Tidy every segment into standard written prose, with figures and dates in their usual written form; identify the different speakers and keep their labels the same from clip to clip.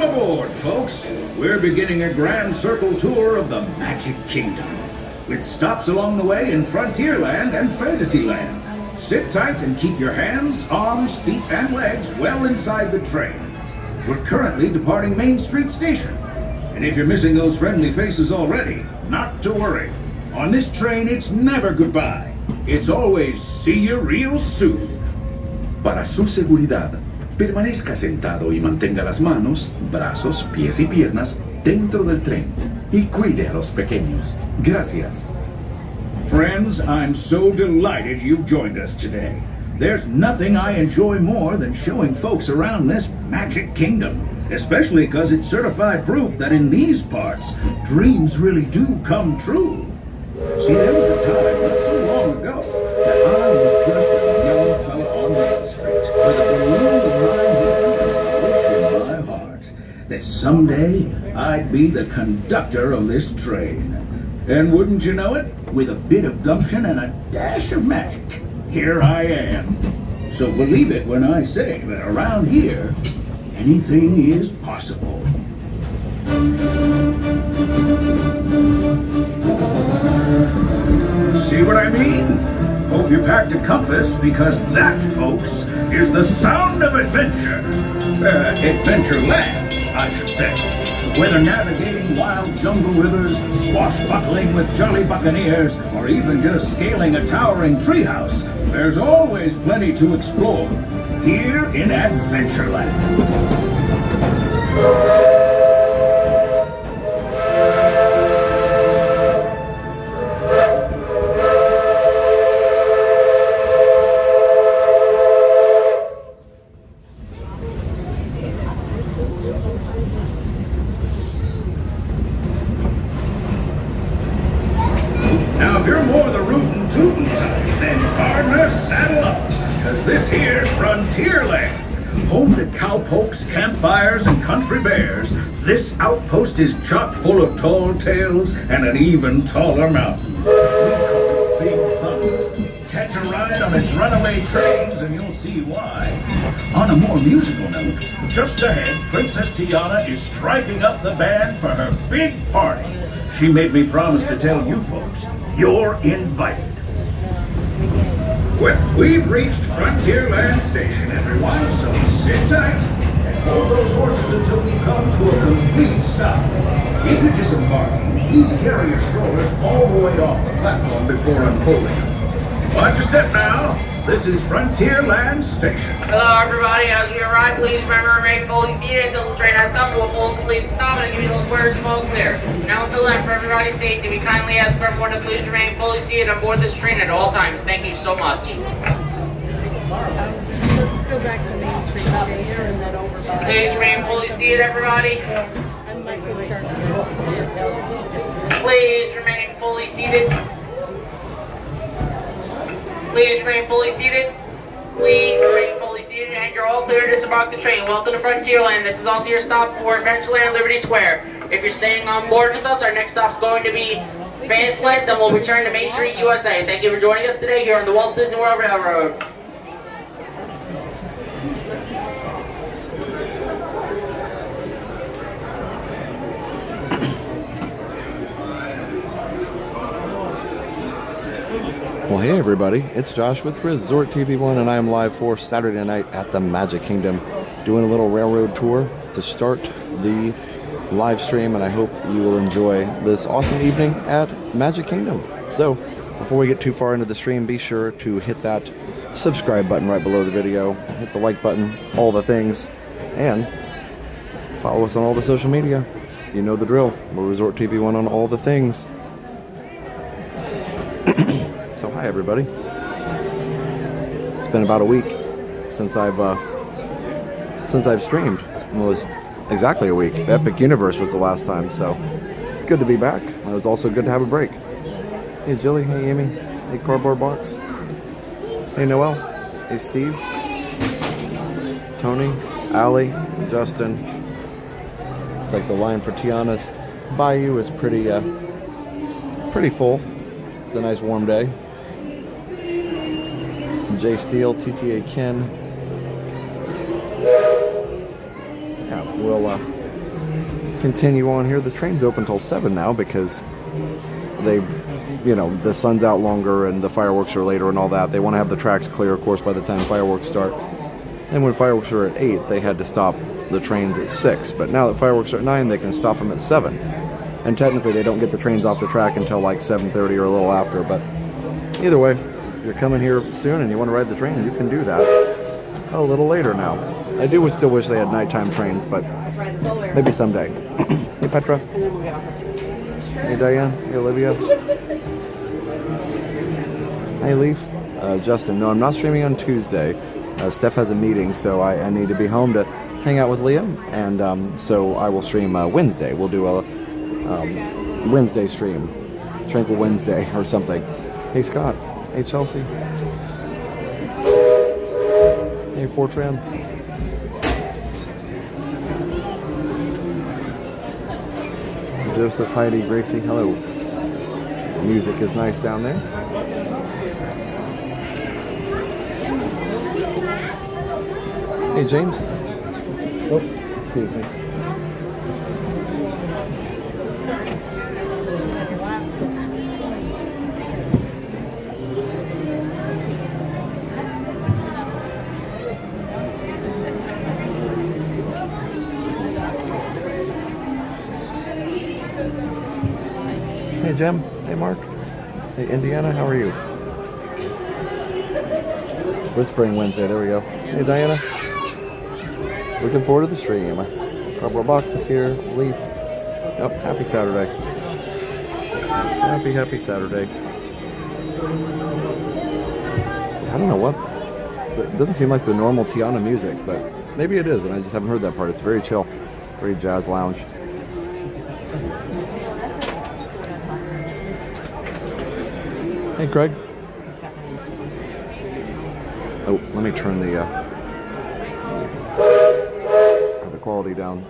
Speaker 1: aboard, folks. We're beginning a grand circle tour of the Magic Kingdom, with stops along the way in Frontierland and Fantasyland. Sit tight and keep your hands, arms, feet, and legs well inside the train. We're currently departing Main Street Station. And if you're missing those friendly faces already, not to worry. On this train, it's never goodbye. It's always see you real soon.
Speaker 2: Para su seguridad, permanezca sentado y mantenga las manos, brazos, pies y piernas dentro del tren. Y cuide a los pequeños. Gracias.
Speaker 1: Friends, I'm so delighted you've joined us today. There's nothing I enjoy more than showing folks around this Magic Kingdom, especially because it's certified proof that in these parts, dreams really do come true. See, there was a time not so long ago that I was just a young fella on Main Street with a balloon of my hand and a wish in my heart that someday I'd be the conductor of this train. And wouldn't you know it, with a bit of gumption and a dash of magic, here I am. So believe it when I say that around here, anything is possible. See what I mean? Hope you packed a compass, because that, folks, is the sound of adventure. Adventureland, I should say. Whether navigating wild jungle rivers, swashbuckling with jolly buccaneers, or even just scaling a towering treehouse, there's always plenty to explore here in Adventureland. Now, if you're more the rootin' tootin' type, then partner, saddle up, because this here's Frontierland. Home to cowpokes, campfires, and country bears, this outpost is chock full of tall tales and an even taller mountain. We call it Big Thunder. Catch a ride on its runaway trains and you'll see why. On a more musical note, just ahead, Princess Tiana is striking up the band for her big party. She made me promise to tell you folks, you're invited. Well, we've reached Frontierland Station, everyone, so sit tight and hold those horses until we come to a complete stop. If you're disembarking, please carry your strollers all the way off the platform before unfolding. Watch your step now. This is Frontierland Station.
Speaker 3: Hello everybody, as we arrive, please remember to remain fully seated until the train has come to a full and complete stop and give you those words smoke clear. Now until then, for everybody's safety, we kindly ask for everyone to please remain fully seated on board this train at all times. Thank you so much.
Speaker 4: Let's go back to Main Street Station and then over by...
Speaker 3: Please remain fully seated, everybody.
Speaker 4: I'm like concerned.
Speaker 3: Please remain fully seated. Please remain fully seated. Please remain fully seated, and you're all clear to disembark the train. Welcome to Frontierland. This is also your stop for Adventureland Liberty Square. If you're staying on board with us, our next stop is going to be Fantasyland, then we'll return to Main Street, USA. Thank you for joining us today here on the Walt Disney World Railroad.
Speaker 5: Well, hey everybody, it's Josh with Resort TV1, and I am live for Saturday night at the Magic Kingdom, doing a little railroad tour to start the live stream, and I hope you will enjoy this awesome evening at Magic Kingdom. So, before we get too far into the stream, be sure to hit that subscribe button right below the video, hit the like button, all the things, and follow us on all the social media. You know the drill, we're Resort TV1 on all the things. So hi everybody. It's been about a week since I've streamed. Well, it's exactly a week. Epic Universe was the last time, so it's good to be back. It was also good to have a break. Hey Jilly, hey Amy, hey Cardboard Box, hey Noel, hey Steve, Tony, Allie, Justin. It's like the line for Tiana's Bayou is pretty full. It's a nice warm day. Jay Steele, TTA Ken. Yeah, continue on here. The train's open till 7 now because they've, you know, the sun's out longer and the fireworks are later and all that. They want to have the tracks clear, of course, by the time fireworks start. And when fireworks are at 8, they had to stop the trains at 6. But now that fireworks are at 9, they can stop them at 7. And technically, they don't get the trains off the track until like 7:30 or a little after. But either way, if you're coming here soon and you want to ride the train, you can do that a little later now. I do still wish they had nighttime trains, but maybe someday. Hey, Petra. Hey, Diane. Hey, Olivia. Hey, Leaf. Justin, no, I'm not streaming on Tuesday. Steph has a meeting, so I need to be home to hang out with Liam, and so I will stream Wednesday. We'll do a Wednesday stream. Tranquil Wednesday or something. Hey, Scott. Hey, Chelsea. Hey, Fortran. Joseph, Heidi, Gracie, hello. The music is nice down there. Hey, James. Oh, excuse me. Hey, Jem. Hey, Mark. Hey, Indiana. How are you? Whispering Wednesday. There we go. Hey, Diana. Looking forward to the stream. Cardboard boxes here. Leaf. Yep. Happy Saturday. Happy Saturday. I don't know what. It doesn't seem like the normal Tiana music, but maybe it is, and I just haven't heard that part. It's very chill. Very jazz lounge. Hey, Craig. Oh, let me turn the quality down.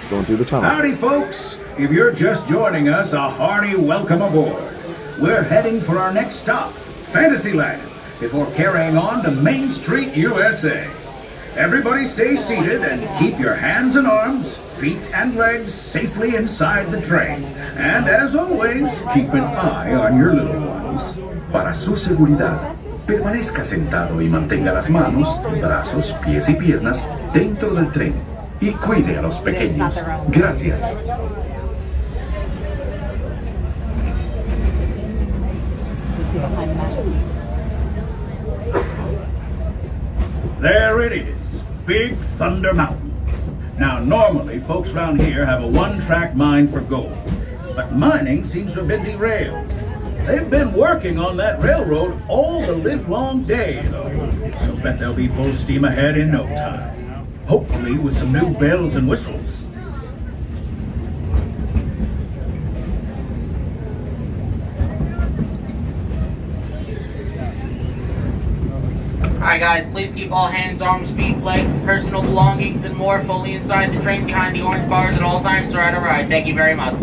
Speaker 5: Going through the tunnel.
Speaker 1: Howdy, folks. If you're just joining us, a hearty welcome aboard. We're heading for our next stop, Fantasyland, before carrying on to Main Street, USA. Everybody stay seated and keep your hands and arms, feet and legs safely inside the train. And as always, keep an eye on your little ones.
Speaker 2: Para su seguridad, permanezca sentado y mantenga las manos, brazos, pies y piernas dentro del tren. Y cuide a los pequeños. Gracias.
Speaker 1: There it is, Big Thunder Mountain. Now, normally, folks around here have a one-track mind for gold. But mining seems to have been derailed. They've been working on that railroad all the livelong day, though. So bet they'll be full steam ahead in no time. Hopefully with some new bells and whistles.
Speaker 3: Alright guys, please keep all hands, arms, feet, legs, personal belongings, and more fully inside the train behind the orange bars at all times throughout our ride. Thank you very much.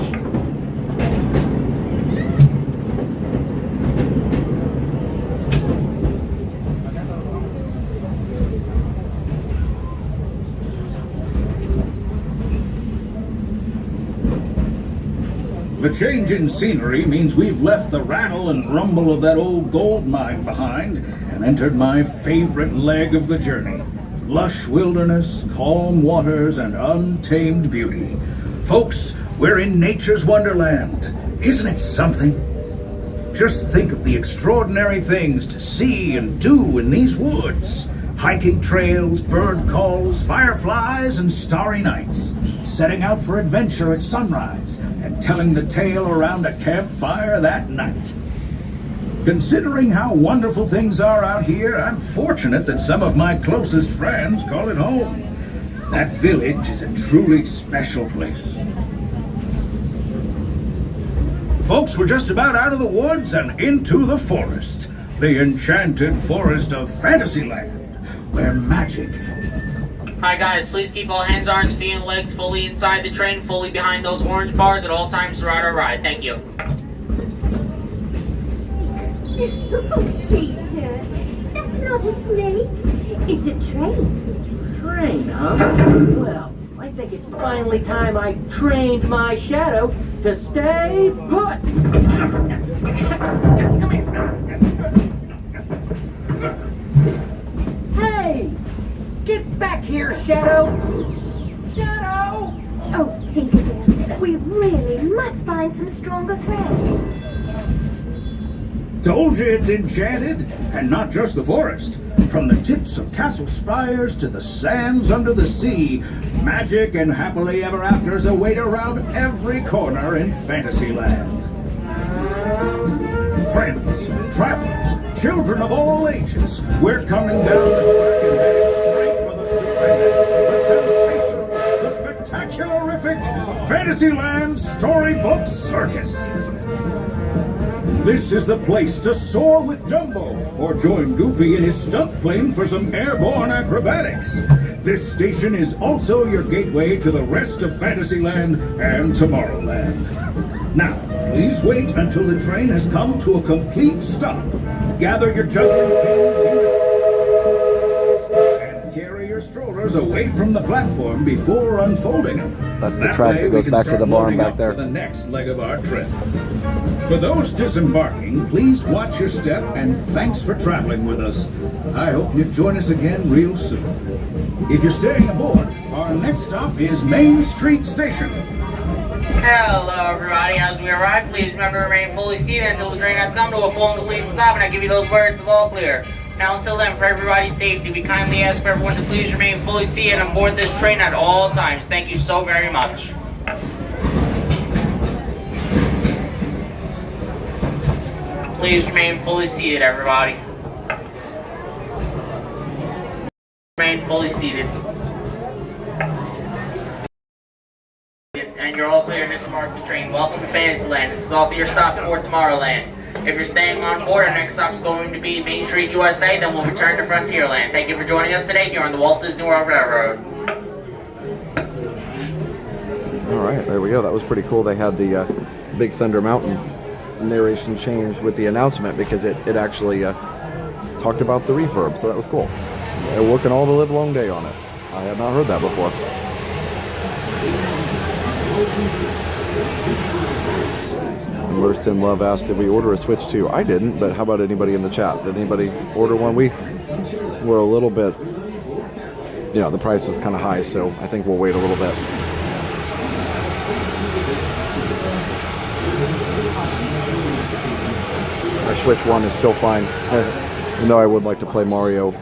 Speaker 1: The change in scenery means we've left the rattle and rumble of that old gold mine behind and entered my favorite leg of the journey. Lush wilderness, calm waters, and untamed beauty. Folks, we're in nature's wonderland. Isn't it something? Just think of the extraordinary things to see and do in these woods. Hiking trails, bird calls, fireflies, and starry nights. Setting out for adventure at sunrise and telling the tale around a campfire that night. Considering how wonderful things are out here, I'm fortunate that some of my closest friends call it home. That village is a truly special place. Folks, we're just about out of the woods and into the forest. The enchanted forest of Fantasyland, where magic...
Speaker 3: Hi guys, please keep all hands, arms, feet, and legs fully inside the train, fully behind those orange bars at all times throughout our ride. Thank you.
Speaker 6: Peter, that's not a snake. It's a train.
Speaker 7: Train, huh? Well, I
Speaker 6: I think it's finally time I trained my shadow to stay put. Come here. Hey! Get back here, Shadow! Shadow!
Speaker 7: Oh, Tinkerbell, we really must find some stronger thread.
Speaker 1: Told you it's enchanted, and not just the forest. From the tips of castle spires to the sands under the sea, magic and happily ever afters await around every corner in Fantasyland. Friends, travelers, children of all ages, we're coming down the track and headed straight for the stupendous, the sensational, the spectacularific Fantasyland Storybook Circus. This is the place to soar with Dumbo, or join Goofy in his stunt plane for some airborne acrobatics. This station is also your gateway to the rest of Fantasyland and Tomorrowland. Now, please wait until the train has come to a complete stop. Gather your juggling pins and carry your strollers away from the platform before unfolding them.
Speaker 5: That's the track that goes back to the barn back there.
Speaker 1: For the next leg of our trip. For those disembarking, please watch your step and thanks for traveling with us. I hope you join us again real soon. If you're staying aboard, our next stop is Main Street Station.
Speaker 3: Hello everybody, as we arrive, please remember to remain fully seated until the train has come to a full and complete stop, and I give you those words of all clear. Now until then, for everybody's safety, we kindly ask for everyone to please remain fully seated on board this train at all times. Thank you so very much. Please remain fully seated, everybody. Remain fully seated. And you're all clear to disembark the train. Welcome to Fantasyland. This is also your stop for Tomorrowland. If you're staying on board, our next stop is going to be Main Street, USA. Then we'll return to Frontierland. Thank you for joining us today here on the Walt Disney World Railroad.
Speaker 5: All right, there we go. That was pretty cool. They had the Big Thunder Mountain narration changed with the announcement because it actually talked about the reverb, so that was cool. They're working all the live long day on it. I had not heard that before. Immersed in Love asked, did we order a Switch 2? I didn't, but how about anybody in the chat? Did anybody order one? We were a little bit, the price was kind of high, so I think we'll wait a little bit. Our Switch 1 is still fine, even though I would like to play Mario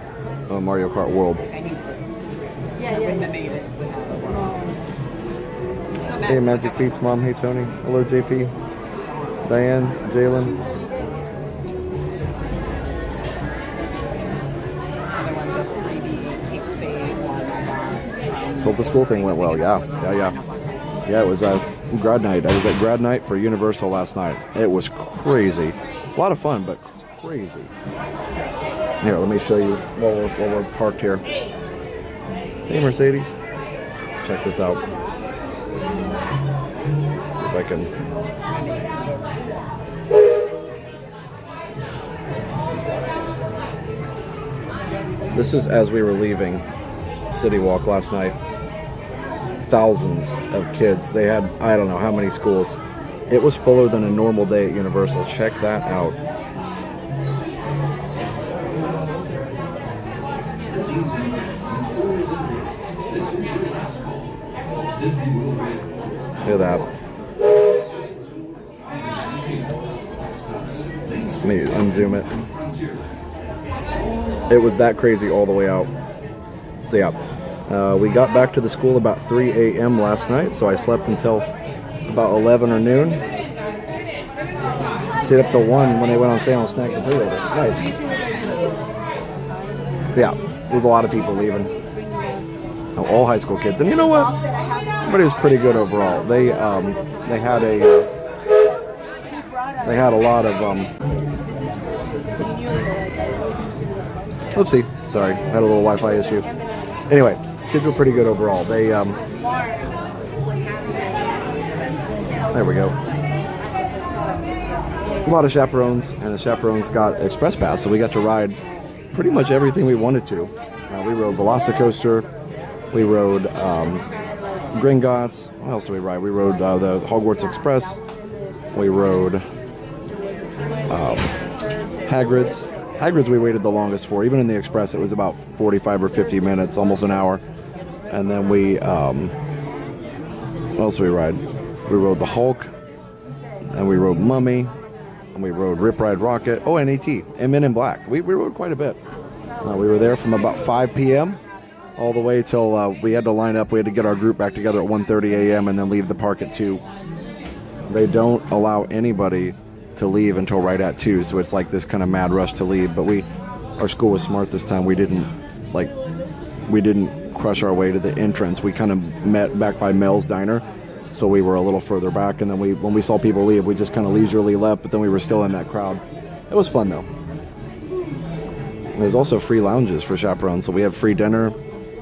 Speaker 5: Kart World. Hey, Magic Feats Mom. Hey, Tony. Hello, JP. Diane, Jalen. Hope the school thing went well. Yeah, it was grad night. I was at grad night for Universal last night. It was crazy. A lot of fun, but crazy. Here, let me show you while we're parked here. Hey, Mercedes. Check this out. See if I can. This is as we were leaving City Walk last night. Thousands of kids. They had, I don't know how many schools. It was fuller than a normal day at Universal. Check that out. Look at that. Let me unzoom it. It was that crazy all the way out. So yeah, we got back to the school about 3 a.m. last night, so I slept until about 11 or noon. Stayed up till 1 when they went on sale and snagged the pre-order. Nice. So yeah, there was a lot of people leaving. All high school kids, and you know what? But it was pretty good overall. They had a lot of Oopsie, sorry, had a little Wi-Fi issue. Anyway, kids were pretty good overall. They there we go. A lot of chaperones, and the chaperones got Express Pass, so we got to ride pretty much everything we wanted to. We rode Velocicoaster, we rode Gringotts. What else did we ride? We rode the Hogwarts Express. We rode Hagrid's. Hagrid's we waited the longest for. Even in the Express, it was about 45 or 50 minutes, almost an hour. And then we, what else did we ride? We rode the Hulk, and we rode Mummy, and we rode Rip Ride Rocket. Oh, and E.T. and Men in Black. We rode quite a bit. We were there from about 5 p.m. all the way till we had to line up. We had to get our group back together at 1:30 a.m. and then leave the park at 2. They don't allow anybody to leave until right at 2, so it's like this kind of mad rush to leave. But our school was smart this time. We didn't crush our way to the entrance. We kind of met back by Mel's Diner, so we were a little further back. And then when we saw people leave, we just kind of leisurely left. But then we were still in that crowd. It was fun though. There's also free lounges for chaperones, so we have free dinner,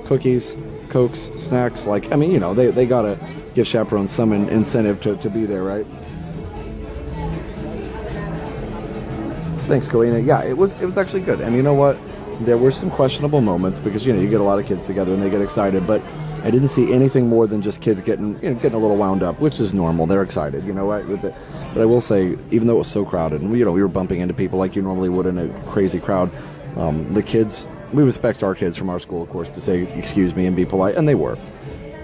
Speaker 5: cookies, cokes, snacks. They gotta give chaperones some incentive to be there, right? Thanks, Kalina. Yeah, it was actually good. And you know what? There were some questionable moments because you get a lot of kids together and they get excited, but I didn't see anything more than just kids getting a little wound up, which is normal. They're excited, right? But I will say, even though it was so crowded, and we were bumping into people like you normally would in a crazy crowd, the kids, we respect our kids from our school, of course, to say excuse me and be polite, and they were.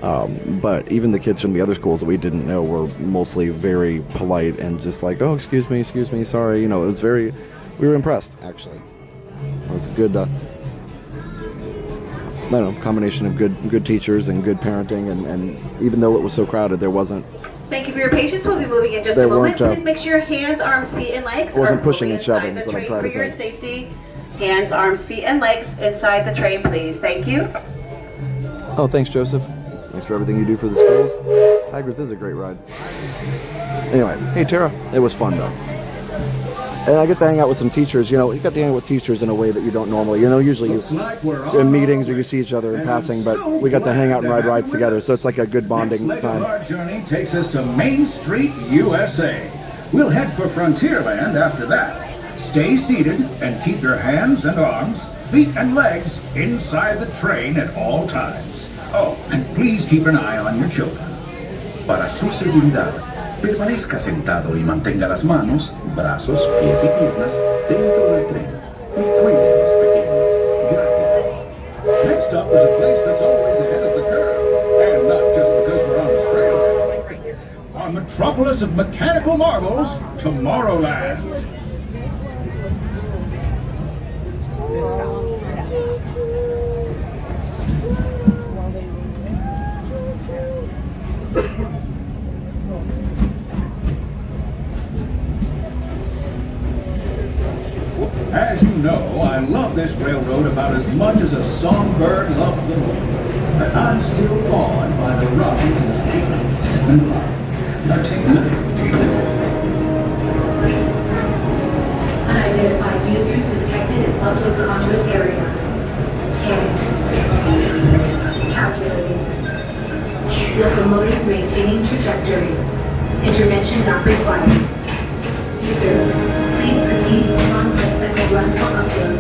Speaker 5: But even the kids from the other schools that we didn't know were mostly very polite and just like, oh, excuse me, sorry. It was we were impressed, actually. It was a good, combination of good teachers and good parenting, and even though it was so crowded, there wasn't.
Speaker 8: Thank you for your patience. We'll be moving in just a moment. Please make sure your hands, arms, feet, and legs
Speaker 5: wasn't
Speaker 8: are
Speaker 5: pushing and
Speaker 8: inside
Speaker 5: shoving,
Speaker 8: the
Speaker 5: is what I'm
Speaker 8: train
Speaker 5: trying to
Speaker 8: for your
Speaker 5: say.
Speaker 8: safety. Hands, arms, feet, and legs inside the train, please. Thank you.
Speaker 5: Oh, thanks, Joseph. Thanks for everything you do for the schools. Hagrid's is a great ride. Anyway, hey, Tara. It was fun, though. And I get to hang out with some teachers. You got to hang out with teachers in a way that you don't normally. Usually you're in meetings or you see each other in passing, but we got to hang out and ride rides together, so it's like a good bonding time.
Speaker 1: Our journey takes us to Main Street, USA. We'll head for Frontierland after that. Stay seated and keep your hands and arms, feet and legs inside the train at all times. Oh, and please keep an eye on your children. Para su seguridad, permanezca sentado y mantenga las manos, brazos, pies y piernas dentro del tren. Y cuide a los pequeños. Gracias. Next up is a place that's always ahead of the curve. And not just because we're on the straight. Our metropolis of mechanical marvels, Tomorrowland. As you know, I love this railroad about as much as a songbird loves the moon. But I'm still awed by the rides and statements and love. Now take a look.
Speaker 9: Unidentified users detected in upload conduit area. Scanning. Calculating. Locomotive maintaining trajectory. Intervention not required. Users, please proceed to on-light-cycle run for upload.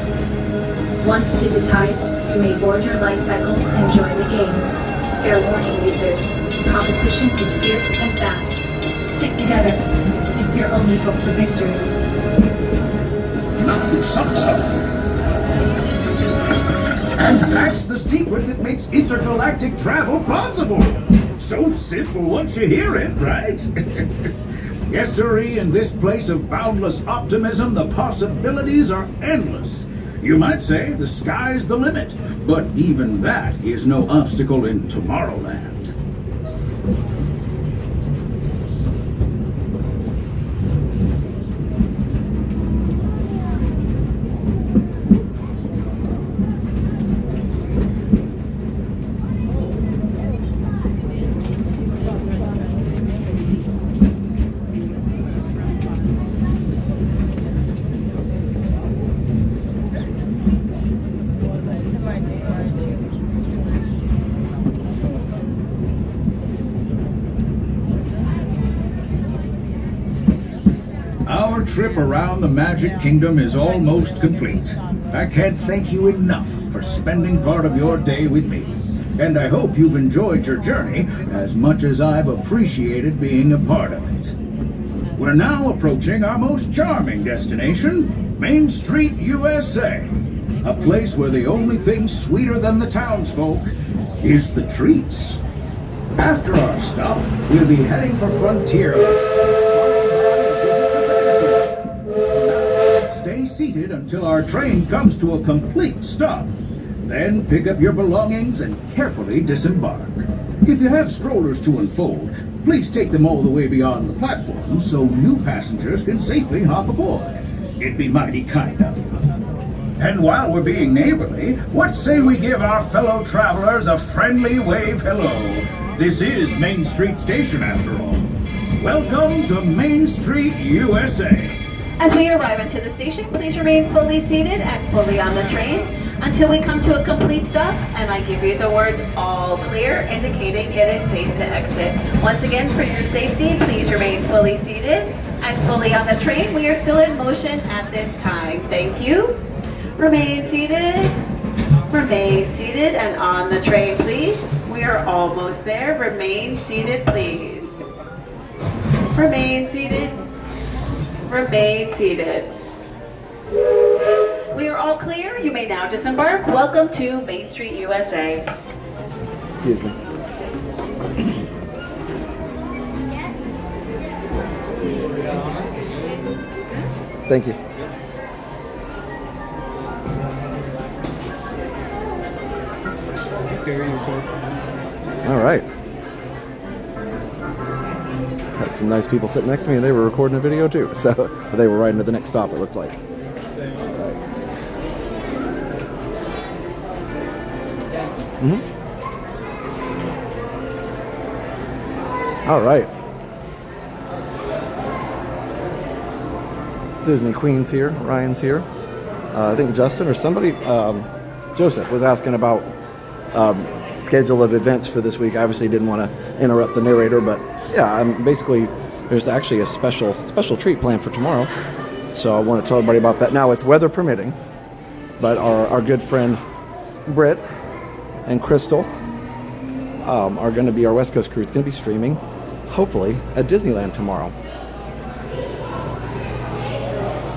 Speaker 9: Once digitized, you may board your light cycle and join the games. Fair warning, users. Competition is fierce and fast. Stick together. It's your only hope for victory.
Speaker 1: And that's the secret that makes intergalactic travel possible. So simple once you hear it, right? Yes, sirree, in this place of boundless optimism, the possibilities are endless. You might say the sky's the limit, but even that is no obstacle in Tomorrowland. Our trip around the Magic Kingdom is almost complete. I can't thank you enough for spending part of your day with me. and I hope you've enjoyed your journey as much as I've appreciated being a part of it. We're now approaching our most charming destination, Main Street, USA. A place where the only thing sweeter than the townsfolk is the treats. After our stop, we'll be heading for Frontierland. Stay seated until our train comes to a complete stop. Then pick up your belongings and carefully disembark. If you have strollers to unfold, please take them all the way beyond the platform so new passengers can safely hop aboard. It'd be mighty kind of you. And while we're being neighborly, what say we give our fellow travelers a friendly wave hello? This is Main Street Station after all. Welcome to Main Street, USA.
Speaker 8: As we arrive into the station, please remain fully seated and fully on the train until we come to a complete stop and I give you the words all clear, indicating it is safe to exit. Once again, for your safety, please remain fully seated and fully on the train. We are still in motion at this time. Thank you. Remain seated, and on the train, please. We are almost there. Remain seated, please. Remain seated. Remain seated. We are all clear. You may now disembark. Welcome to Main Street, USA.
Speaker 5: Excuse me. Thank you. All right. Had some nice people sitting next to me, and they were recording a video too. So they were riding to the next stop, it looked like. All right. Disney Queen's here. Ryan's here. I think Justin or somebody, Joseph, was asking about schedule of events for this week. I obviously didn't want to interrupt the narrator, but yeah, basically there's actually a special treat planned for tomorrow. So I want to tell everybody about that. Now, it's weather permitting, but our good friend Britt and Crystal are going to be our West Coast crew. It's going to be streaming, hopefully, at Disneyland tomorrow.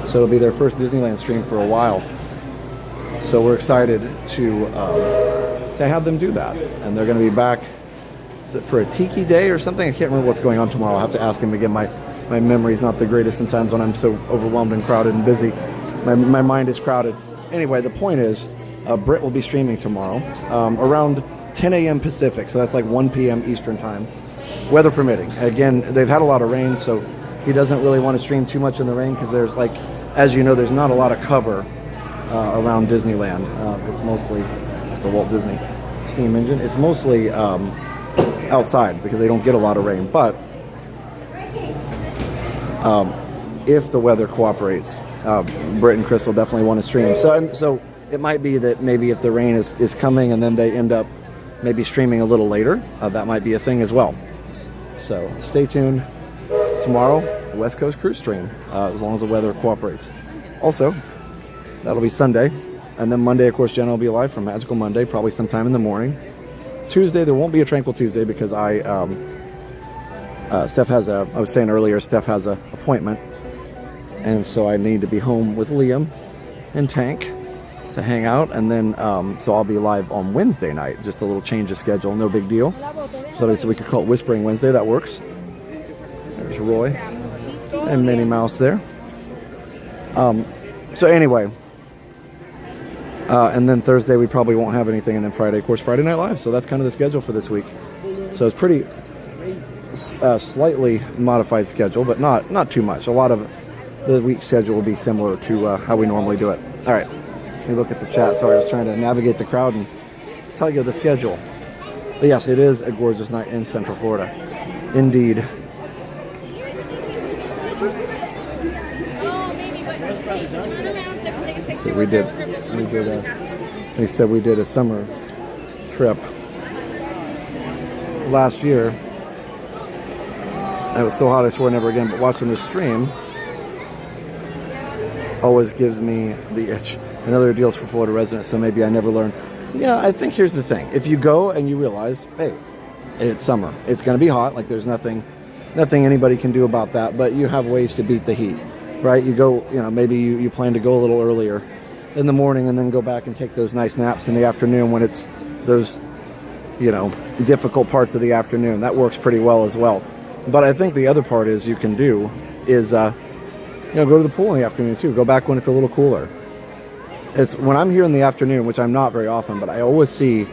Speaker 5: So it'll be their first Disneyland stream for a while. So we're excited to have them do that. And they're going to be back, is it for a Tiki Day or something? I can't remember what's going on tomorrow. I'll have to ask him again. My memory's not the greatest sometimes when I'm so overwhelmed and crowded and busy. My mind is crowded. Anyway, the point is, Britt will be streaming tomorrow around 10 a.m. Pacific, so that's like 1 p.m. Eastern time, weather permitting. Again, they've had a lot of rain, so he doesn't really want to stream too much in the rain because there's, like, as you know, there's not a lot of cover around Disneyland. It's a Walt Disney steam engine. It's mostly outside because they don't get a lot of rain. But if the weather cooperates, Britt and Crystal definitely want to stream. So it might be that maybe if the rain is coming and then they end up maybe streaming a little later, that might be a thing as well. So stay tuned. Tomorrow, West Coast cruise stream, as long as the weather cooperates. Also, that'll be Sunday. And then Monday, of course, Jenna will be live for Magical Monday, probably sometime in the morning. Tuesday, there won't be a Tranquil Tuesday because I was saying earlier, Steph has an appointment. And so I need to be home with Liam and Tank to hang out. And then, so I'll be live on Wednesday night. Just a little change of schedule, no big deal. So they said we could call it Whispering Wednesday, that works. There's Roy and Minnie Mouse there. So anyway, and then Thursday we probably won't have anything, and then Friday, of course, Friday Night Live. So that's kind of the schedule for this week. So it's pretty slightly modified schedule, but not too much. A lot of the week schedule will be similar to how we normally do it. All right, let me look at the chat. Sorry, I was trying to navigate the crowd and tell you the schedule. But yes, it is a gorgeous night in Central Florida, indeed. So we did a summer trip last year. It was so hot I swore never again, but watching the stream always gives me the itch. Another deals for Florida residents, so maybe I never learn. Yeah, I think here's the thing. If you go and you realize, hey, it's summer, it's going to be hot, like there's nothing anybody can do about that, but you have ways to beat the heat, right? You go, maybe you plan to go a little earlier in the morning and then go back and take those nice naps in the afternoon when it's those, difficult parts of the afternoon. That works pretty well as well. But I think the other part is you can do is, go to the pool in the afternoon too. Go back when it's a little cooler. It's when I'm here in the afternoon, which I'm not very often, but I always see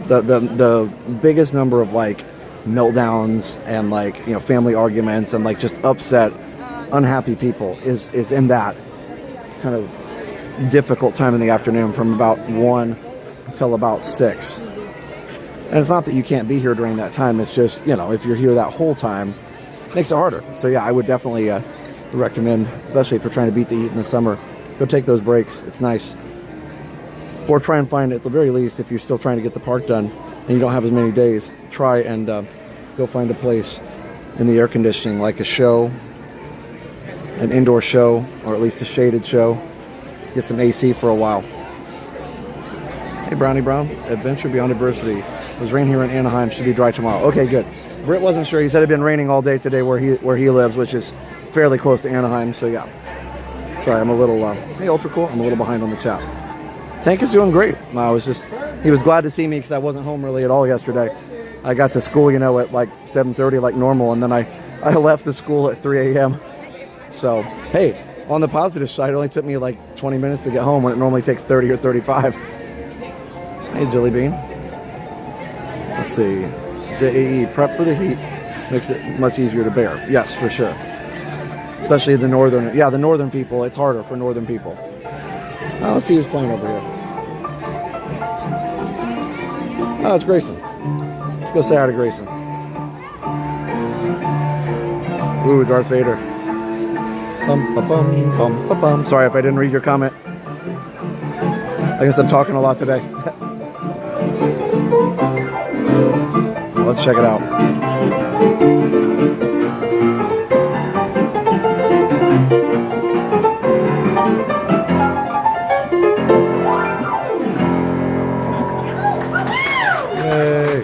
Speaker 5: the biggest number of like meltdowns and like family arguments and like just upset, unhappy people is in that kind of difficult time in the afternoon from about 1 until about 6. And it's not that you can't be here during that time. It's just if you're here that whole time, it makes it harder. So yeah, I would definitely recommend, especially if you're trying to beat the heat in the summer, go take those breaks. It's nice. Or try and find, at the very least, if you're still trying to get the park done and you don't have as many days, try and go find a place in the air conditioning, like a show, an indoor show, or at least a shaded show. Get some AC for a while. Hey, Brownie Brown, Adventure Beyond Adversity. It was rain here in Anaheim. Should be dry tomorrow. Okay, good. Britt wasn't sure. He said it had been raining all day today where he lives, which is fairly close to Anaheim. So yeah. Sorry, I'm a little. Hey, Ultra Cool. I'm a little behind on the chat. Tank is doing great. He was glad to see me because I wasn't home really at all yesterday. I got to school, at like 7:30, like normal, and then I left the school at 3 a.m. So hey, on the positive side, it only took me like 20 minutes to get home when it normally takes 30 or 35. Hey, Jelly Bean. Let's see. JAE, prep for the heat. Makes it much easier to bear. Yes, for sure. Especially the northern people. It's harder for northern people. Let's see who's playing over here. Oh, it's Grayson. Let's go say hi to Grayson. Ooh, Darth Vader. Bum, ba, bum, bum, ba, bum. Sorry if I didn't read your comment. I guess I'm talking a lot today. Let's check it out. Yay.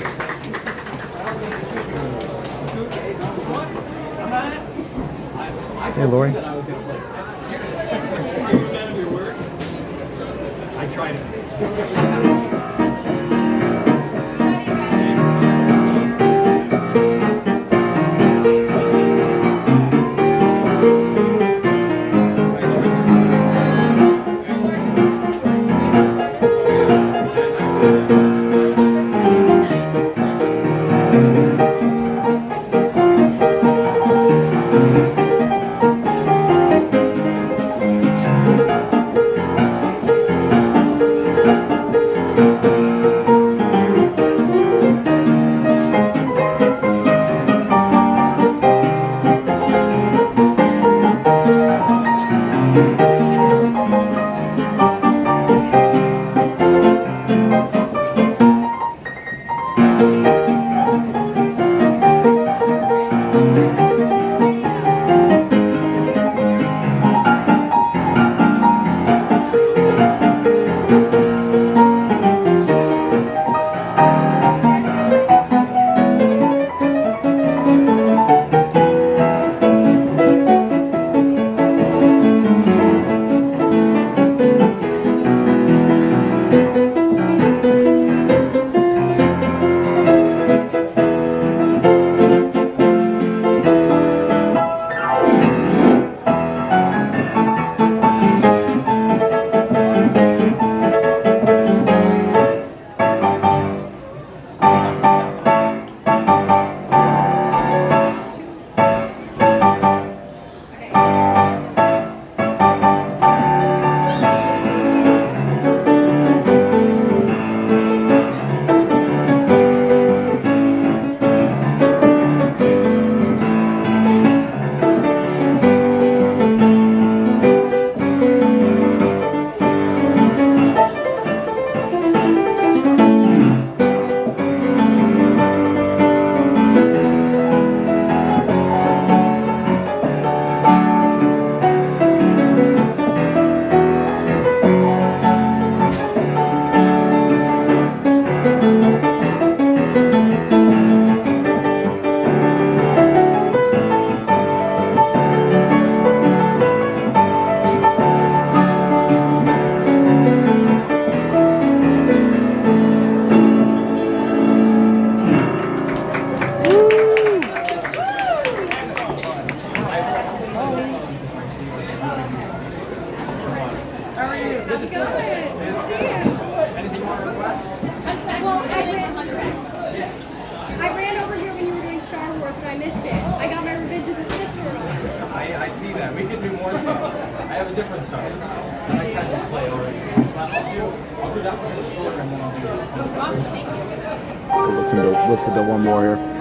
Speaker 5: Hey, Lori.
Speaker 10: I tried it. different styles. And I kind of play already. I'll do that one as a short and then I'll do it.
Speaker 5: Listen to one more here.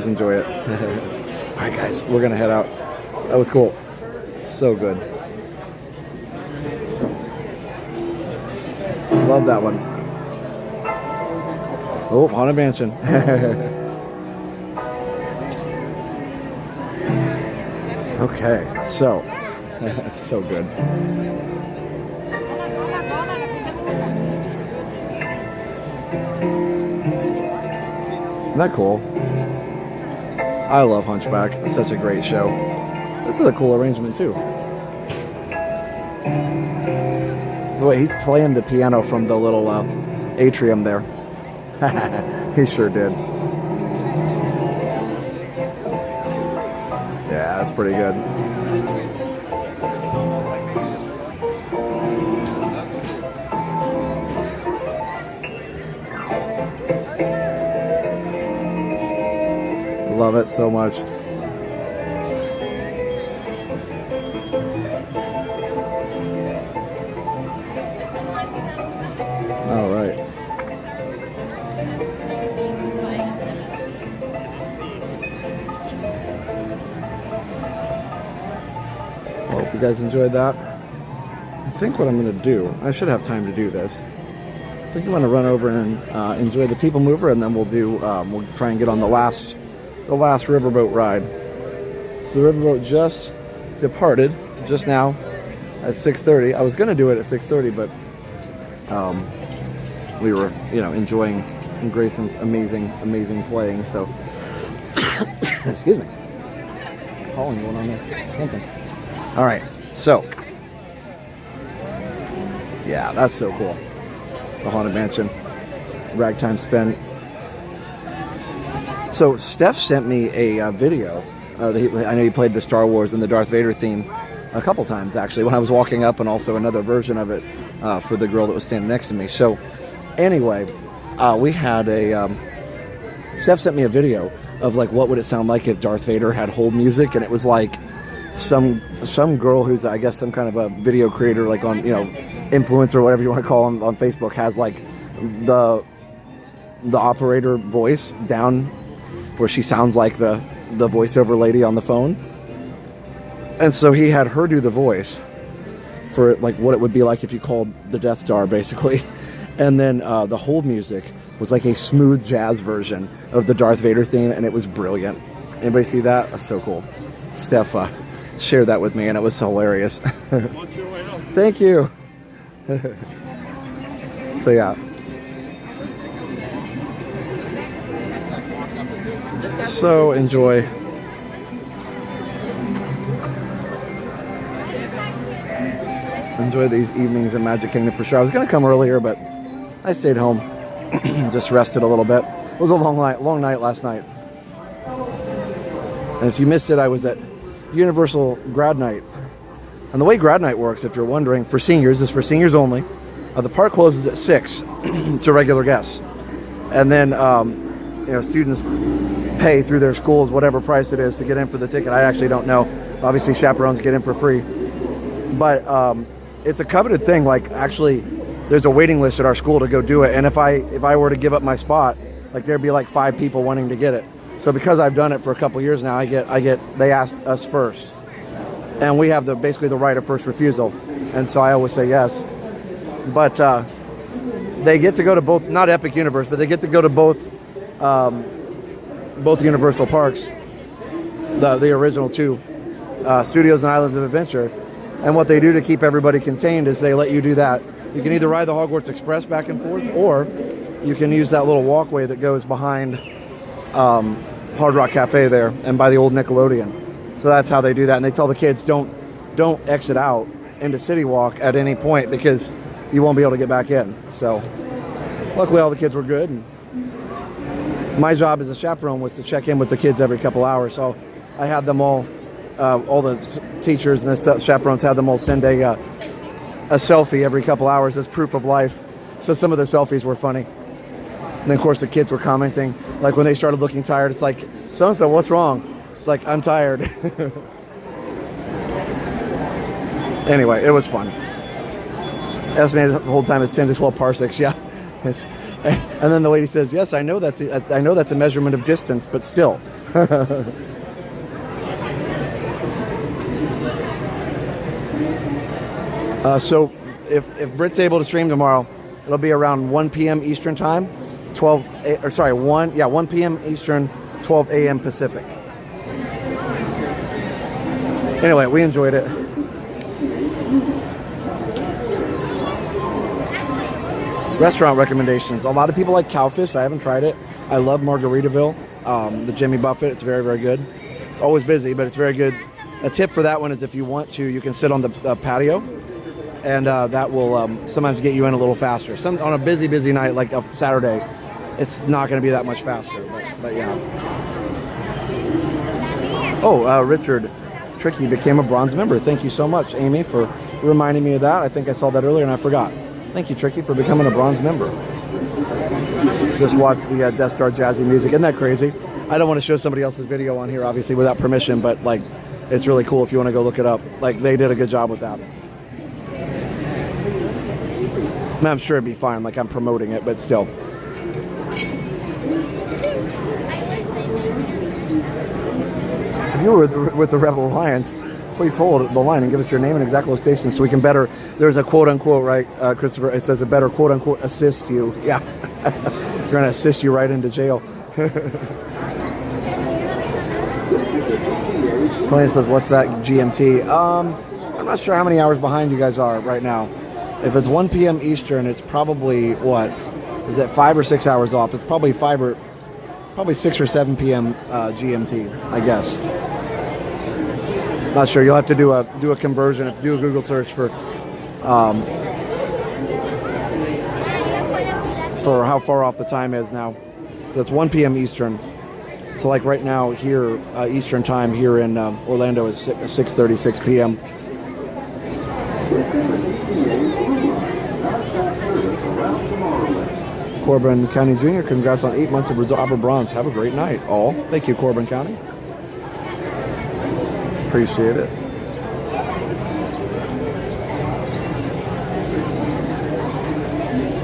Speaker 5: guys enjoy it. All right, guys, we're gonna head out. That was cool. So good. Love that one. Oh, Haunted Mansion. Okay, so that's so good. Isn't that cool? I love Hunchback. It's such a great show. This is a cool arrangement too. So wait, he's playing the piano from the little atrium there. He sure did. Yeah, that's pretty good. Love it so much. All right. Hope you guys enjoyed that. I think what I'm going to do, I should have time to do this. I think I'm going to run over and enjoy the Peoplemover, and then we'll try and get on the last Riverboat ride. So the Riverboat just departed just now at 6:30. I was going to do it at 6:30, but we were, enjoying Grayson's amazing playing. So, excuse me. Calling going on there. Something. All right. So, yeah, that's so cool. The Haunted Mansion, Ragtime Spin. So Steph sent me a video. I know he played the Star Wars and the Darth Vader theme a couple times, actually, when I was walking up, and also another version of it for the girl that was standing next to me. So anyway, we had Steph sent me a video of like what would it sound like if Darth Vader had hold music, and it was like some girl who's, I guess, some kind of a video creator, like on, influencer or whatever you want to call him on Facebook, has like the operator voice down where she sounds like the voiceover lady on the phone. And so he had her do the voice for like what it would be like if you called the Death Star, basically. And then the hold music was like a smooth jazz version of the Darth Vader theme, and it was brilliant. Anybody see that? That's so cool. Steph shared that with me, and it was hilarious. Thank you. So yeah. So enjoy. Enjoy these evenings in Magic Kingdom for sure. I was going to come earlier, but I stayed home. Just rested a little bit. It was a long night last night. And if you missed it, I was at Universal Grad Night. And the way Grad Night works, if you're wondering, for seniors, is for seniors only. The park closes at 6 to regular guests. And then students pay through their schools whatever price it is to get in for the ticket. I actually don't know. Obviously, chaperones get in for free. But it's a coveted thing. Like, actually, there's a waiting list at our school to go do it. And if I were to give up my spot, like, there'd be like 5 people wanting to get it. So because I've done it for a couple years now, they asked us first. And we have basically the right of first refusal. And so I always say yes. But they get to go to both, not Epic Universe, but they get to go to both Universal parks, the original 2, Studios and Islands of Adventure. And what they do to keep everybody contained is they let you do that. You can either ride the Hogwarts Express back and forth, or you can use that little walkway that goes behind Hard Rock Cafe there and by the old Nickelodeon. So that's how they do that. And they tell the kids, don't exit out into City Walk at any point, because you won't be able to get back in. So luckily all the kids were good. And my job as a chaperone was to check in with the kids every couple hours. So I had them all the teachers and the chaperones had them all send a selfie every couple hours as proof of life. So some of the selfies were funny. And then, of course, the kids were commenting. Like, when they started looking tired, it's like, so-and-so, what's wrong? It's like, I'm tired. Anyway, it was fun. Estimated the whole time is 10 to 12 parsecs, yeah. And then the lady says, yes, I know that's a measurement of distance, but still. So if Britt's able to stream tomorrow, it'll be around 1 p.m. Eastern time, 1 p.m. Eastern, 12 a.m. Pacific. Anyway, we enjoyed it. Restaurant recommendations. A lot of people like Cowfish. I haven't tried it. I love Margaritaville, the Jimmy Buffett. It's very, very good. It's always busy, but it's very good. A tip for that one is if you want to, you can sit on the patio, and that will sometimes get you in a little faster. On a busy night like a Saturday, it's not going to be that much faster, but yeah. Oh, Richard Tricky became a bronze member. Thank you so much, Amy, for reminding me of that. I think I saw that earlier and I forgot. Thank you, Tricky, for becoming a bronze member. Just watched the Death Star Jazzy music. Isn't that crazy? I don't want to show somebody else's video on here, obviously, without permission, but like, it's really cool if you want to go look it up. Like, they did a good job with that. I'm sure it'd be fine, like I'm promoting it, but still. If you were with the Rebel Alliance, please hold the line and give us your name and exact location so we can better, there's a quote-unquote, right, Christopher, it says a better quote-unquote assist you. Yeah. We're going to assist you right into jail. Colleen says, what's that GMT? I'm not sure how many hours behind you guys are right now. If it's 1 p.m. Eastern, it's probably, what? Is it 5 or 6 hours off? It's probably 6 or 7 p.m. GMT, I guess. Not sure. You'll have to do a conversion. If you do a Google search for how far off the time is now. So it's 1 p.m. Eastern. So like right now here, Eastern time here in Orlando is 6:36 p.m. Corbin County Jr., congrats on 8 months of Resolver Bronze. Have a great night, all. Thank you, Corbin County. Appreciate it.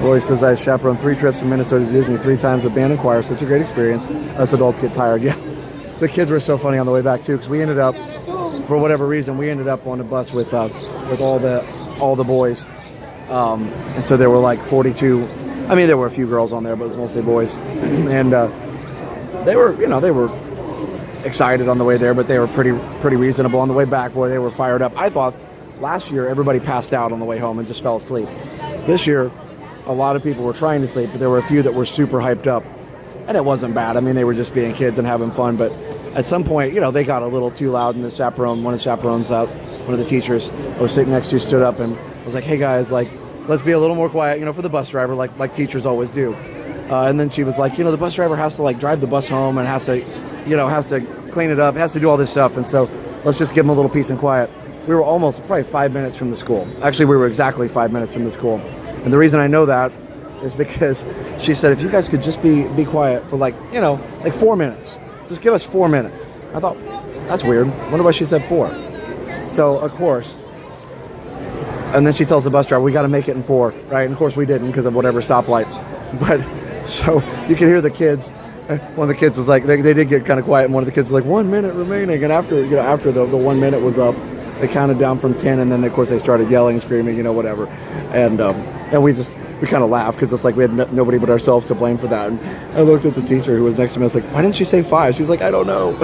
Speaker 5: Roy says, I chaperoned 3 trips from Minnesota to Disney 3 times with band and choir. Such a great experience. Us adults get tired. Yeah, the kids were so funny on the way back too, because we ended up, for whatever reason, on a bus with all the boys, and so there were like 42. I mean, there were a few girls on there, but it was mostly boys, and they were excited on the way there, but they were pretty reasonable on the way back. Boy, they were fired up. I thought last year everybody passed out on the way home and just fell asleep. This year, a lot of people were trying to sleep, but there were a few that were super hyped up, and it wasn't bad. I mean, they were just being kids and having fun, but at some point, they got a little too loud, and one of the chaperones, one of the teachers I was sitting next to, stood up and was like, hey guys, like, let's be a little more quiet, for the bus driver, like teachers always do. And then she was like, the bus driver has to like drive the bus home and has to clean it up, has to do all this stuff, and so let's just give them a little peace and quiet. We were probably 5 minutes from the school. Actually, we were exactly 5 minutes from the school. And the reason I know that is because she said, if you guys could just be quiet for like 4 minutes. Just give us 4 minutes. I thought, that's weird. Wonder why she said 4. So, of course, and then she tells the bus driver, we got to make it in 4, right? And of course we didn't because of whatever stoplight. But, so you can hear the kids. One of the kids was like, they did get kind of quiet, and one of the kids was like, 1 minute remaining. And after the 1 minute was up, they counted down from 10, and then of course they started yelling, screaming, whatever. And we kind of laughed because it's like we had nobody but ourselves to blame for that. And I looked at the teacher who was next to me. I was like, why didn't she say 5? She's like, I don't know.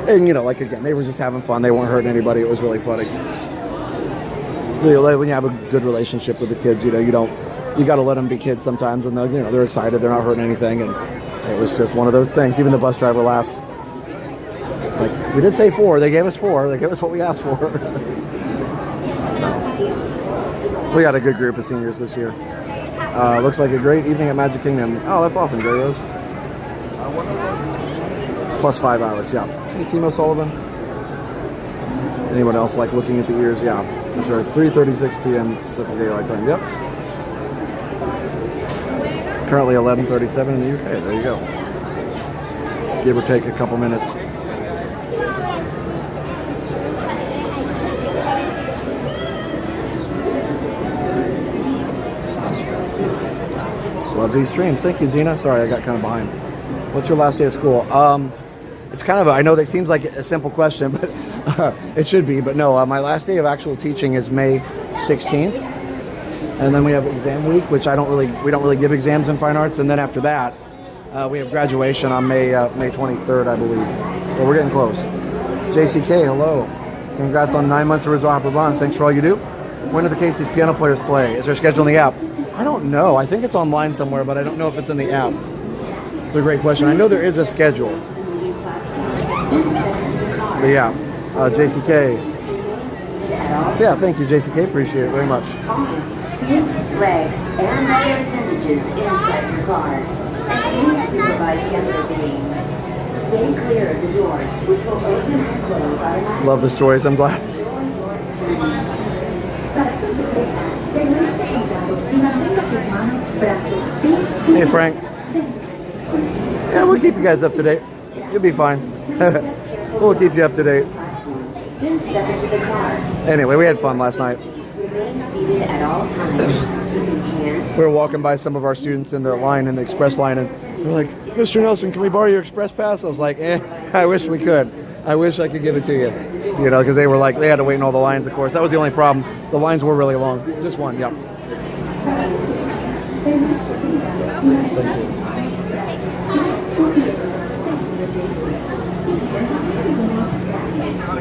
Speaker 5: And again, they were just having fun. They weren't hurting anybody. It was really funny. When you have a good relationship with the kids, you got to let them be kids sometimes, and they're excited. They're not hurting anything, and it was just one of those things. Even the bus driver laughed. It's like, we did say 4. They gave us 4. They gave us what we asked for. So, we got a good group of seniors this year. Looks like a great evening at Magic Kingdom. Oh, that's awesome, Gray Rose. Plus 5 hours, yeah. Hey, Timo Sullivan. Anyone else like looking at the ears? Yeah, I'm sure. It's 3:36 p.m. Pacific Daylight Time. Yep. Currently 11:37 in the UK. There you go. Give or take a couple minutes. Love these streams. Thank you, Zena. Sorry, I got kind of behind. What's your last day of school? It's kind of I know that seems like a simple question, but it should be. But no, my last day of actual teaching is May 16th, and then we have exam week, which we don't really give exams in fine arts, and then after that, we have graduation on May 23rd, I believe. So we're getting close. JCK, hello. Congrats on 9 months of Resort Provence. Thanks for all you do. When do the Casey's piano players play? Is there a schedule in the app? I don't know. I think it's online somewhere, but I don't know if it's in the app. It's a great question. I know there is a schedule. But yeah, JCK. Yeah, thank you, JCK. Appreciate it very much.
Speaker 9: Arms, feet, legs, and other appendages inside your car. And please supervise younger beings. Stay clear of the doors, which will open and close automatically.
Speaker 5: Love the stories. I'm glad. Hey, Frank. Yeah, we'll keep you guys up to date. You'll be fine. We'll keep you up to date.
Speaker 9: Then step into the car.
Speaker 5: Anyway, we had fun last night.
Speaker 9: Remain seated at all times, keeping hands.
Speaker 5: We were walking by some of our students in the line, in the express line, and they're like, Mr. Nelson, can we borrow your express pass? I was like, I wish we could. I wish I could give it to you. You know, because they were like, they had to wait in all the lines, of course. That was the only problem. The lines were really long. Just one, yep.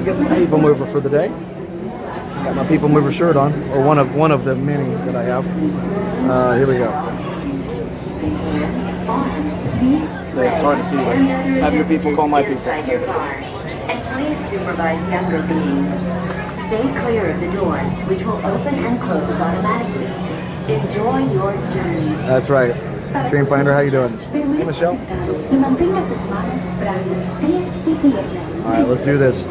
Speaker 5: Get my Peoplemover for the day. Got my Peoplemover shirt on, or one of the many that I have. Here we go. It's hard to see. Have your people call my people.
Speaker 9: And please supervise younger beings. Stay clear of the doors, which will open and close automatically. Enjoy your journey.
Speaker 5: That's right. Streamfinder, how you doing? Hey, Michelle. All right, let's do this.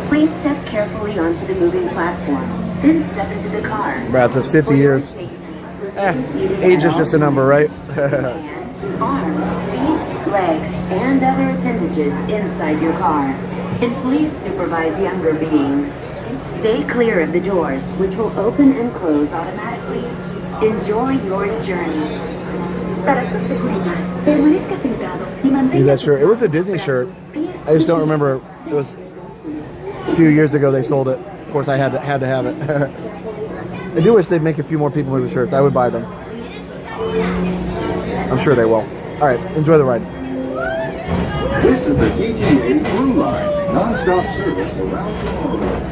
Speaker 9: Please step carefully onto the moving platform, then step into the car.
Speaker 5: Brad says 50 years. Age is just a number, right?
Speaker 9: Hands, arms, feet, legs, and other appendages inside your car. And please supervise younger beings. Stay clear of the doors, which will open and close automatically. Enjoy your journey. Para su seguridad, permanezca sentado y
Speaker 5: Yeah,
Speaker 9: mantenga
Speaker 5: that shirt. It was a Disney shirt. I just don't remember. It was a few years ago they sold it. Of course, I had to have it. I do wish they'd make a few more Peoplemover shirts. I would buy them. I'm sure they will. All right, enjoy the ride.
Speaker 11: This is the TTA Blue Line, non-stop service around Tomorrowland.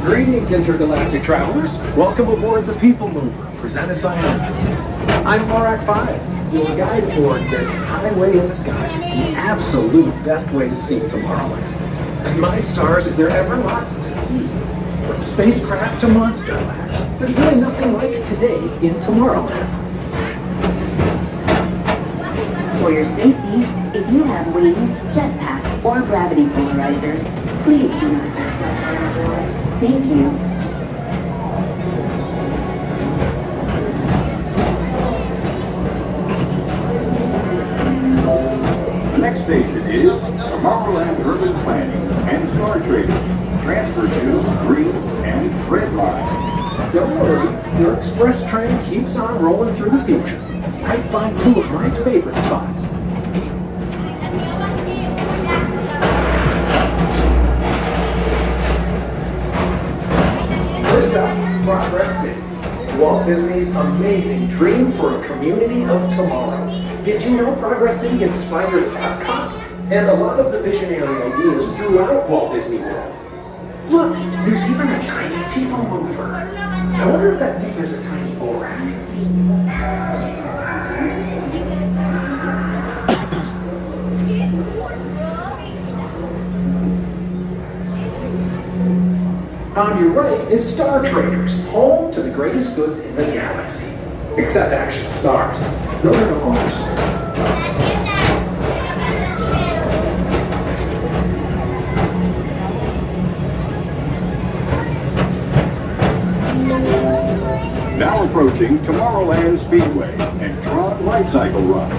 Speaker 12: Greetings, intergalactic travelers. Welcome aboard the Peoplemover, presented by Hercules. I'm Morak 5, your guide aboard this highway in the sky, the absolute best way to see Tomorrowland. And my stars, is there ever lots to see? From spacecraft to monster labs, there's really nothing like today in Tomorrowland.
Speaker 9: For your safety, if you have wings, jetpacks, or gravity polarizers, please do not take flight on board. Thank you.
Speaker 11: Next station is Tomorrowland Urban Planning and Star Traders. Transfer to Green and Red Line.
Speaker 12: Don't worry, your express train keeps on rolling through the future, right by two of my favorite spots. First up, Progress City. Walt Disney's amazing dream for a community of tomorrow. Did you know Progress City inspired Epcot? And a lot of the visionary ideas throughout Walt Disney World. Look, there's even a tiny Peoplemover. I wonder if that means there's a tiny Borak. On your right is Star Traders, home to the greatest goods in the galaxy. Except actual stars. Those are no ours.
Speaker 11: Now approaching Tomorrowland Speedway and Tron Light Cycle Run.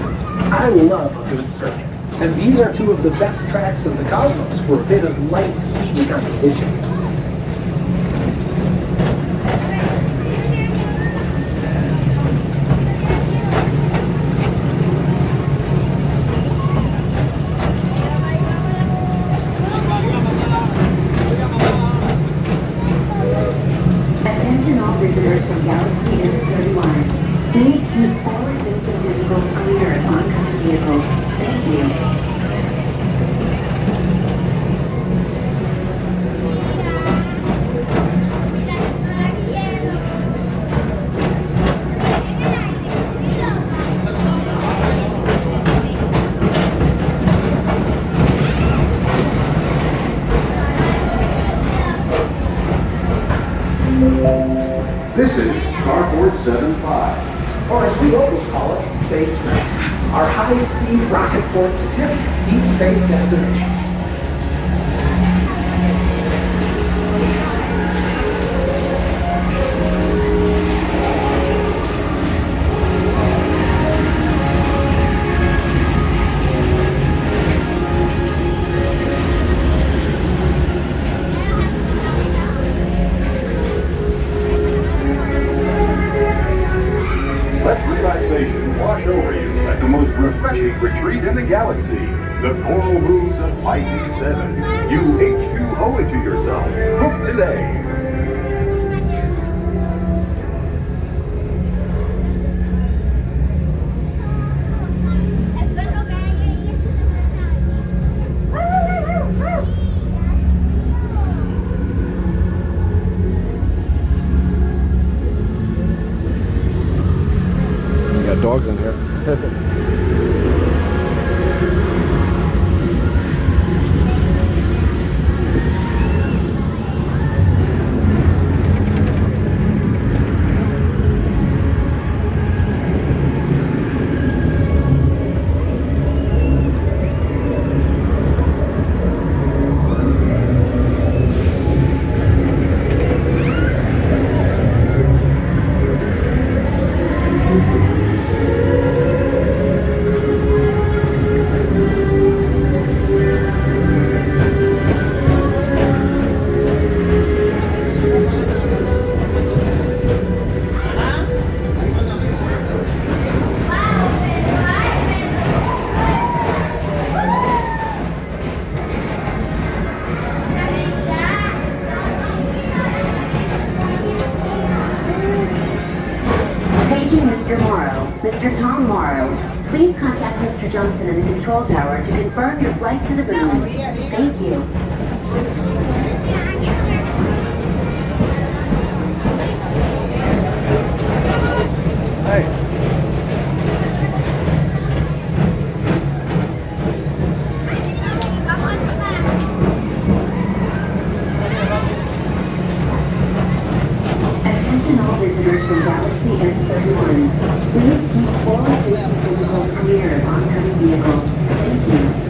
Speaker 12: I love a good circuit. And these are two of the best tracks in the cosmos for a bit of light speed competition.
Speaker 9: Attention all visitors from Galaxy M31. Please keep forward-facing tentacles clear of oncoming vehicles. Thank you.
Speaker 11: This is Starport 75.
Speaker 12: Or as we always call it, Space Rail, our high-speed rocket port to distant deep space destinations.
Speaker 11: Let relaxation wash over you at the most refreshing retreat in the galaxy, the coral moons of Pisces 7. You H2O it to yourself. Book today.
Speaker 5: You got dogs in here.
Speaker 9: Paging Mr. Morrow. Mr. Tom Morrow, please contact Mr. Johnson in the control tower to confirm your flight to the moon. Thank you.
Speaker 5: Hey.
Speaker 9: Attention all visitors from Galaxy M31. Please keep forward-facing tentacles clear of oncoming vehicles. Thank you.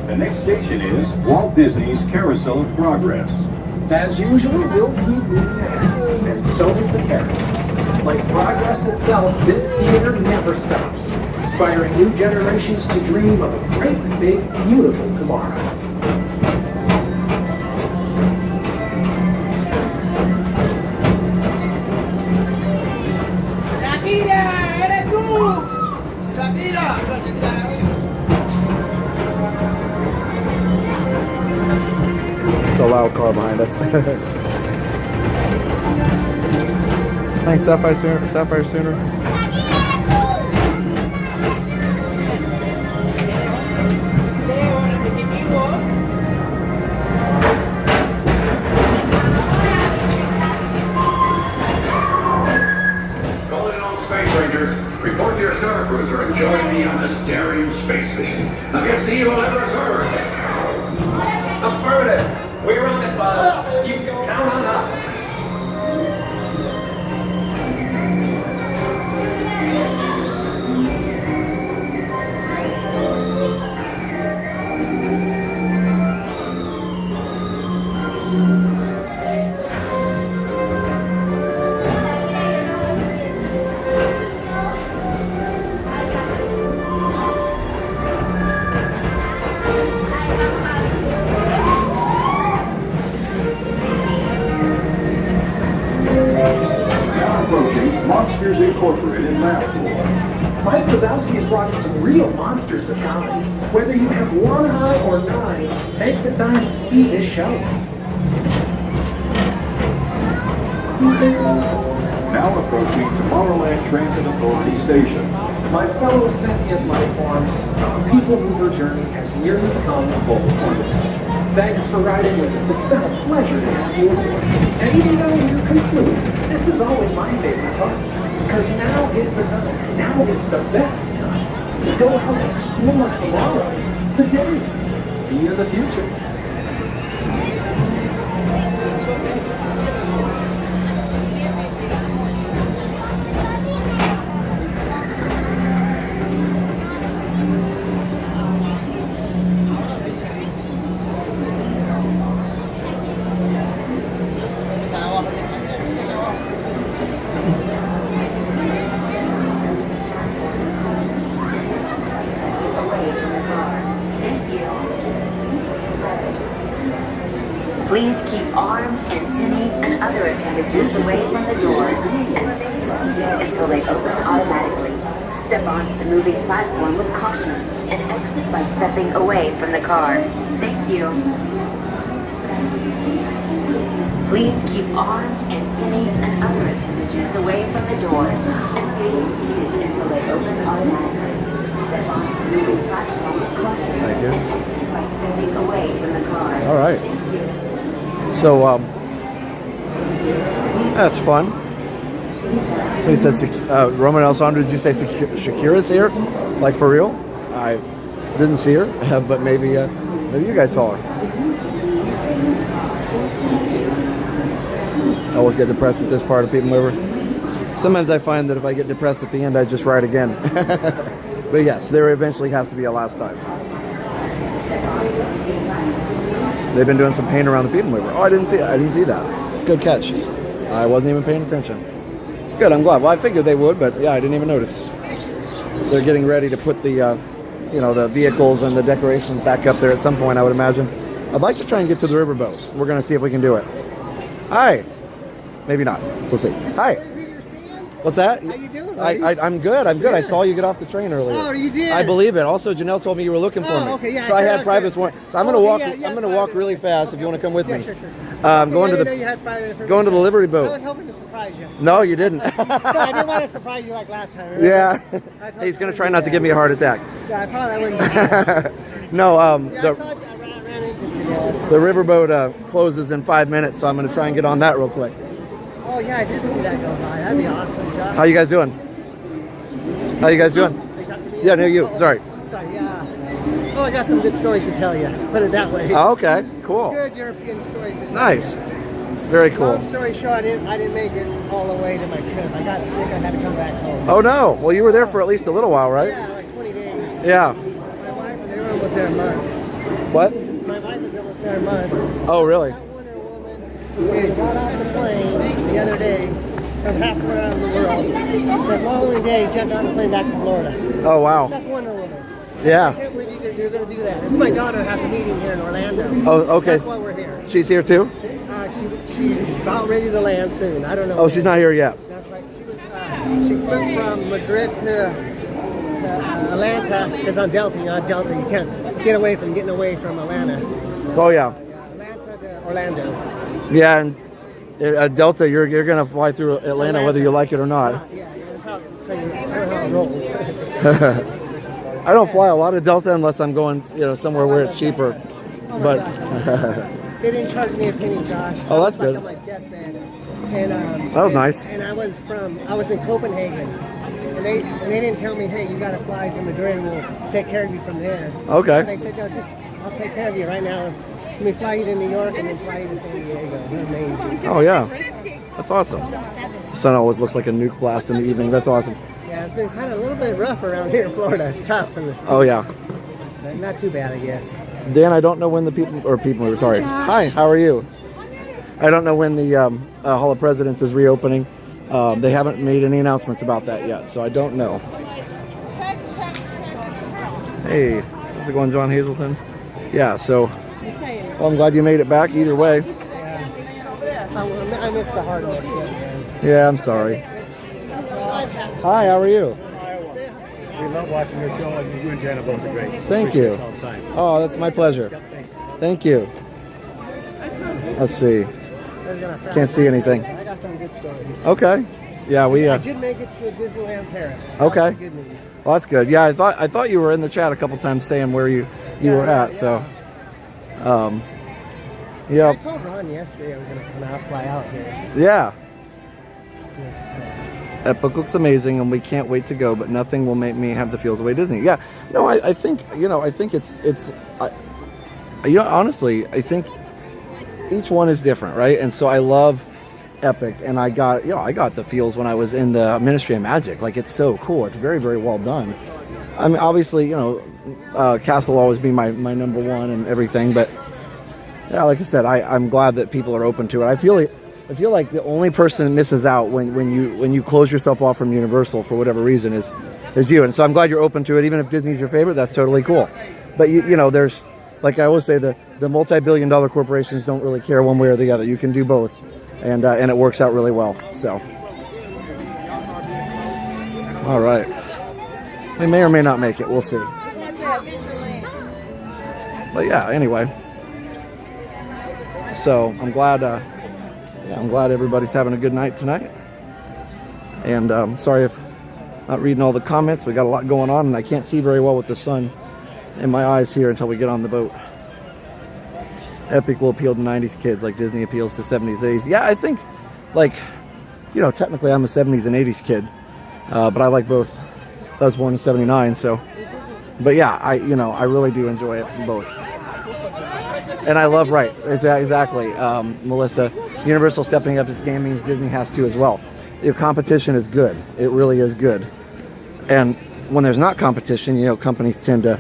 Speaker 11: The next station is Walt Disney's Carousel of Progress.
Speaker 12: As usual, we'll keep moving ahead, and so does the carousel. Like progress itself, this theater never stops, inspiring new generations to dream of a great, big, beautiful tomorrow.
Speaker 5: It's a loud car behind us. Thanks, Sapphire Sooner. Sapphire Sooner.
Speaker 1: Space Rangers, report to your star cruiser and join me on this daring space mission against the evil Emperor's Earth.
Speaker 12: Affirmative. We're on it, Buzz. You can count on us.
Speaker 11: Monsters Incorporated map floor.
Speaker 12: Mike Wazowski has brought in some real monsters of comedy. Whether you have one eye or nine, take the time to see this show.
Speaker 11: Now approaching Tomorrowland Transit Authority Station.
Speaker 12: My fellow sentient life forms, our Peoplemover journey has nearly come full orbit. Thanks for riding with us. It's been a pleasure to have you aboard. And even though you're concluded, this is always my favorite part. Because now is the time, now is the best time to go out and explore tomorrow, today. See you in the future.
Speaker 9: Please keep arms, antennae, and other appendages away from the doors and remain seated until they open automatically. Step onto the moving platform with caution and exit by stepping away from the car. Thank you. Please keep arms, antennae, and other appendages away from the doors and remain seated until they open automatically. Step onto the moving platform with caution and exit by stepping away from the car.
Speaker 5: All right.
Speaker 9: Thank you.
Speaker 5: So, that's fun. So he says, Roman Alessandro, did you say Shakira's here? Like for real? I didn't see her, but maybe you guys saw her. I always get depressed at this part of Peoplemover. Sometimes I find that if I get depressed at the end, I just ride again. But yes, there eventually has to be a last time. They've been doing some paint around the Peoplemover. Oh, I didn't see that. Good catch. I wasn't even paying attention. Good, I'm glad. Well, I figured they would, but yeah, I didn't even notice. They're getting ready to put the, the vehicles and the decorations back up there at some point, I would imagine. I'd like to try and get to the Riverboat. We're going to see if we can do it. Hi. Maybe not. We'll see. Hi. What's that?
Speaker 13: How you doing?
Speaker 5: I'm good. I saw you get off the train earlier.
Speaker 13: Oh, you did?
Speaker 5: I believe it. Also, Janelle told me you were looking for me.
Speaker 13: Okay, yeah.
Speaker 5: So I had private warning. So I'm going to walk. I'm going to walk really fast. If you want to come with me.
Speaker 13: Sure.
Speaker 5: Going to the going to the Liberty
Speaker 13: I
Speaker 5: Boat.
Speaker 13: was hoping to surprise you.
Speaker 5: No, you didn't.
Speaker 13: No, I didn't want to surprise you like last time. Remember?
Speaker 5: Yeah. He's going to try not to give me a heart attack.
Speaker 13: Yeah, I probably wouldn't.
Speaker 5: No.
Speaker 13: I ran into Janelle.
Speaker 5: The Riverboat closes in 5 minutes, so I'm going to try and get on that real quick.
Speaker 13: Oh yeah, I did see that go by. That'd be awesome, Josh.
Speaker 5: How you guys doing? Yeah, no, you. Sorry.
Speaker 13: Sorry, yeah. Oh, I got some good stories to tell you. Put it that way.
Speaker 5: Oh, okay, cool.
Speaker 13: Good European stories to tell
Speaker 5: Nice.
Speaker 13: you.
Speaker 5: Very cool.
Speaker 13: Long story short, I didn't make it all the way to my trip. I got sick. I had to come back home.
Speaker 5: Oh no. Well, you were there for at least a little while, right?
Speaker 13: Yeah, like 20 days.
Speaker 5: Yeah.
Speaker 13: My wife was there almost there a month.
Speaker 5: What?
Speaker 13: My wife was almost there a month.
Speaker 5: Oh, really?
Speaker 13: We got off the plane the other day from halfway around the world. The following day, jumped on the plane back to Florida.
Speaker 5: Oh, wow.
Speaker 13: That's Wonder Woman.
Speaker 5: Yeah.
Speaker 13: I can't believe you're going to do that. It's my daughter has a meeting here in Orlando.
Speaker 5: Oh, okay.
Speaker 13: That's why we're here.
Speaker 5: She's here too?
Speaker 13: She's about ready to land soon. I don't know.
Speaker 5: Oh, she's not here yet.
Speaker 13: That's right. She flew from Madrid to Atlanta because on Delta, Delta, you can't get away from getting away from Atlanta.
Speaker 5: Oh, yeah.
Speaker 13: Atlanta to Orlando.
Speaker 5: Yeah, and at Delta, you're going to fly through Atlanta whether you like it or not.
Speaker 13: Yeah, that's how it rolls.
Speaker 5: I don't fly a lot of Delta unless I'm going, somewhere where it's cheaper.
Speaker 13: Oh
Speaker 5: But
Speaker 13: they didn't charge me a penny, Josh.
Speaker 5: Oh, that's good.
Speaker 13: On my deathbed. And,
Speaker 5: that was nice.
Speaker 13: And I was in Copenhagen. they didn't tell me, hey, you got to fly to Madrid and we'll take care of you from there.
Speaker 5: Okay.
Speaker 13: And they said, no, I'll take care of you right now. Let me fly you to New York and then fly you to San Diego. They're amazing.
Speaker 5: Oh yeah, that's awesome. The sun always looks like a nuke blast in the evening. That's awesome.
Speaker 13: Yeah, it's been kind of a little bit rough around here in Florida. It's tough.
Speaker 5: Oh yeah.
Speaker 13: But not too bad, I guess.
Speaker 5: Dan, I don't know when the people. Sorry. Hi, how are you? I don't know when the Hall of Presidents is reopening. They haven't made any announcements about that yet, so I don't know. Hey, how's it going, John Hazelton? Yeah, so well, I'm glad you made it back either way.
Speaker 13: Yeah. I missed the hard work.
Speaker 5: Yeah, I'm sorry. Hi, how are you?
Speaker 14: We love watching your show, and you and Jenna both are great.
Speaker 5: Thank you.
Speaker 14: All the time.
Speaker 5: Oh, that's my pleasure. Thank you. Let's see. Can't see anything.
Speaker 13: I got some good stories.
Speaker 5: Okay. Yeah, we.
Speaker 13: I did make it to Disneyland Paris.
Speaker 5: Okay.
Speaker 13: Good news.
Speaker 5: Well, that's good. Yeah, I thought you were in the chat a couple times saying where you were at. So. Yeah.
Speaker 13: I told Ron yesterday I was going to come out, fly out here.
Speaker 5: Yeah. Epic looks amazing, and we can't wait to go. But nothing will make me have the feels the way Disney. Yeah. No, I think it's. Honestly, I think each one is different, right? And so I love Epic, and I got the feels when I was in the Ministry of Magic. Like, it's so cool. It's very, very well done. I mean, obviously, Castle will always be my number one and everything, but yeah, like I said, I'm glad that people are open to it. I feel like the only person that misses out when you close yourself off from Universal for whatever reason is you. And so I'm glad you're open to it. Even if Disney's your favorite, that's totally cool. But there's, like I always say, the multi-billion-dollar corporations don't really care one way or the other. You can do both, and it works out really well. So, all right, we may or may not make it. We'll see. But yeah, anyway. So I'm glad. I'm glad everybody's having a good night tonight. And sorry if not reading all the comments. We got a lot going on, and I can't see very well with the sun in my eyes here until we get on the boat. Epic will appeal to 90s kids like Disney appeals to 70s, 80s. Yeah, I think, technically I'm a 70s and 80s kid, but I like both. I was born in 79, so. But yeah, I really do enjoy it both. And I love, right, exactly, Melissa. Universal stepping up its game means Disney has to as well. Your competition is good. It really is good. And when there's not competition, companies tend to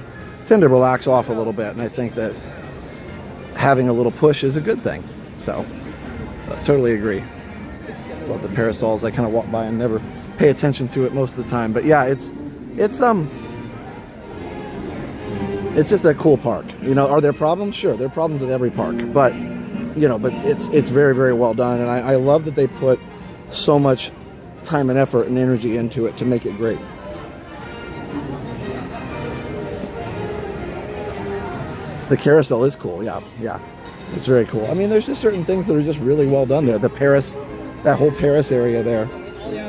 Speaker 5: relax off a little bit. And I think that having a little push is a good thing. So, I totally agree. So the parasols, I kind of walk by and never pay attention to it most of the time. But yeah, it's just a cool park. Are there problems? Sure, there are problems with every park. But it's very, very well done. And I love that they put so much time and effort and energy into it to make it great. The carousel is cool, yeah. It's very cool. I mean, there's just certain things that are just really well done there. That whole Paris area there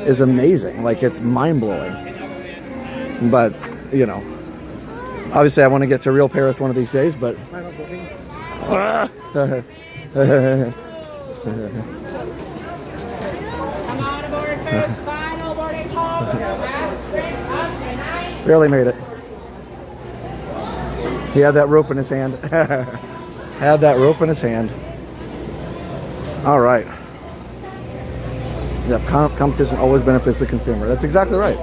Speaker 5: is amazing. Like, it's mind-blowing. But, obviously I want to get to real Paris one of these days, but... Barely made it. He had that rope in his hand. All right. Yep, competition always benefits the consumer. That's exactly right.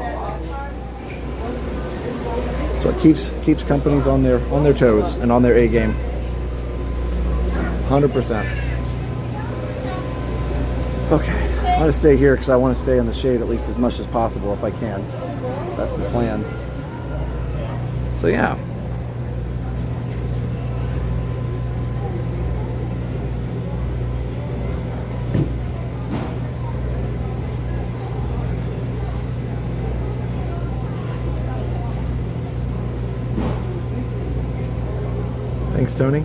Speaker 5: So it keeps companies on their toes and on their A game. 100%. Okay, I'm going to stay here because I want to stay in the shade at least as much as possible if I can. So that's the plan. So yeah. Thanks, Tony.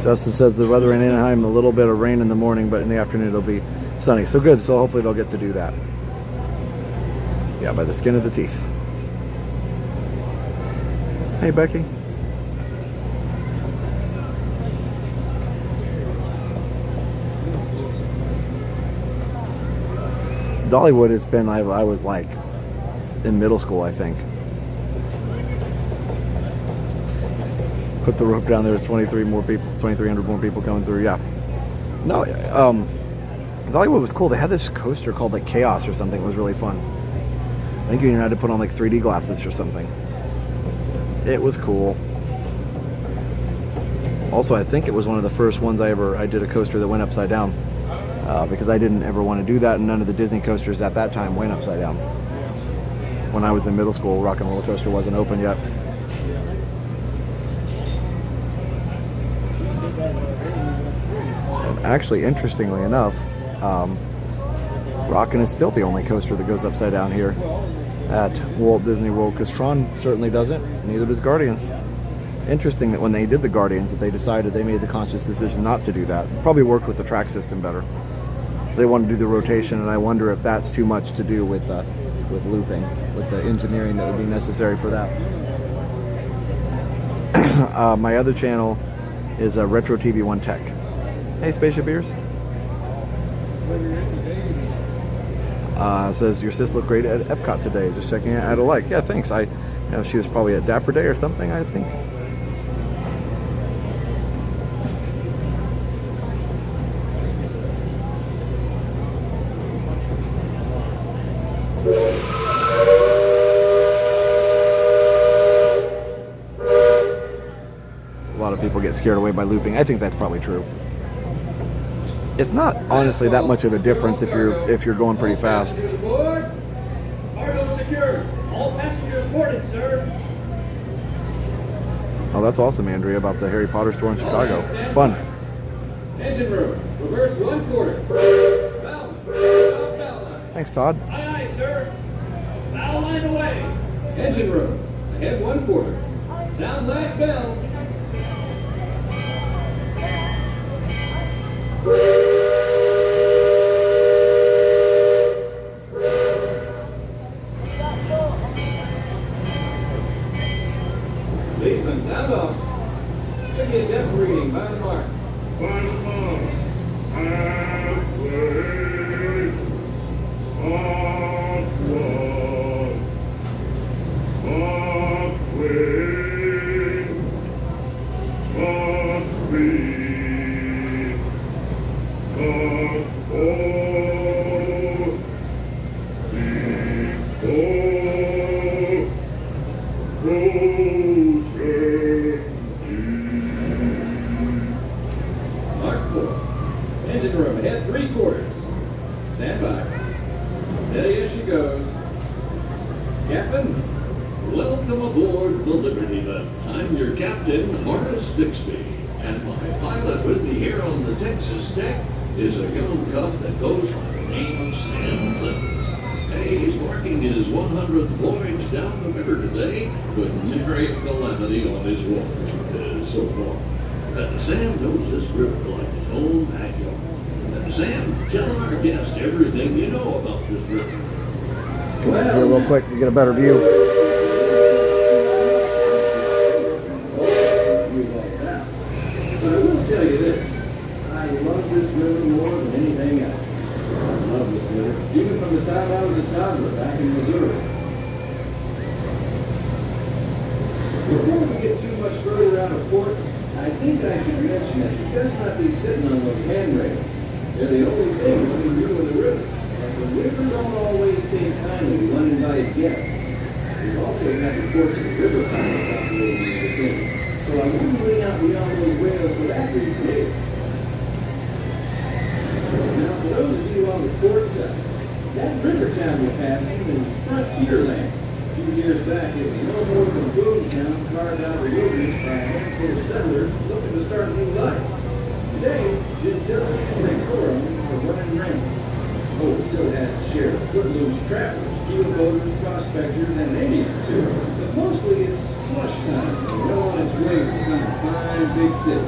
Speaker 5: Justin says the weather in Anaheim, a little bit of rain in the morning, but in the afternoon it'll be sunny. So good. So hopefully they'll get to do that. Yeah, by the skin of the teeth. Hey, Becky. Dollywood has been, I was like in middle school, I think. Put the rope down, there was 2,300 more people coming through, yeah. No, Dollywood was cool. They had this coaster called like Chaos or something. It was really fun. I think you even had to put on like 3D glasses or something. It was cool. Also, I think it was one of the first ones I did a coaster that went upside down. Because I didn't ever want to do that, and none of the Disney coasters at that time went upside down. When I was in middle school, Rock and Roller Coaster wasn't open yet. And actually, interestingly enough, Rockin' is still the only coaster that goes upside down here at Walt Disney World, because Tron certainly doesn't, neither does Guardians. Interesting that when they did the Guardians, that they decided they made the conscious decision not to do that. Probably worked with the track system better. They want to do the rotation, and I wonder if that's too much to do with looping, with the engineering that would be necessary for that. My other channel is Retro TV 1 Tech. Hey, Spaceship Ears. Says your sis looked great at Epcot today. Just checking out a like. Yeah, thanks. She was probably at Dapper Day or something, I think. People get scared away by looping. I think that's probably true. It's not honestly that much of a difference if you're going pretty fast.
Speaker 10: Cargo secured. All passengers boarded, sir.
Speaker 5: Oh, that's awesome, Andrea, about the Harry Potter store in Chicago. Fun.
Speaker 10: Engine room. Reverse 1/4. Bow line.
Speaker 5: Thanks, Todd.
Speaker 10: Aye, aye, sir. Bow line away. Engine room. Ahead 1/4. Sound last bell. Leafman, sound off. Give me a depth reading by the mark. Final call. Halfway. Halfway. Halfway. Mark 4. Engine room ahead 3/4. Stand by. Steady as she goes. Captain, welcome aboard the Liberty Bell. I'm your captain, Horace Bixby, and my pilot with me here on the Texas deck is a young cub that goes by the name of Sam Clemens. Hey, he's marking his 100th voyage down the river today with nary a calamity on his watch so far. Sam knows this river like his own backyard. Sam, tell our guests everything you know about this river.
Speaker 5: Come over here real quick, we get a better view.
Speaker 10: But I will tell you this. I love this river more than anything else. I love this river, even from the time I was a toddler back in Missouri. Before we get too much further out of port, I think I should mention that you just not be sitting on those handrails. They're the only thing between you and the river. And the river don't always take kindly to running by its guests. We've also got reports of river pirates operating in the vicinity. So I wouldn't lean out beyond those rails for that reason either. Now, for those of you on the port side, that river town you're passing is Frontierland. A few years back, it was no more than a boom town carved out of the wilderness by a handful of settlers looking to start a new life. Today, utility and decorum are running rampant. Oh, it still has its share of footloose travelers, keel boaters, prospectors, and Indians too. But mostly it's flush time and well on its way to become a fine big city.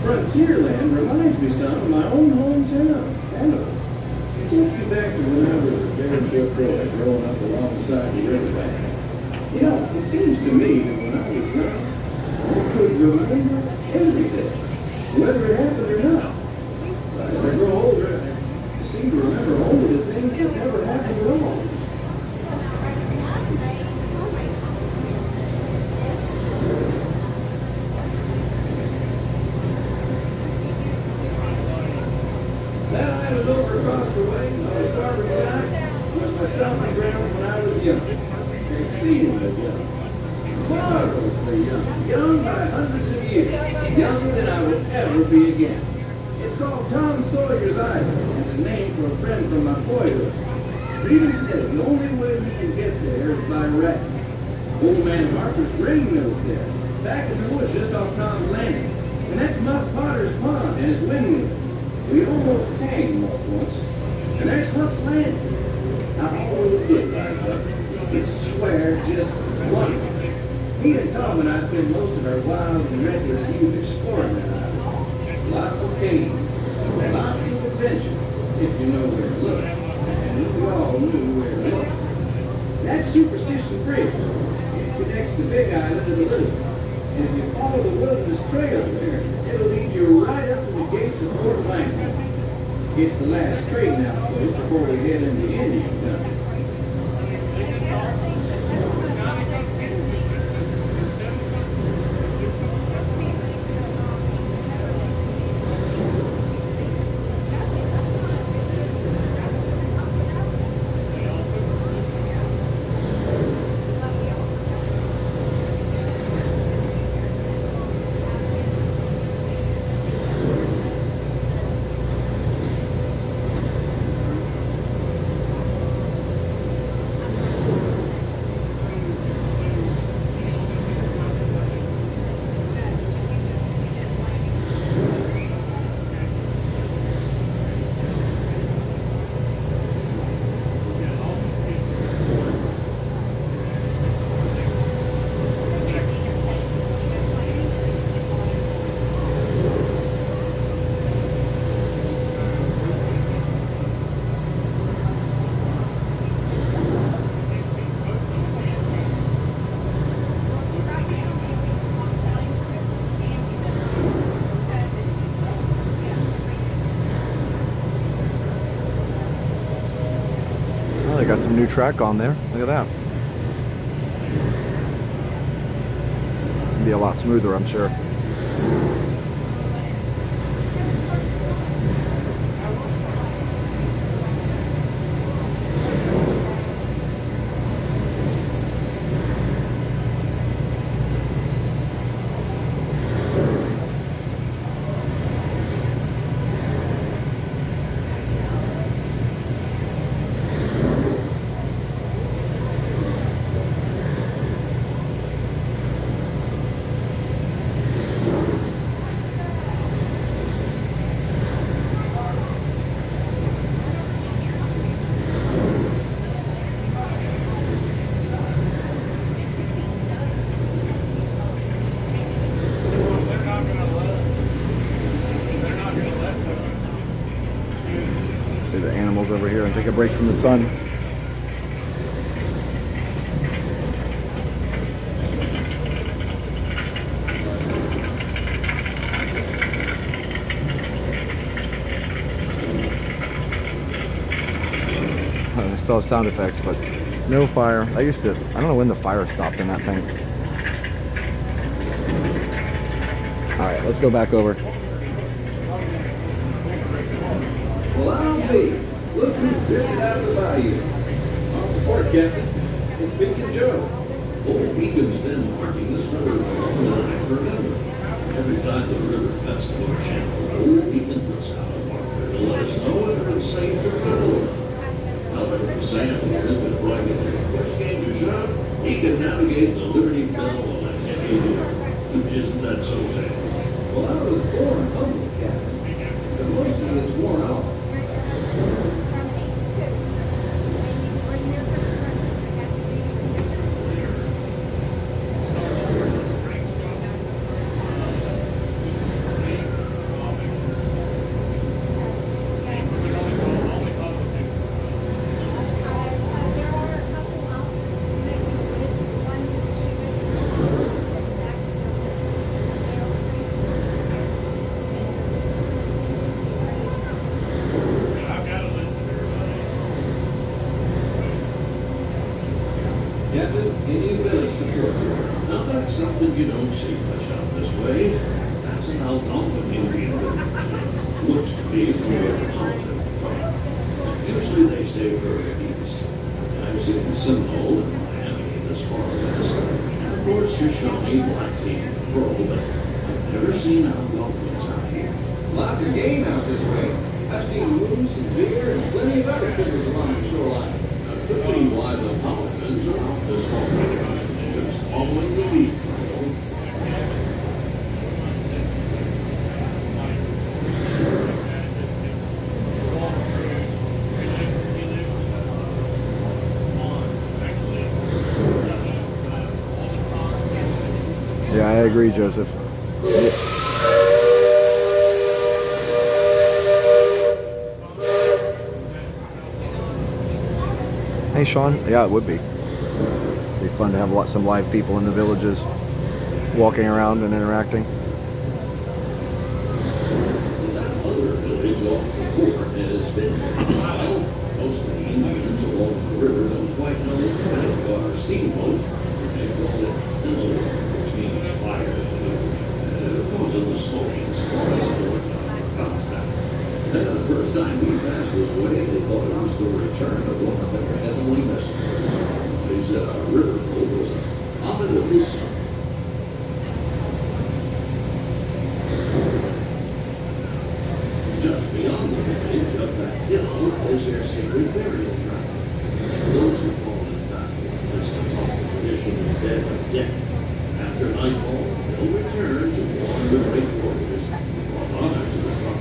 Speaker 10: Frontierland reminds me some of my own hometown, Canada. It takes me back to when I was a barefoot boy growing up alongside the riverbank. You know, it seems to me that when I was young, I could remember everything, whether it happened or not. But as I grow seem to remember only the things that never happened at all. That island over across the way on the starboard side was my stomping ground when I was young. Exceedingly young. Marvelously young. Young by hundreds of years. Younger than I would ever be again. It's called Tom Sawyer's Island, and is named for a friend from my boyhood. But even today, the only way we can get there is by raft. Old man Harper's ring knows there, back in the woods just off Tom's Landing. And that's Muff Potter's pond and his windmill. We almost hanged Muff once. And there's Huck's Landing. I always did like Huck. He'd swear just wonderful. He and Tom and I spent most of our wild and reckless youth exploring that island. Lots of caves, lots of adventure, if you know where to look. And we all knew where to look. That's Superstition Bridge. It connects the Big Island to the Little. And if you follow the Wilderness Trail there, it'll lead you right up to the gates of Fort Langford. It's the last trading outpost before we head into Indian country.
Speaker 5: They got some new track on there. Look at that. It'll be a lot smoother, I'm sure. See the animals over here and take a break from the sun. They still have sound effects, but no fire. I don't know when the fire stopped in that thing. All right, let's go back over.
Speaker 10: Well, I'll be. Look who's drifted out of the bayou. On the port, Captain. It's Beacon Joe.
Speaker 15: Old Beacon's been marking this river longer than I can remember. Every time the river cuts the channel, Old Beacon puts out a marker to let us know whether it's safe to travel. However, Sam here has been bragging that if push came to shove, he can navigate the Liberty Bell like any other. Isn't that so, Sam?
Speaker 10: Well, I was born humble, Captain. But most of it's worn off.
Speaker 15: way, passing out on the Indian village. Looks to me more positive train. Usually they stay further east. I've seen Seminole and Miami this far west. And of course your Shawnee, Black Team, Pearl, but I've never seen Algonquins out here.
Speaker 10: Lots of game out this way. I've seen moose and deer and plenty of other critters along the shoreline.
Speaker 15: Could be why the Pelicans are out this far. Just following the beach trail.
Speaker 5: Yeah, I agree, Joseph. Hey, Sean. Yeah, it would be. It'd be fun to have some live people in the villages walking around and interacting.
Speaker 15: That other village off the port has been for a while. Most of the Indians along the river don't quite know how our steamboat. They call it pillow, which means fire. Because of the smoking spoils going constant. The first time we passed this way, they thought it was the return of one of their heavenly messengers. They said our riverboat was a comet of the sun. Just beyond the village, up that hill, is their sacred burial ground. Those who fall in battle, this the tradition of dead are dead. After nightfall, they'll return to warn the great warriors who brought honor to the front.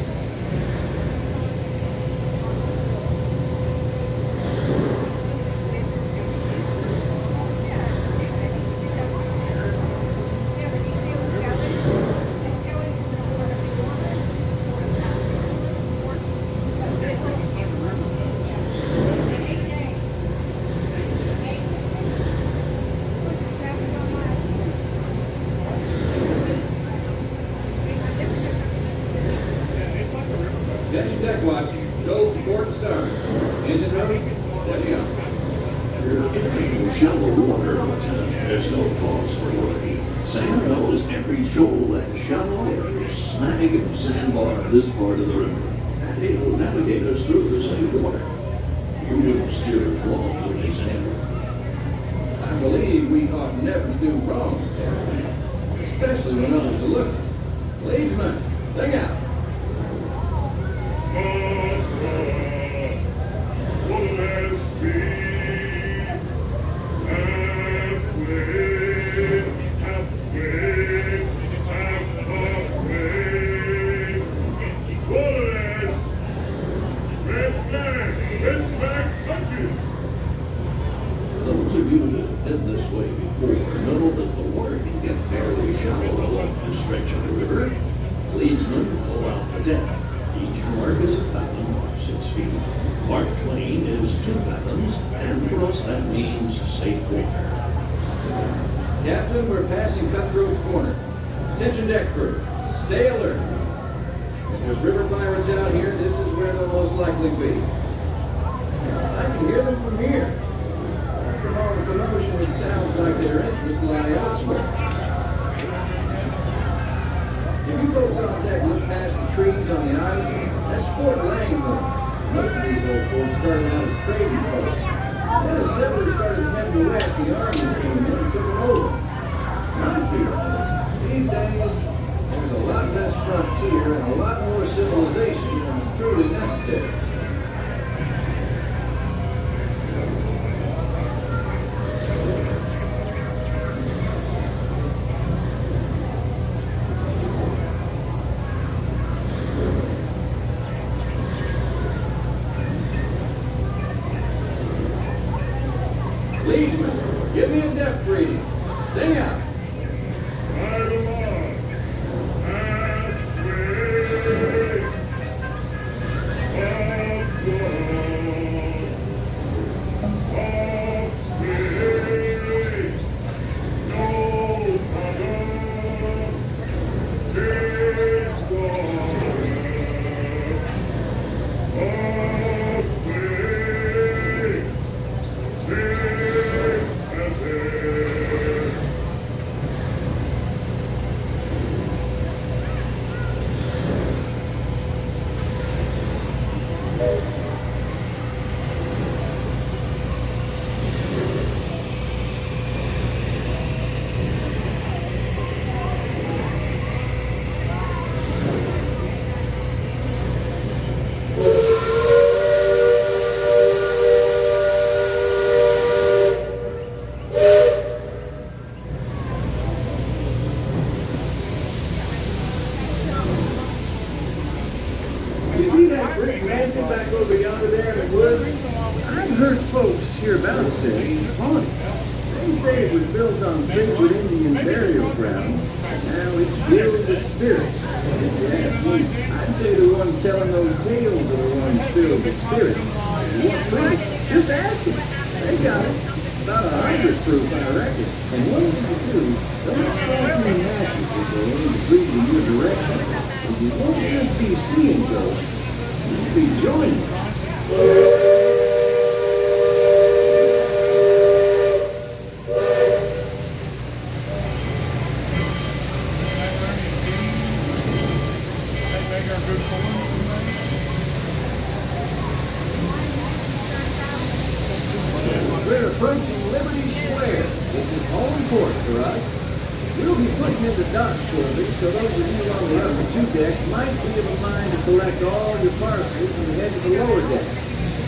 Speaker 10: Attention deck watch. Shows the port start. Engine ready? Steady up.
Speaker 15: You're entering shallow water, but there's no cause for worry. Sam knows every shoal and shallow area, snag and sandbar this part of the river, and he'll navigate us through the safe water. You wouldn't steer us wrong, would you, Sam?
Speaker 10: I believe we ought never to do wrong, especially when others are looking. Leadsman, sing out.
Speaker 15: Those of you who've been this way before know that the water can get fairly shallow along this stretch of the river. Leadsmen pull out the deck. Each mark is a fathom or 6 feet. Mark 20 is 2 fathoms, and for us that means safe water.
Speaker 10: Captain, we're passing Cutthroat Corner. Attention deck crew. Stay alert. If there's river pirates out here, this is where they'll most likely be. I can hear them from here. From all the commotion, it sounds like their interests lie elsewhere. If you folks on deck look past the trees on the island, that's Fort Langdon. Most of these old forts started out as trading posts. Then as settlers started heading west, the army came in and took them over. I feel these days, there's a lot less frontier and a lot more civilization than is truly necessary. Leadsman, give me a depth reading. Sing out.
Speaker 16: Right along.
Speaker 10: back over yonder there in the woods, I've heard folks hereabouts say it's haunted. They say it was built on sacred Indian burial ground. Now it's filled with spirits. If you ask me, I'd say the ones telling those tales are the ones filled with spirits. You want proof? Just ask them. They got it. About 100 proof, I reckon. And one thing to do, don't start doing matches if they aim to breathe in your direction. If you won't just be seeing ghosts, you'll be joining them. We're approaching Liberty Square, which is all important for us. We'll be putting into dock shortly, so those of you on the upper two decks might be of a mind to collect all your parcels and head to the lower deck.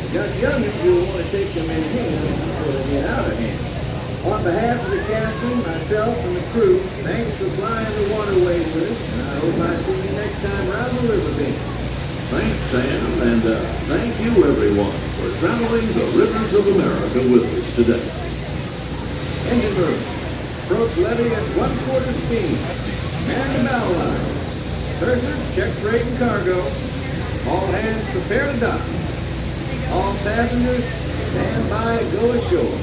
Speaker 10: Got youngins who'll want to take them in hand before they get out of hand. On behalf of the captain, myself, and the crew, thanks for flying the waterways with us, and I hope I see you next time around the river bend.
Speaker 15: Thanks, Sam, and thank you, everyone, for traveling the rivers of America with us today.
Speaker 10: Engine room. Approach levee at 1/4 speed. Man the bow line. Purser, check freight and cargo. All hands prepare to dock. All passengers, stand by, go ashore.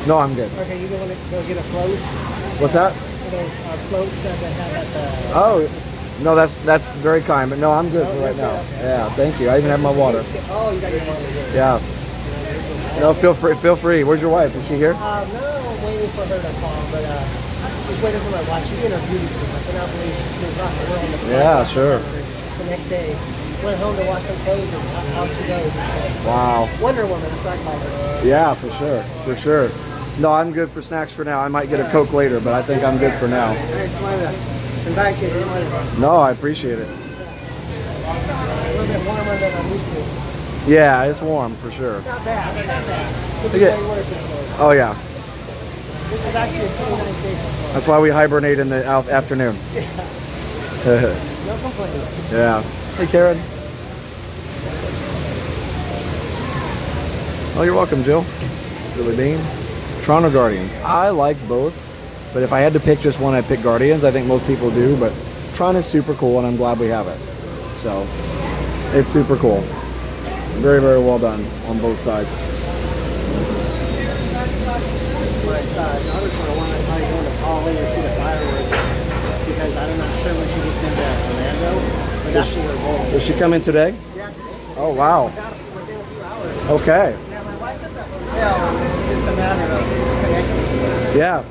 Speaker 5: No, I'm good.
Speaker 13: Okay, you want to go get a float?
Speaker 5: What's that?
Speaker 13: Those floats that they have at the...
Speaker 5: Oh, no, that's very kind, but no, I'm good for right now. Yeah, thank you. I even have my water.
Speaker 13: Oh, you got your water here.
Speaker 5: Yeah. No, feel free. Where's your wife? Is she here?
Speaker 13: No, I'm waiting for her to call, but just waiting for my wife. She's in her beauty school. I cannot believe she's rocking and rolling the float.
Speaker 5: Yeah, sure.
Speaker 13: The next day, went home to wash some clothes, and out she goes.
Speaker 5: Wow.
Speaker 13: Wonder Woman, that's what I call her.
Speaker 5: Yeah, for sure. No, I'm good for snacks for now. I might get a Coke later, but I think I'm good for now.
Speaker 13: I just wanted to invite you to
Speaker 5: No, I appreciate it.
Speaker 13: a little bit warmer than I'm used to.
Speaker 5: Yeah, it's warm for sure.
Speaker 13: Not bad, not bad. Could be
Speaker 5: Okay.
Speaker 13: way worse than
Speaker 5: Oh yeah.
Speaker 13: this is actually a pretty nice day so far.
Speaker 5: That's why we hibernate in the afternoon.
Speaker 13: No complaints.
Speaker 5: Yeah. Hey, Karen. Oh, you're welcome, Jill. Billy Bean. Toronto Guardians. I like both, but if I had to pick just one, I'd pick Guardians. I think most people do, but Tron is super cool, and I'm glad we have it. So, it's super cool. Very, very well done on both sides.
Speaker 13: My daughter's going to want to probably go to Paul later to see the fireworks because I'm not sure when she gets into Orlando, but that's her goal.
Speaker 5: Does she come in today?
Speaker 13: Yeah.
Speaker 5: Oh, wow.
Speaker 13: Within a few hours.
Speaker 5: Okay.
Speaker 13: Yeah, my wife's at the hotel. It's just a matter of connecting.
Speaker 5: Yeah.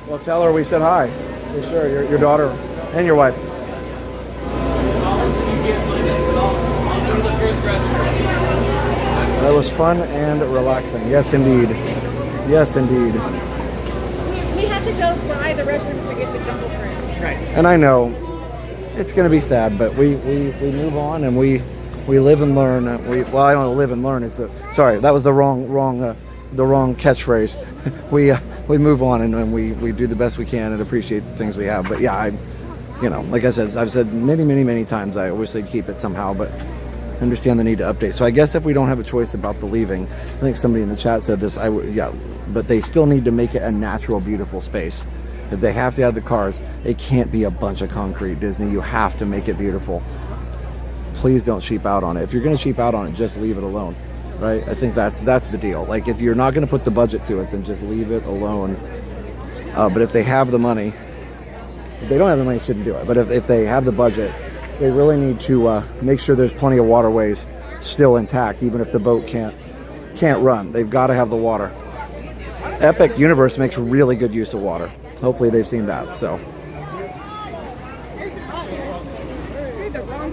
Speaker 5: Well, tell her we said hi. For sure. Your daughter and your wife. That was fun and relaxing. Yes, indeed. Yes, indeed.
Speaker 4: We had to go by the restrooms to get to Jungle Cruise.
Speaker 13: Right.
Speaker 5: And I know it's going to be sad, but we move on and we live and learn. Well, I don't know, live and learn is sorry, that was the wrong catchphrase. We move on and we do the best we can and appreciate the things we have. But yeah, like I said, I've said many times, I wish they'd keep it somehow, but I understand the need to update. So I guess if we don't have a choice about the leaving, I think somebody in the chat said this, but they still need to make it a natural, beautiful space. If they have to add the cars, it can't be a bunch of concrete, Disney. You have to make it beautiful. Please don't cheap out on it. If you're going to cheap out on it, just leave it alone, right? I think that's the deal. Like, if you're not going to put the budget to it, then just leave it alone. But if they have the money, if they don't have the money, shouldn't do it. But if they have the budget, they really need to make sure there's plenty of waterways still intact, even if the boat can't run. They've got to have the water. Epic Universe makes really good use of water. Hopefully they've seen that. So,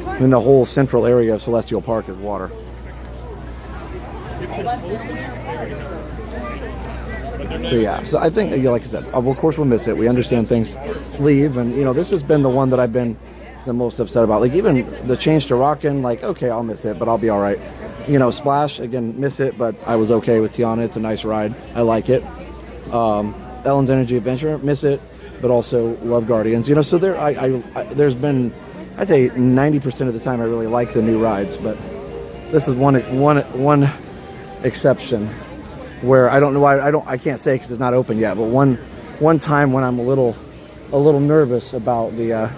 Speaker 5: I mean, the whole central area of Celestial Park is water. So yeah, so I think, like I said, of course we'll miss it. We understand things leave, and this has been the one that I've been the most upset about. Like, even the change to Rockin', like, okay, I'll miss it, but I'll be all right. Splash, again, miss it, but I was okay with Tiana. It's a nice ride. I like it. Ellen's Energy Adventure, miss it, but also love Guardians. So there's been, I'd say 90% of the time I really like the new rides, but this is one exception where I don't know why I can't say because it's not open yet. But one time when I'm a little nervous about the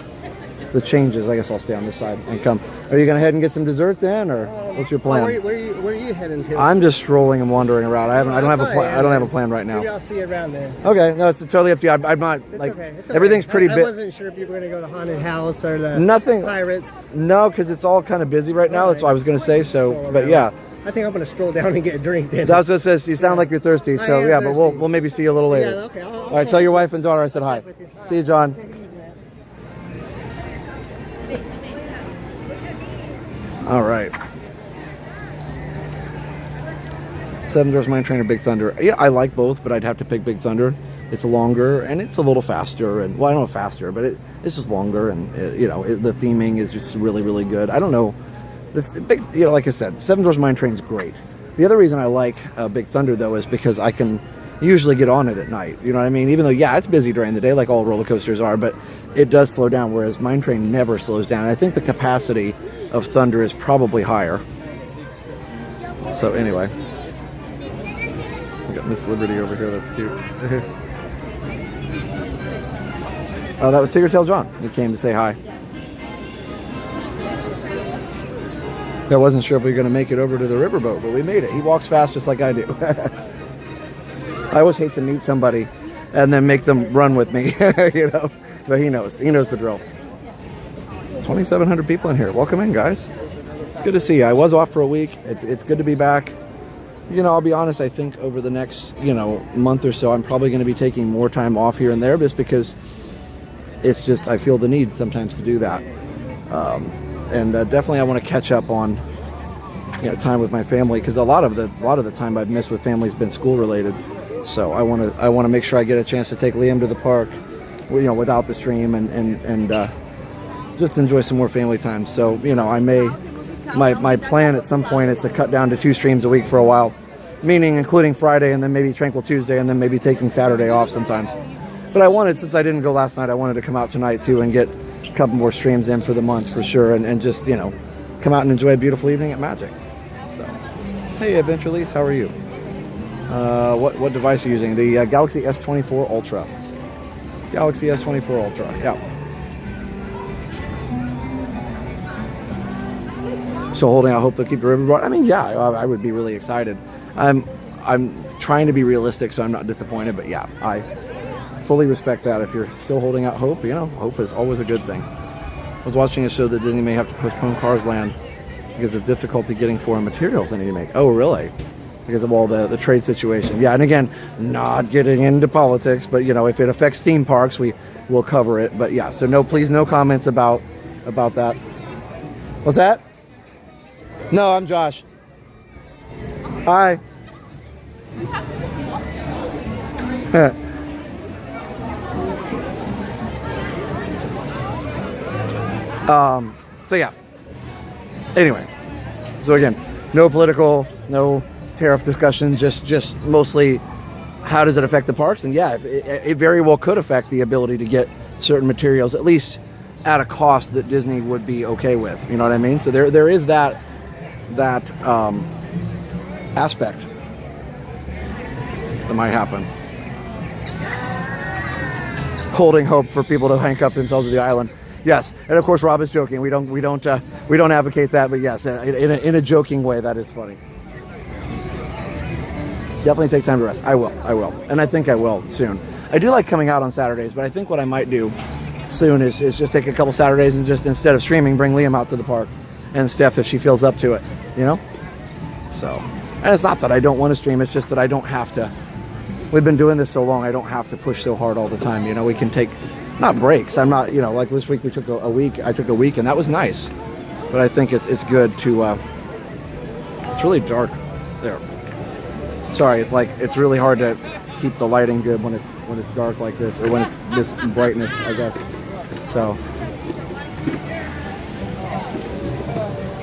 Speaker 5: changes, I guess I'll stay on this side and come. Are you gonna head and get some dessert then, or what's your plan?
Speaker 13: Where are you heading to?
Speaker 5: I'm just strolling and wandering around. I don't have a plan. I don't have a plan right now.
Speaker 13: Maybe I'll see you around there.
Speaker 5: Okay, no, it's totally up to you. I'm not
Speaker 13: It's
Speaker 5: like
Speaker 13: okay. It's okay.
Speaker 5: everything's pretty
Speaker 13: I
Speaker 5: big.
Speaker 13: wasn't sure if you were going to go to the haunted house or the Pirates.
Speaker 5: No, because it's all kind of busy right now. That's what I was gonna say. So, but yeah.
Speaker 13: I think I'm going to stroll down and get a drink then.
Speaker 5: That's what it says. You sound like you're thirsty. So yeah, but we'll maybe see you a little later.
Speaker 13: Yeah, okay.
Speaker 5: All right, tell your wife and daughter I said hi. See you, John. All right. Seven Dwarfs Mine Train or Big Thunder. Yeah, I like both, but I'd have to pick Big Thunder. It's longer and it's a little faster, and well, I don't know faster, but it's just longer, and the theming is just really, really good. I don't know. Like I said, Seven Dwarfs Mine Train's great. The other reason I like Big Thunder though is because I can usually get on it at night. You know what I mean? Even though it's busy during the day, like all roller coasters are, but it does slow down. Whereas Mine Train never slows down. I think the capacity of Thunder is probably higher. So anyway, we got Miss Liberty over here. That's cute. Oh, that was Tiggertail John. He came to say hi. I wasn't sure if we were going to make it over to the Riverboat, but we made it. He walks fast just like I do. I always hate to meet somebody and then make them run with me, But he knows. He knows the drill. 2,700 people in here. Welcome in, guys. It's good to see you. I was off for a week. It's good to be back. I'll be honest, I think over the next, month or so, I'm probably going to be taking more time off here and there just because it's just, I feel the need sometimes to do that. And definitely I want to catch up on time with my family, because a lot of the time I've missed with family has been school related. So I want to make sure I get a chance to take Liam to the park, without the stream, and just enjoy some more family time. So I may, my plan at some point is to cut down to 2 streams a week for a while, meaning including Friday and then maybe Tranquil Tuesday and then maybe taking Saturday off sometimes. But I wanted, since I didn't go last night, I wanted to come out tonight too and get a couple more streams in for the month for sure, and just come out and enjoy a beautiful evening at Magic. So, hey Adventure Lease, how are you? What device are you using? The Galaxy S24 Ultra. Galaxy S24 Ultra, yeah. So holding out hope they'll keep the Riverboat. I mean, yeah, I would be really excited. I'm trying to be realistic, so I'm not disappointed. But yeah, I fully respect that. If you're still holding out hope, hope is always a good thing. I was watching a show that Disney may have to postpone Cars Land because of difficulty getting foreign materials they need to make. Oh, really? Because of all the trade situation. Yeah, and again, not getting into politics, but if it affects theme parks, we will cover it. But yeah, so please no comments about that. What's that? No, I'm Josh. Hi. So yeah. Anyway. So again, no political, no tariff discussion, just mostly how does it affect the parks? And yeah, it very well could affect the ability to get certain materials, at least at a cost that Disney would be okay with. You know what I mean? So there is that aspect that might happen. holding hope for people to handcuff themselves to the island. Yes, and of course Rob is joking. We don't advocate that, but yes, in a joking way, that is funny. Definitely take time to rest. I will, and I think I will soon. I do like coming out on Saturdays, but I think what I might do soon is just take a couple Saturdays and just, instead of streaming, bring Liam out to the park, and Steph if she feels up to it, you know. So, and it's not that I don't want to stream. It's just that I don't have to. We've been doing this so long, I don't have to push so hard all the time. You know, we can take. Not breaks. I'm not, like this week we took a week. I took a week, and that was nice. But I think it's good to. It's really dark there. Sorry, it's really hard to keep the lighting good when it's dark like this, or when it's this brightness, I guess. So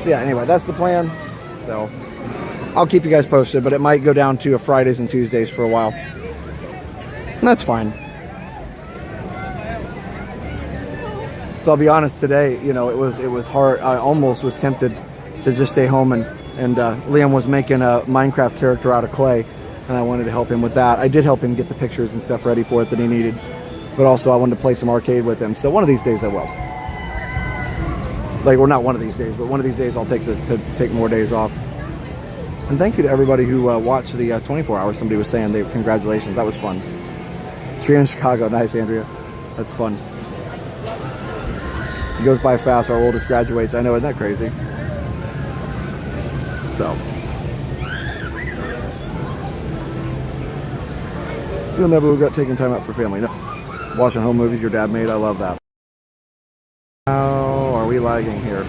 Speaker 5: yeah. Anyway, that's the plan. So I'll keep you guys posted, but it might go down to Fridays and Tuesdays for a while, and that's fine. So I'll be honest, today, it was hard. I almost was tempted to just stay home, and Liam was making a Minecraft character out of clay, and I wanted to help him with that. I did help him get the pictures and stuff ready for it that he needed, but also I wanted to play some arcade with him. So one of these days I will. Not one of these days, but one of these days I'll take more days off. And thank you to everybody who watched the 24 hours. Somebody was saying congratulations. That was fun. Stream in Chicago. Nice, Andrea. That's fun. It goes by fast. Our oldest graduates. I know, isn't that crazy? So you'll never regret taking time out for family. No. Watching home movies your dad made. I love that. How are we lagging here?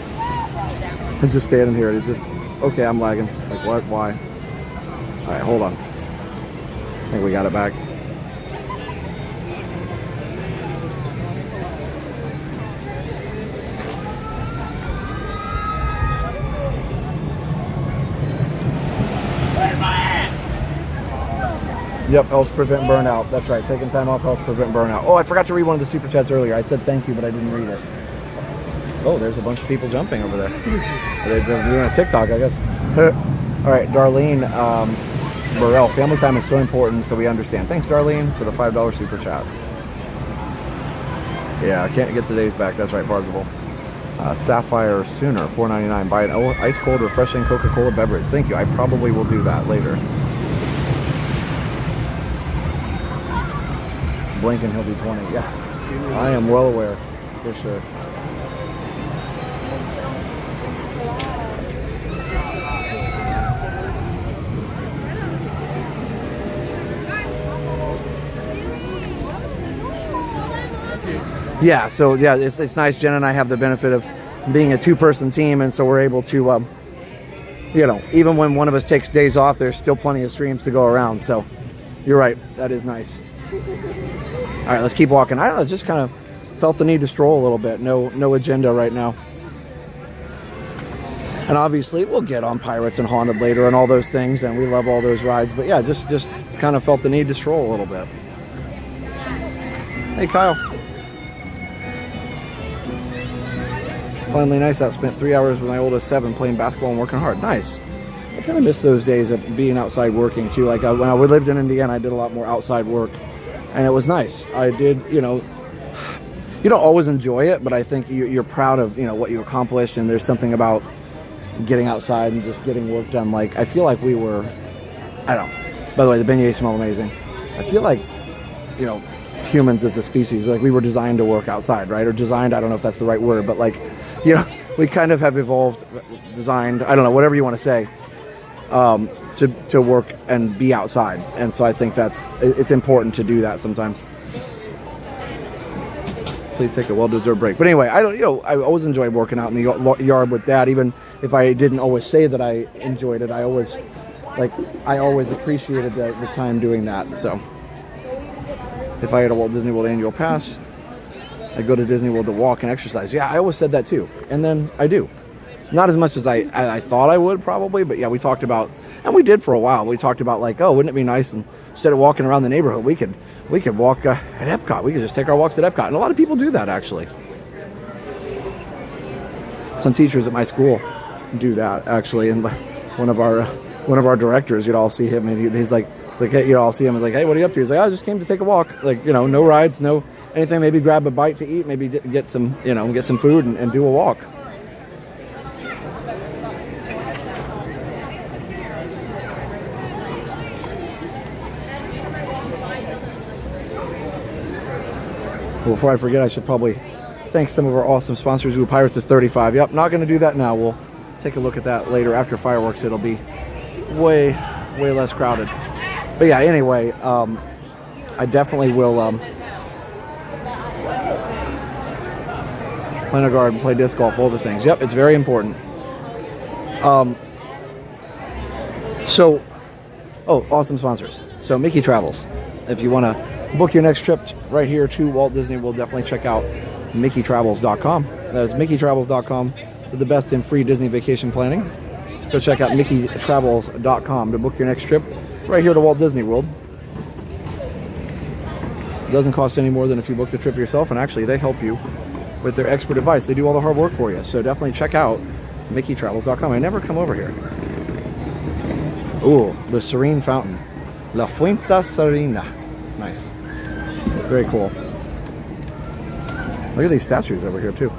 Speaker 5: I'm just standing here. It's just okay. I'm lagging. Like what? Why? All right, hold on. I think we got it back. Yep, helps prevent burnout. That's right. Taking time off helps prevent burnout. Oh, I forgot to read one of the super chats earlier. I said thank you, but I didn't read it. Oh, there's a bunch of people jumping over there. They're doing a TikTok, I guess. All right, Darlene Burrell. Family time is so important, so we understand. Thanks, Darlene, for the $5 super chat. Yeah, I can't get the days back. That's right, Parzival. Sapphire Sooner, $4.99. Buy an ice cold, refreshing Coca-Cola beverage. Thank you. I probably will do that later. Blinking, he'll be 20. Yeah, I am well aware, for sure. Yeah, so yeah, it's nice. Jen and I have the benefit of being a two-person team, and so we're able to, even when one of us takes days off, there's still plenty of streams to go around. So you're right, that is nice. All right, let's keep walking. I don't know, just kind of felt the need to stroll a little bit. No agenda right now. And obviously, we'll get on Pirates and Haunted later and all those things, and we love all those rides. But yeah, just kind of felt the need to stroll a little bit. Hey, Kyle. Finally nice out. Spent 3 hours with my oldest 7 playing basketball and working hard. Nice. I kind of miss those days of being outside working too. Like when I lived in Indiana, I did a lot more outside work. And it was nice. I did, you don't always enjoy it, but I think you're proud of, what you accomplished. And there's something about getting outside and just getting work done. Like, I feel like we were, I don't know. By the way, the beignets smell amazing. I feel like, humans as a species, like we were designed to work outside, right? Or designed, I don't know if that's the right word, but like, we kind of have evolved, designed, I don't know, whatever you want to say, to work and be outside. And so I think it's important to do that sometimes. Please take a well-deserved break. But anyway, I always enjoyed working out in the yard with Dad, even if I didn't always say that I enjoyed it. I always appreciated the time doing that. So if I had a Walt Disney World annual pass, I'd go to Disney World to walk and exercise. Yeah, I always said that too. And then I do. Not as much as I thought I would probably, but yeah, we talked about, and we did for a while. We talked about like, oh, wouldn't it be nice, and instead of walking around the neighborhood, we could walk at Epcot. We could just take our walks at Epcot. And a lot of people do that, actually. Some teachers at my school do that, actually. And one of our directors, you'd all see him, and he's like, hey, I'll see him. He's like, hey, what are you up to? He's like, I just came to take a walk. Like, no rides, no anything, maybe grab a bite to eat, maybe get some, get some food and do a walk. Well, before I forget, I should probably thank some of our awesome sponsors. Ooh, Pirates is 35. Yep, not going to do that now. We'll take a look at that later after fireworks. It'll be way less crowded. But yeah, anyway, I definitely will plant a garden, play disc golf, all the things. Yep, it's very important. Awesome sponsors. So Mickey Travels. If you want to book your next trip right here to Walt Disney, we'll definitely check out MickeyTravels.com. That's MickeyTravels.com, the best in free Disney vacation planning. Go check out MickeyTravels.com to book your next trip right here to Walt Disney World. It doesn't cost any more than if you book the trip yourself, and actually they help you with their expert advice. They do all the hard work for you, so definitely check out MickeyTravels.com. I never come over here. Ooh, the Serene Fountain. La Fuente Serena. It's nice. Very cool. Look at these statues over here too.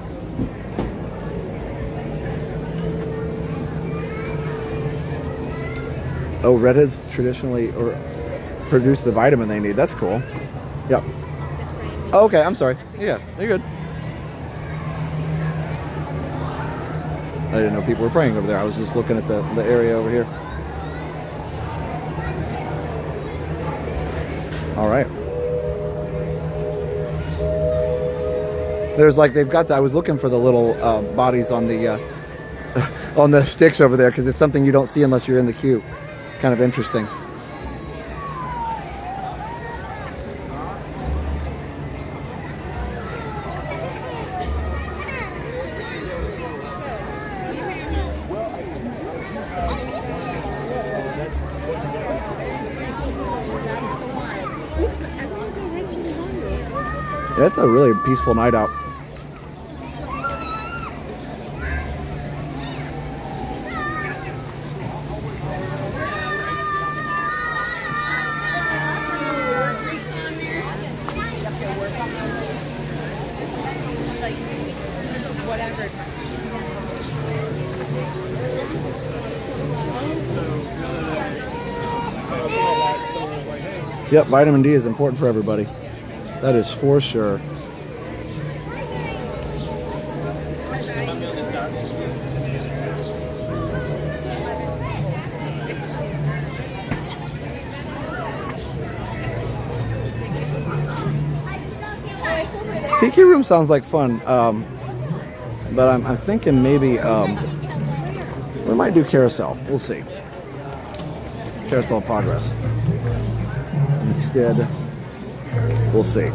Speaker 5: Oh, redheads traditionally produce the vitamin they need. That's cool. Yep. Oh, okay, I'm sorry. Yeah, you're good. I didn't know people were praying over there. I was just looking at the area over here. All right. There's they've got I was looking for the little bodies on the on the sticks over there because it's something you don't see unless you're in the queue. It's kind of interesting. Yeah, it's a really peaceful night out. Yep, vitamin D is important for everybody. That is for sure. Tiki Room sounds like fun, but I'm thinking maybe we might do Carousel. We'll see. Carousel of Progress. Instead, we'll see.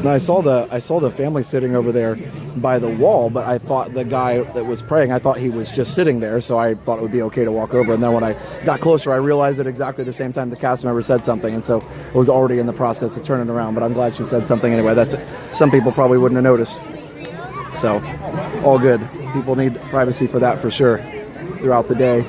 Speaker 5: Now I saw the family sitting over there by the wall, but I thought the guy that was praying, I thought he was just sitting there, so I thought it would be okay to walk over. And then when I got closer, I realized at exactly the same time the cast member said something, and so it was already in the process of turning around. But I'm glad she said something anyway. That's some people probably wouldn't have noticed. So, all good. People need privacy for that for sure throughout the day.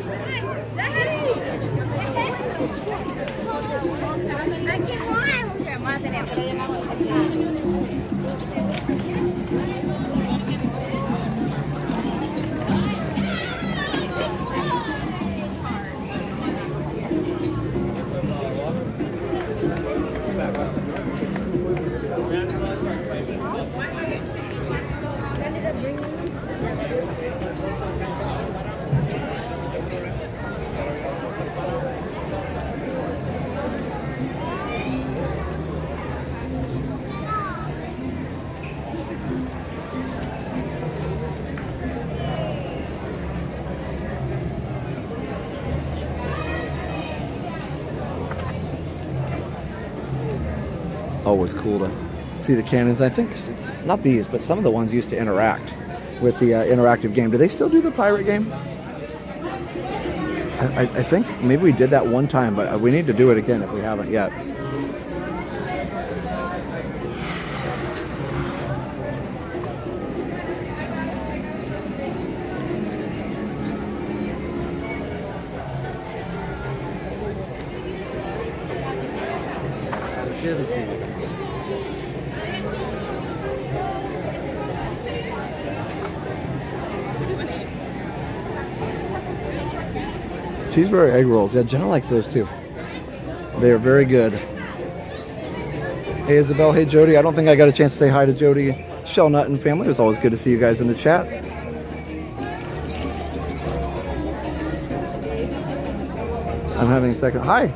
Speaker 5: Always cool to see the cannons. I think, not these, but some of the ones used to interact with the interactive game. Do they still do the pirate game? I think maybe we did that one time, but we need to do it again if we haven't yet.
Speaker 16: doesn't see me.
Speaker 5: Cheeseburger egg rolls. Yeah, Jenna likes those too. They are very good. Hey Isabel, hey Jody. I don't think I got a chance to say hi to Jody, Shellnut, and family. It was always good to see you guys in the chat. I'm having a second. Hi.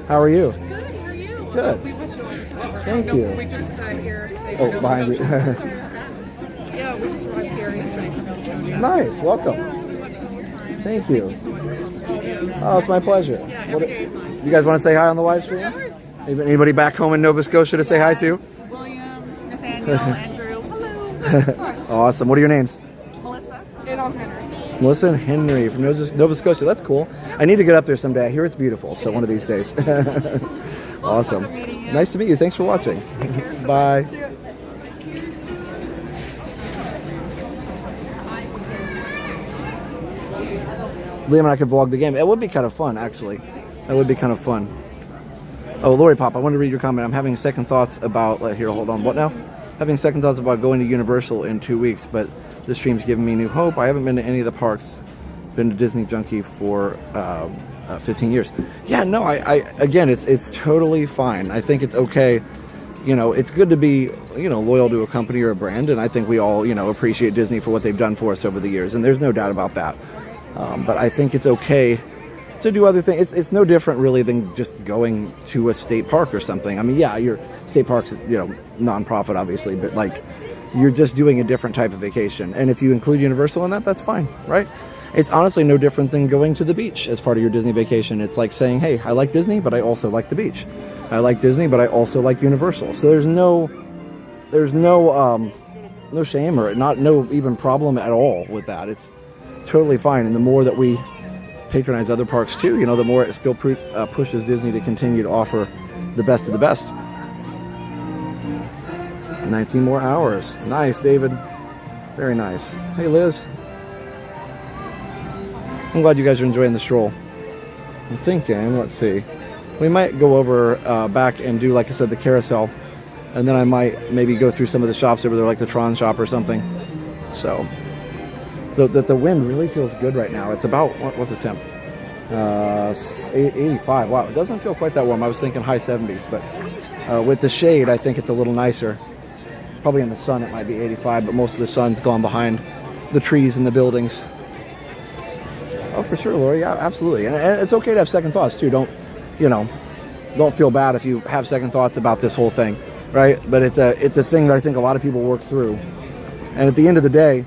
Speaker 5: How are you?
Speaker 17: Good. How are you?
Speaker 5: Good.
Speaker 17: We watched you on Tomorrowland.
Speaker 5: Thank
Speaker 17: No,
Speaker 5: you.
Speaker 17: We just here today.
Speaker 5: Oh, behind me.
Speaker 17: Sorry about that. Yeah, we just arrived here today for Nova Scotia.
Speaker 5: Nice. Welcome. Thank you. Oh, it's my pleasure. What, you guys want to say hi on the live stream? Anybody back home in Nova Scotia to say hi to?
Speaker 17: William, Nathaniel, Andrew. Hello.
Speaker 5: Awesome. What are your names?
Speaker 17: Melissa. And I'm Henry.
Speaker 5: Melissa and Henry from Nova Scotia. That's cool. I need to get up there someday. I hear it's beautiful. So one of these days. Awesome. Nice to meet you. Thanks for watching. Bye. Liam and I could vlog the game. It would be kind of fun, actually. That would be kind of fun. Oh, Lori Pop, I wanted to read your comment. I'm having second thoughts about... here, hold on. What now? Having second thoughts about going to Universal in 2 weeks, but this stream's giving me new hope. I haven't been to any of the parks. Been to Disney Junkie for 15 years. Yeah, no, again, it's totally fine. I think it's okay. You know, it's good to be, loyal to a company or a brand, and I think we all, appreciate Disney for what they've done for us over the years, and there's no doubt about that. But I think it's okay to do other things. It's no different really than just going to a state park or something. I mean, yeah, your state park's, non-profit obviously, but like you're just doing a different type of vacation. And if you include Universal in that, that's fine, right? It's honestly no different than going to the beach as part of your Disney vacation. It's like saying, hey, I like Disney, but I also like the beach. I like Disney, but I also like Universal. So there's no shame or no even problem at all with that. It's totally fine. And the more that we patronize other parks too, the more it still pushes Disney to continue to offer the best of the best. 19 more hours. Nice, David. Very nice. Hey, Liz. I'm glad you guys are enjoying the stroll. I'm thinking, let's see. We might go over back and do, like I said, the carousel. And then I might maybe go through some of the shops over there, like the Tron shop or something. So, the wind really feels good right now. It's about, what's the temp? 85. Wow, it doesn't feel quite that warm. I was thinking high 70s, but with the shade, I think it's a little nicer. Probably in the sun, it might be 85, but most of the sun's gone behind the trees and the buildings. Oh, for sure, Lori. Yeah, absolutely. And it's okay to have second thoughts too. Don't feel bad if you have second thoughts about this whole thing, right? But it's a thing that I think a lot of people work through. And at the end of the day,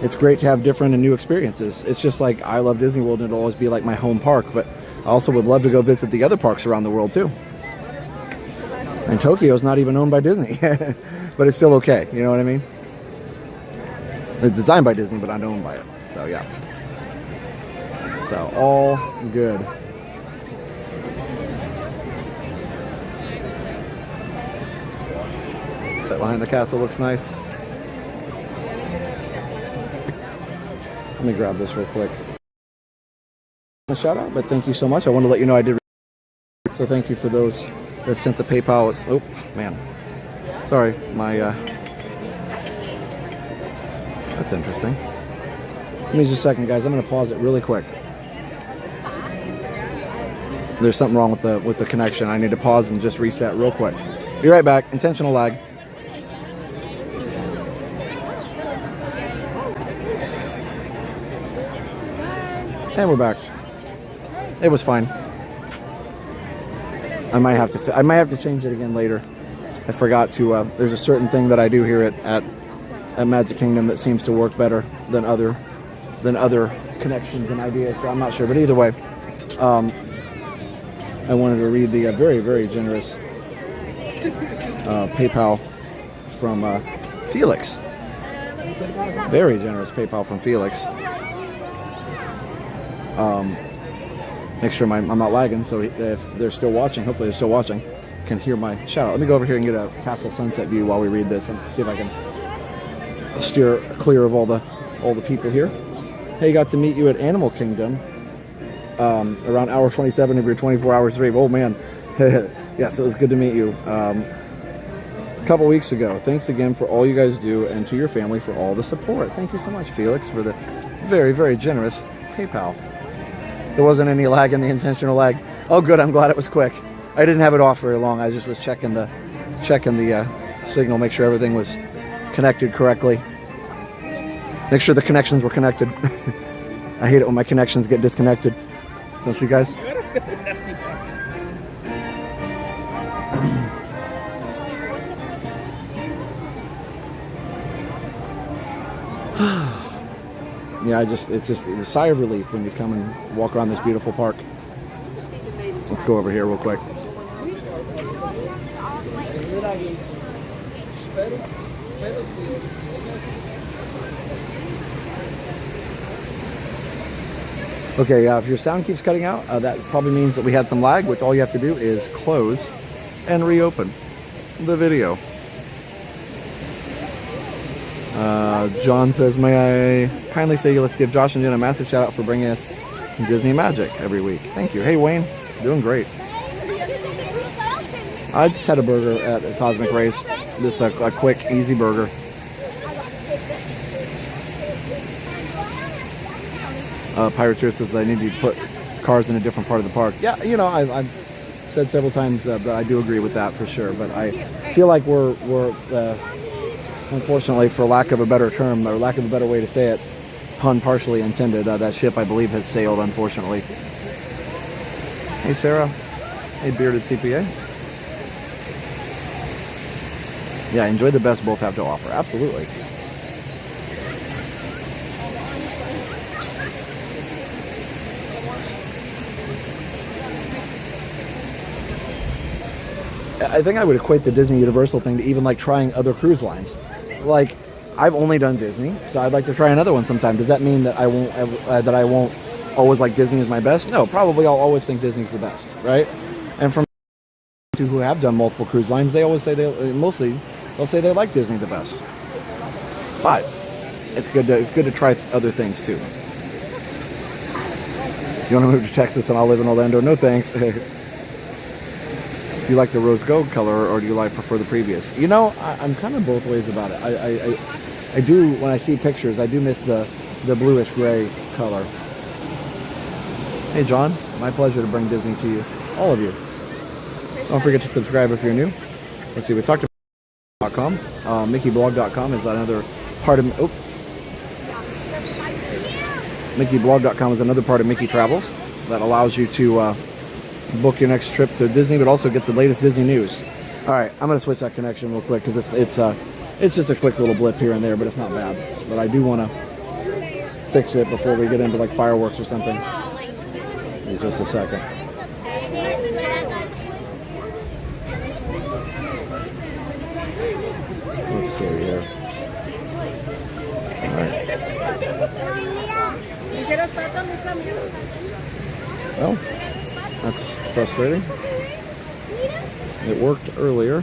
Speaker 5: it's great to have different and new experiences. It's just like I love Disney World and it'll always be like my home park, but I also would love to go visit the other parks around the world too. And Tokyo's not even owned by Disney, but it's still okay. You know what I mean? It's designed by Disney, but not owned by it. So yeah. So all good. That behind the castle looks nice. Let me grab this real quick. A shout out, but thank you so much. I want to let you know I did. So thank you for those that sent the PayPal. Oh man, sorry, my. That's interesting. Give me just a second, guys. I'm going to pause it really quick. There's something wrong with the connection. I need to pause and just reset real quick. Be right back. Intentional lag. And we're back. It was fine. I might have to change it again later. I forgot to. There's a certain thing that I do here at Magic Kingdom that seems to work better than other connections and ideas. So I'm not sure, but either way, I wanted to read the very, very generous PayPal from Felix. Very generous PayPal from Felix. Make sure I'm not lagging, so if they're still watching, hopefully they're still watching, can hear my shout out. Let me go over here and get a Castle Sunset view while we read this and see if I can steer clear of all the people here. Hey, got to meet you at Animal Kingdom around hour 27 of your 24-hour stream. Oh man, Yes, it was good to meet you. A couple weeks ago. Thanks again for all you guys do, and to your family for all the support. Thank you so much, Felix, for the very, very generous PayPal. There wasn't any lag in the intentional lag. Oh, good. I'm glad it was quick. I didn't have it off very long. I just was checking the signal, make sure everything was connected correctly. Make sure the connections were connected. I hate it when my connections get disconnected. Don't you guys? Yeah, it's just a sigh of relief when you come and walk around this beautiful park. Let's go over here real quick. Okay, if your sound keeps cutting out, that probably means that we had some lag, which all you have to do is close and reopen the video. John says, may I kindly say let's give Josh and Jen a massive shout out for bringing us Disney Magic every week. Thank you. Hey Wayne, doing great. I just had a burger at Cosmic Race. Just a quick, easy burger. Pirateer says I need to put cars in a different part of the park. Yeah, you know, I've said several times that I do agree with that for sure. But I feel like we're unfortunately, for lack of a better term, or lack of a better way to say it, pun partially intended, that ship, I believe, has sailed, unfortunately. Hey, Sarah. Hey, Bearded CPA. Yeah, enjoy the best both have to offer. Absolutely. I think I would equate the Disney Universal thing to even like trying other cruise lines. Like, I've only done Disney, so I'd like to try another one sometime. Does that mean that I won't always like Disney as my best? No, probably I'll always think Disney's the best, right? And from who have done multiple cruise lines, they always say they'll say they like Disney the best. But it's good to try other things too. You want to move to Texas and I'll live in Orlando? No thanks. Do you like the rose gold color or do you prefer the previous? You know, I'm kind of both ways about it. I do, when I see pictures, I do miss the bluish gray color. Hey John, my pleasure to bring Disney to you, all of you. Don't forget to subscribe if you're new. Let's see, we talked about .com. MickeyBlog.com is another part of MickeyBlog.com is another part of Mickey Travels that allows you to book your next trip to Disney, but also get the latest Disney news. All right, I'm going to switch that connection real quick because it's just a quick little blip here and there, but it's not bad. But I do want to fix it before we get into like fireworks or something. In just a second. Let's see here. All right. Well, that's frustrating. It worked earlier.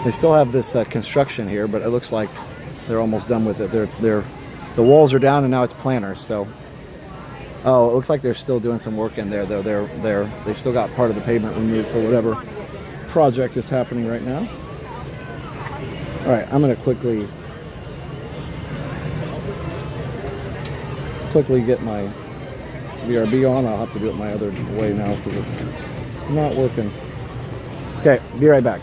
Speaker 5: They still have this construction here, but it looks like they're almost done with it. The walls are down and now it's planners. So, oh, it looks like they're still doing some work in there. They've still got part of the pavement removed for whatever project is happening right now. All right, I'm going to quickly get my BRB on. I'll have to do it my other way now because it's not working. Okay, be right back.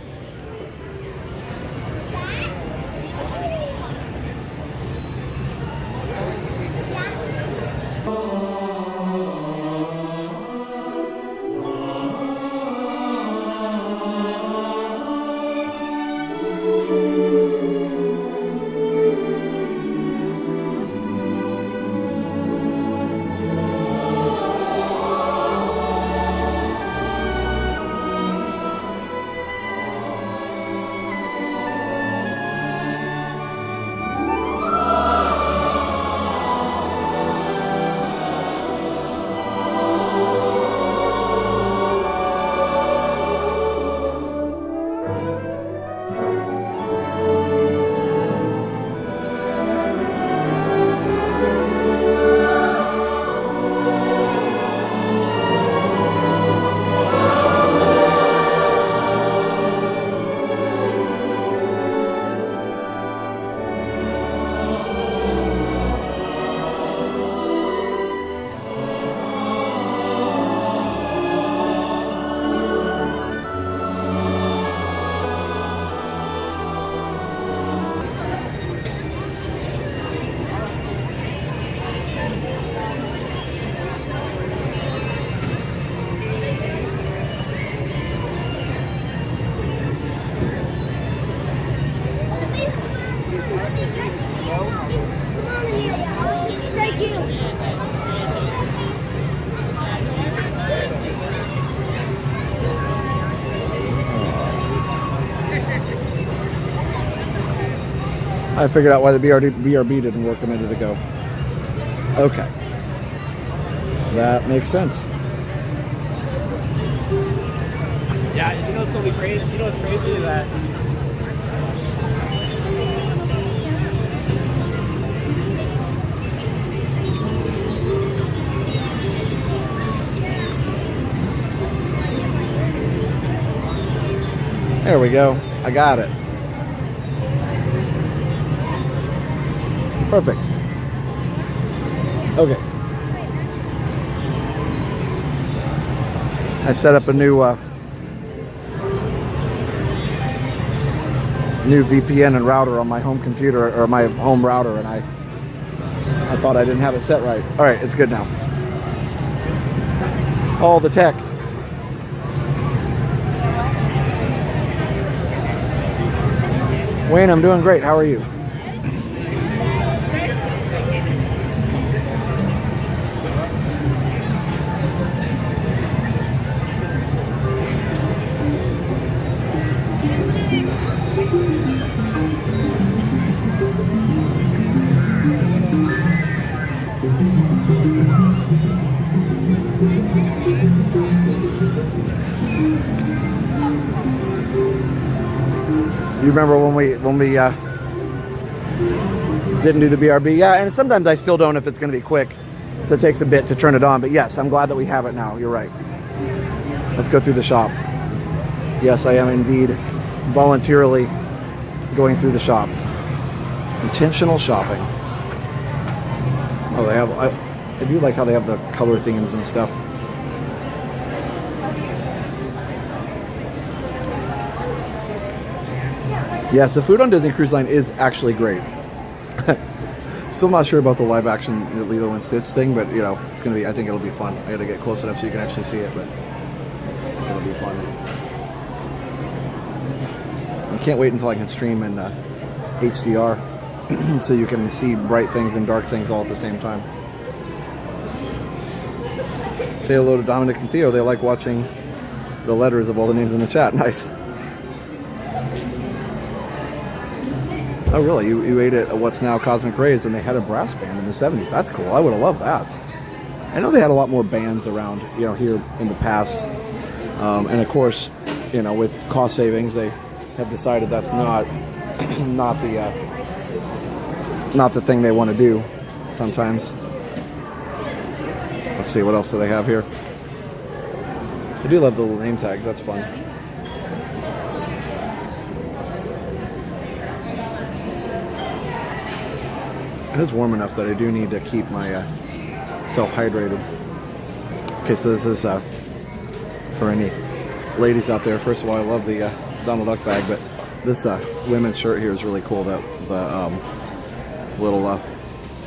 Speaker 5: I figured out why the BRB didn't work a minute ago. Okay. That makes sense.
Speaker 16: Yeah, you know what's gonna be crazy? You know what's crazy is that
Speaker 5: there we go. I got it. Perfect. Okay. I set up a new VPN and router on my home computer, or my home router, and I thought I didn't have it set right. All right, it's good now. All the tech. Wayne, I'm doing great. How are you? You remember when we didn't do the BRB? Yeah, and sometimes I still don't if it's going to be quick. So it takes a bit to turn it on. But yes, I'm glad that we have it now. You're right. Let's go through the shop. Yes, I am indeed voluntarily going through the shop. Intentional shopping. Oh, they have. I do like how they have the color themes and stuff. Yes, the food on Disney Cruise Line is actually great. Still not sure about the live action Lilo and Stitch thing, but you know, it's gonna be. I think it'll be fun. I gotta get close enough so you can actually see it, but it'll be fun. I can't wait until I can stream in HDR, so you can see bright things and dark things all at the same time. Say hello to Dominic and Theo. They like watching the letters of all the names in the chat. Nice. Oh really? You ate at what's now Cosmic Rays, and they had a brass band in the 70s. That's cool. I would have loved that. I know they had a lot more bands around, you know, here in the past. And of course, you know, with cost savings, they have decided that's not the thing they want to do sometimes. Let's see, what else do they have here? I do love the little name tags. That's fun. It is warm enough that I do need to keep myself hydrated. Okay, so this is for any ladies out there. First of all, I love the Donald Duck bag, but this women's shirt here is really cool. The little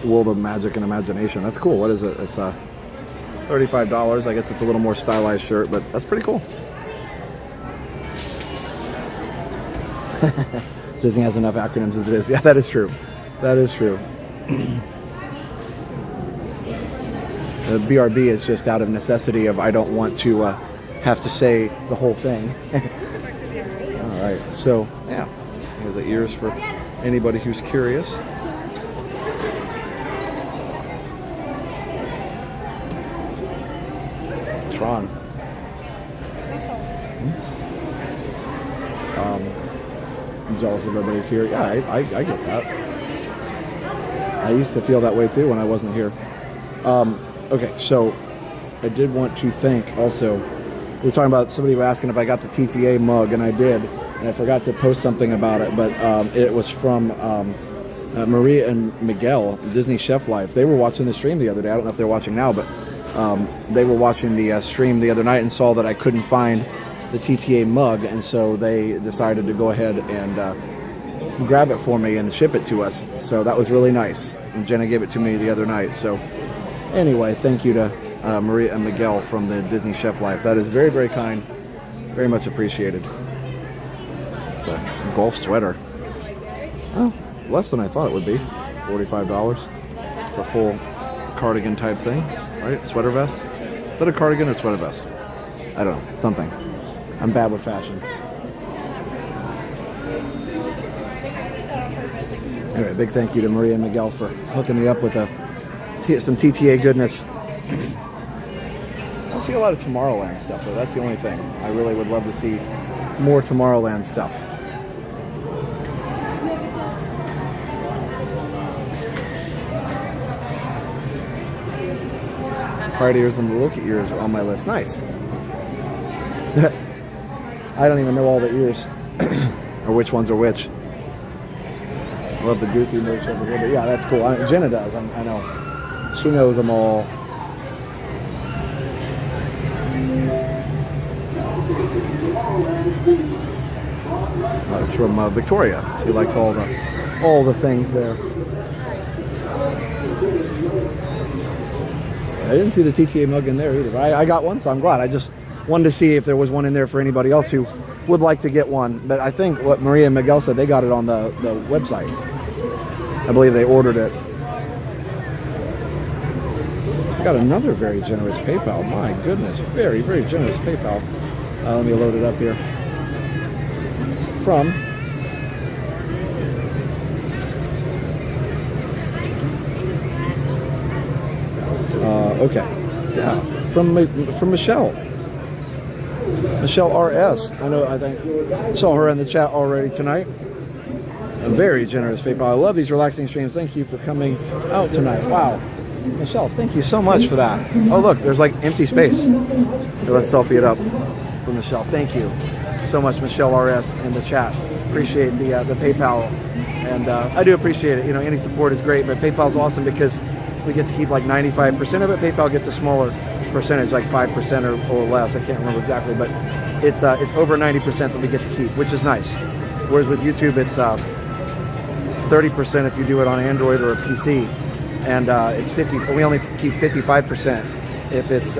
Speaker 5: World of Magic and Imagination. That's cool. What is it? It's $35. I guess it's a little more stylized shirt, but that's pretty cool. Disney has enough acronyms as it is. Yeah, that is true. That is true. The BRB is just out of necessity of I don't want to have to say the whole thing. All right, so yeah, here's the ears for anybody who's curious. Tron. I'm jealous of everybody's here. Yeah, I get that. I used to feel that way too when I wasn't here. Okay, so I did want to thank also, we were talking about somebody was asking if I got the TTA mug, and I did, and I forgot to post something about it, but it was from Maria and Miguel, Disney Chef Life. They were watching the stream the other day. I don't know if they're watching now, but they were watching the stream the other night and saw that I couldn't find the TTA mug, and so they decided to go ahead and grab it for me and ship it to us. So that was really nice. And Jenna gave it to me the other night. So anyway, thank you to Maria and Miguel from the Disney Chef Life. That is very, very kind. Very much appreciated. It's a golf sweater. Oh, less than I thought it would be. $45. It's a full cardigan type thing, right? Sweater vest. Is that a cardigan or sweater vest? I don't know. Something. I'm bad with fashion. Anyway, big thank you to Maria and Miguel for hooking me up with some TTA goodness. I don't see a lot of Tomorrowland stuff, though. That's the only thing. I really would love to see more Tomorrowland stuff. Pride ears and the Loki ears are on my list. Nice. I don't even know all the ears or which ones are which. I love the goofy merch over here, but yeah, that's cool. Jenna does. I know. She knows them all. That's from Victoria. She likes all the things there. I didn't see the TTA mug in there either, but I got one, so I'm glad. I just wanted to see if there was one in there for anybody else who would like to get one. But I think what Maria and Miguel said, they got it on the website. I believe they ordered it. I got another very generous PayPal. My goodness, very, very generous PayPal. Let me load it up here. From okay, yeah, from Michelle RS. I think saw her in the chat already tonight. A very generous PayPal. I love these relaxing streams. Thank you for coming out tonight. Wow, Michelle, thank you so much for that. Oh look, there's like empty space. Here, let's selfie it up for Michelle. Thank you so much, Michelle RS, in the chat. Appreciate the PayPal, and I do appreciate it. You know, any support is great, but PayPal's awesome because we get to keep like 95% of it. PayPal gets a smaller percentage, like 5% or less. I can't remember exactly, but it's over 90% that we get to keep, which is nice. Whereas with YouTube, it's 30% if you do it on Android or a PC, and it's 50. We only keep 55% if it's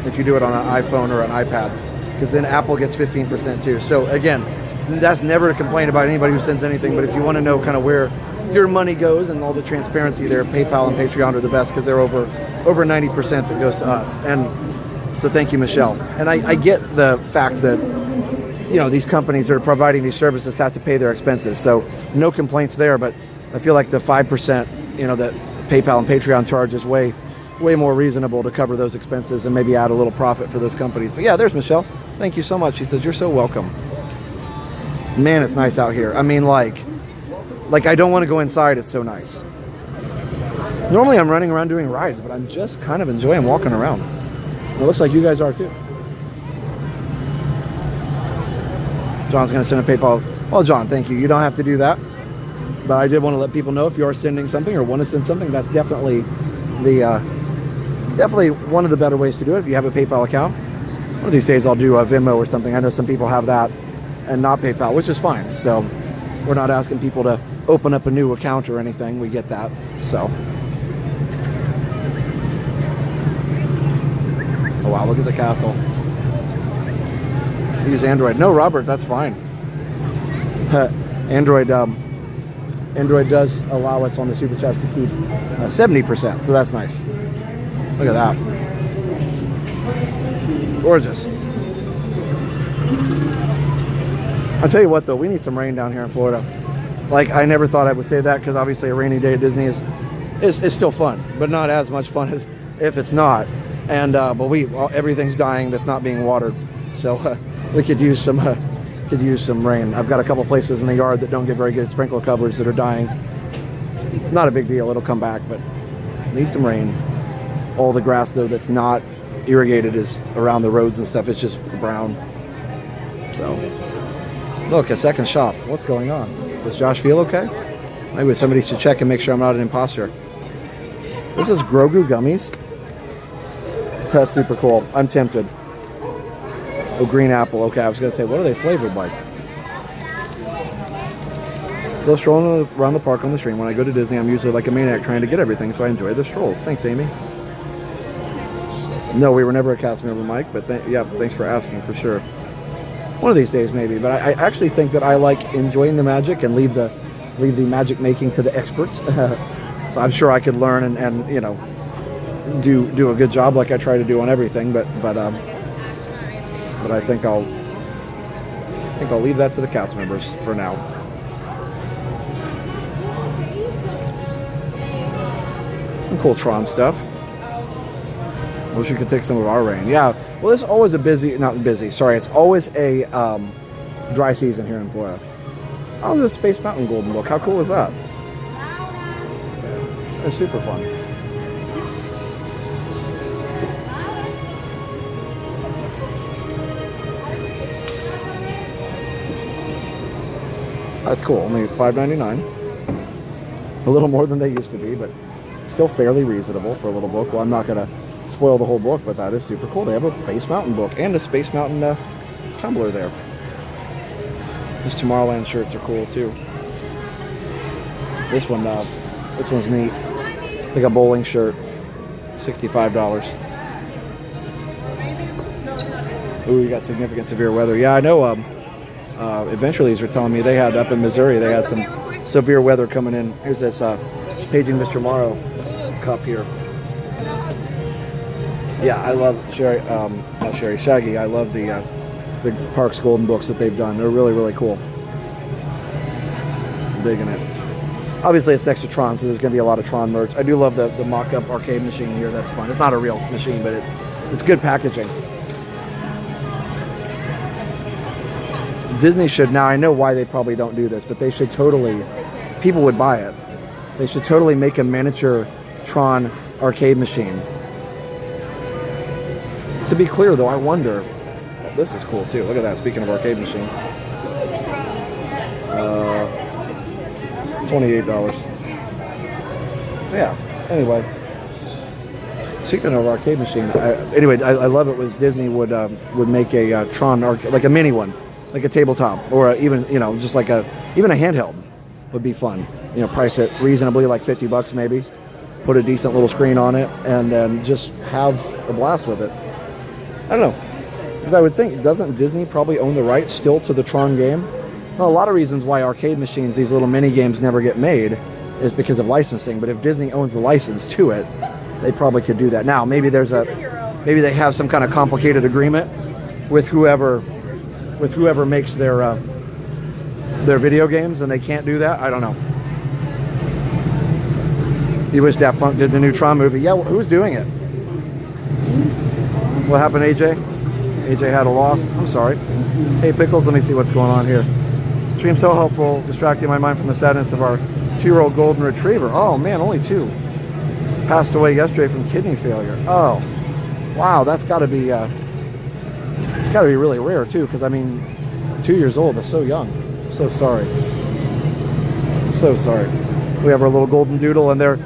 Speaker 5: if you do it on an iPhone or an iPad, because then Apple gets 15% too. So again, that's never a complaint about anybody who sends anything. But if you want to know kind of where your money goes and all the transparency there, PayPal and Patreon are the best because they're over 90% that goes to us. And so thank you, Michelle. And I get the fact that, you know, these companies that are providing these services have to pay their expenses. So no complaints there, but I feel like the 5%, you know, that PayPal and Patreon charge is way more reasonable to cover those expenses and maybe add a little profit for those companies. But yeah, there's Michelle. Thank you so much. She says, you're so welcome. Man, it's nice out here. I mean, like I don't want to go inside. It's so nice. Normally I'm running around doing rides, but I'm just kind of enjoying walking around. And it looks like you guys are too. John's going to send a PayPal. Oh, John, thank you. You don't have to do that. But I did want to let people know if you are sending something or want to send something, that's definitely definitely one of the better ways to do it if you have a PayPal account. One of these days I'll do a Venmo or something. I know some people have that and not PayPal, which is fine. So we're not asking people to open up a new account or anything. We get that. So. Oh wow, look at the castle. Use Android. No, Robert, that's fine. Android does allow us on the Super Chats to keep 70%, so that's nice. Look at that. Gorgeous. I'll tell you what though, we need some rain down here in Florida. Like, I never thought I would say that because obviously a rainy day at Disney is still fun, but not as much fun as if it's not. And but everything's dying that's not being watered, so we could use some rain. I've got a couple places in the yard that don't get very good sprinkler coverage that are dying. Not a big deal, it'll come back, but need some rain. All the grass though that's not irrigated is around the roads and stuff. It's just brown. So look, a second shop. What's going on? Does Josh feel okay? Maybe somebody should check and make sure I'm not an imposter. This is Grogu gummies. That's super cool. I'm tempted. Oh, green apple. Okay, I was going to say, what are they flavored like? Those strolling around the park on the stream. When I go to Disney, I'm usually like a maniac trying to get everything, so I enjoy the strolls. Thanks, Amy. No, we were never a cast member, Mike, but yeah, thanks for asking, for sure. One of these days, maybe. But I actually think that I like enjoying the magic and leave the magic making to the experts. So I'm sure I could learn and you know, do a good job like I try to do on everything. But I think I'll leave that to the cast members for now. Some cool Tron stuff. Wish you could take some of our rain. Yeah, well, it's always a it's always a dry season here in Florida. Oh, there's a Space Mountain Golden Book. How cool is that? It's super fun. That's cool. Only $5.99. A little more than they used to be, but still fairly reasonable for a little book. Well, I'm not going to spoil the whole book, but that is super cool. They have a Space Mountain book and a Space Mountain tumbler there. These Tomorrowland shirts are cool too. This one's neat. It's like a bowling shirt. $65. Ooh, you got significant severe weather. Yeah, I know. Adventurers were telling me they had up in Missouri. They had some severe weather coming in. Here's this Paging Mr. Morrow cup here. Yeah, I love Shaggy. I love the Parks Golden books that they've done. They're really, really cool. I'm digging it. Obviously, it's next to Tron, so there's going to be a lot of Tron merch. I do love the mock-up arcade machine here. That's fun. It's not a real machine, but it's good packaging. Disney should, now I know why they probably don't do this, but they should totally, people would buy it. They should totally make a miniature Tron arcade machine. To be clear though, I wonder, this is cool too. Look at that, speaking of arcade machine. $28. Yeah, anyway. Speaking of arcade machine, I love it when Disney would make a Tron, like a mini one. Like a tabletop, or even just like even a handheld would be fun. Price it reasonably, like $50 maybe. Put a decent little screen on it, and then just have a blast with it. I don't know, because I would think, doesn't Disney probably own the rights still to the Tron game? Well, a lot of reasons why arcade machines, these little mini games, never get made is because of licensing. But if Disney owns the license to it, they probably could do that. Now, maybe they have some kind of complicated agreement with whoever makes their video games, and they can't do that. I don't know. You wish Daft Punk did the new Tron movie. Yeah, who's doing it? What happened, AJ? AJ had a loss. I'm sorry. Hey, Pickles, let me see what's going on here. Stream so helpful, distracting my mind from the sadness of our 2-year-old golden retriever. Oh man, only 2. Passed away yesterday from kidney failure. Oh, wow, that's got to be really rare too, because 2 years old, that's so young. So sorry. So sorry. We have our little golden doodle, and they're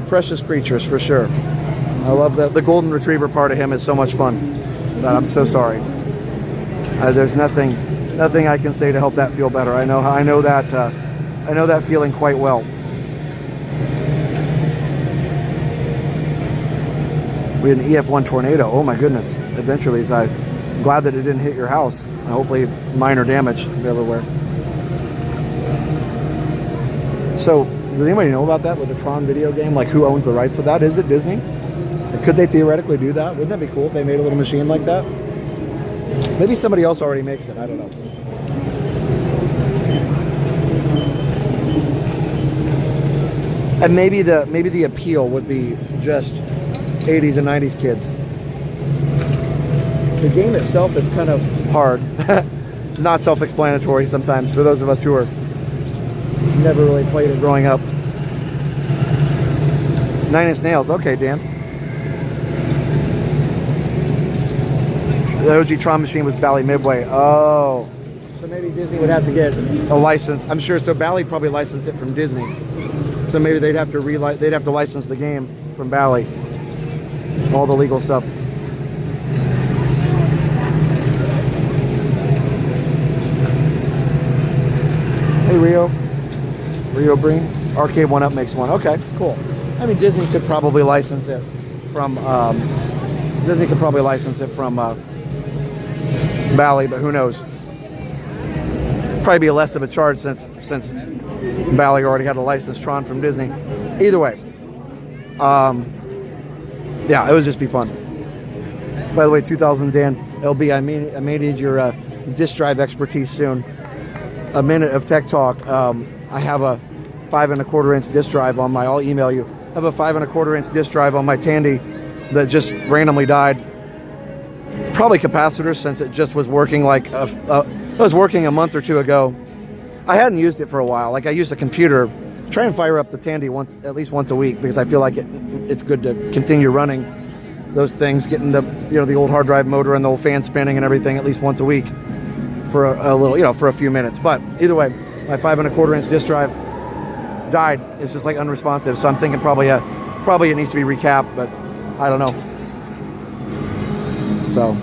Speaker 5: precious creatures for sure. I love that. The golden retriever part of him is so much fun. But I'm so sorry. There's nothing I can say to help that feel better. I know that feeling quite well. We had an EF1 tornado. Oh my goodness. Adventurers, I'm glad that it didn't hit your house. Hopefully minor damage everywhere. So, does anybody know about that with the Tron video game? Like, who owns the rights to that? Is it Disney? Could they theoretically do that? Wouldn't that be cool if they made a little machine like that? Maybe somebody else already makes it. I don't know. And maybe the appeal would be just 80s and 90s kids. The game itself is kind of hard. Not self-explanatory sometimes for those of us who are never really played it growing up. 9 Inch Nails. Okay, Dan. The OG Tron machine was Bally Midway. Oh. So maybe Disney would have to get a license. I'm sure. So Bally probably licensed it from Disney. So maybe they'd have to license the game from Bally. All the legal stuff. Hey Rio Breen. Arcade 1-Up makes one. Okay, cool. Disney could probably license it from Bally, but who knows? Probably be less of a charge since Bally already had a licensed Tron from Disney. Either way, yeah, it would just be fun. By the way, 2000 Dan LB, I may need your disk drive expertise soon. A minute of tech talk. I have a 5 1/4 inch disk drive on my. I'll email you have a 5 1/4 inch disc drive on my Tandy that just randomly died. Probably capacitors, since it just was working like it was working a month or two ago. I hadn't used it for a while. Like I used a computer, try and fire up the Tandy at least once a week, because I feel like it's good to continue running those things, getting the the old hard drive motor and the old fan spinning and everything at least once a week for a little for a few minutes. But either way, my 5 1/4 inch disc drive died. It's just like unresponsive. So I'm thinking probably it needs to be recapped, but I don't know. So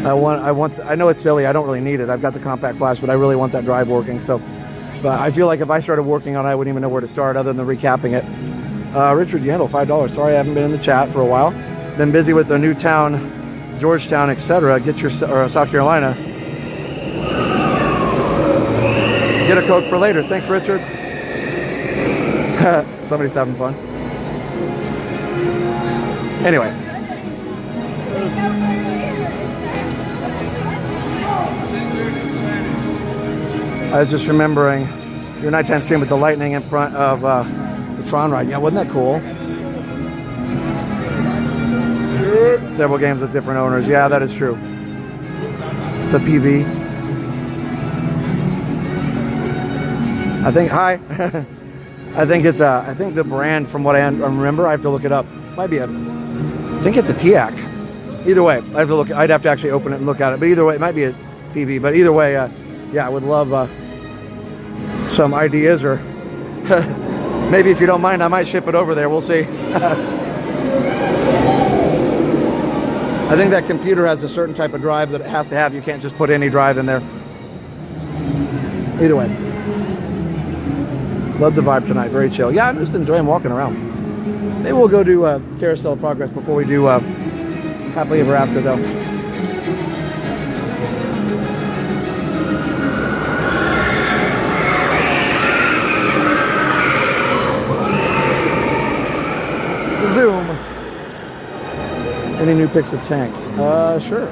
Speaker 5: I know it's silly. I don't really need it. I've got the compact flash, but I really want that drive working. So, but I feel like if I started working on it, I wouldn't even know where to start other than recapping it. Richard Yandel, $5. Sorry, I haven't been in the chat for a while. Been busy with the Newtown, Georgetown, etc. Get your or South Carolina. Get a Coke for later. Thanks, Richard. Somebody's having fun. Anyway. I was just remembering your nighttime stream with the lightning in front of the Tron ride. Yeah, wasn't that cool? Several games with different owners. Yeah, that is true. It's a PV. I think, hi. I think it's I think the brand, from what I remember, I have to look it up. Might be I think it's a TIAC. Either way, I have to look. I'd have to actually open it and look at it. But either way, it might be a PV. But either way, yeah, I would love some ideas, or maybe if you don't mind, I might ship it over there. We'll see. I think that computer has a certain type of drive that it has to have. You can't just put any drive in there. Either way. Love the vibe tonight. Very chill. Yeah, I'm just enjoying walking around. Maybe we'll go do Carousel of Progress before we do Happily Ever After, though. Zoom. Any new pics of Tank? Sure.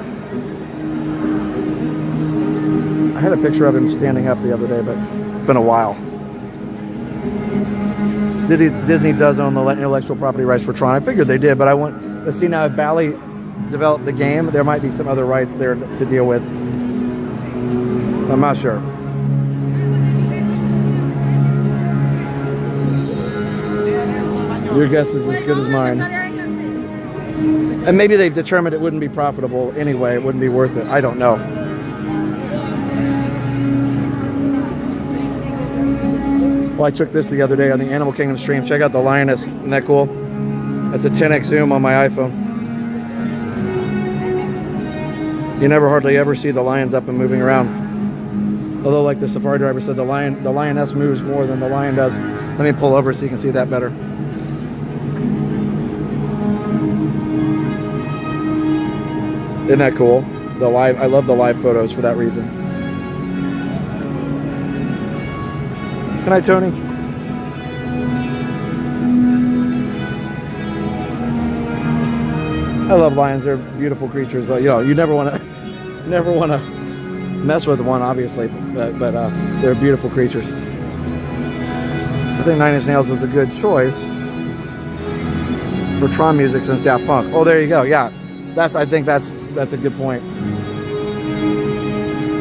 Speaker 5: I had a picture of him standing up the other day, but it's been a while. Disney does own the intellectual property rights for Tron. I figured they did, but I want to see now if Bally developed the game. There might be some other rights there to deal with. So I'm not sure. Your guess is as good as mine. And maybe they've determined it wouldn't be profitable anyway. It wouldn't be worth it. I don't know. Well, I took this the other day on the Animal Kingdom stream. Check out the lioness. Isn't that cool? That's a 10x zoom on my iPhone. You never hardly ever see the lions up and moving around. Although, like the safari driver said, the lioness moves more than the lion does. Let me pull over so you can see that better. Isn't that cool? I love the live photos for that reason. Good night, Tony. I love lions. They're beautiful creatures. You never want to mess with one, obviously, but they're beautiful creatures. I think Nine Inch Nails is a good choice for Tron music since Daft Punk. Oh, there you go. Yeah, I think that's a good point.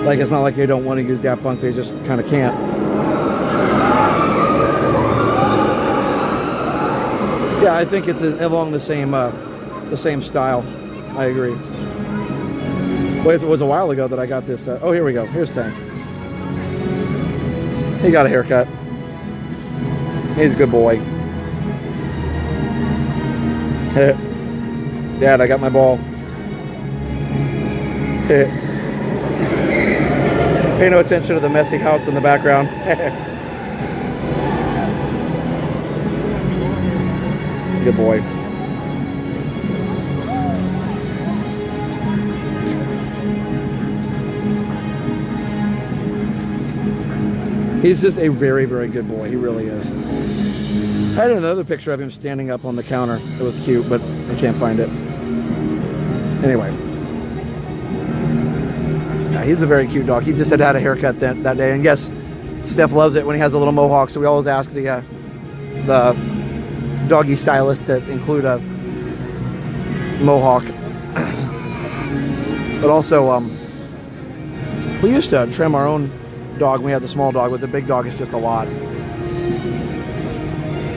Speaker 5: Like, it's not like they don't want to use Daft Punk; they just kind of can't. Yeah, I think it's along the same style. I agree. Well, it was a while ago that I got this. Oh, here we go. Here's Tank. He got a haircut. He's a good boy. Dad, I got my ball. Pay no attention to the messy house in the background. Good boy. He's just a very, very good boy. He really is. I had another picture of him standing up on the counter. It was cute, but I can't find it. Anyway. Yeah, he's a very cute dog. He just had a haircut that day. And yes, Steph loves it when he has a little mohawk, so we always ask the doggy stylist to include a mohawk. But also, we used to trim our own dog. We had the small dog, but the big dog is just a lot.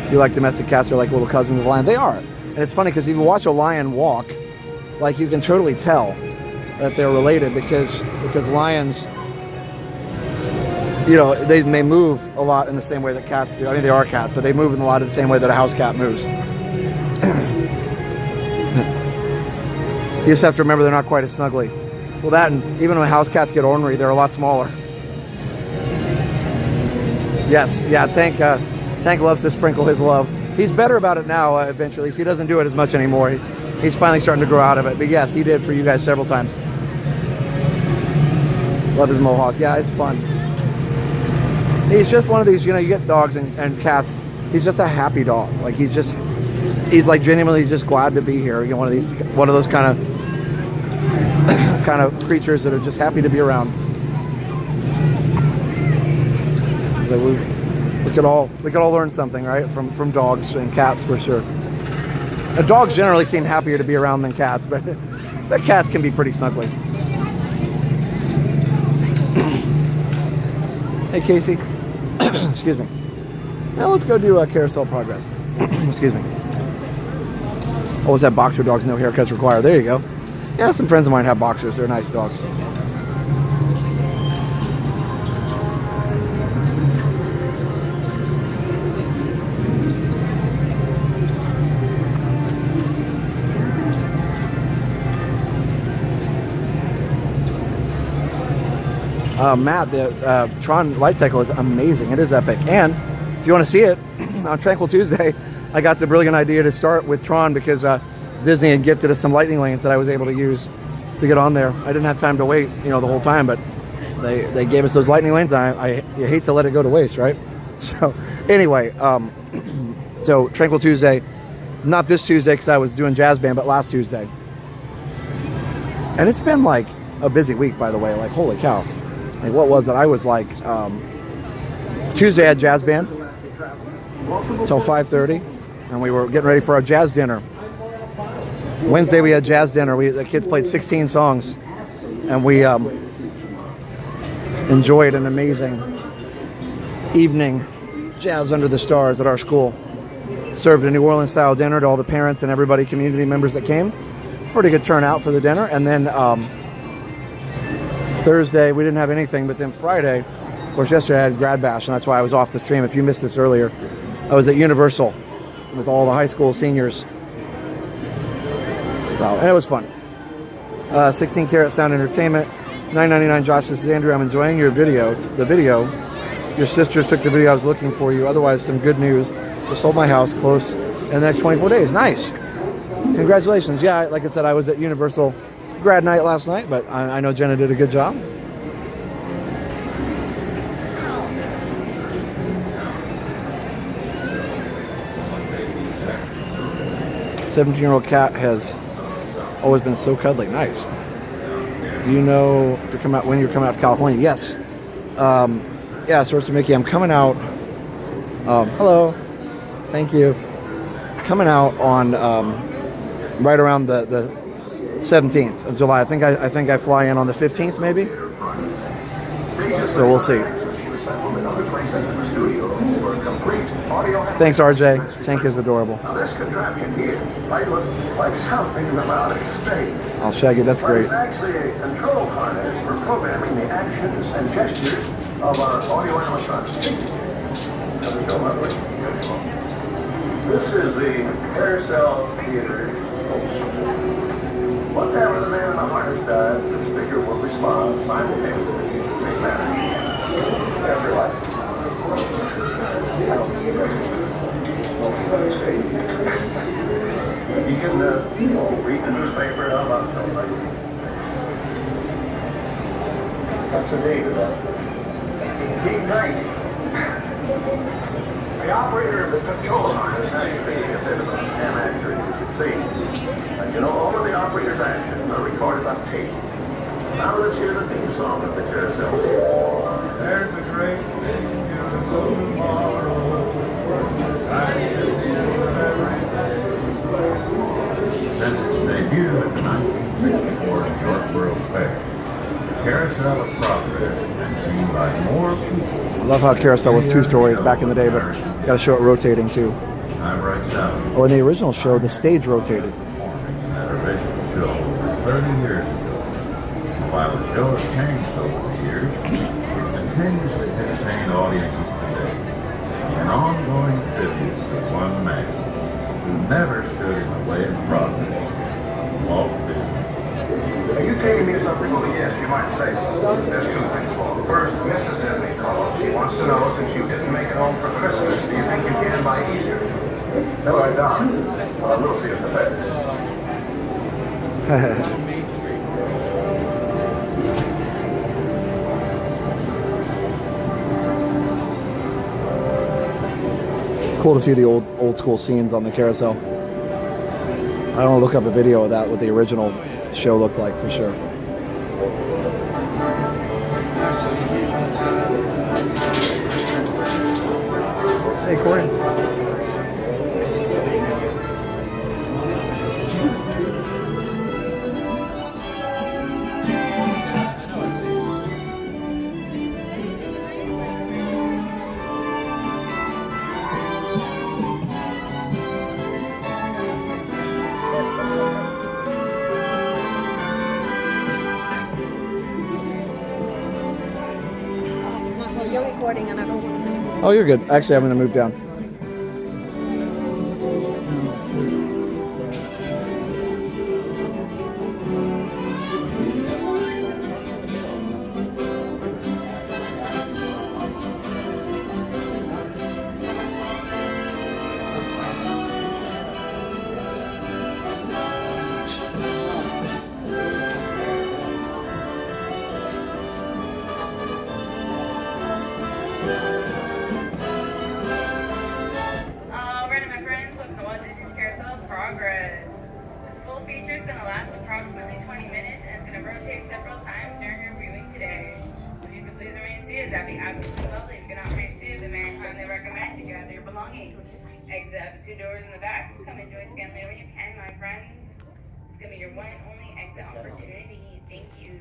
Speaker 5: You like domestic cats, they're like little cousins of a lion. They are. And it's funny because if you watch a lion walk, like you can totally tell that they're related because lions, you know, they may move a lot in the same way that cats do. I mean, they are cats, but they move in a lot of the same way that a house cat moves. You just have to remember they're not quite as snuggly. Well, that, and even when house cats get ornery, they're a lot smaller. Yes, yeah, Tank loves to sprinkle his love. He's better about it now, eventually. So he doesn't do it as much anymore. He's finally starting to grow out of it. But yes, he did for you guys several times. Love his mohawk. Yeah, it's fun. He's just one of these, you know, you get dogs and cats. He's just a happy dog. Like he's like genuinely just glad to be here. You know, one of those kind of creatures that are just happy to be around. That we could all learn something, right, from dogs and cats for sure. Dogs generally seem happier to be around than cats, but cats can be pretty snuggly. Hey, Casey. Excuse me. Now let's go do Carousel of Progress. Excuse me. Always have boxer dogs, no haircuts required. There you go. Yeah, some friends of mine have boxers. They're nice dogs. Matt, the Tron light cycle is amazing. It is epic. And if you want to see it, on Tranquil Tuesday, I got the brilliant idea to start with Tron because Disney had gifted us some lightning lanes that I was able to use to get on there. I didn't have time to wait, you know, the whole time, but they gave us those lightning lanes. I hate to let it go to waste, right? So anyway, so Tranquil Tuesday, not this Tuesday because I was doing jazz band, but last Tuesday. And it's been like a busy week, by the way. Like, holy cow. Like, what was it? I was like, Tuesday I had jazz band until 5:30, and we were getting ready for our jazz dinner. Wednesday we had jazz dinner. The kids played 16 songs, and we enjoyed an amazing evening, jazz under the stars at our school. Served a New Orleans style dinner to all the parents and everybody, community members that came. Pretty good turnout for the dinner. And then Thursday we didn't have anything, but then Friday, of course, yesterday I had grad bash, and that's why I was off the stream. If you missed this earlier, I was at Universal with all the high school seniors. So, and it was fun. 16 Karat Sound Entertainment, $9.99. Josh, this is Andrew. I'm enjoying your video. The video, your sister took the video. I was looking for you. Otherwise, some good news. Just sold my house close in the next 24 days. Nice. Congratulations. Yeah, like I said, I was at Universal grad night last night, but I know Jenna did a good job. A 17-year-old cat has always been so cuddly. Nice. You know if you're coming out, when you're coming out to California? Yes. Yeah, Source of Mickey. I'm coming out. Hello. Thank you. Coming out on right around the 17th of July. I think I fly in on the 15th, maybe. So we'll see. Thanks, RJ. Tank is adorable. I'll shag it. That's great.
Speaker 11: It's actually a control harness for programming the actions and gestures of our audio animatronics. This is the Carousel Theater. Whatever the man in the harness does, the speaker will respond simultaneously. Make matter. Everyone. You can read the newspaper about something. Up to date with that. Keep tight. The operator of the control harness has to be a bit of a amateur, as you can see. And you know, all of the operator's actions are recorded on tape. Now let's hear the theme song of the Carousel Theater. There's a great big beautiful tomorrow.
Speaker 5: I love how Carousel was 2 stories back in the day, but you gotta show it rotating too. Oh, in the original show, the stage rotated.
Speaker 18: That original show 30 years ago. While the show has changed over the years, it continues to entertain audiences today. An ongoing tribute to one man who never stood in the way of progress. Walt Disney.
Speaker 11: Are you taking me to something? Well, yes, you might say so. There's 2 things, Walt. First, Mrs. Disney called. She wants to know, since you didn't make it home for Christmas, do you think you can by Easter? No, I don't. Well, I will see if the best.
Speaker 5: It's cool to see the old school scenes on the carousel. I don't want to look up a video of that, what the original show looked like for sure. Hey, Corey.
Speaker 4: Well, you're recording and I don't want to.
Speaker 5: Oh, you're good. Actually, I'm going to move down.
Speaker 19: Alright, my friends, welcome to Walt Disney's Carousel of Progress. This full feature is going to last approximately 20 minutes and it's going to rotate several times during your viewing today. If you could please remain seated, that'd be absolutely lovely. If you cannot remain seated, then may I kindly recommend you gather your belongings. Exit out the 2 doors in the back. Come enjoy Scanley when you can, my friends. It's going to be your one and only exit opportunity. Thank you.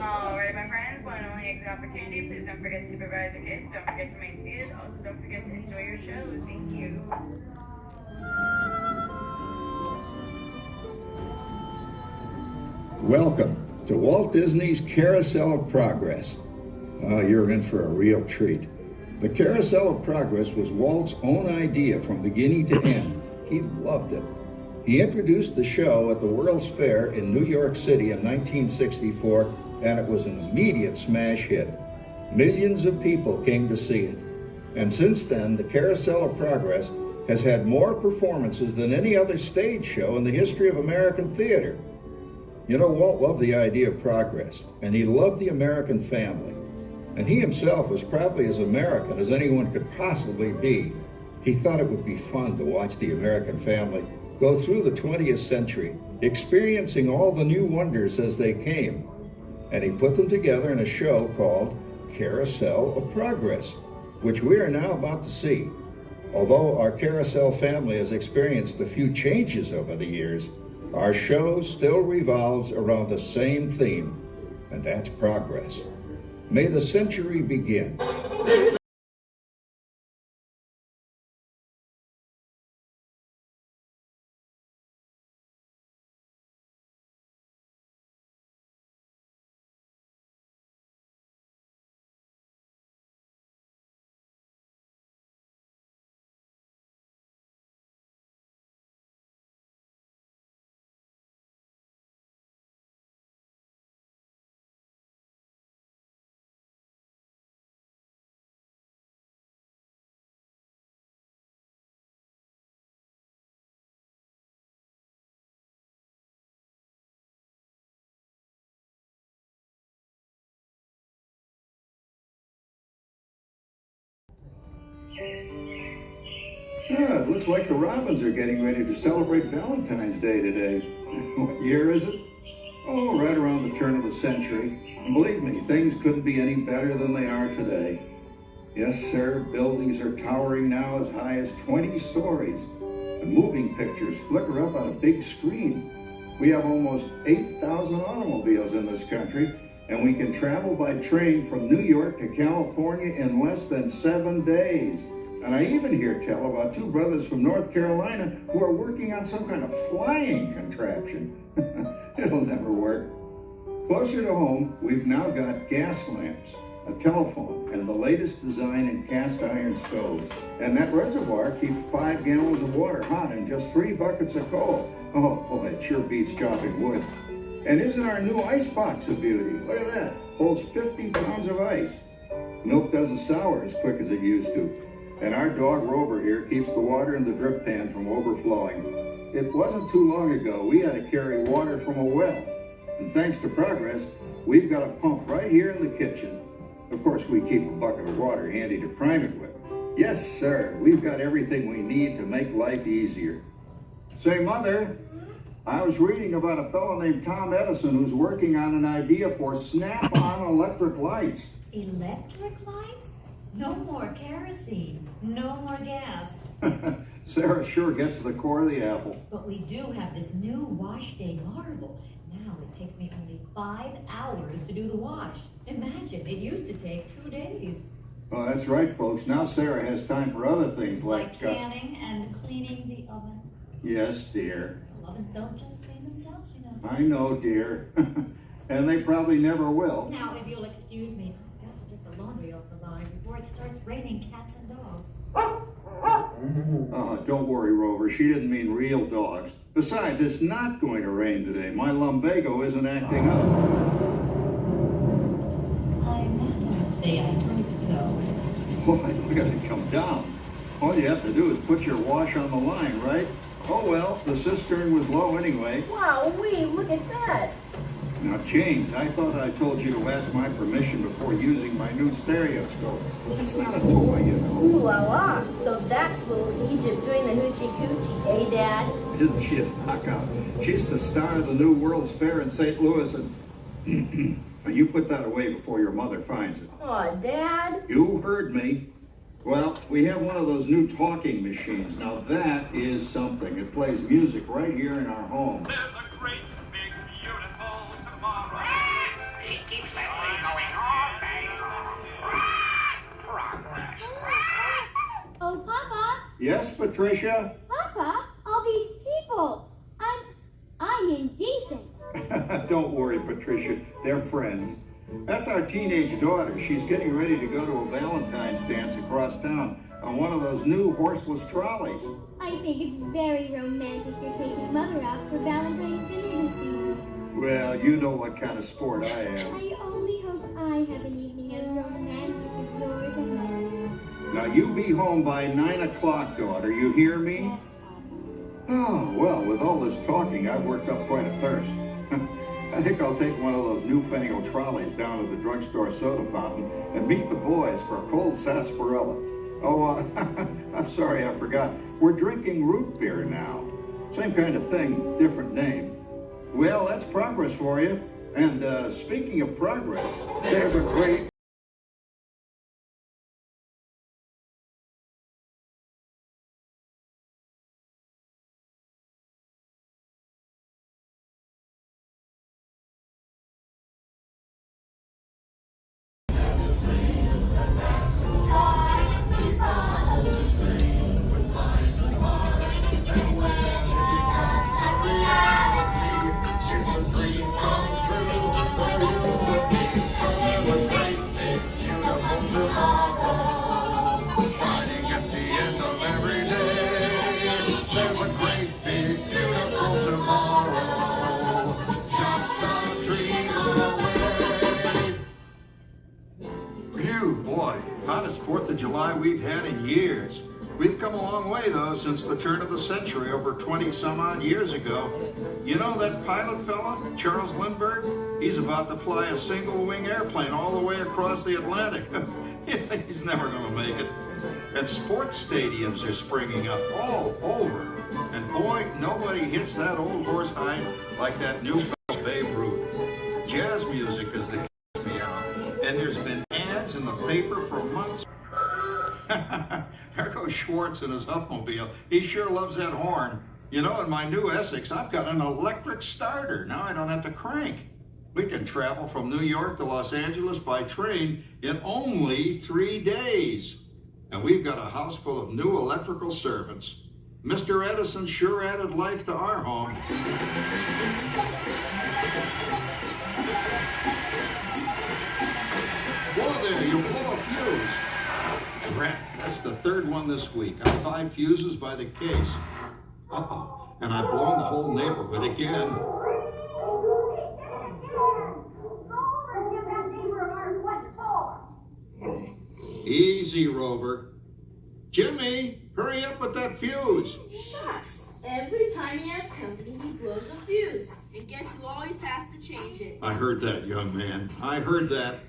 Speaker 19: Alright, my friends, one and only exit opportunity. Please don't forget to supervise your kids. Don't forget to remain seated. Also, don't forget to enjoy your show. Thank you.
Speaker 20: Welcome to Walt Disney's Carousel of Progress. You're in for a real treat. The Carousel of Progress was Walt's own idea from beginning to end. He loved it. He introduced the show at the World's Fair in New York City in 1964, and it was an immediate smash hit. Millions of people came to see it. And since then, the Carousel of Progress has had more performances than any other stage show in the history of American theater. You know, Walt loved the idea of progress, and he loved the American family. And he himself was probably as American as anyone could possibly be. He thought it would be fun to watch the American family go through the 20th century, experiencing all the new wonders as they came. And he put them together in a show called Carousel of Progress, which we are now about to see. Although our Carousel family has experienced a few changes over the years, our show still revolves around the same theme, and that's progress. May the century begin. Yeah, it looks like the Robins are getting ready to celebrate Valentine's Day today. What year is it? Oh, right around the turn of the century. And believe me, things couldn't be any better than they are today. Yes, sir, buildings are towering now as high as 20 stories. And moving pictures flicker up on a big screen. We have almost 8,000 automobiles in this country, and we can travel by train from New York to California in less than 7 days. And I even hear tell about 2 brothers from North Carolina who are working on some kind of flying contraption. It'll never work. Closer to home, we've now got gas lamps, a telephone, and the latest design in cast iron stoves. And that reservoir keeps 5 gallons of water hot in just 3 buckets of coal. Oh, boy, it sure beats chopping wood. And isn't our new ice box a beauty? Look at that. Holds 50 pounds of ice. Milk doesn't sour as quick as it used to. And our dog Rover here keeps the water in the drip pan from overflowing. It wasn't too long ago we had to carry water from a well. And thanks to Progress, we've got a pump right here in the kitchen. Of course, we keep a bucket of water handy to prime it with. Yes, sir, we've got everything we need to make life easier. Say, Mother, I was reading about a fellow named Tom Edison who's working on an idea for snap-on electric lights.
Speaker 21: Electric lights? No more kerosene, no more gas.
Speaker 20: Sarah sure gets to the core of the apple.
Speaker 21: But we do have this new wash day marvel. Now it takes me only 5 hours to do the wash. Imagine, it used to take 2 days.
Speaker 20: Oh, that's right, folks. Now Sarah has time for other things
Speaker 21: like canning and cleaning the oven.
Speaker 20: Yes, dear.
Speaker 21: Well, ovens don't just clean themselves, you know.
Speaker 20: I know, dear. And they probably never will.
Speaker 21: Now, if you'll excuse me, I've got to get the laundry off the line before it starts raining cats and dogs.
Speaker 20: Don't worry, Rover. She didn't mean real dogs. Besides, it's not going to rain today. My lumbago isn't acting up.
Speaker 21: I'm not going to say I told you so.
Speaker 20: Why, look at it come down. All you have to do is put your wash on the line, right? Oh, well, the cistern was low anyway.
Speaker 4: Wow, look at that.
Speaker 20: Now, James, I thought I told you to ask my permission before using my new stereoscope. It's not a toy, you know.
Speaker 4: Ooh la la. So that's little Egypt doing the hoochie coochie, eh, Dad?
Speaker 20: Isn't she a knockout? She's the star of the new World's Fair in St. Louis, and you put that away before your mother finds it.
Speaker 4: Aw, Dad.
Speaker 20: You heard me. Well, we have one of those new talking machines. Now that is something. It plays music right here in our home.
Speaker 11: There's a great, big, beautiful tomorrow. She keeps that thing going all day long. Progress.
Speaker 7: Oh, Papa.
Speaker 20: Yes, Patricia?
Speaker 7: Papa, all these people. I'm indecent.
Speaker 20: Don't worry, Patricia. They're friends. That's our teenage daughter. She's getting ready to go to a Valentine's dance across town on one of those new horseless trolleys.
Speaker 7: I think it's very romantic you're taking Mother out for Valentine's dinner this season.
Speaker 20: Well, you know what kind of sport I am.
Speaker 7: I only hope I have an evening as romantic as yours and mine.
Speaker 20: Now, you be home by 9 o'clock, daughter. You hear me?
Speaker 7: Yes, Papa.
Speaker 20: Oh, well, with all this talking, I've worked up quite a thirst. I think I'll take one of those newfangled trolleys down to the drugstore soda fountain and meet the boys for a cold sarsaparilla. Oh, I'm sorry, I forgot. We're drinking root beer now. Same kind of thing, different name. Well, that's Progress for you. And speaking of progress, there's a great... Hottest 4th of July we've had in years. We've come a long way, though, since the turn of the century, over 20-some-odd years ago. You know that pilot fella, Charles Lindbergh? He's about to fly a single-wing airplane all the way across the Atlantic. He's never going to make it. And sports stadiums are springing up all over. And boy, nobody hits that old horse hide like that new fellow Babe Ruth. Jazz music is the me out. And there's been ads in the paper for months. There goes Schwartz in his Huffmobile. He sure loves that horn. You know, in my new Essex, I've got an electric starter. Now I don't have to crank. We can travel from New York to Los Angeles by train in only 3 days. And we've got a house full of new electrical servants. Mr. Edison sure added life to our home. Whoa there, you blow a fuse. Drat, that's the third one this week. I'm 5 fuses by the case. Uh-oh, and I've blown the whole neighborhood again. Easy, Rover. Jimmy, hurry up with that fuse.
Speaker 2: Shucks. Every time he has company, he blows a fuse. And guess who always has to change it?
Speaker 20: I heard that, young man. I heard that.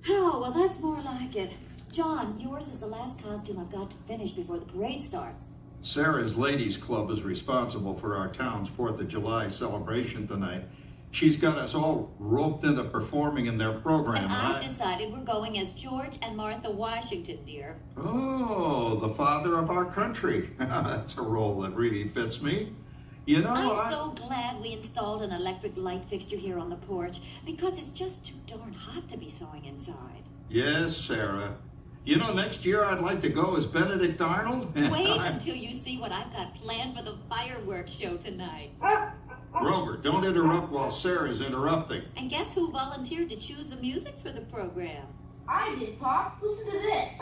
Speaker 21: Oh, well, that's more like it. John, yours is the last costume I've got to finish before the parade starts.
Speaker 20: Sarah's Ladies Club is responsible for our town's 4th of July celebration tonight. She's got us all roped into performing in their program.
Speaker 21: And I've decided we're going as George and Martha Washington, dear.
Speaker 20: Oh, the father of our country. That's a role that really fits me. You know,
Speaker 21: I'm so glad we installed an electric light fixture here on the porch because it's just too darn hot to be sewing inside.
Speaker 20: Yes, Sarah. You know, next year I'd like to go as Benedict Arnold.
Speaker 21: Wait until you see what I've got planned for the Firework show tonight.
Speaker 20: Rover, don't interrupt while Sarah's interrupting.
Speaker 21: And guess who volunteered to choose the music for the program?
Speaker 2: I did, Pop. Listen to this.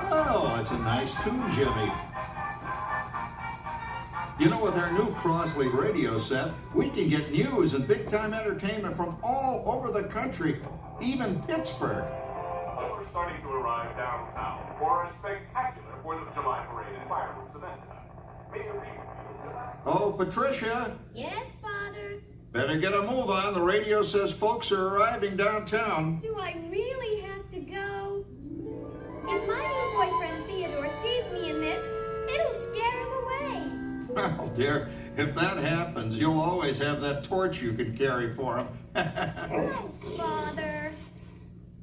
Speaker 20: Oh, that's a nice tune, Jimmy. You know, with our new Crosley radio set, we can get news and big-time entertainment from all over the country, even Pittsburgh.
Speaker 22: We're starting to arrive downtown for a spectacular 4th of July parade and fireworks event.
Speaker 20: Oh, Patricia.
Speaker 7: Yes, Father?
Speaker 20: Better get a move on. The radio says folks are arriving downtown.
Speaker 7: Do I really have to go? If my new boyfriend Theodore sees me in this, it'll scare him away.
Speaker 20: Well, dear, if that happens, you'll always have that torch you can carry for him.
Speaker 7: Oh, Father.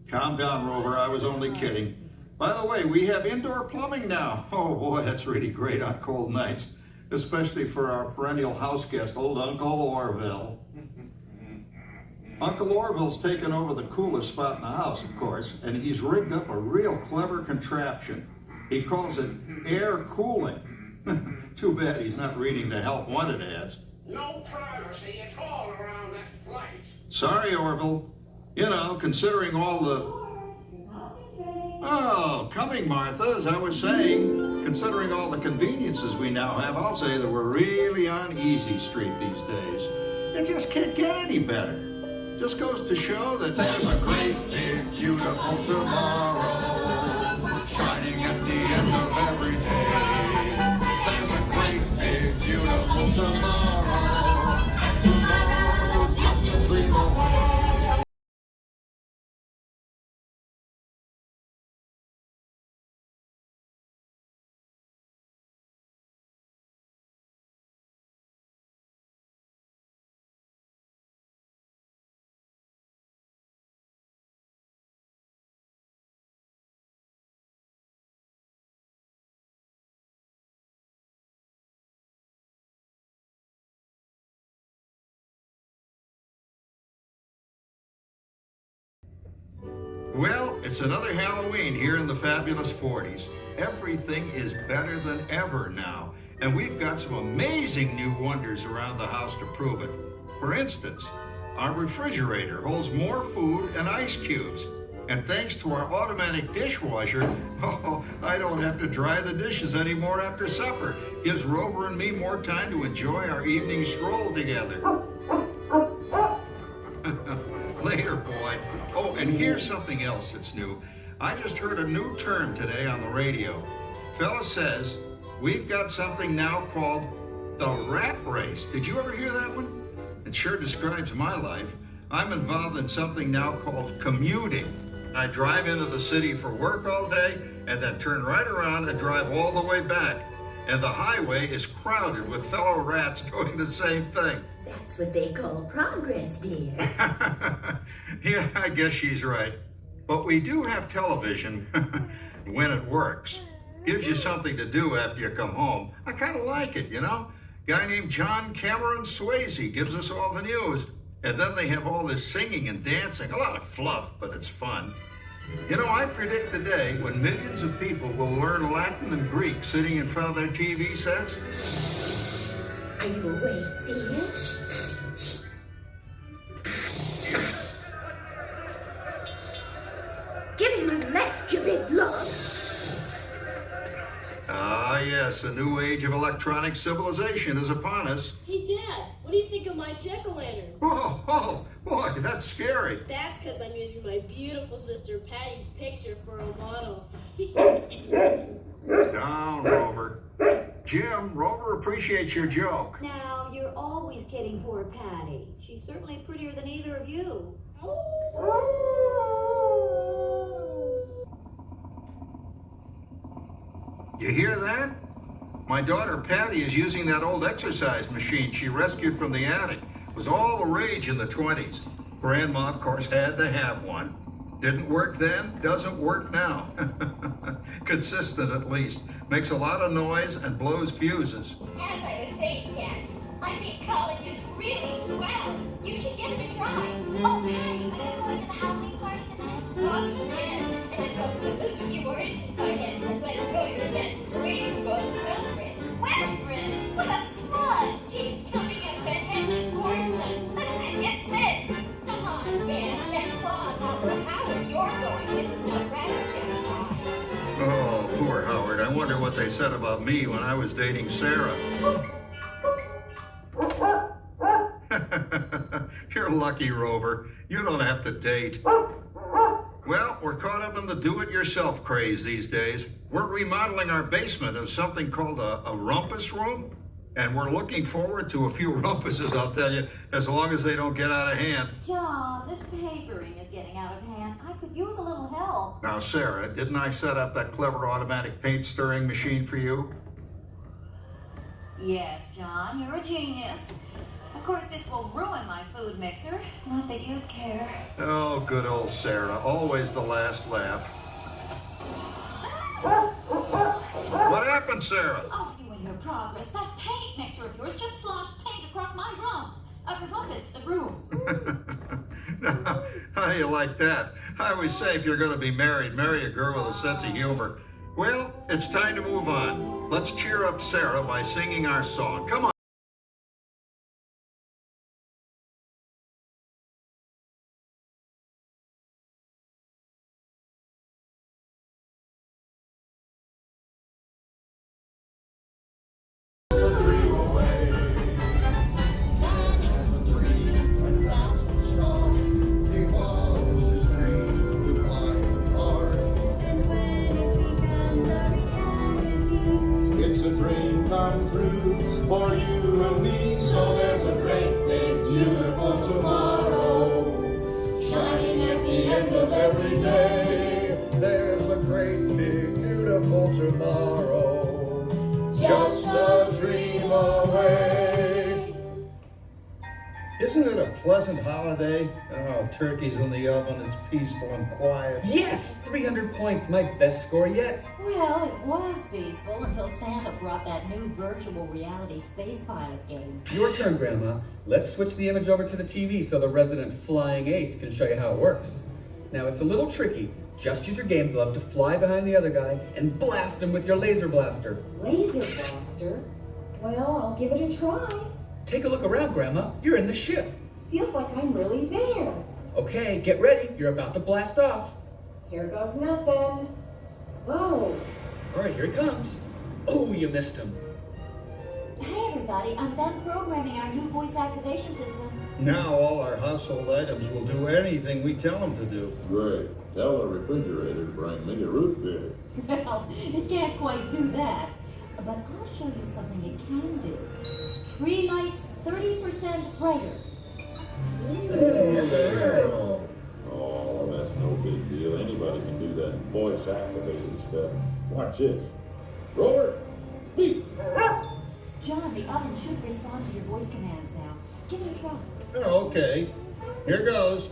Speaker 20: Calm down, Rover. I was only kidding. By the way, we have indoor plumbing now. Oh, boy, that's really great on cold nights, especially for our perennial house guest, old Uncle Orville. Uncle Orville's taken over the coolest spot in the house, of course, and he's rigged up a real clever contraption. He calls it air cooling. Too bad he's not reading the help wanted ads.
Speaker 23: No privacy at all around this place.
Speaker 20: Sorry, Orville. You know, considering all the... Oh, coming, Martha, as I was saying, considering all the conveniences we now have, I'll say that we're really on easy street these days. It just can't get any better. Just goes to show that
Speaker 24: there's a great, big, beautiful tomorrow shining at the end of every day. There's a great, big, beautiful tomorrow, and tomorrow's just a dream away.
Speaker 20: Well, it's another Halloween here in the fabulous 40s. Everything is better than ever now, and we've got some amazing new wonders around the house to prove it. For instance, our refrigerator holds more food and ice cubes. And thanks to our automatic dishwasher, oh, I don't have to dry the dishes anymore after supper. Gives Rover and me more time to enjoy our evening stroll together. Later, boy. Oh, and here's something else that's new. I just heard a new term today on the radio. Fella says we've got something now called the rat race. Did you ever hear that one? It sure describes my life. I'm involved in something now called commuting. I drive into the city for work all day and then turn right around and drive all the way back. And the highway is crowded with fellow rats doing the same thing.
Speaker 1: That's what they call progress, dear.
Speaker 20: Yeah, I guess she's right. But we do have television when it works. Gives you something to do after you come home. I kind of like it, you know? Guy named John Cameron Swayze gives us all the news. And then they have all this singing and dancing. A lot of fluff, but it's fun. You know, I predict the day when millions of people will learn Latin and Greek sitting in front of their TV sets.
Speaker 1: Are you awake, dear? Give him a left, you big lug.
Speaker 20: Ah, yes, a new age of electronic civilization is upon us.
Speaker 2: Hey, Dad, what do you think of my jack-o'-lantern?
Speaker 20: Oh, boy, that's scary.
Speaker 2: That's because I'm using my beautiful sister Patty's picture for a model.
Speaker 20: Down, Rover. Jim, Rover appreciates your joke.
Speaker 21: Now, you're always kidding poor Patty. She's certainly prettier than either of you.
Speaker 20: You hear that? My daughter Patty is using that old exercise machine she rescued from the attic. It was all the rage in the 20s. Grandma, of course, had to have one. Didn't work then, doesn't work now. Consistent, at least. Makes a lot of noise and blows fuses.
Speaker 7: As I was saying, Kat, I think college is really swell. You should give it a try. Oh, Patty, are you going to the Halloween party tonight? Oh, yes. And I'm going to the Suzuki Oranges party. That's why I'm going with that dream girlfriend. Wilfred? Well, that's fun. He's coming as the headless horseman. Get this. Come on, man. That Claude Howard you're going with is not Rattletail.
Speaker 20: Oh, poor Howard. I wonder what they said about me when I was dating Sarah. You're lucky, Rover. You don't have to date. Well, we're caught up in the do-it-yourself craze these days. We're remodeling our basement as something called a rumpus room. And we're looking forward to a few rumpuses, I'll tell you, as long as they don't get out of hand.
Speaker 21: John, this papering is getting out of hand. I could use a little help.
Speaker 20: Now, Sarah, didn't I set up that clever automatic paint stirring machine for you?
Speaker 21: Yes, John, you're a genius. Of course, this will ruin my food mixer. Not that you'd care.
Speaker 20: Oh, good old Sarah. Always the last laugh. What happened, Sarah?
Speaker 21: Oh, you and your progress. That paint mixer of yours just sloshed paint across my room.
Speaker 20: Now, how do you like that? I always say if you're going to be married, marry a girl with a sense of humor. Well, it's time to move on. Let's cheer up Sarah by singing our song. Come on. Isn't it a pleasant holiday? Oh, turkey's in the oven, it's peaceful and quiet.
Speaker 16: Yes! 300 points, my best score yet.
Speaker 21: Well, it was peaceful until Santa brought that new virtual reality space pilot game.
Speaker 16: Your turn, Grandma. Let's switch the image over to the TV so the resident flying ace can show you how it works. Now, it's a little tricky. Just use your game glove to fly behind the other guy and blast him with your laser blaster.
Speaker 21: Laser blaster? Well, I'll give it a try.
Speaker 16: Take a look around, Grandma. You're in the ship.
Speaker 21: Feels like I'm really there.
Speaker 16: Okay, get ready. You're about to blast off.
Speaker 21: Here goes nothing. Whoa.
Speaker 16: All right, here he comes. Oh, you missed him.
Speaker 21: Hey, everybody. I'm done programming our new voice activation system.
Speaker 20: Now all our household items will do anything we tell them to do.
Speaker 18: Great. Tell the refrigerator to bring me a root beer.
Speaker 21: Well, it can't quite do that. But I'll show you something it can do. Tree lights 30% brighter.
Speaker 18: Oh, that's no big deal. Anybody can do that voice activated stuff. Watch this. Roller, speak.
Speaker 21: John, the oven should respond to your voice commands now. Give it a try.
Speaker 24: Oh, okay. Here goes.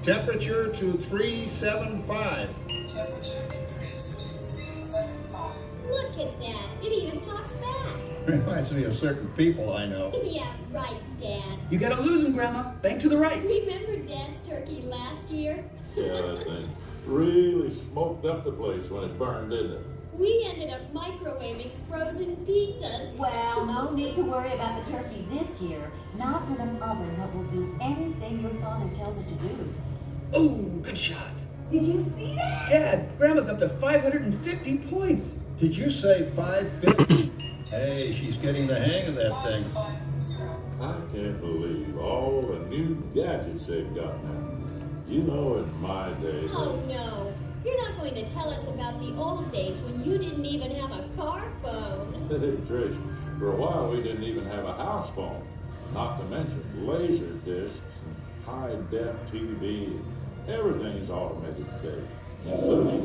Speaker 24: Temperature to 375.
Speaker 7: Look at that. It even talks back.
Speaker 24: Reminds me of certain people I know.
Speaker 7: Yeah, right, Dad.
Speaker 16: You gotta lose them, Grandma. Bank to the right.
Speaker 7: Remember Dad's turkey last year?
Speaker 18: Yeah, that thing really smoked up the place when it burned, didn't it?
Speaker 7: We ended up microwaving frozen pizzas.
Speaker 21: Well, no need to worry about the turkey this year. Not with an oven that will do anything your father tells it to do.
Speaker 16: Oh, good shot.
Speaker 21: Did you see that?
Speaker 16: Dad, Grandma's up to 550 points.
Speaker 24: Did you say 550? Hey, she's getting the hang of that thing.
Speaker 18: I can't believe all the new gadgets they've got now. You know, in my day.
Speaker 7: Oh, no. You're not going to tell us about the old days when you didn't even have a car phone.
Speaker 18: Hey, Trish, for a while we didn't even have a house phone. Not to mention laser discs and high-def TV. Everything's automated today, including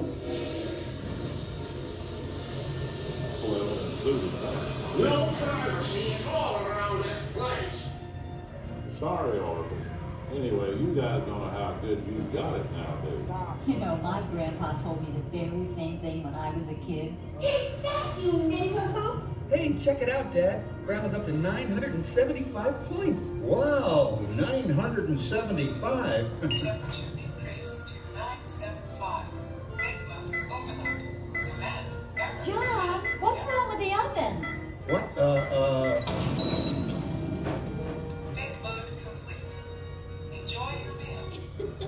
Speaker 23: No privacy at all around this place.
Speaker 18: Sorry, Oracle. Anyway, you guys don't know how good you got it nowadays.
Speaker 21: You know, my grandpa told me the very same thing when I was a kid.
Speaker 1: Take that, you neighborhood!
Speaker 16: Hey, check it out, Dad. Grandma's up to 975 points.
Speaker 24: Wow, 975.
Speaker 21: John, what's wrong with the oven?
Speaker 24: What?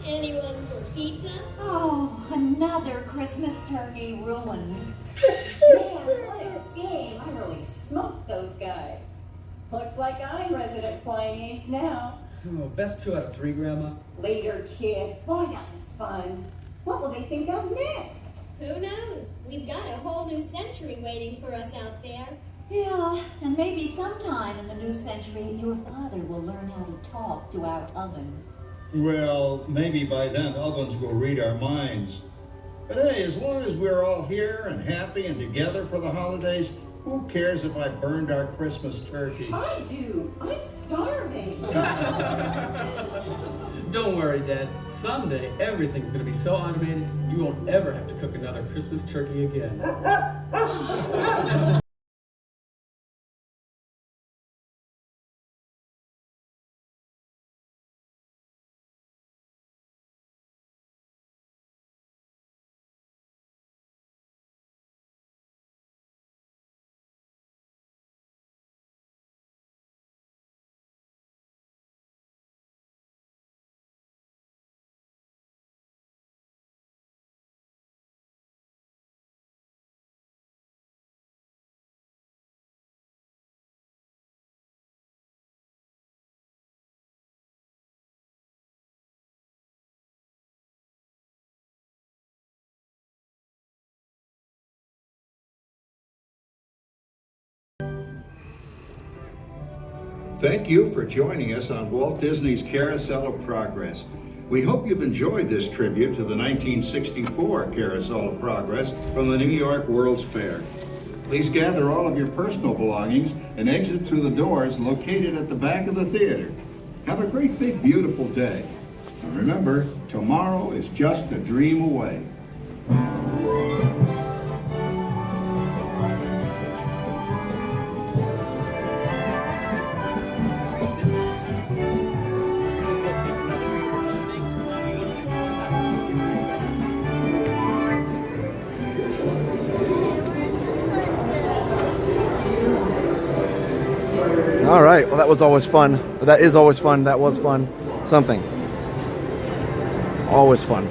Speaker 7: Anyone for pizza?
Speaker 21: Oh, another Christmas turkey ruined.
Speaker 3: Man, what a game. I really smoked those guys. Looks like I'm resident flying ace now.
Speaker 16: Oh, best 2 out of 3, Grandma.
Speaker 3: Later, kid. Boy, that was fun. What will they think of next?
Speaker 7: Who knows? We've got a whole new century waiting for us out there.
Speaker 21: Yeah, and maybe sometime in the new century, your father will learn how to talk to our oven.
Speaker 24: Well, maybe by then ovens will read our minds. But hey, as long as we're all here and happy and together for the holidays, who cares if I burned our Christmas turkey?
Speaker 3: I do. I'm starving.
Speaker 16: Don't worry, Dad. Someday, everything's going to be so automated, you won't ever have to cook another Christmas turkey again.
Speaker 20: Thank you for joining us on Walt Disney's Carousel of Progress. We hope you've enjoyed this tribute to the 1964 Carousel of Progress from the New York World's Fair. Please gather all of your personal belongings and exit through the doors located at the back of the theater. Have a great big beautiful day. And remember, tomorrow is just a dream away.
Speaker 5: All right. Well, that was always fun. That is always fun. That was fun. Something. Always fun.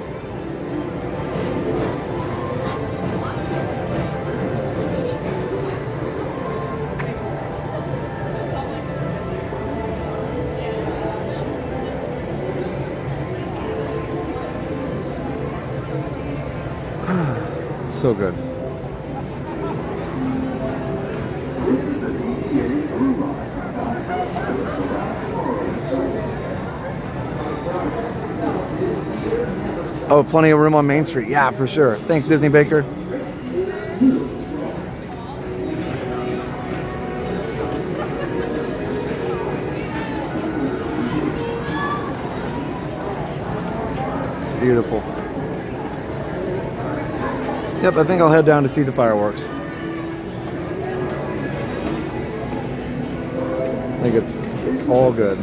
Speaker 5: So good.
Speaker 24: This is the TTA Blue Line.
Speaker 5: Oh, plenty of room on Main Street. Yeah, for sure. Thanks, Disney Baker. Beautiful. Yep, I think I'll head down to see the fireworks. I think it's all good.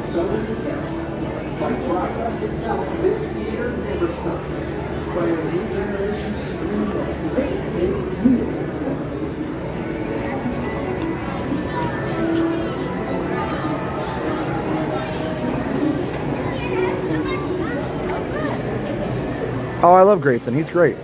Speaker 6: So does the fest. Like progress itself, this theater never stops, inspiring new generations to dream of great, big, beautiful tomorrow.
Speaker 5: Oh, I love Grayson. He's great.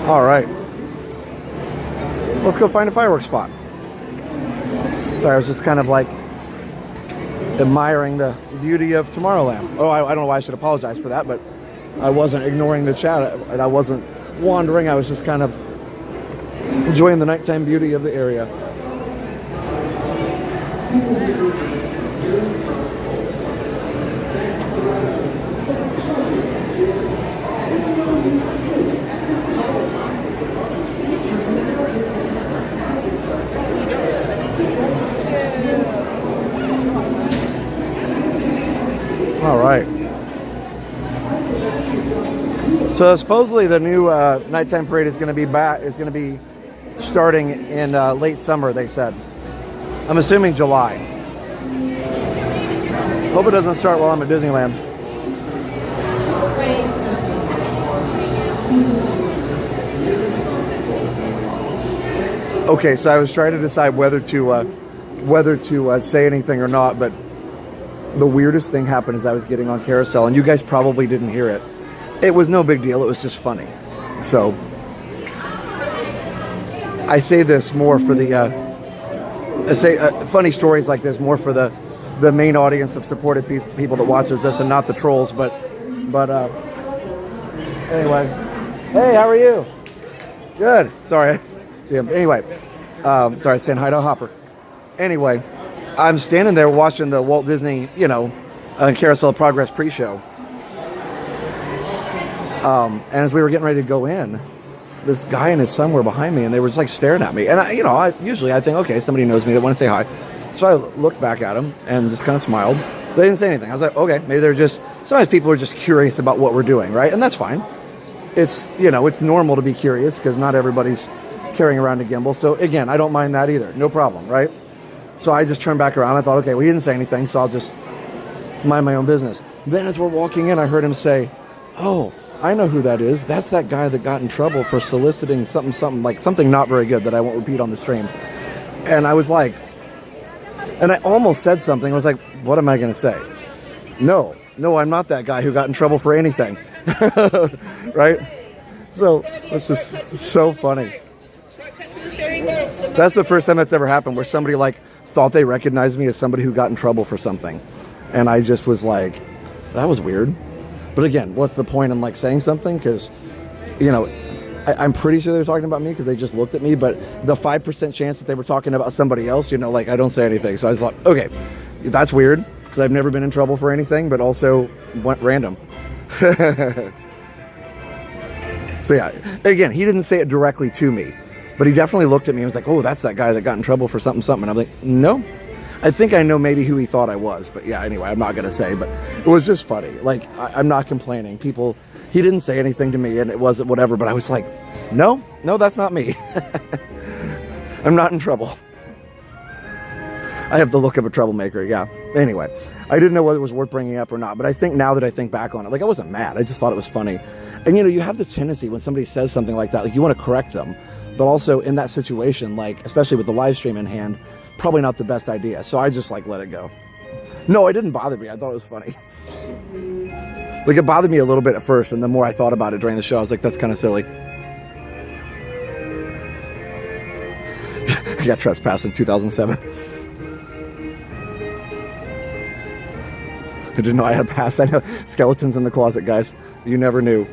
Speaker 5: All right, let's go find a fireworks spot. Sorry, I was just kind of like admiring the beauty of Tomorrowland. Oh, I don't know why I should apologize for that, but I wasn't ignoring the chat. I wasn't wandering. I was just kind of enjoying the nighttime beauty of the area. All right. So supposedly the new nighttime parade is going to be starting in late summer. They said. I'm assuming July. Hope it doesn't start while I'm at Disneyland. Okay, so I was trying to decide whether to say anything or not, but the weirdest thing happened as I was getting on Carousel, and you guys probably didn't hear it. It was no big deal. It was just funny. So I say this more for the funny stories like this more for the main audience of supported people that watches this, and not the trolls. But anyway, hey, how are you? Good. Sorry. Yeah, anyway, sorry, saying hi to Hopper. Anyway, I'm standing there watching the Walt Disney, Carousel of Progress pre-show. And as we were getting ready to go in, this guy and his son were behind me, and they were just like staring at me. And I usually think, okay, somebody knows me, they want to say hi. So I looked back at them and just kind of smiled. They didn't say anything. I was like, okay, maybe they're just, sometimes people are just curious about what we're doing, right? And that's fine. It's, it's normal to be curious because not everybody's carrying around a gimbal. So again, I don't mind that either. No problem, right? So I just turned back around. I thought, okay, well, he didn't say anything, so I'll just mind my own business. Then as we're walking in, I heard him say, oh, I know who that is. That's that guy that got in trouble for soliciting something, like something not very good that I won't repeat on the stream. And I was like, and I almost said something. I was like, what am I going to say? No, I'm not that guy who got in trouble for anything. Right? So it's just so funny. That's the first time that's ever happened where somebody thought they recognized me as somebody who got in trouble for something. And I just was like, that was weird. But again, what's the point in saying something? Because, I'm pretty sure they were talking about me because they just looked at me. But the 5% chance that they were talking about somebody else, I don't say anything. So I was like, okay, that's weird because I've never been in trouble for anything, but also went random. So yeah, again, he didn't say it directly to me, but he definitely looked at me and was like, oh, that's that guy that got in trouble for something. And I'm like, no. I think I know maybe who he thought I was, but yeah, anyway, I'm not going to say, but it was just funny. I'm not complaining. He didn't say anything to me and it wasn't whatever, but I was like, no, that's not me. I'm not in trouble. I have the look of a troublemaker, yeah. Anyway, I didn't know whether it was worth bringing up or not, but I think now that I think back on it, I wasn't mad. I just thought it was funny. And, you have the tendency when somebody says something like that, you want to correct them. but also in that situation, like especially with the live stream in hand, probably not the best idea. So I just like let it go. No, it didn't bother me. I thought it was funny. Like it bothered me a little bit at first, and the more I thought about it during the show, I was like, that's kind of silly. I got trespassed in 2007. I didn't know I had a pass. I know skeletons in the closet, guys. You never knew.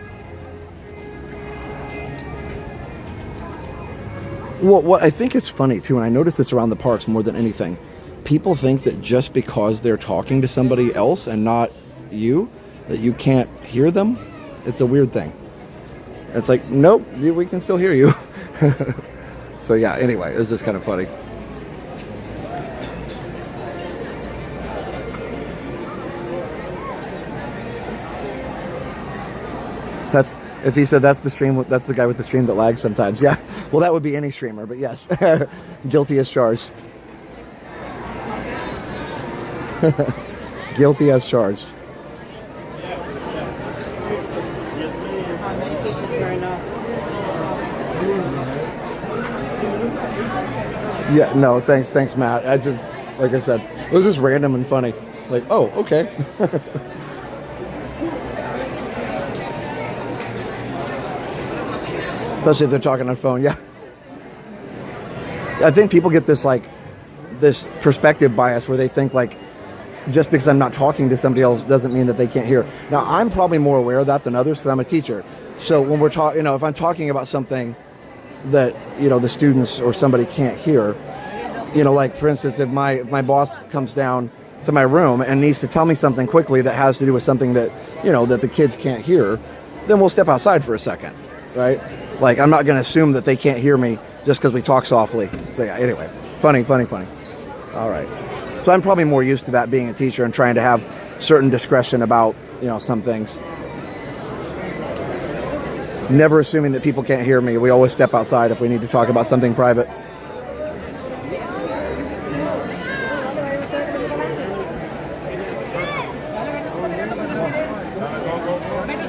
Speaker 5: Well, what I think is funny too, and I notice this around the parks more than anything, people think that just because they're talking to somebody else and not you, that you can't hear them. It's a weird thing. It's like, nope, we can still hear you. So yeah, anyway, it's just kind of funny. That's, if he said that's the stream, that's the guy with the stream that lags sometimes. Yeah, well, that would be any streamer, but yes, guilty as charged. Guilty as charged. Yeah, no, thanks, Matt. I just, like I said, it was just random and funny. Like, oh, okay. Especially if they're talking on phone, yeah. I think people get this, like, this perspective bias where they think, like, just because I'm not talking to somebody else doesn't mean that they can't hear. Now, I'm probably more aware of that than others because I'm a teacher. So when we're talking, if I'm talking about something that, the students or somebody can't hear, like, for instance, if my boss comes down to my room and needs to tell me something quickly that has to do with something that, that the kids can't hear, then we'll step outside for a second, right? Like, I'm not going to assume that they can't hear me just because we talk softly. So yeah, anyway, funny. All right. So I'm probably more used to that being a teacher and trying to have certain discretion about, some things. Never assuming that people can't hear me. We always step outside if we need to talk about something private.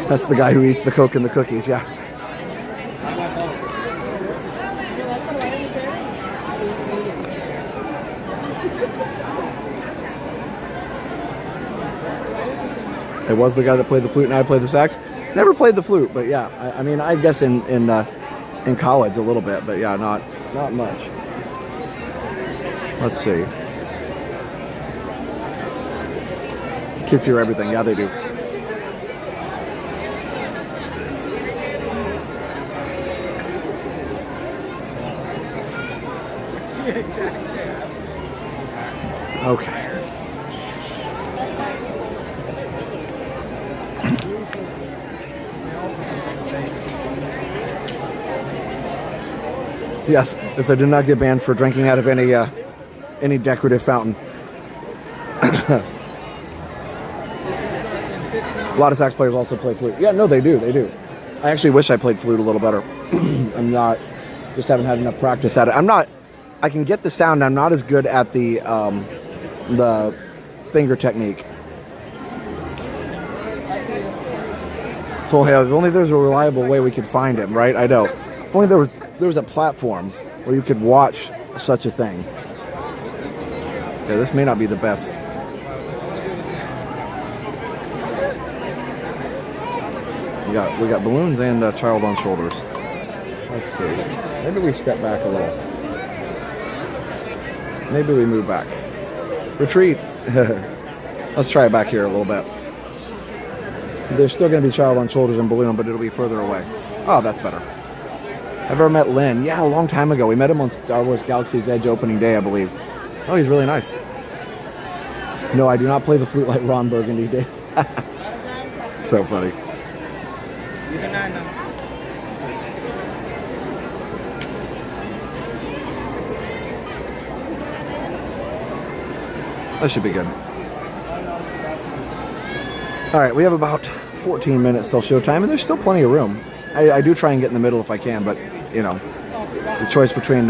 Speaker 5: That's the guy who eats the Coke and the cookies, yeah. It was the guy that played the flute and I played the sax. Never played the flute, but yeah, I mean, I guess in college a little bit, but yeah, not much. Let's see. Kids hear everything. Yeah, they do. Okay. Yes, as I did not get banned for drinking out of any decorative fountain. A lot of sax players also play flute. Yeah, no, they do. I actually wish I played flute a little better. Just haven't had enough practice at it. I can get the sound. I'm not as good at the finger technique. So hey, if only there's a reliable way we could find him, right? I know. If only there was a platform where you could watch such a thing. Yeah, this may not be the best. We got balloons and a child on shoulders. Let's see. Maybe we step back a little. Maybe we move back. Retreat. Let's try it back here a little bit. There's still going to be child on shoulders and balloon, but it'll be further away. Oh, that's better. I've ever met Lynn. Yeah, a long time ago. We met him on Star Wars Galaxy's Edge opening day, I believe. Oh, he's really nice. No, I do not play the flute like Ron Burgundy did. So funny. That should be good. All right, we have about 14 minutes till showtime, and there's still plenty of room. I do try and get in the middle if I can, but, the choice between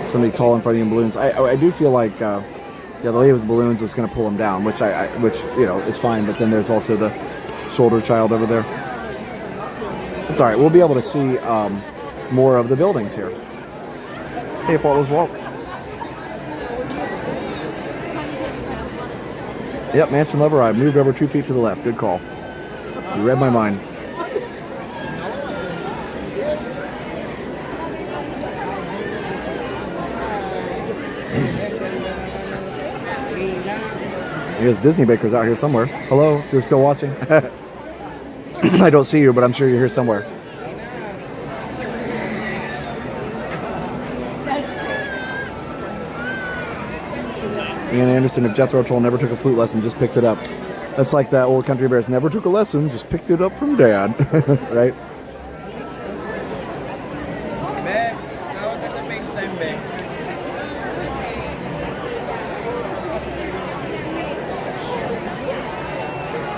Speaker 5: somebody tall in front of you and balloons. I do feel like, the lady with the balloons was going to pull them down, which is fine, but then there's also the shoulder child over there. It's all right. We'll be able to see more of the buildings here. Hey, if all was Walt. Yep, Mansion Lover. I moved over 2 feet to the left. Good call. You read my mind. There's Disney Bakers out here somewhere. Hello, if you're still watching. I don't see you, but I'm sure you're here somewhere. Ian Anderson of Jethro Tull never took a flute lesson, just picked it up. That's like that old Country Bears. Never took a lesson, just picked it up from Dad. Right?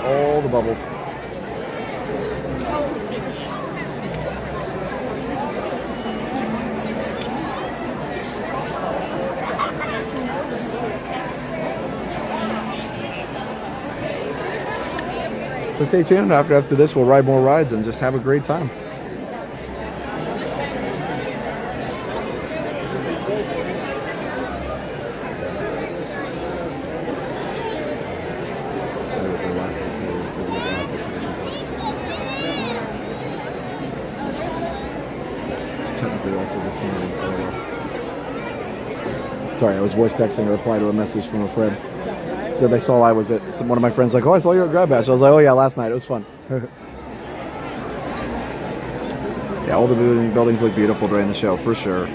Speaker 5: All the bubbles. So stay tuned. After this, we'll ride more rides and just have a great time. Sorry, I was voice texting a reply to a message from a friend. Said they saw I was at one of my friends like, oh, I saw you at Grab Bash. I was like, oh yeah, last night. It was fun. Yeah, all the buildings look beautiful during the show, for sure.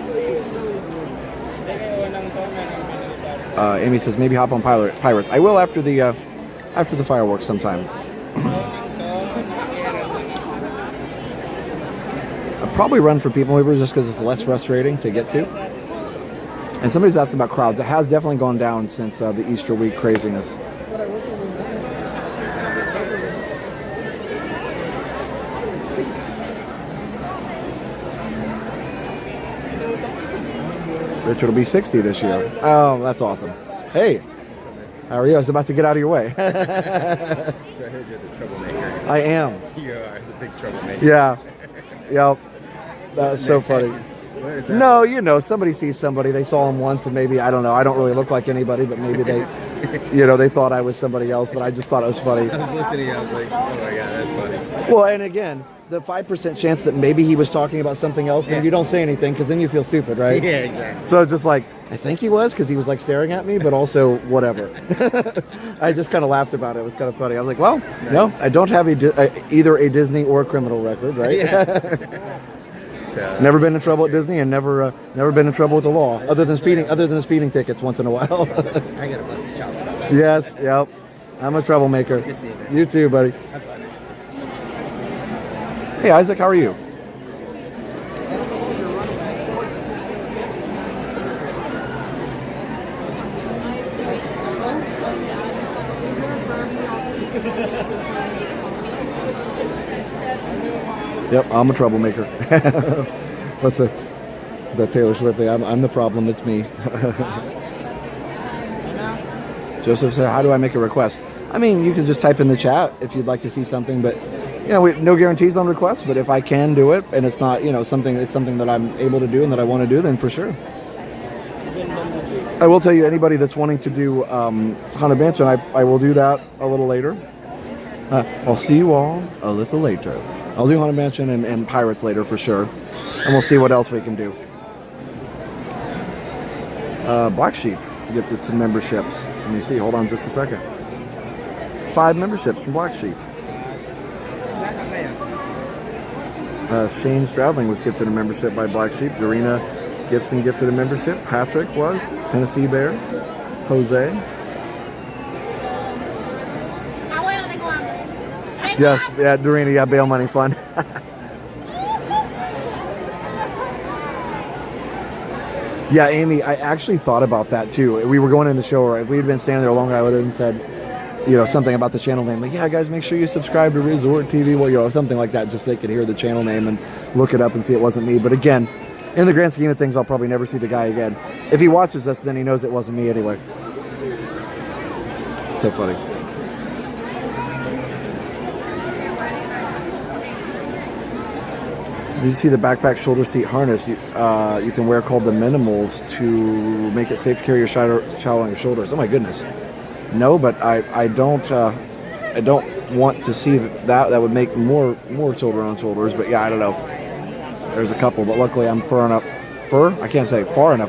Speaker 5: Amy says maybe hop on Pirates. I will after the fireworks sometime. I'll probably run for Peoplemover just because it's less frustrating to get to. And somebody's asking about crowds. It has definitely gone down since the Easter week craziness. Richard will be 60 this year. Oh, that's awesome. Hey, how are you? I was about to get out of your way.
Speaker 8: So I heard you're the troublemaker.
Speaker 5: I am.
Speaker 8: You are the big troublemaker.
Speaker 5: Yeah. Yep. That's so funny. No, you know, somebody sees somebody, they saw him once, and maybe, I don't know, I don't really look like anybody, but maybe they, you know, they thought I was somebody else, but I just thought it was funny.
Speaker 8: I was listening, I was like, oh my God, that's funny.
Speaker 5: Well, and again, the 5% chance that maybe he was talking about something else, then you don't say anything, because then you feel stupid, right?
Speaker 8: Yeah, exactly.
Speaker 5: So it's just like, I think he was, because he was like staring at me, but also whatever. I just kind of laughed about it. It was kind of funny. I was like, well, no, I don't have either a Disney or a criminal record, right?
Speaker 8: Yeah. So,
Speaker 5: never been in trouble at Disney, and never been in trouble with the law, other than speeding tickets once in a while.
Speaker 8: I gotta bust his chops about that.
Speaker 5: Yes, yep. I'm a troublemaker.
Speaker 8: Good seeing you.
Speaker 5: You too, buddy.
Speaker 8: Have fun.
Speaker 5: Hey, Isaac, how are you? Yep, I'm a troublemaker. What's the Taylor Swift thing? I'm the problem, it's me. Joseph said, how do I make a request? I mean, you can just type in the chat if you'd like to see something, but you know, no guarantees on requests, but if I can do it and it's not, you know, something that I'm able to do and that I want to do, then for sure. I will tell you, anybody that's wanting to do Haunted Mansion, I will do that a little later. I'll see you all a little later. I'll do Haunted Mansion and Pirates later for sure. And we'll see what else we can do. Black Sheep gifted some memberships. Let me see, hold on just a second. 5 memberships from Black Sheep. Shane Stradling was gifted a membership by Black Sheep. Dorina Gibson gifted a membership. Patrick was. Tennessee Bear. Jose. Yes, yeah, Dorina, yeah, bail money fund. Yeah, Amy, I actually thought about that too. We were going in the show, right? If we had been standing there longer, I would have said, you know, something about the channel name. Like, yeah, guys, make sure you subscribe to Resort TV. Well, you know, something like that, just so they could hear the channel name and look it up and see it wasn't me. But again, in the grand scheme of things, I'll probably never see the guy again. If he watches us, then he knows it wasn't me anyway. So funny. Did you see the backpack shoulder seat harness you can wear called the Minimals to make it safe to carry your child on your shoulders? Oh my goodness. No, but I don't want to see that. That would make more children on shoulders. But yeah, I don't know. There's a couple, but luckily I'm far enough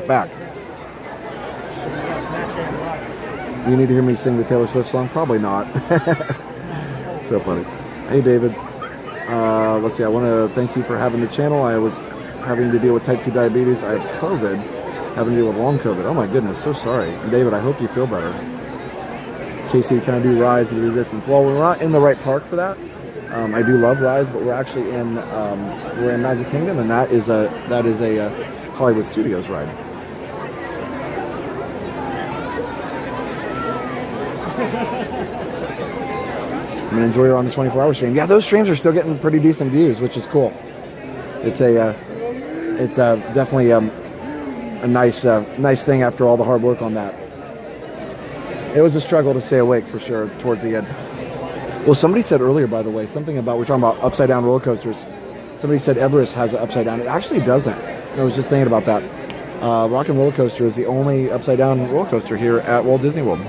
Speaker 5: back. You need to hear me sing the Taylor Swift song? Probably not. So funny. Hey, David. Let's see. I want to thank you for having the channel. I was having to deal with type 2 diabetes. I have COVID. Having to deal with long COVID. Oh my goodness. So sorry. David, I hope you feel better. Casey, can I do Rise of the Resistance? Well, we're not in the right park for that. I do love Rise, but we're actually in Magic Kingdom, and that is a Hollywood Studios ride. I'm gonna enjoy her on the 24-hour stream. Yeah, those streams are still getting pretty decent views, which is cool. It's definitely a nice thing after all the hard work on that. It was a struggle to stay awake for sure towards the end. Well, somebody said earlier, by the way, something about, we're talking about upside down roller coasters. Somebody said Everest has an upside down. It actually doesn't. I was just thinking about that. Rock and Roller Coaster is the only upside down roller coaster here at Walt Disney World.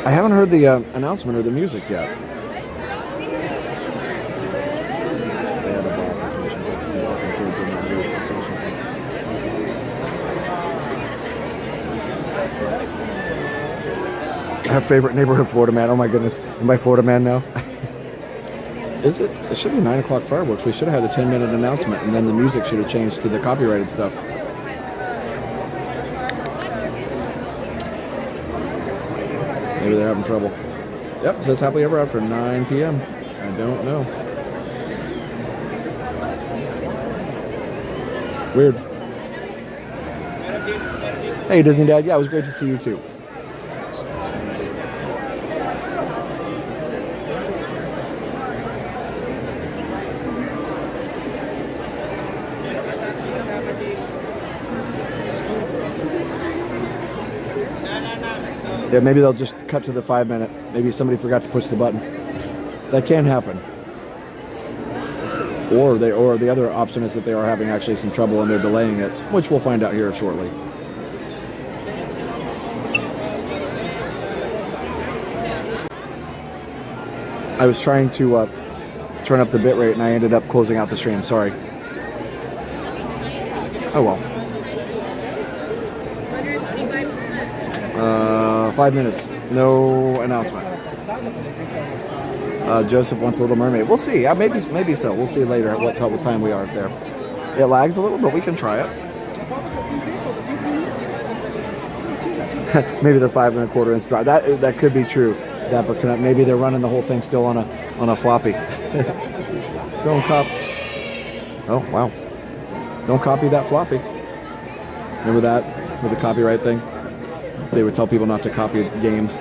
Speaker 5: I haven't heard the announcement or the music yet. I have favorite neighborhood Florida man. Oh my goodness. Am I Florida man now? Is it? It should be 9 o'clock fireworks. We should have had a 10-minute announcement, and then the music should have changed to the copyrighted stuff. Maybe they're having trouble. Yep, it says happily ever after 9 p.m. I don't know. Weird. Hey, Disney Dad. Yeah, it was great to see you too. Yeah, maybe they'll just cut to the 5-minute. Maybe somebody forgot to push the button. That can happen. Or the other option is that they are having actually some trouble and they're delaying it, which we'll find out here shortly. I was trying to turn up the bitrate and I ended up closing out the stream. Sorry. Oh well. 5 minutes. No announcement. Joseph wants a Little Mermaid. We'll see. Yeah, maybe so. We'll see later at what time we are there. It lags a little, but we can try it. Maybe the 5 1/4 inch drive. That could be true. That, but maybe they're running the whole thing still on a floppy. Don't copy. Oh wow! Don't copy that floppy. Remember that with the copyright thing? They would tell people not to copy games.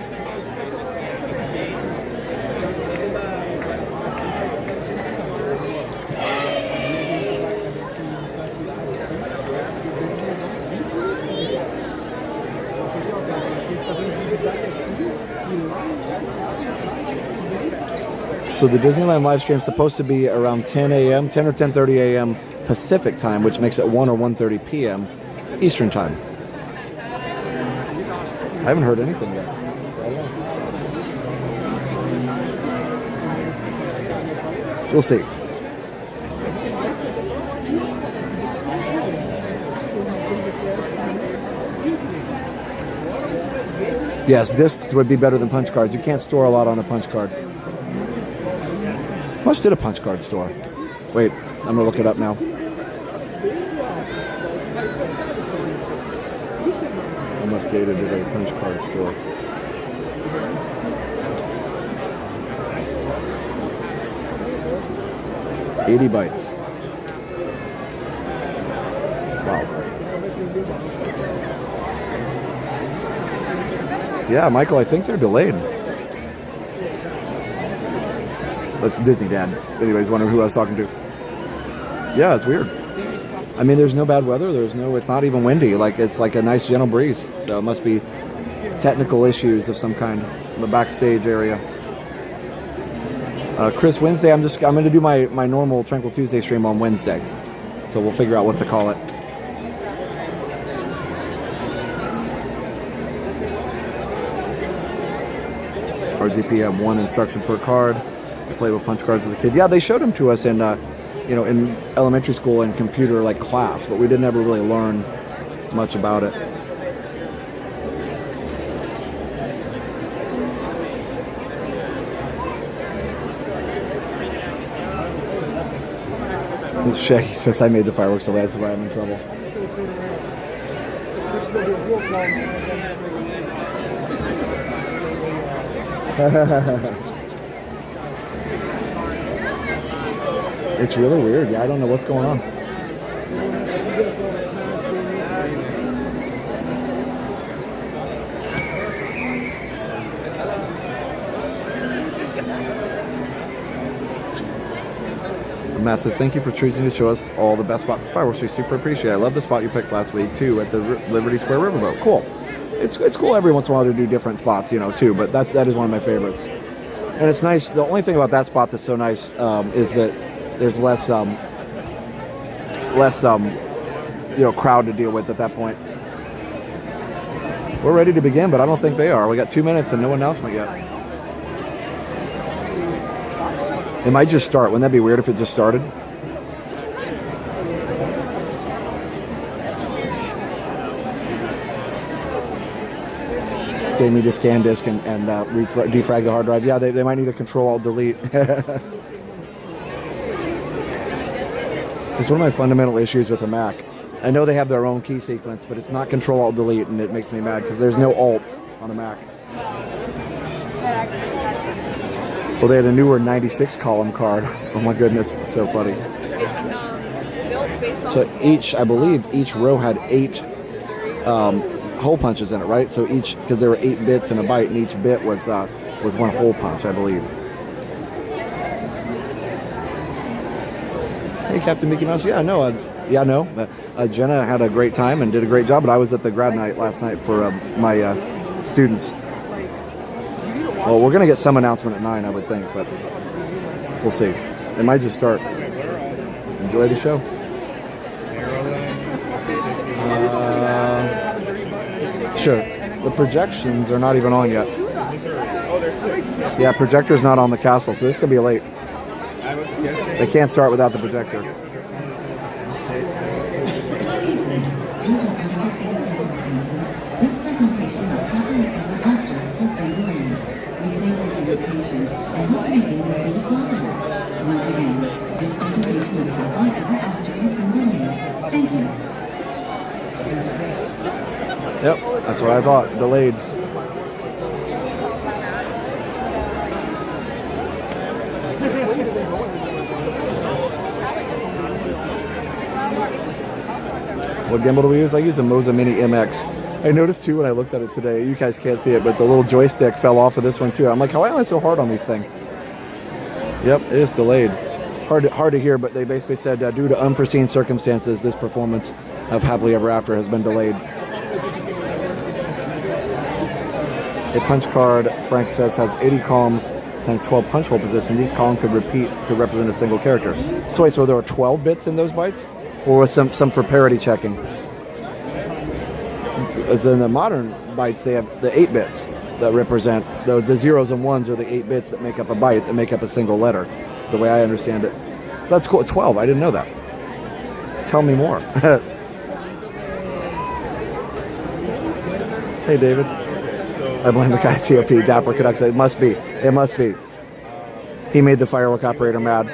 Speaker 5: So the Disneyland live stream is supposed to be around 10 a.m., 10 or 10:30 a.m. Pacific time, which makes it 1 or 1:30 p.m. Eastern time. I haven't heard anything yet. We'll see. Yes, discs would be better than punch cards. You can't store a lot on a punch card. How much did a punch card store? Wait, I'm gonna look it up now. How much data did a punch card store? $80 bytes. Wow. Yeah, Michael, I think they're delayed. That's Disney Dad. Anyways, wondering who I was talking to. Yeah, it's weird. I mean, there's no bad weather. It's not even windy. Like, it's like a nice gentle breeze. So it must be technical issues of some kind in the backstage area. Chris, Wednesday, I'm going to do my normal Tranquil Tuesday stream on Wednesday. So we'll figure out what to call it. RGP had 1 instruction per card. I played with punch cards as a kid. Yeah, they showed them to us in, in elementary school in computer like class, but we didn't ever really learn much about it. Shaggy says I made the fireworks, so that's why I'm in trouble. It's really weird. Yeah, I don't know what's going on. Matt says, thank you for choosing to show us all the best spot for fireworks. We super appreciate it. I love the spot you picked last week, too, at the Liberty Square Riverboat. Cool. It's cool every once in a while to do different spots, too, but that is one of my favorites. And it's nice. The only thing about that spot that's so nice is that there's less crowd to deal with at that point. We're ready to begin, but I don't think they are. We got 2 minutes and no announcement yet. It might just start. Wouldn't that be weird if it just started? Scan me to scan disk and defrag the hard drive. Yeah, they might need a Control-Alt-Delete. It's one of my fundamental issues with a Mac. I know they have their own key sequence, but it's not Control-Alt-Delete, and it makes me mad because there's no Alt on a Mac. Well, they had a newer 96 column card. Oh my goodness, it's so funny.
Speaker 17: It's built based on.
Speaker 5: So I believe each row had 8 hole punches in it, right? So because there were 8 bits in a byte, and each bit was 1 hole punch, I believe. Hey, Captain Mickey Mouse. Yeah, I know. Jenna had a great time and did a great job, but I was at the grad night last night for my students. Well, we're going to get some announcement at 9, I would think, but we'll see. It might just start. Enjoy the show. Sure. The projections are not even on yet. Yeah, projector's not on the castle, so this could be late. They can't start without the projector. Yep, that's what I thought. Delayed. What gimbal do we use? I use a Moza Mini MX. I noticed too when I looked at it today, you guys can't see it, but the little joystick fell off of this one too. I'm like, how am I so hard on these things? Yep, it is delayed. Hard to hear, but they basically said due to unforeseen circumstances, this performance of Happily Ever After has been delayed. A punch card, Frank says, has 80 columns times 12 punch hole positions. Each column could represent a single character. So wait, so there were 12 bits in those bytes? Or was some for parity checking? As in the modern bytes, they have the 8 bits that represent, the zeros and ones are the 8 bits that make up a byte, that make up a single letter, the way I understand it. So that's cool. 12, I didn't know that. Tell me more. Hey, David. I blame the guy at COP, Dapper Canucks. It must be. He made the firework operator mad.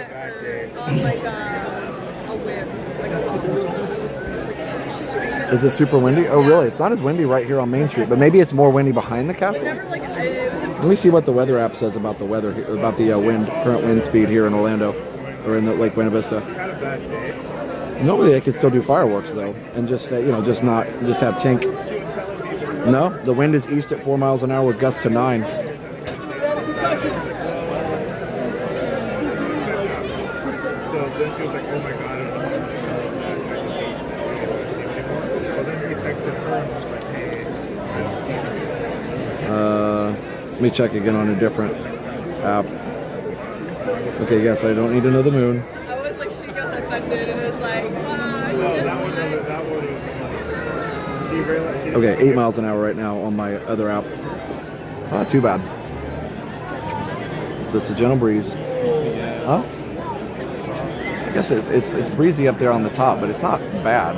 Speaker 5: Is it super windy? Oh, really? It's not as windy right here on Main Street, but maybe it's more windy behind the castle. Let me see what the weather app says about the weather, about the current wind speed here in Orlando, or in the Lake Buena Vista. Normally they could still do fireworks though, and just just have tink. No, the wind is east at 4 miles an hour with gusts to 9.
Speaker 9: then she was like, oh my god, I don't know what to tell us that. I just don't want to see him anymore. But then he texted her and was like, hey, I don't see him.
Speaker 5: Let me check again on a different app. Okay, yes, I don't need to know the moon.
Speaker 17: I was like, she got offended and it was like, wow.
Speaker 9: No, that one, she realized she's
Speaker 5: Okay, 8 miles an hour right now on my other app. Not too bad. It's just a gentle breeze. Huh? I guess it's breezy up there on the top, but it's not bad.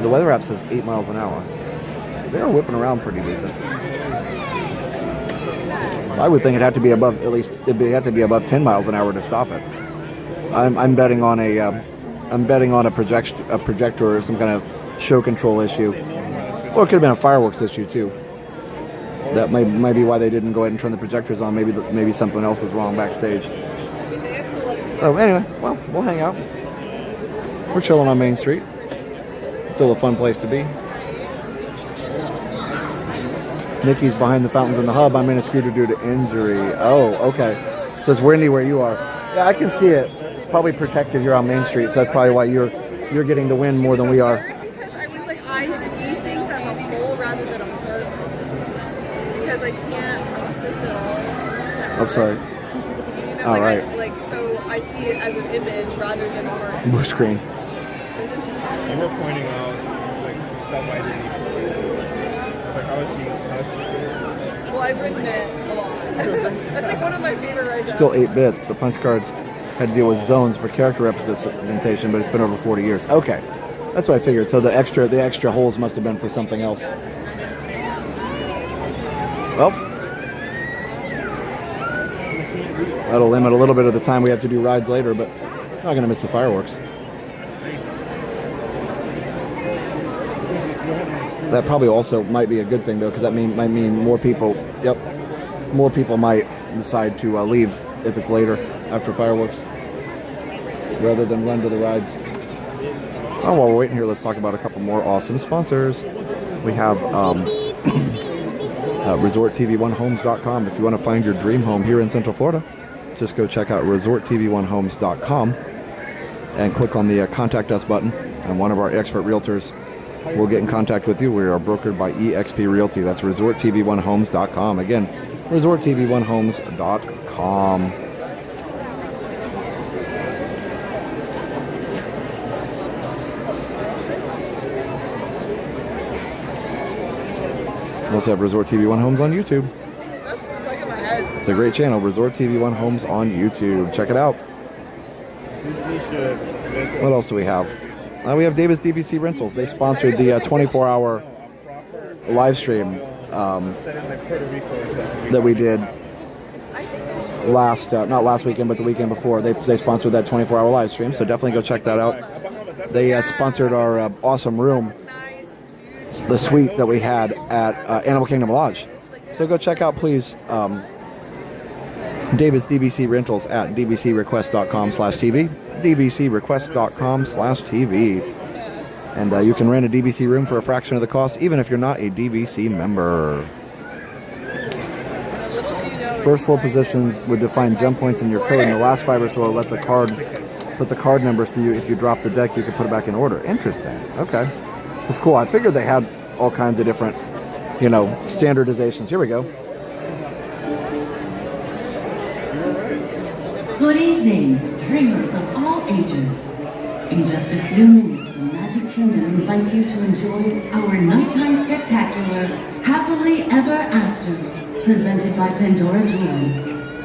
Speaker 5: The weather app says 8 miles an hour. They're whipping around pretty decent. I would think it'd have to be above, at least it'd have to be above 10 miles an hour to stop it. I'm betting on a projector or some kind of show control issue. Or it could have been a fireworks issue too. That might be why they didn't go ahead and turn the projectors on. Maybe something else is wrong backstage. So anyway, well, we'll hang out. We're chilling on Main Street. Still a fun place to be. Nikki's behind the fountains in the hub. I'm in a scooter due to injury. Oh, okay. So it's windy where you are. Yeah, I can see it. It's probably protected here on Main Street, so that's probably why you're getting the wind more than we are.
Speaker 17: Because I was like, I see things as a whole rather than a part. Because I can't process it all.
Speaker 5: I'm sorry.
Speaker 17: You know,
Speaker 5: All right.
Speaker 17: So I see it as an image rather than a part.
Speaker 5: Blue screen.
Speaker 17: It was interesting.
Speaker 9: You were pointing out like stuff I didn't even see. It's like, how is she
Speaker 17: Well, I've written it a lot. That's like one of my favorite right now.
Speaker 5: Still 8 bits. The punch cards had to deal with zones for character representation, but it's been over 40 years. Okay, that's what I figured. So the extra holes must have been for something else. Well, that'll limit a little bit of the time we have to do rides later, but I'm not going to miss the fireworks. That probably also might be a good thing, though, because that might mean more people. Yep, more people might decide to leave if it's later after fireworks, rather than run to the rides. Oh, while we're waiting here, let's talk about a couple more awesome sponsors. We have ResortTV1Homes.com. If you want to find your dream home here in Central Florida, just go check out ResortTV1Homes.com and click on the Contact Us button, and one of our expert realtors will get in contact with you. We are brokered by eXp Realty. That's ResortTV1Homes.com. Again, ResortTV1Homes.com. We also have Resort TV 1 Homes on YouTube.
Speaker 17: That's what's stuck in my head.
Speaker 5: It's a great channel, Resort TV 1 Homes on YouTube. Check it out. What else do we have? We have Davis DVC Rentals. They sponsored the 24-hour live stream that we did not last weekend, but the weekend before. They sponsored that 24-hour live stream, so definitely go check that out. They sponsored our awesome room, the suite that we had at Animal Kingdom Lodge. So go check out, please, Davis DVC Rentals at dvcrequest.com/TV, dvcrequest.com/TV. And you can rent a DVC room for a fraction of the cost, even if you're not a DVC member. First 4 positions would define jump points in your code, and the last 5 or so will put the card number so if you drop the deck, you can put it back in order. Interesting. Okay. That's cool. I figured they had all kinds of different, standardizations. Here we go.
Speaker 12: Good evening, dreamers of all ages. In just a few minutes, the Magic Kingdom invites you to enjoy our nighttime spectacular, Happily Ever After, presented by Pandora Jewelry.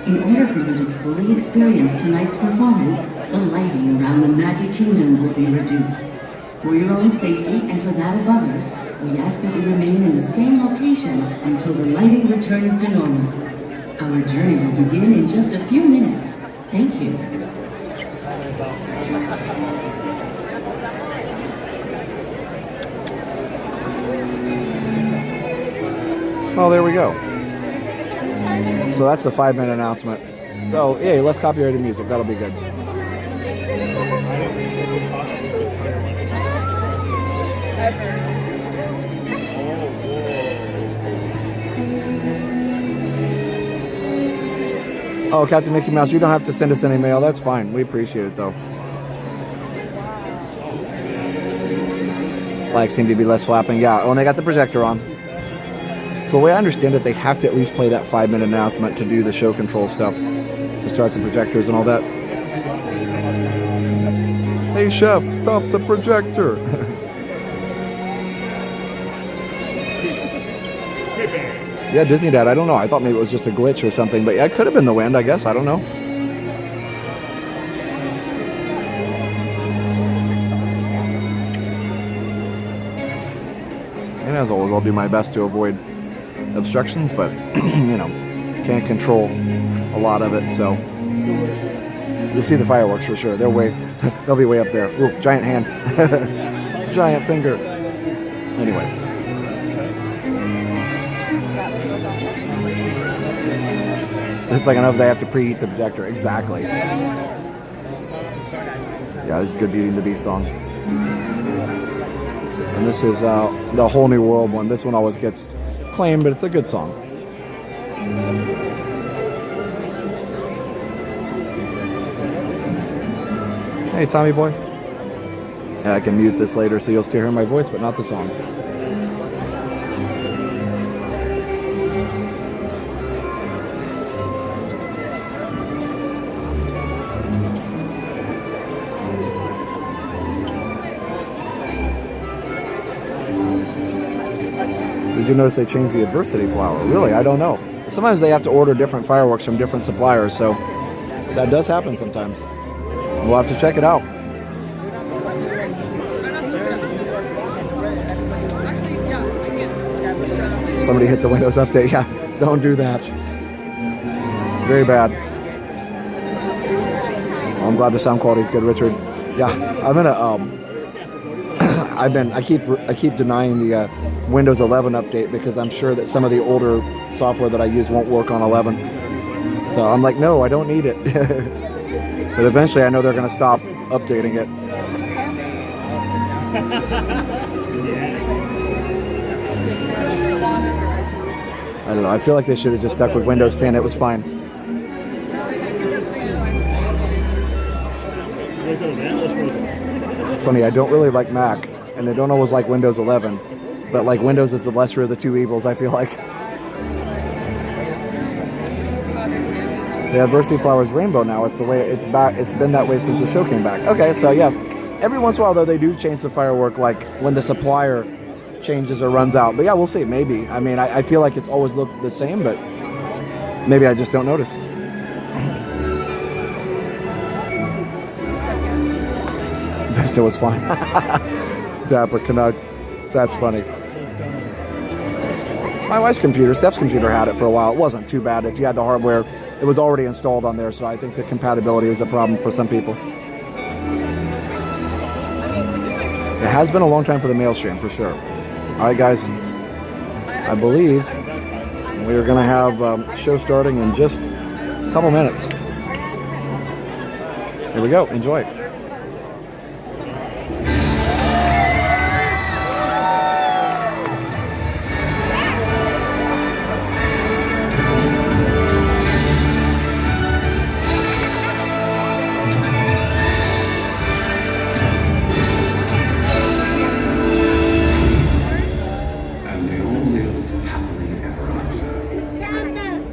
Speaker 12: In order for you to fully experience tonight's performance, the lighting around the Magic Kingdom will be reduced. For your own safety and for that of others, we ask that you remain in the same location until the lighting returns to normal. Our journey will begin in just a few minutes. Thank you.
Speaker 5: Well, there we go. So that's the 5-minute announcement. So, yeah, let's copyrighted music. That'll be good. Oh, Captain Mickey Mouse, you don't have to send us any mail. That's fine. We appreciate it, though. Flags seem to be less flapping. Yeah, oh, and they got the projector on. So the way I understand it, they have to at least play that 5-minute announcement to do the show control stuff, to start the projectors and all that. Hey, chef, stop the projector. Yeah, Disney Dad, I don't know. I thought maybe it was just a glitch or something, but yeah, it could have been the wind, I guess. I don't know. And as always, I'll do my best to avoid obstructions, but, you know, can't control a lot of it, so. You'll see the fireworks for sure. They'll be way up there. Ooh, giant hand. Giant finger. Anyway. It's like enough they have to preheat the projector. Exactly. Yeah, it's good Beauty and the Beast song. And this is the Whole New World one. This one always gets claimed, but it's a good song. Hey, Tommy boy. Yeah, I can mute this later so you'll still hear my voice, but not the song. Did you notice they changed the adversity flower? Really? I don't know. Sometimes they have to order different fireworks from different suppliers, so that does happen sometimes. We'll have to check it out. Somebody hit the Windows update. Yeah, don't do that. Very bad. I'm glad the sound quality is good, Richard. Yeah, I'm gonna. I keep denying the Windows 11 update because I'm sure that some of the older software that I use won't work on 11. So I'm like, no, I don't need it. But eventually I know they're going to stop updating it. I don't know. I feel like they should have just stuck with Windows 10. It was fine. It's funny. I don't really like Mac, and I don't always like Windows 11. But like Windows is the lesser of the two evils, I feel like. The adversity flower is rainbow now. It's the way it's back. It's been that way since the show came back. Okay, so yeah, every once in a while though they do change the firework, like when the supplier changes or runs out. But yeah, we'll see. Maybe. I mean, I feel like it's always looked the same, but maybe I just don't notice. Vista was fine. Dapper Canuck. That's funny. My wife's computer, Steph's computer, had it for a while. It wasn't too bad. If you had the hardware, it was already installed on there, so I think the compatibility was a problem for some people. It has been a long time for the mail stream, for sure. All right, guys. I believe we are going to have show starting in just a couple minutes. Here we go. Enjoy.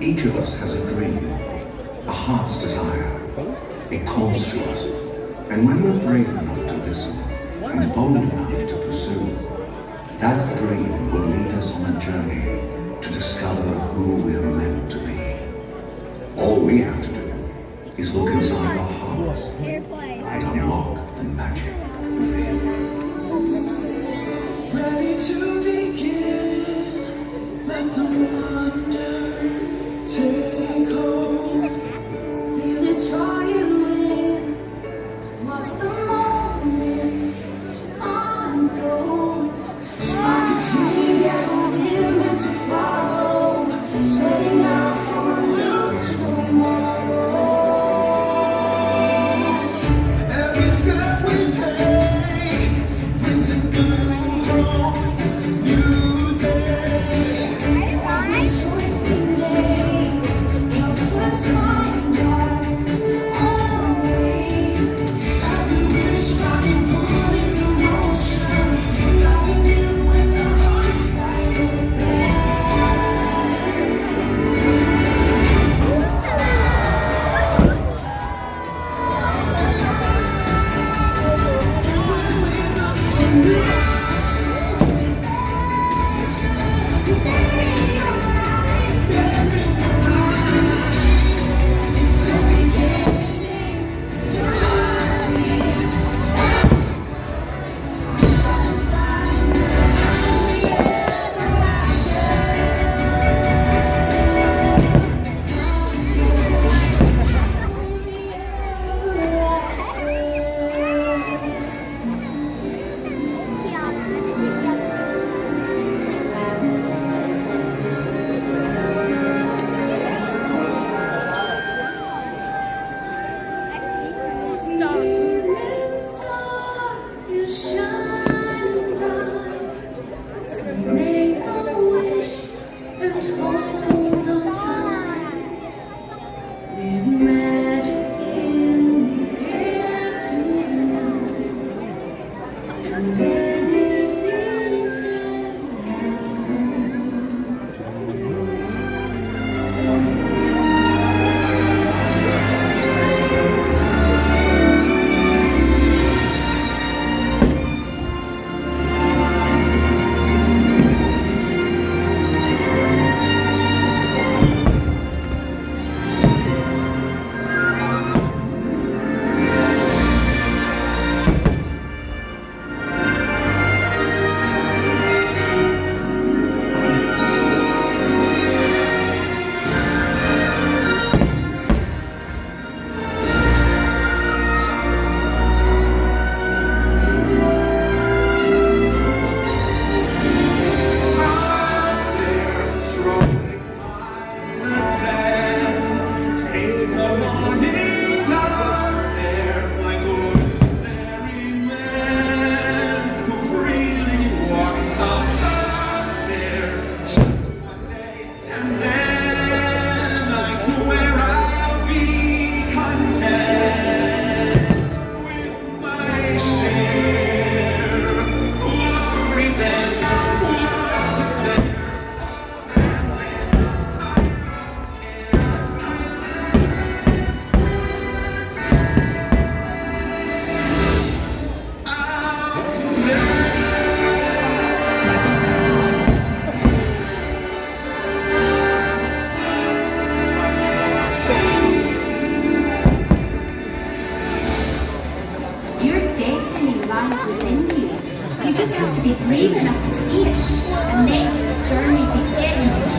Speaker 6: Each of us has a dream, a heart's desire. It calls to us. And when we're brave enough to listen and bold enough to pursue, that dream will lead us on a journey to discover who we're meant to be. All we have to do is look inside our hearts and unlock the magic within.
Speaker 10: Ready to begin, let the wonder take hold. Feel it trying, watch the moment unfold. Spark a dream that we're meant to follow, setting out for a new tomorrow. Every step we take brings a new hope, new day. magic in the air tonight, and anything can
Speaker 7: Your destiny lies within you. You just have to be brave enough to see it, and then the journey begins.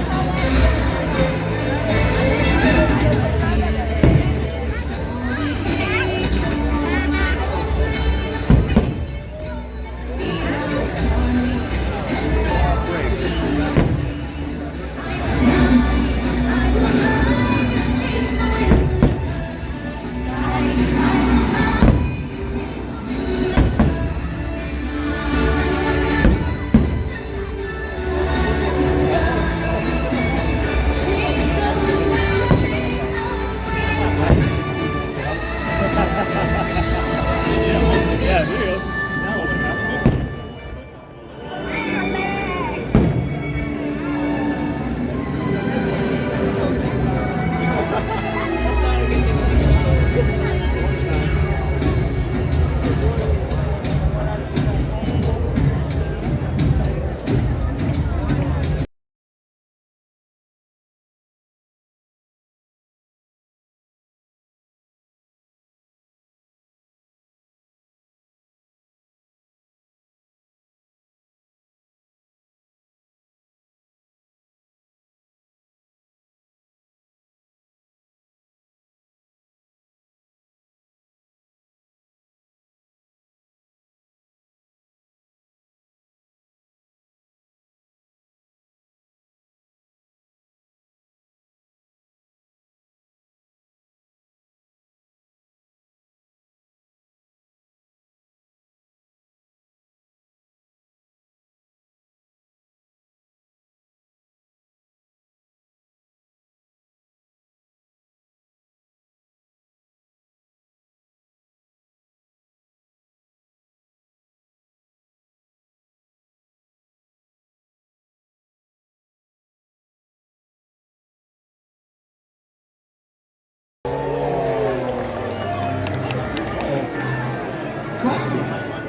Speaker 13: Trust me,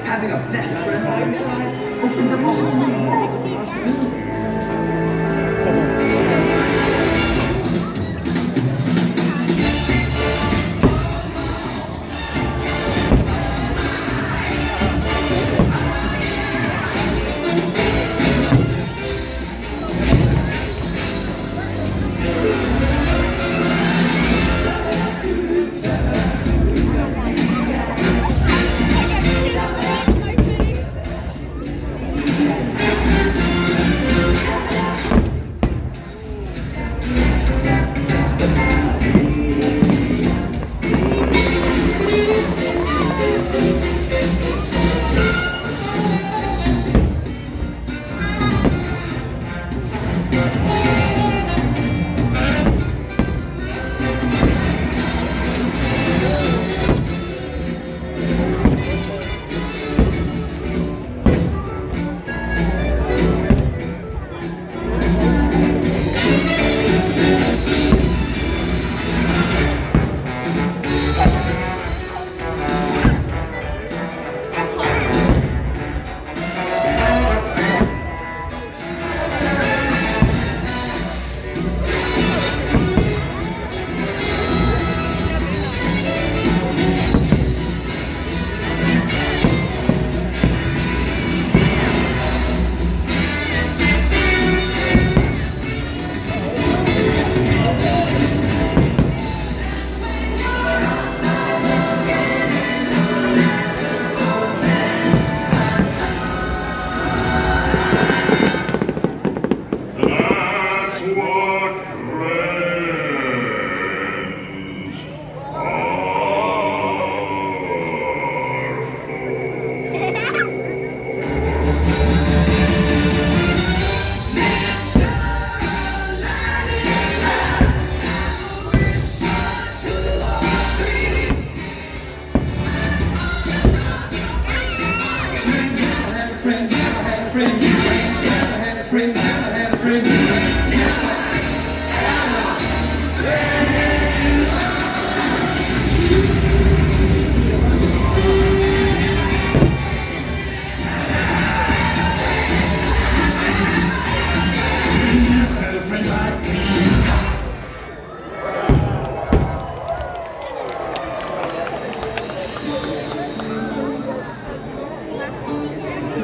Speaker 13: having a best friend by your side opens up a whole new world of possibilities.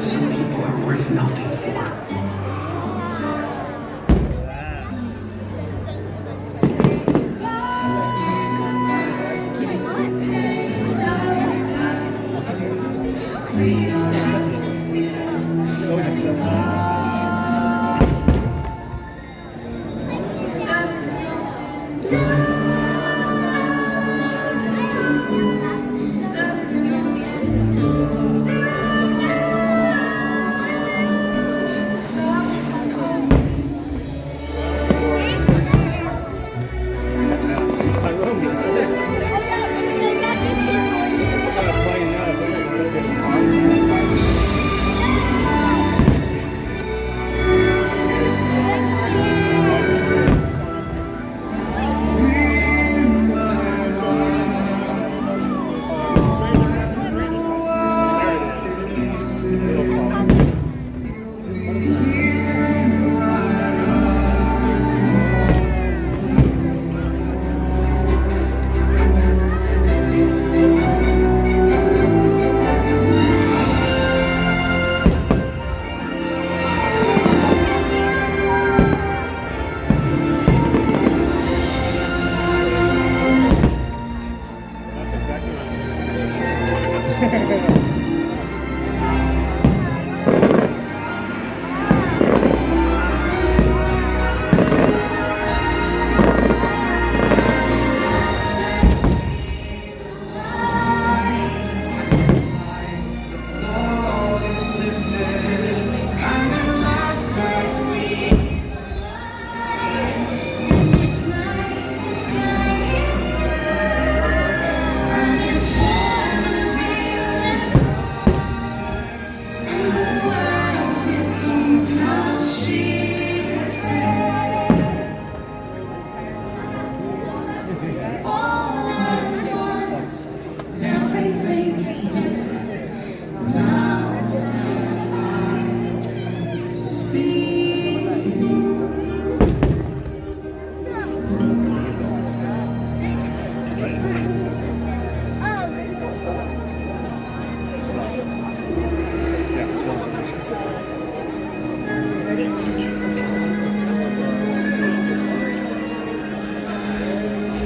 Speaker 13: Some people are worth melting for.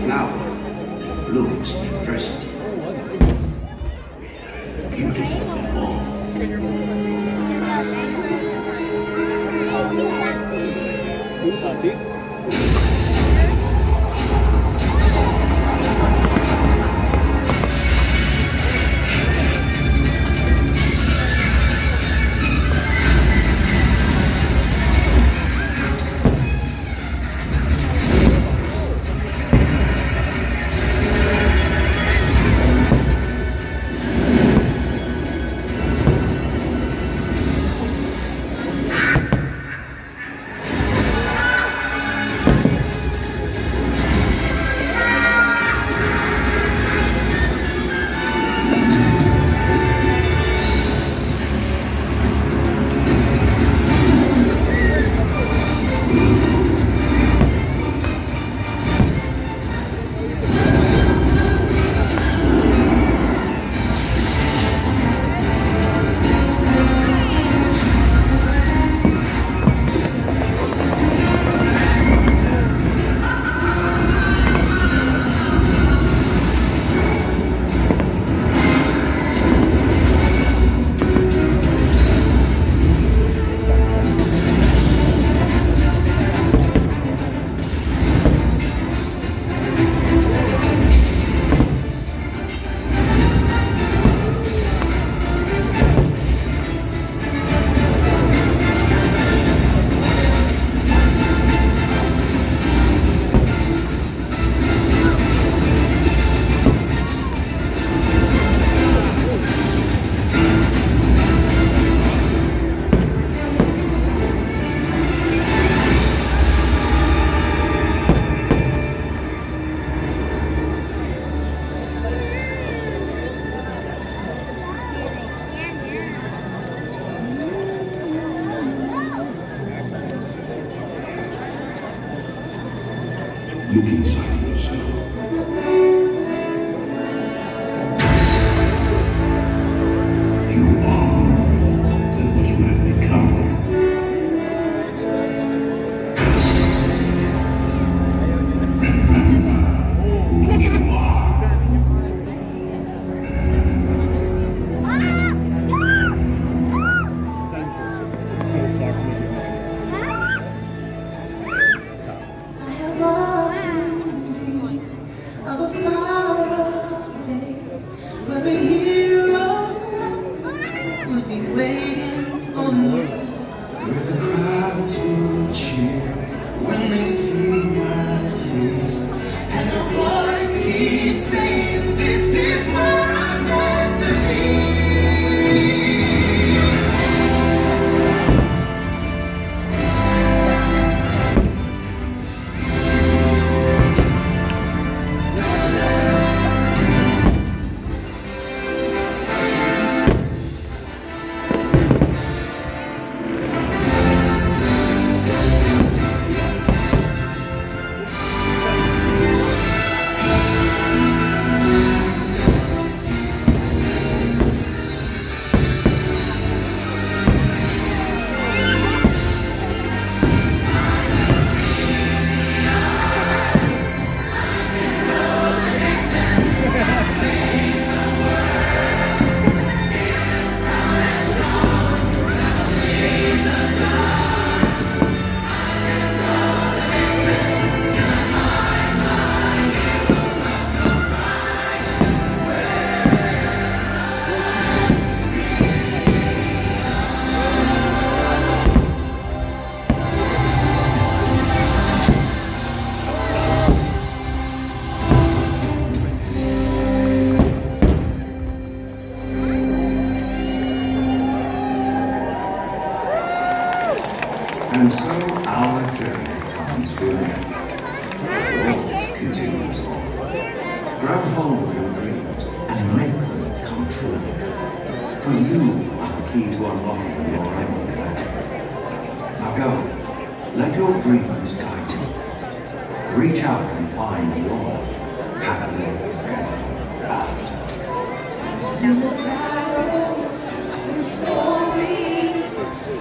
Speaker 13: Now, looks present. Beautiful
Speaker 10: Superheroes will be waiting for me. Where the crowds will cheer when they see my face, and the voice keeps saying, "This is where I'm meant to be."
Speaker 6: And so our journey comes to an end. The world continues on. Grab hold of your dreams and make them come true. For you are the key to unlocking your own magic. Now go, let your dreams guide you. Reach out and find your happily ever after.
Speaker 10: The story,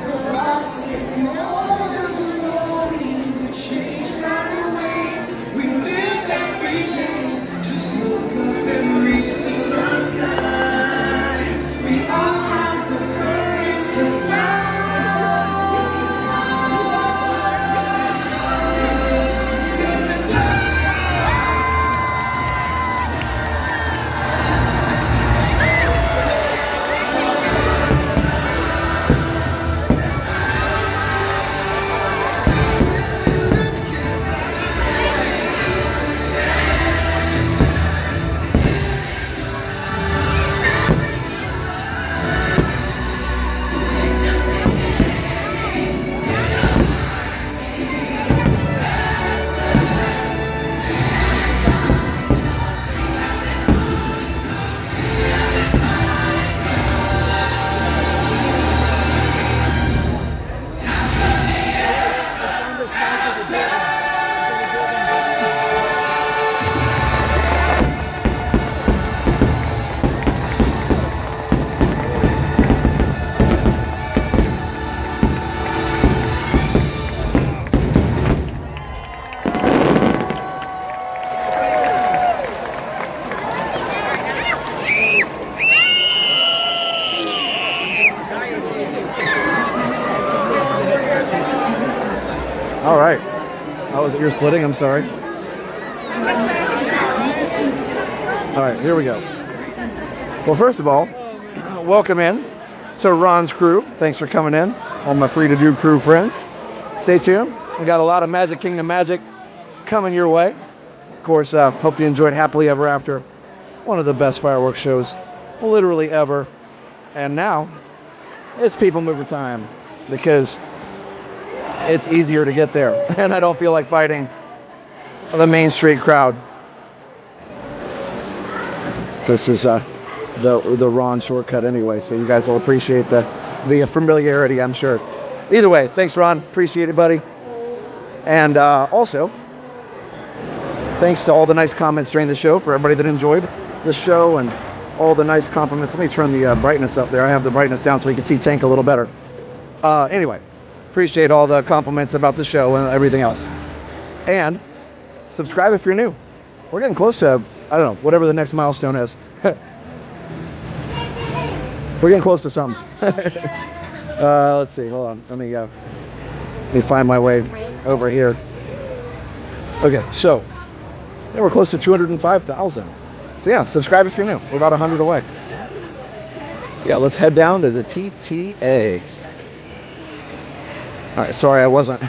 Speaker 10: the loss is more than glory. We change right away. We live every day. Just look up and reach to the sky. We all have the courage to fly.
Speaker 5: All right. That was ear splitting. I'm sorry. All right, here we go. Well, first of all, welcome in to Ron's crew. Thanks for coming in. All my free to do crew friends. Stay tuned. We got a lot of Magic Kingdom magic coming your way. Of course, hope you enjoyed Happily Ever After. One of the best fireworks shows literally ever. And now it's Peoplemover time because it's easier to get there and I don't feel like fighting the Main Street crowd. This is the Ron shortcut anyway, so you guys will appreciate the familiarity, I'm sure. Either way, thanks Ron, appreciate it, buddy. And also, thanks to all the nice comments during the show for everybody that enjoyed the show and all the nice compliments. Let me turn the brightness up there. I have the brightness down so we can see Tank a little better. Anyway, appreciate all the compliments about the show and everything else. And subscribe if you're new. We're getting close to, I don't know, whatever the next milestone is. We're getting close to something. Let's see, hold on. Let me find my way over here. Okay, so yeah, we're close to 205,000 So yeah, subscribe if you're new. We're about 100 away. Yeah, let's head down to the TTA. All right, sorry I wasn't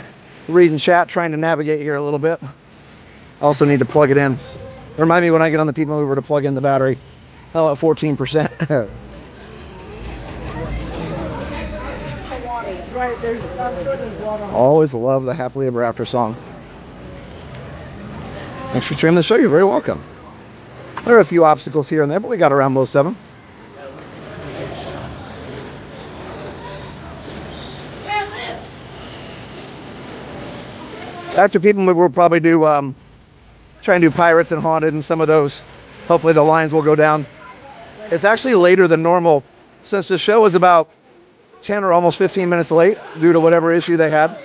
Speaker 5: reading chat, trying to navigate here a little bit. I also need to plug it in. Remind me when I get on the Peoplemover to plug in the battery. Hell, at 14%. Always love the Happily Ever After song. Thanks for streaming the show. You're very welcome. There are a few obstacles here and there, but we got around most of them. After Peoplemover, we'll probably do try and do Pirates and Haunted and some of those. Hopefully the lines will go down. It's actually later than normal since the show was about 10 or almost 15 minutes late due to whatever issue they had.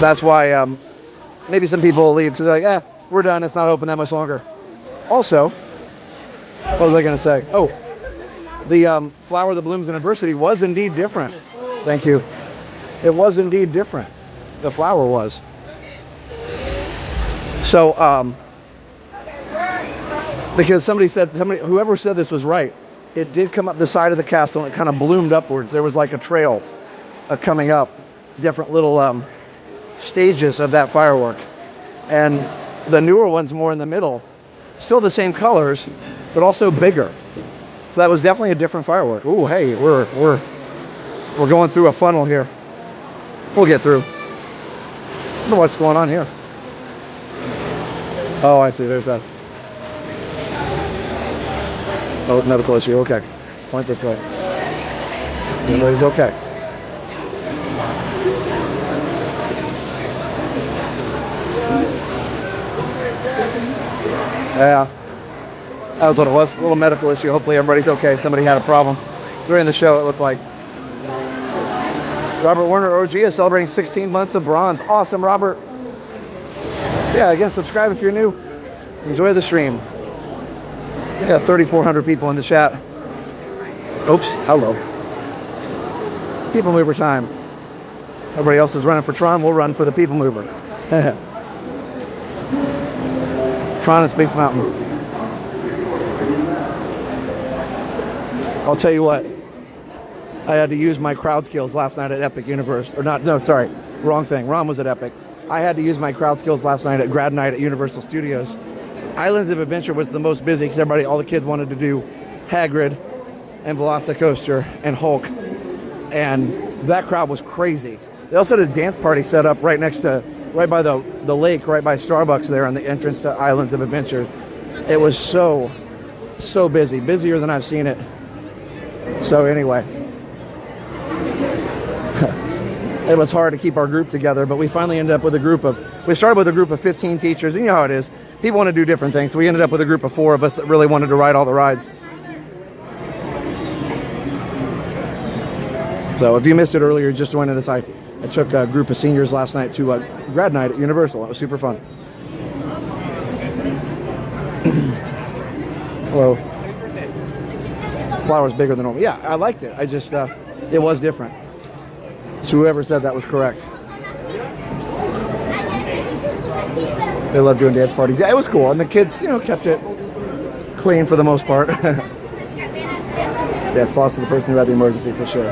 Speaker 5: That's why maybe some people will leave because they're like, we're done. It's not open that much longer. Also, what was I going to say? Oh, the Flower That Blooms in Adversity was indeed different. Thank you. It was indeed different. The flower was. So, because whoever said this was right, it did come up the side of the castle and it kind of bloomed upwards. There was like a trail coming up, different little stages of that firework. And the newer one's more in the middle. Still the same colors, but also bigger. So that was definitely a different firework. Ooh, hey, we're going through a funnel here. We'll get through. I don't know what's going on here. Oh, I see. There's that. Oh, medical issue. Okay. Point this way. Everybody's okay. Yeah. That was what it was. A little medical issue. Hopefully everybody's okay. Somebody had a problem during the show, it looked like. Robert Warner OG is celebrating 16 months of bronze. Awesome, Robert. Yeah, again, subscribe if you're new. Enjoy the stream. We got 3,400 people in the chat. Oops, hello. Peoplemover time. Everybody else is running for Tron. We'll run for the Peoplemover. Tron and Space Mountain. I'll tell you what. I had to use my crowd skills last night at Epic Universe. Or not, no, sorry. Wrong thing. Ron was at Epic. I had to use my crowd skills last night at grad night at Universal Studios. Islands of Adventure was the most busy because all the kids wanted to do Hagrid and Velocicoaster and Hulk. And that crowd was crazy. They also had a dance party set up right by the lake, right by Starbucks there on the entrance to Islands of Adventure. It was so busy. Busier than I've seen it. So anyway. It was hard to keep our group together, but we finally ended up with we started with a group of 15 teachers, and you know how it is. People want to do different things, so we ended up with a group of 4 of us that really wanted to ride all the rides. So if you missed it earlier, just joining us, I took a group of seniors last night to a grad night at Universal. It was super fun. Hello. Flower's bigger than normal. Yeah, I liked it. I just, it was different. So whoever said that was correct. They love doing dance parties. Yeah, it was cool. And the kids, kept it clean for the most part. Yes, lost to the person who had the emergency for sure.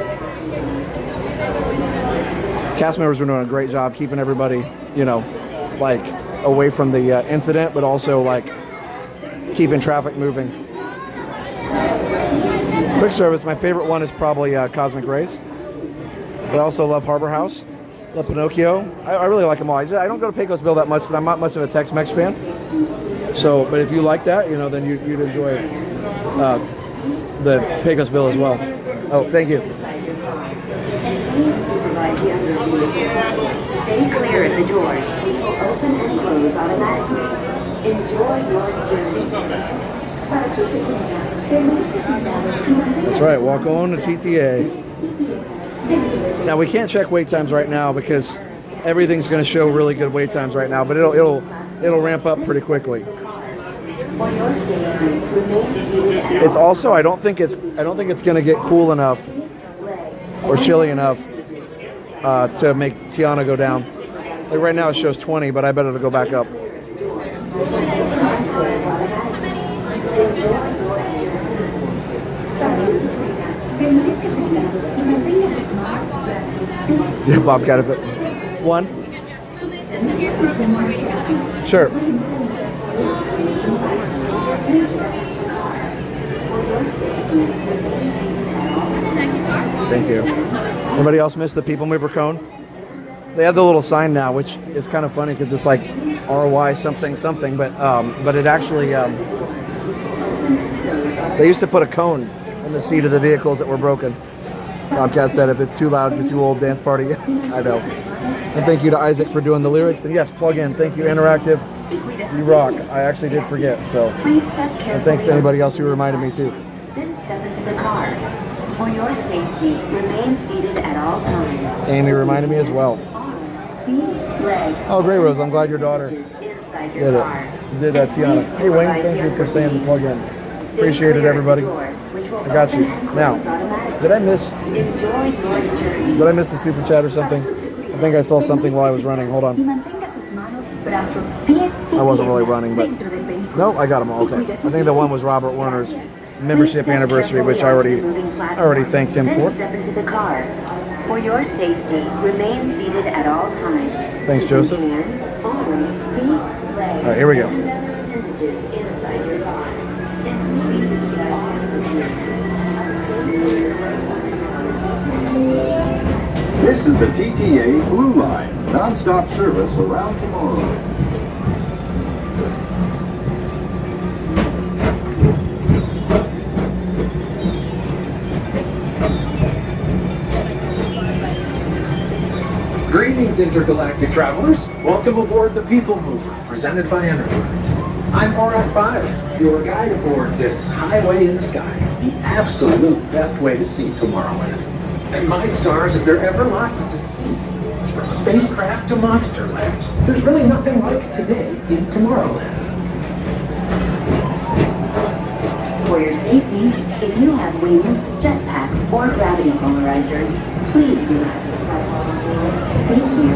Speaker 5: Cast members were doing a great job keeping everybody, away from the incident, but also keeping traffic moving. Quick service, my favorite one is probably Cosmic Race. I also love Harbor House, love Pinocchio. I really like them all. I don't go to Pecos Bill that much, but I'm not much of a Tex-Mex fan. So, but if you like that, then you'd enjoy the Pecos Bill as well. Oh, thank you.
Speaker 4: Stay clear at the doors, which will open and close automatically. Enjoy your journey.
Speaker 5: That's right, walk on to TTA. Now we can't check wait times right now because everything's going to show really good wait times right now, but it'll ramp up pretty quickly. It's also I don't think it's going to get cool enough or chilly enough to make Tiana go down. Like right now it shows 20, but I bet it'll go back up.
Speaker 4: Enjoy your journey. Permanezca sentado y mantenga sus manos, brazos, pies.
Speaker 5: Yeah, Bobcat, if it. One. Sure. Thank you. Anybody else miss the Peoplemover cone? They have the little sign now, which is kind of funny because it's like RY something something, but it actually they used to put a cone in the seat of the vehicles that were broken. Bobcat said, if it's too loud, you're too old, dance party. I know. And thank you to Isaac for doing the lyrics. And yes, plug in. Thank you, Interactive. You rock. I actually did forget. So, and thanks to anybody else who reminded me too.
Speaker 4: Then step into the car. For your safety, remain seated at all times.
Speaker 5: Amy reminded me as well.
Speaker 4: Feet, legs.
Speaker 5: Oh, great, Rose. I'm glad your daughter did it. Did Tiana. Hey, Wayne, thank you for saying the plug in. Appreciate it, everybody. I got you. Now, did I miss the super chat or something? I think I saw something while I was running. Hold on. I wasn't really running, but no, I got them all. Okay. I think the one was Robert Werner's membership anniversary, which I already thanked him for.
Speaker 4: Step into the car. For your safety, remain seated at all times.
Speaker 5: Thanks, Joseph.
Speaker 4: Hands, arms, feet, legs.
Speaker 5: All right, here we go.
Speaker 4: Inside your car.
Speaker 24: This is the TTA Blue Line, non-stop service around Tomorrowland.
Speaker 11: Greetings, intergalactic travelers. Welcome aboard the Peoplemover, presented by Enterprise. I'm Orak 5, your guide aboard this highway in the sky, the absolute best way to see Tomorrowland. And my stars, is there ever lots to see? From spacecraft to monster labs, there's really nothing like today in Tomorrowland.
Speaker 4: For your safety, if you have wings, jetpacks, or gravity polarizers, please do not take that while on board. Thank you.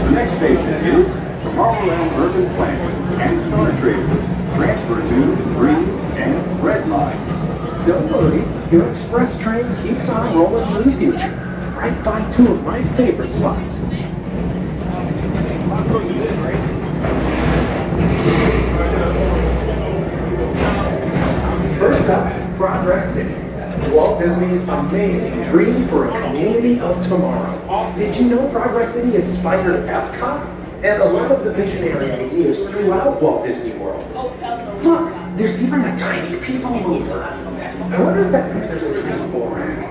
Speaker 24: The next station is Tomorrowland Urban Planning and Star Traders. Transfer to green and red lines.
Speaker 11: Don't worry, your express train keeps on rolling through the future, right by two of my favorite spots. First up, Progress City. Walt Disney's amazing dream for a community of tomorrow. Did you know Progress City inspired Epcot? And a lot of the visionary ideas throughout Walt Disney World. Look, there's even a tiny Peoplemover. I wonder if that means there's a tiny Borak.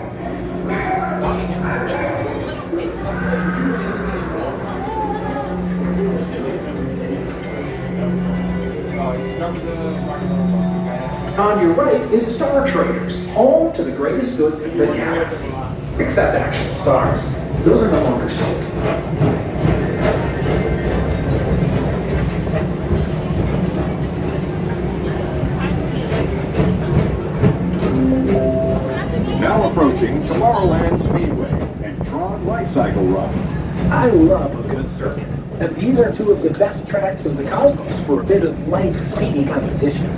Speaker 11: On your right is Star Traders, home to the greatest goods in the galaxy. Except actual stars. Those are no longer sold.
Speaker 24: Now approaching Tomorrowland Speedway and Tron Light Cycle Run.
Speaker 11: I love a good circuit, and these are two of the best tracks in the cosmos for a bit of light, speedy competition.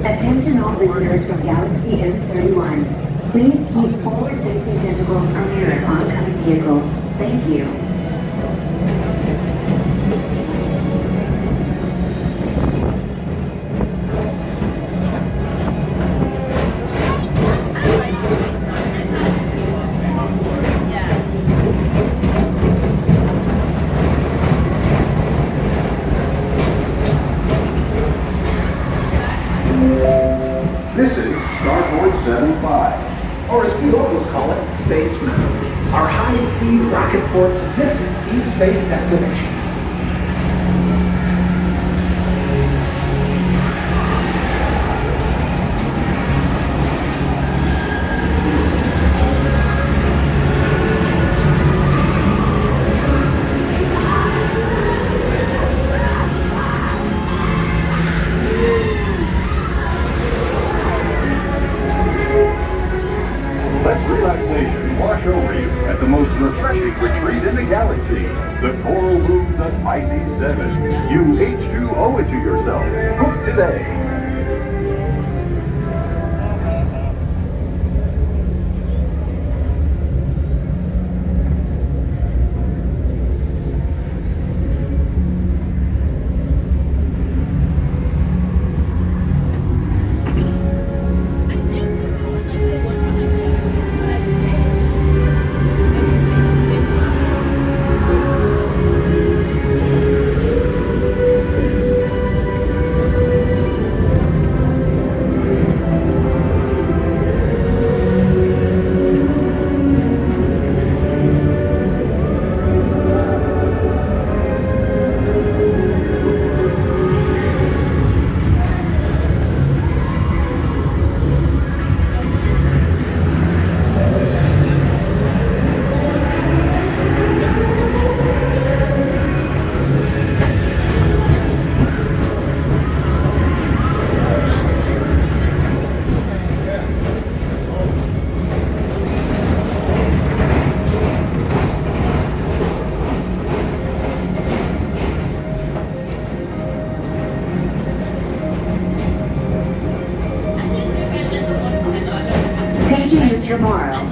Speaker 4: Attention all visitors from Galaxy M31. Please keep forward-facing tentacles clear of oncoming vehicles. Thank you.
Speaker 24: This is Starport 75.
Speaker 11: Or as the locals call it, Space Mountain. Our high-speed rocket port to distant deep space destinations.
Speaker 18: relaxation wash over you at the most refreshing retreat in the galaxy. The coral moons of Pisces 7. You H2O it to yourself. Book today.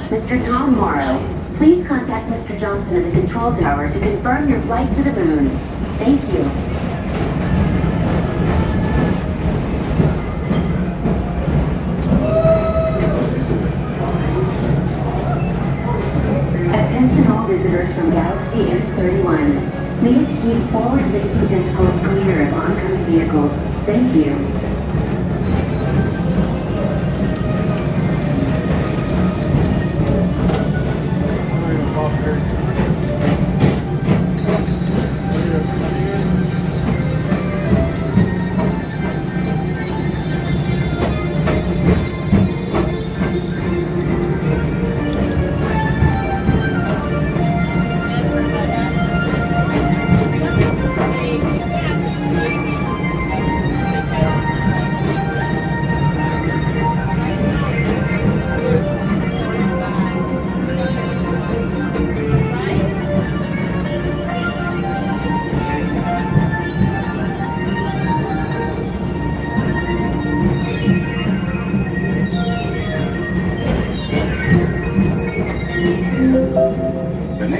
Speaker 4: Mr. Tom Morrow, please contact Mr. Johnson in the control tower to confirm your flight to the moon. Thank you. Attention all visitors from Galaxy M31. Please keep forward-facing tentacles clear of oncoming vehicles. Thank you.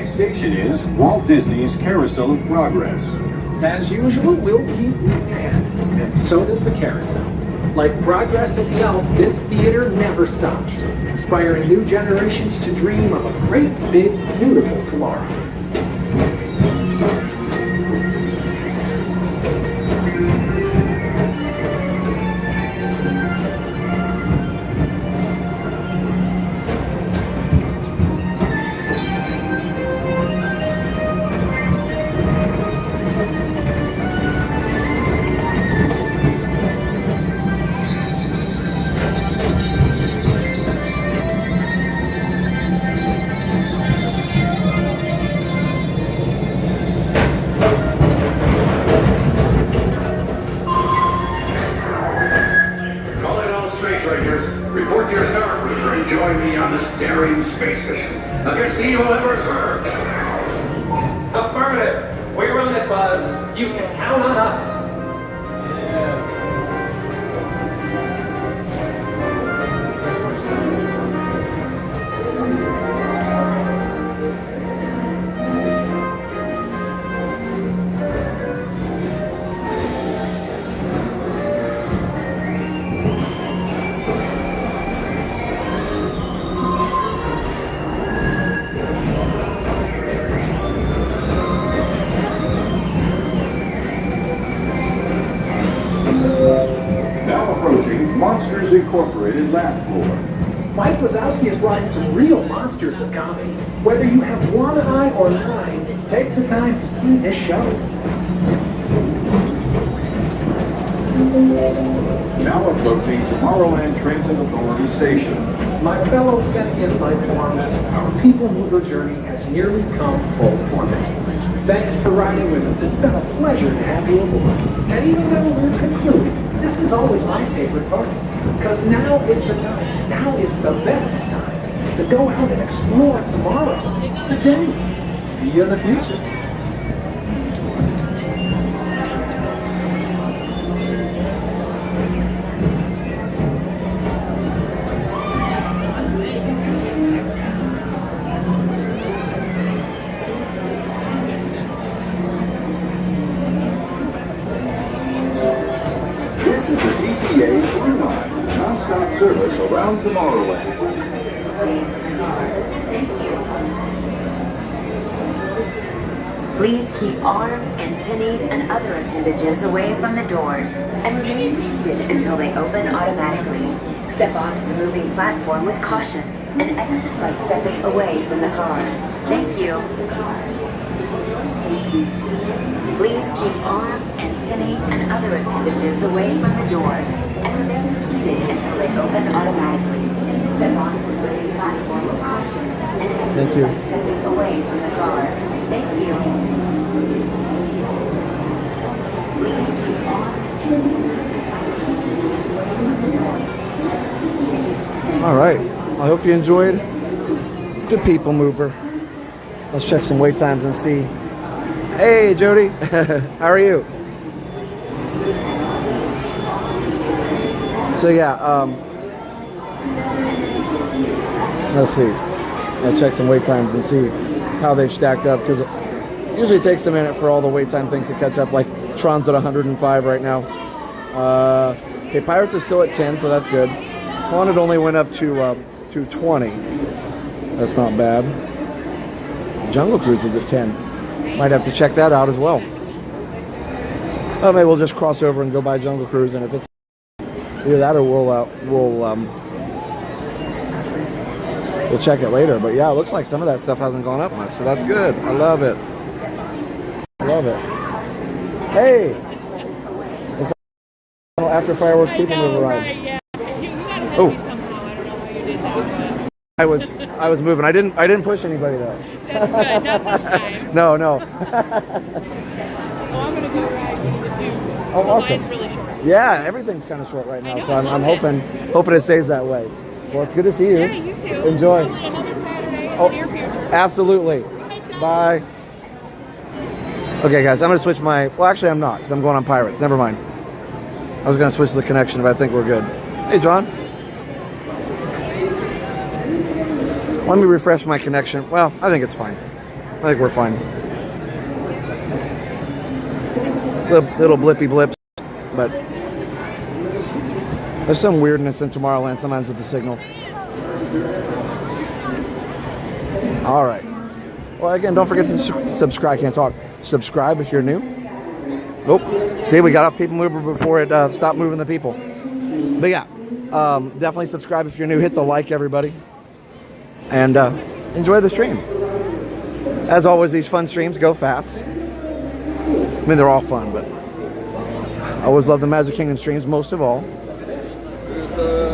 Speaker 18: Station is Walt Disney's Carousel of Progress.
Speaker 11: As usual, we'll keep moving ahead, and so does the carousel. Like progress itself, this theater never stops, inspiring new generations to dream of a great, big, beautiful tomorrow. Affirmative. We're on it, Buzz. You can count on us.
Speaker 18: Monsters Incorporated laugh floor.
Speaker 11: Mike Wazowski has brought in some real monsters of comedy. Whether you have one eye or nine, take the time to see this show.
Speaker 18: Now approaching Tomorrowland Transit Authority Station.
Speaker 11: My fellow sentient life forms, our Peoplemover journey has nearly come full orbit. Thanks for riding with us. It's been a pleasure to have you aboard. And even though we're concluding, this is always my favorite part, because now is the time. Now is the best time. to go out and explore tomorrow, today. See you in the future.
Speaker 24: This is the TTA Through Line, non-stop service around Tomorrowland.
Speaker 4: Please keep arms, antennae, and other appendages away from the doors and remain seated until they open automatically. Step onto the moving platform with caution and exit by stepping away from the car. Thank you. Please keep arms, antennae, and other appendages away from the doors and remain seated until they open automatically. Step onto the moving platform with caution and exit by stepping away from the car. Thank you. Please keep arms, antennae,
Speaker 5: All right. I hope you enjoyed the Peoplemover. Let's check some wait times and see. Hey, Jody. How are you? So yeah, let's see. I'll check some wait times and see how they've stacked up, because it usually takes a minute for all the wait time things to catch up. Like Tron's at 105 right now. Okay, Pirates is still at 10, so that's good. Haunted only went up to 20. That's not bad. Jungle Cruise is at 10. Might have to check that out as well. Maybe we'll just cross over and go by Jungle Cruise, and if it's either that or we'll check it later. But yeah, it looks like some of that stuff hasn't gone up much, so that's good. I love it. I love it. Hey, it's after Fireworks Peoplemover ride. Oh, I was moving. I didn't push anybody though.
Speaker 17: That's good. Not this time.
Speaker 5: No.
Speaker 17: Oh, I'm gonna go ride with you.
Speaker 5: Oh, awesome.
Speaker 17: Mine's really short.
Speaker 5: Yeah, everything's kind of short right now, so I'm hoping it stays that way. Well, it's good to see you.
Speaker 17: Yeah, you too.
Speaker 5: Enjoy.
Speaker 17: Probably another Saturday in
Speaker 5: Oh,
Speaker 17: the near future.
Speaker 5: absolutely. Bye. Okay, guys, I'm gonna switch my. Well, actually, I'm not, because I'm going on Pirates. Never mind. I was gonna switch the connection, but I think we're good. Hey, John. Let me refresh my connection. Well, I think it's fine. I think we're fine. Little blippy blips, but there's some weirdness in Tomorrowland sometimes with the signal. All right. Well, again, don't forget to subscribe. I can't talk. Subscribe if you're new. Oh, see, we got off Peoplemover before it stopped moving the people. But yeah, definitely subscribe if you're new. Hit the like, everybody. And enjoy the stream. As always, these fun streams go fast. I mean, they're all fun, but I always love the Magic Kingdom streams most of all,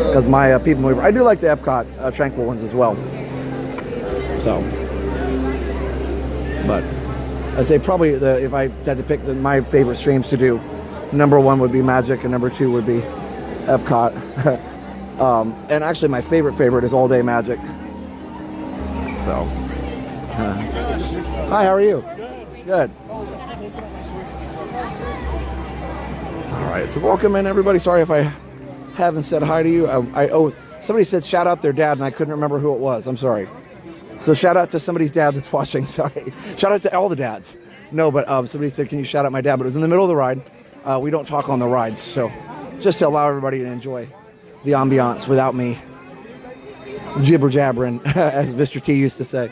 Speaker 5: because my Peoplemover. I do like the Epcot Tranquil ones as well. So, but I say probably if I had to pick my favorite streams to do, number one would be Magic, and number two would be Epcot. And actually, my favorite is All Day Magic. So, hi, how are you? Good. All right, so welcome in, everybody. Sorry if I haven't said hi to you. Somebody said shout out their dad, and I couldn't remember who it was. I'm sorry. So shout out to somebody's dad that's watching. Sorry. Shout out to all the dads. No, but somebody said, can you shout out my dad? But it was in the middle of the ride. We don't talk on the rides, so just to allow everybody to enjoy the ambiance without me jibber jabbering, as Mr. T used to say.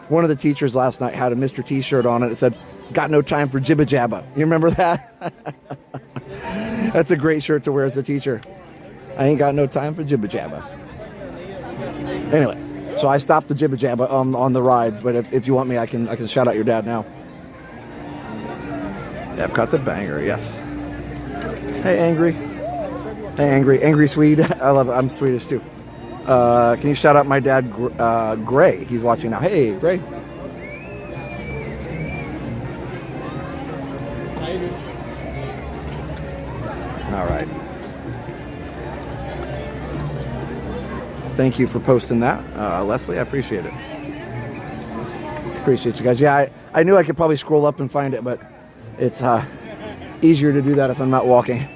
Speaker 5: One of the teachers last night had a Mr. T shirt on it. It said, "Got no time for jibba jabba." You remember that? That's a great shirt to wear as a teacher. I ain't got no time for jibba jabba. Anyway, so I stopped the jibba jabba on the rides, but if you want me, I can shout out your dad now. Epcot's a banger, yes. Hey, Angry. Hey, Angry Swede. I love it. I'm Swedish too. Can you shout out my dad, Gray? He's watching now. Hey, Gray. All right. Thank you for posting that, Leslie. I appreciate it. Appreciate you guys. Yeah, I knew I could probably scroll up and find it, but it's easier to do that if I'm not walking.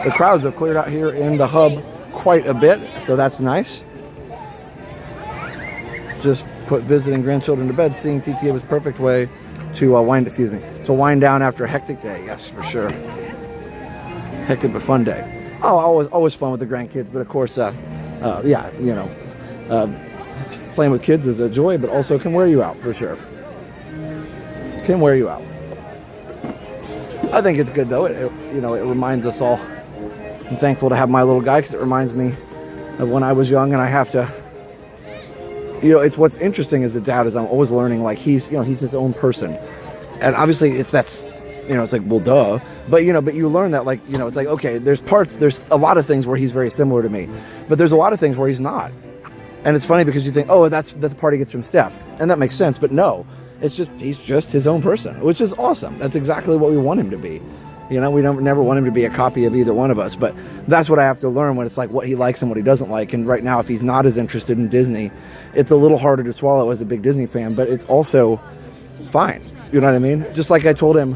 Speaker 5: The crowds have cleared out here in the hub quite a bit, so that's nice. Just put visiting grandchildren to bed. Seeing TTA was perfect way to wind down after a hectic day. Yes, for sure. Hectic but fun day. Oh, always fun with the grandkids, but of course, yeah, you know, playing with kids is a joy, but also can wear you out for sure. Can wear you out. I think it's good though. It reminds us all. I'm thankful to have my little guy because it reminds me of when I was young, and I have to. It's what's interesting as a dad is I'm always learning, like he's his own person, and obviously it's like, well, duh, but you learn that, like, it's like, okay, there's a lot of things where he's very similar to me, but there's a lot of things where he's not, and it's funny because you think, oh, that's the part he gets from Steph, and that makes sense, but no, he's just his own person, which is awesome. That's exactly what we want him to be. We never want him to be a copy of either one of us, but that's what I have to learn when it's like what he likes and what he doesn't like. And right now, if he's not as interested in Disney, it's a little harder to swallow as a big Disney fan, but it's also fine. You know what I mean? Just like I told him,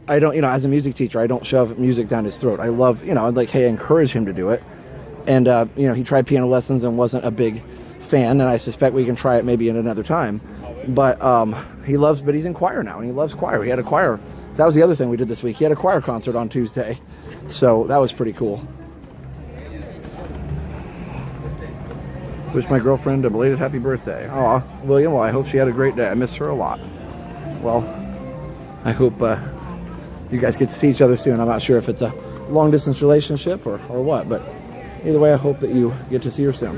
Speaker 5: I don't, as a music teacher, I don't shove music down his throat. I love, I'd like, hey, encourage him to do it. And, he tried piano lessons and wasn't a big fan, and I suspect we can try it maybe in another time. But but he's in choir now, and he loves choir. He had a choir. That was the other thing we did this week. He had a choir concert on Tuesday, so that was pretty cool. Wish my girlfriend a belated happy birthday. Aw, William, well, I hope she had a great day. I miss her a lot. Well, I hope you guys get to see each other soon. I'm not sure if it's a long-distance relationship or what, but either way, I hope that you get to see her soon.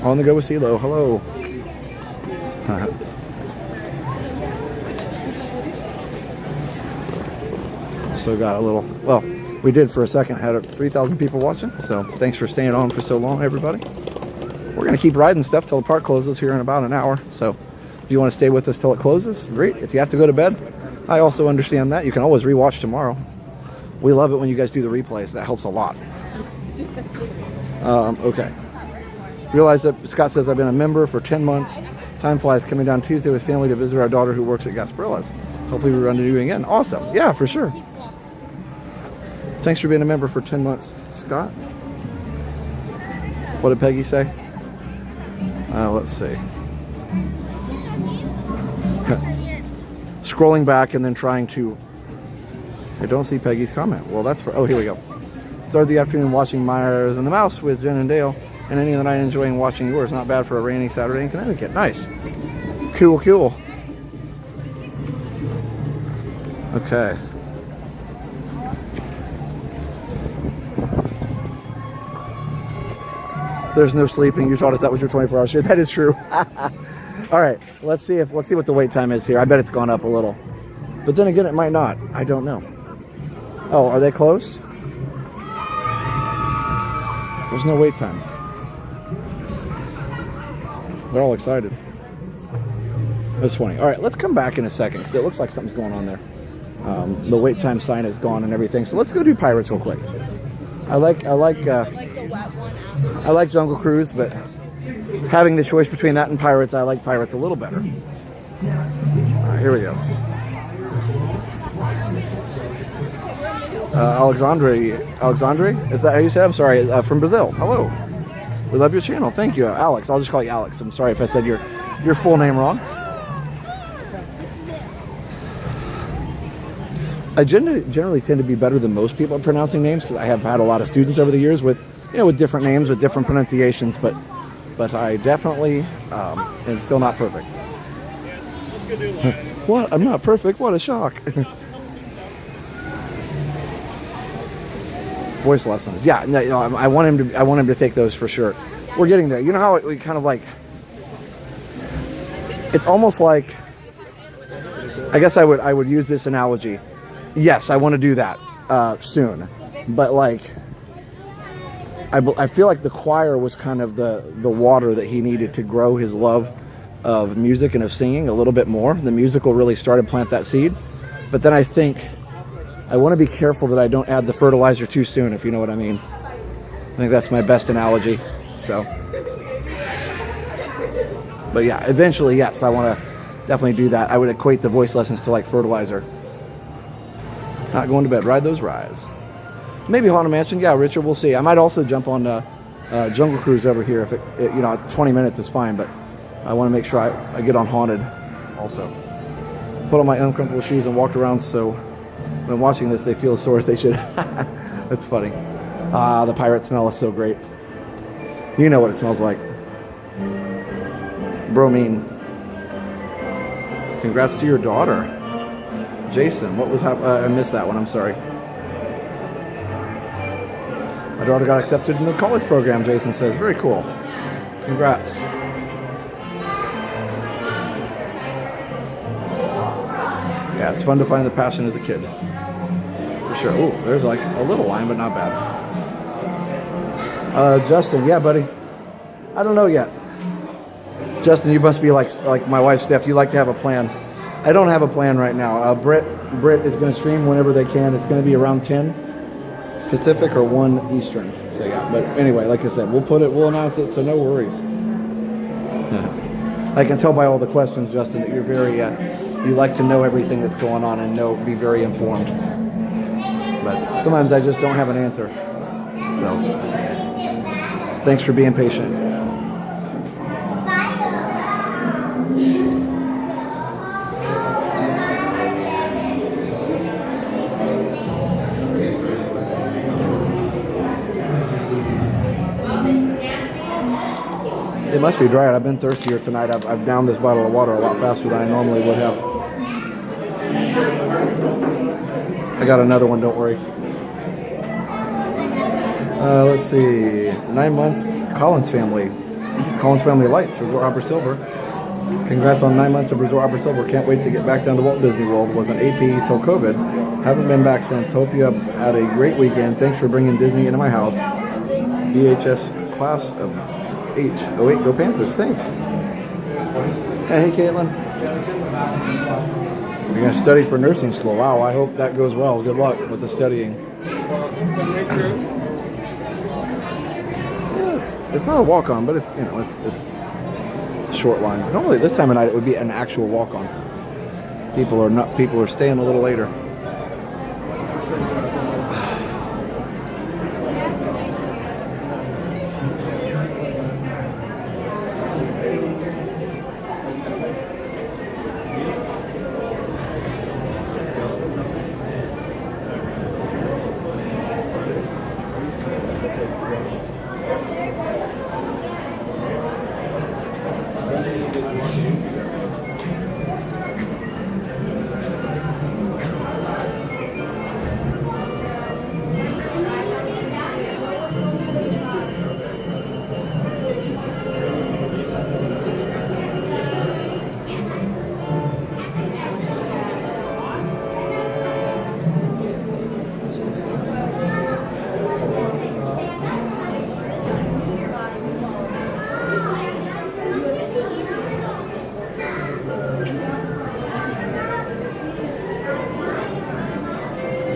Speaker 5: On the go with CeeLo. Hello. So got a little, well, we did for a second, had 3,000 people watching, so thanks for staying on for so long, everybody. We're going to keep riding stuff till the park closes here in about an hour, so if you want to stay with us till it closes, great. If you have to go to bed, I also understand that. You can always rewatch tomorrow. We love it when you guys do the replays. That helps a lot. Okay. Realize that Scott says I've been a member for 10 months. Time flies. Coming down Tuesday with family to visit our daughter who works at Gasparilla's. Hopefully we run into you again. Awesome. Yeah, for sure. Thanks for being a member for 10 months, Scott. What did Peggy say? Let's see. Scrolling back and then trying to... I don't see Peggy's comment. Well, that's for... Oh, here we go. Started the afternoon watching Myers and the Mouse with Jen and Dale, and ending the night enjoying watching yours. Not bad for a rainy Saturday in Connecticut. Nice. Cool, cool. Okay. There's no sleeping. You taught us that was your 24-hour shift. That is true. All right, let's see what the wait time is here. I bet it's gone up a little, but then again, it might not. I don't know. Oh, are they close? There's no wait time. They're all excited. That's funny. All right, let's come back in a second because it looks like something's going on there. The wait time sign is gone and everything. So let's go do Pirates real quick. I like Jungle Cruise, but having the choice between that and Pirates, I like Pirates a little better. All right, here we go. Alexandre, is that how you say it? I'm sorry, from Brazil. Hello. We love your channel. Thank you, Alex. I'll just call you Alex. I'm sorry if I said your full name wrong. I generally tend to be better than most people at pronouncing names because I have had a lot of students over the years with different names, with different pronunciations, but I definitely am still not perfect. What? I'm not perfect? What a shock. Voice lessons. Yeah, no, I want him to take those for sure. We're getting there. You know how we kind of like, it's almost like, I guess I would use this analogy. Yes, I want to do that soon, but like I feel like the choir was kind of the water that he needed to grow his love of music and of singing a little bit more. The musical really started to plant that seed, but then I think I want to be careful that I don't add the fertilizer too soon, if you know what I mean. I think that's my best analogy. So, but yeah, eventually, yes, I want to definitely do that. I would equate the voice lessons to like fertilizer. Not going to bed. Ride those rides. Maybe Haunted Mansion. Yeah, Richard, we'll see. I might also jump on Jungle Cruise over here. If it 20 minutes is fine, but I want to make sure I get on Haunted also. Put on my uncomfortable shoes and walked around, so when watching this, they feel as sore as they should. That's funny. The pirate smell is so great. You know what it smells like. Bromine. Congrats to your daughter. Jason, what was I missed that one, I'm sorry. My daughter got accepted in the college program, Jason says. Very cool. Congrats. Yeah, it's fun to find the passion as a kid. For sure. Ooh, there's like a little line, but not bad. Justin, yeah, buddy. I don't know yet. Justin, you must be like my wife, Steph. You like to have a plan. I don't have a plan right now. Britt is going to stream whenever they can. It's going to be around 10 Pacific or 1 Eastern. So yeah, but anyway, like I said, we'll announce it, so no worries. I can tell by all the questions, Justin, that you're very, you like to know everything that's going on and be very informed. But sometimes I just don't have an answer. So, thanks for being patient. It must be dry. I've been thirstier tonight. I've downed this bottle of water a lot faster than I normally would have. I got another one, don't worry. Let's see. 9 months, Collins Family Lights, Resort Hopper Silver. Congrats on 9 months of Resort Hopper Silver. Can't wait to get back down to Walt Disney World. Was an AP till COVID. Haven't been back since. Hope you have had a great weekend. Thanks for bringing Disney into my house. BHS class of H. Oh wait, go Panthers. Thanks. Hey, Caitlin. You're going to study for nursing school. Wow, I hope that goes well. Good luck with the studying. Yeah, it's not a walk-on, but it's it's short lines. Normally this time of night it would be an actual walk-on. People are staying a little later.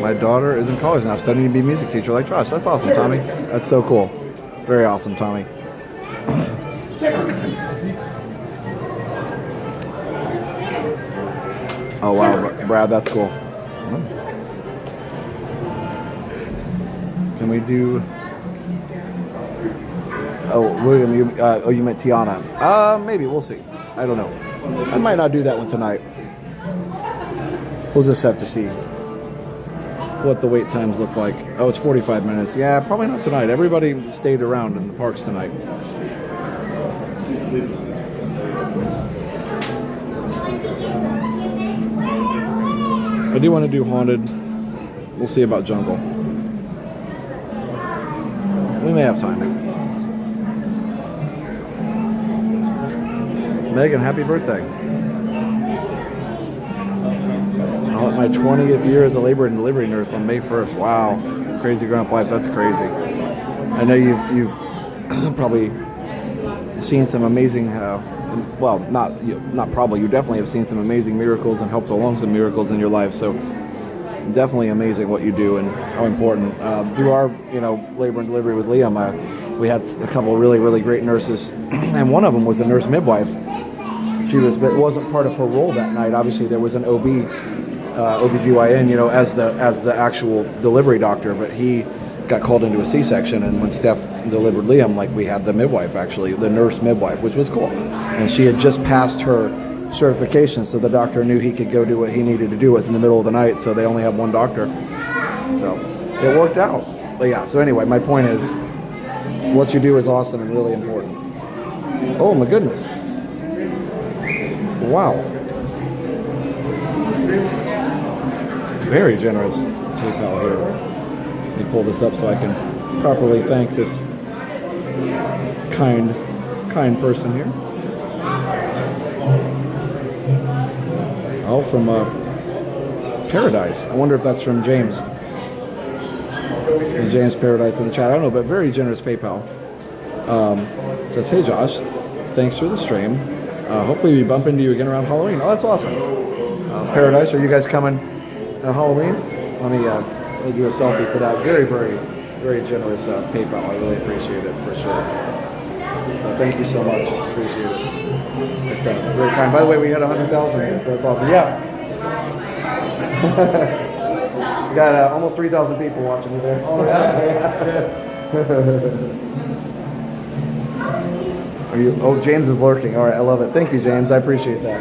Speaker 5: My daughter is in college now, studying to be a music teacher like Josh. That's awesome, Tommy. That's so cool. Very awesome, Tommy. Oh, wow, Brad, that's cool. Can we do... Oh, William, you meant Tiana. Maybe, we'll see. I don't know. I might not do that one tonight. We'll just have to see what the wait times look like. Oh, it's 45 minutes. Yeah, probably not tonight. Everybody stayed around in the parks tonight. I do want to do Haunted. We'll see about Jungle. We may have time. Megan, happy birthday. I'm at my 20th year as a labor and delivery nurse on May 1st. Wow. Crazy grown-up life. That's crazy. I know you've probably seen some amazing, well, not probably, you definitely have seen some amazing miracles and helped along some miracles in your life. So definitely amazing what you do and how important. Through our, labor and delivery with Liam, we had a couple of really, really great nurses, and one of them was a nurse midwife. It wasn't part of her role that night. Obviously, there was an OBGYN, as the actual delivery doctor, but he got called into a C-section, and when Steph delivered Liam, we had the midwife, actually, the nurse midwife, which was cool. And she had just passed her certification, so the doctor knew he could go do what he needed to do. It was in the middle of the night, so they only have one doctor. So it worked out. But yeah, so anyway, my point is, what you do is awesome and really important. Oh my goodness. Wow. Very generous PayPal here. Let me pull this up so I can properly thank this kind person here. Oh, from Paradise. I wonder if that's from James. James Paradise in the chat. I don't know, but very generous PayPal. Says, hey Josh, thanks for the stream. Hopefully we bump into you again around Halloween. Oh, that's awesome. Paradise, are you guys coming on Halloween? Let me do a selfie for that. Very, very, very generous PayPal. I really appreciate it for sure. Thank you so much. Appreciate it. It's very kind. By the way, we had 100,000 here, so that's awesome. Yeah. We got almost 3,000 people watching you there. Oh, yeah. Are you? Oh, James is lurking. All right, I love it. Thank you, James. I appreciate that.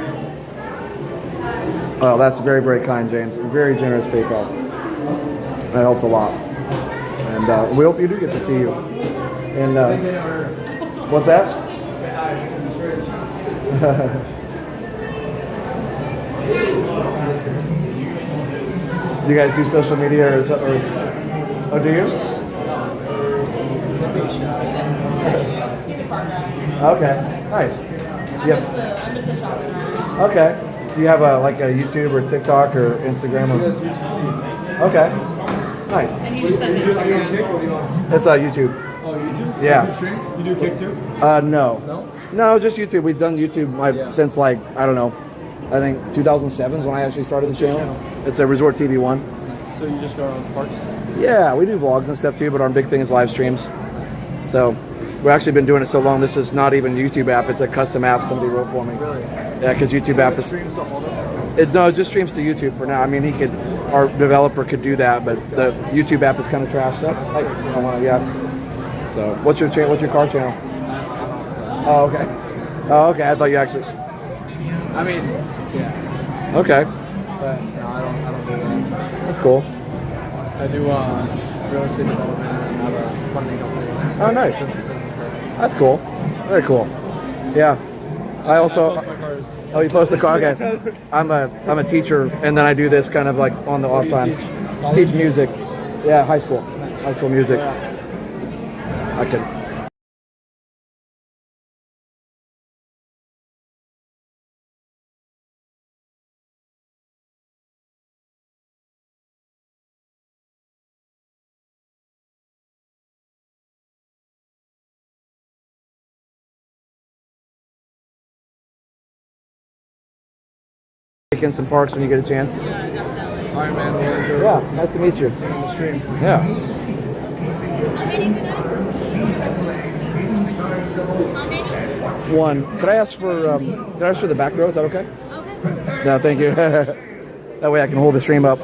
Speaker 5: Oh, that's very, very kind, James. Very generous PayPal. That helps a lot. And we hope you do get to see you. And what's that? Do you guys do social media or oh, do you?
Speaker 14: He's a car guy.
Speaker 5: Okay, nice.
Speaker 14: I'm just a shopper.
Speaker 5: Okay. Do you have a YouTube or TikTok or Instagram? Or? Okay. Nice.
Speaker 14: And he just says Instagram.
Speaker 5: It's YouTube.
Speaker 9: Oh, YouTube?
Speaker 5: Yeah.
Speaker 9: YouTube stream? You do kick too?
Speaker 5: No. No, just YouTube. We've done YouTube since I don't know. I think 2007 is when I actually started the channel. It's a Resort TV 1.
Speaker 9: So you just go around parks?
Speaker 5: Yeah, we do vlogs and stuff too, but our big thing is live streams. So we've actually been doing it so long. This is not even a YouTube app. It's a custom app somebody wrote for me.
Speaker 9: Really?
Speaker 5: Yeah, because YouTube app is.
Speaker 9: Streams to all of them?
Speaker 5: No, it just streams to YouTube for now. I mean, our developer could do that, but the YouTube app is kind of trash. So, yeah. So, what's your car channel? Oh, okay. Oh, okay. I thought you actually.
Speaker 9: I mean, yeah.
Speaker 5: Okay.
Speaker 9: But no, I don't do that.
Speaker 5: That's cool.
Speaker 9: I do real estate development and have a funding company.
Speaker 5: Oh, nice. That's cool. Very cool. Yeah. I also.
Speaker 9: post my cars.
Speaker 5: Oh, you post the car? Okay. I'm a teacher, and then I do this kind of on the off times. Teach music. Yeah, high school. High school music. I can. In some parks when you get a chance.
Speaker 9: Yeah, definitely. All right, man. Well,
Speaker 5: yeah, nice to meet you.
Speaker 9: On the stream.
Speaker 5: Yeah. One. Could I ask for the back row? Is that okay? Okay. No, thank you. That way I can hold the stream up.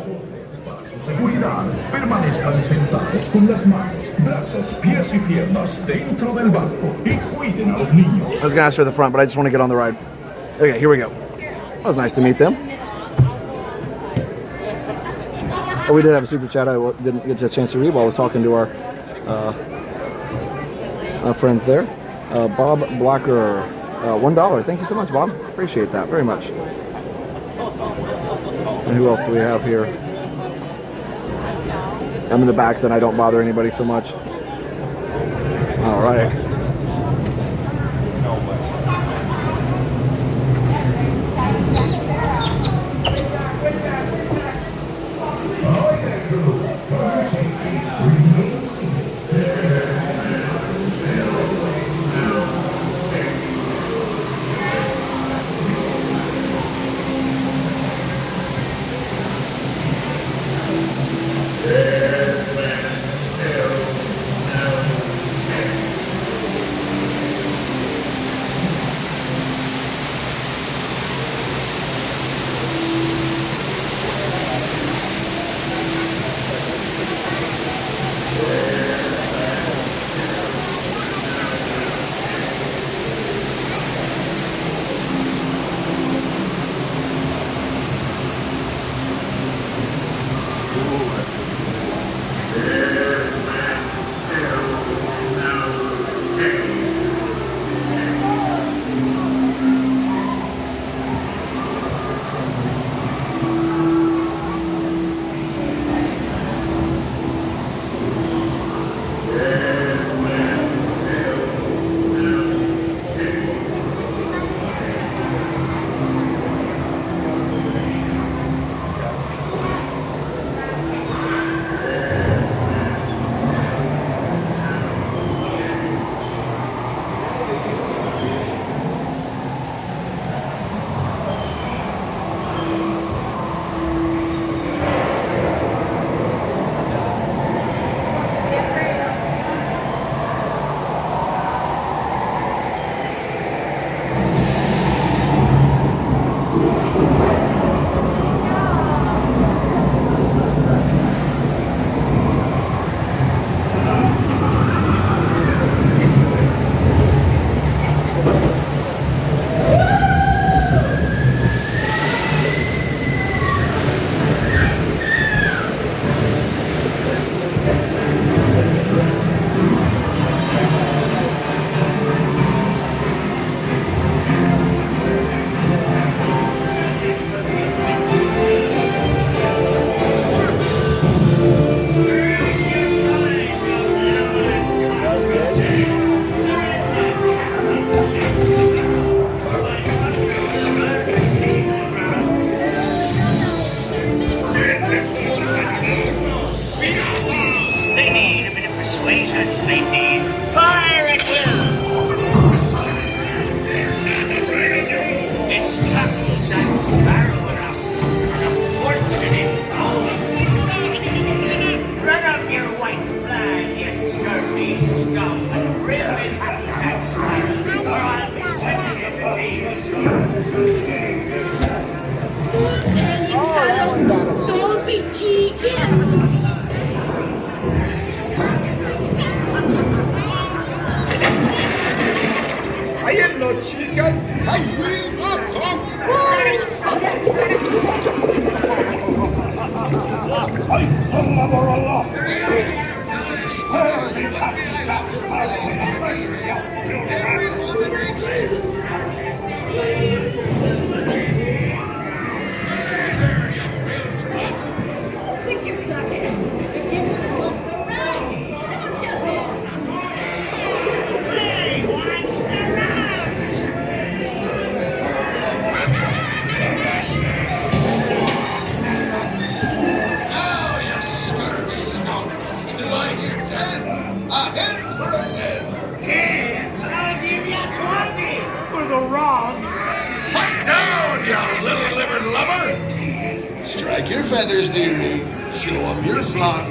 Speaker 15: Seguridad, permanezcan sentados con las manos, brazos, pies y piernas dentro del barco y cuiden a los niños.
Speaker 5: I was gonna ask for the front, but I just want to get on the ride. Okay, here we go. That was nice to meet them. Oh, we did have a super chat. I didn't get a chance to read while I was talking to our friends there. Bob Blacker, $1. Thank you so much, Bob. Appreciate that very much. And who else do we have here? I'm in the back, then I don't bother anybody so much. All right.
Speaker 10: buffalo chicken, I will not go
Speaker 15: I collaborate aloft. Where the captain Jack Sparrow's treasure yacht
Speaker 1: Quit your cooking. It didn't look around. Don't you? Hey, watch the round.
Speaker 24: Now, you scurvy scoundrels, do I hear 10? A hen for a 10.
Speaker 10: 10. I'll give you 20 for the wrong.
Speaker 24: Pipe down, you lily-livered lubber.
Speaker 10: Strike your feathers, dearie. Show 'em your flock.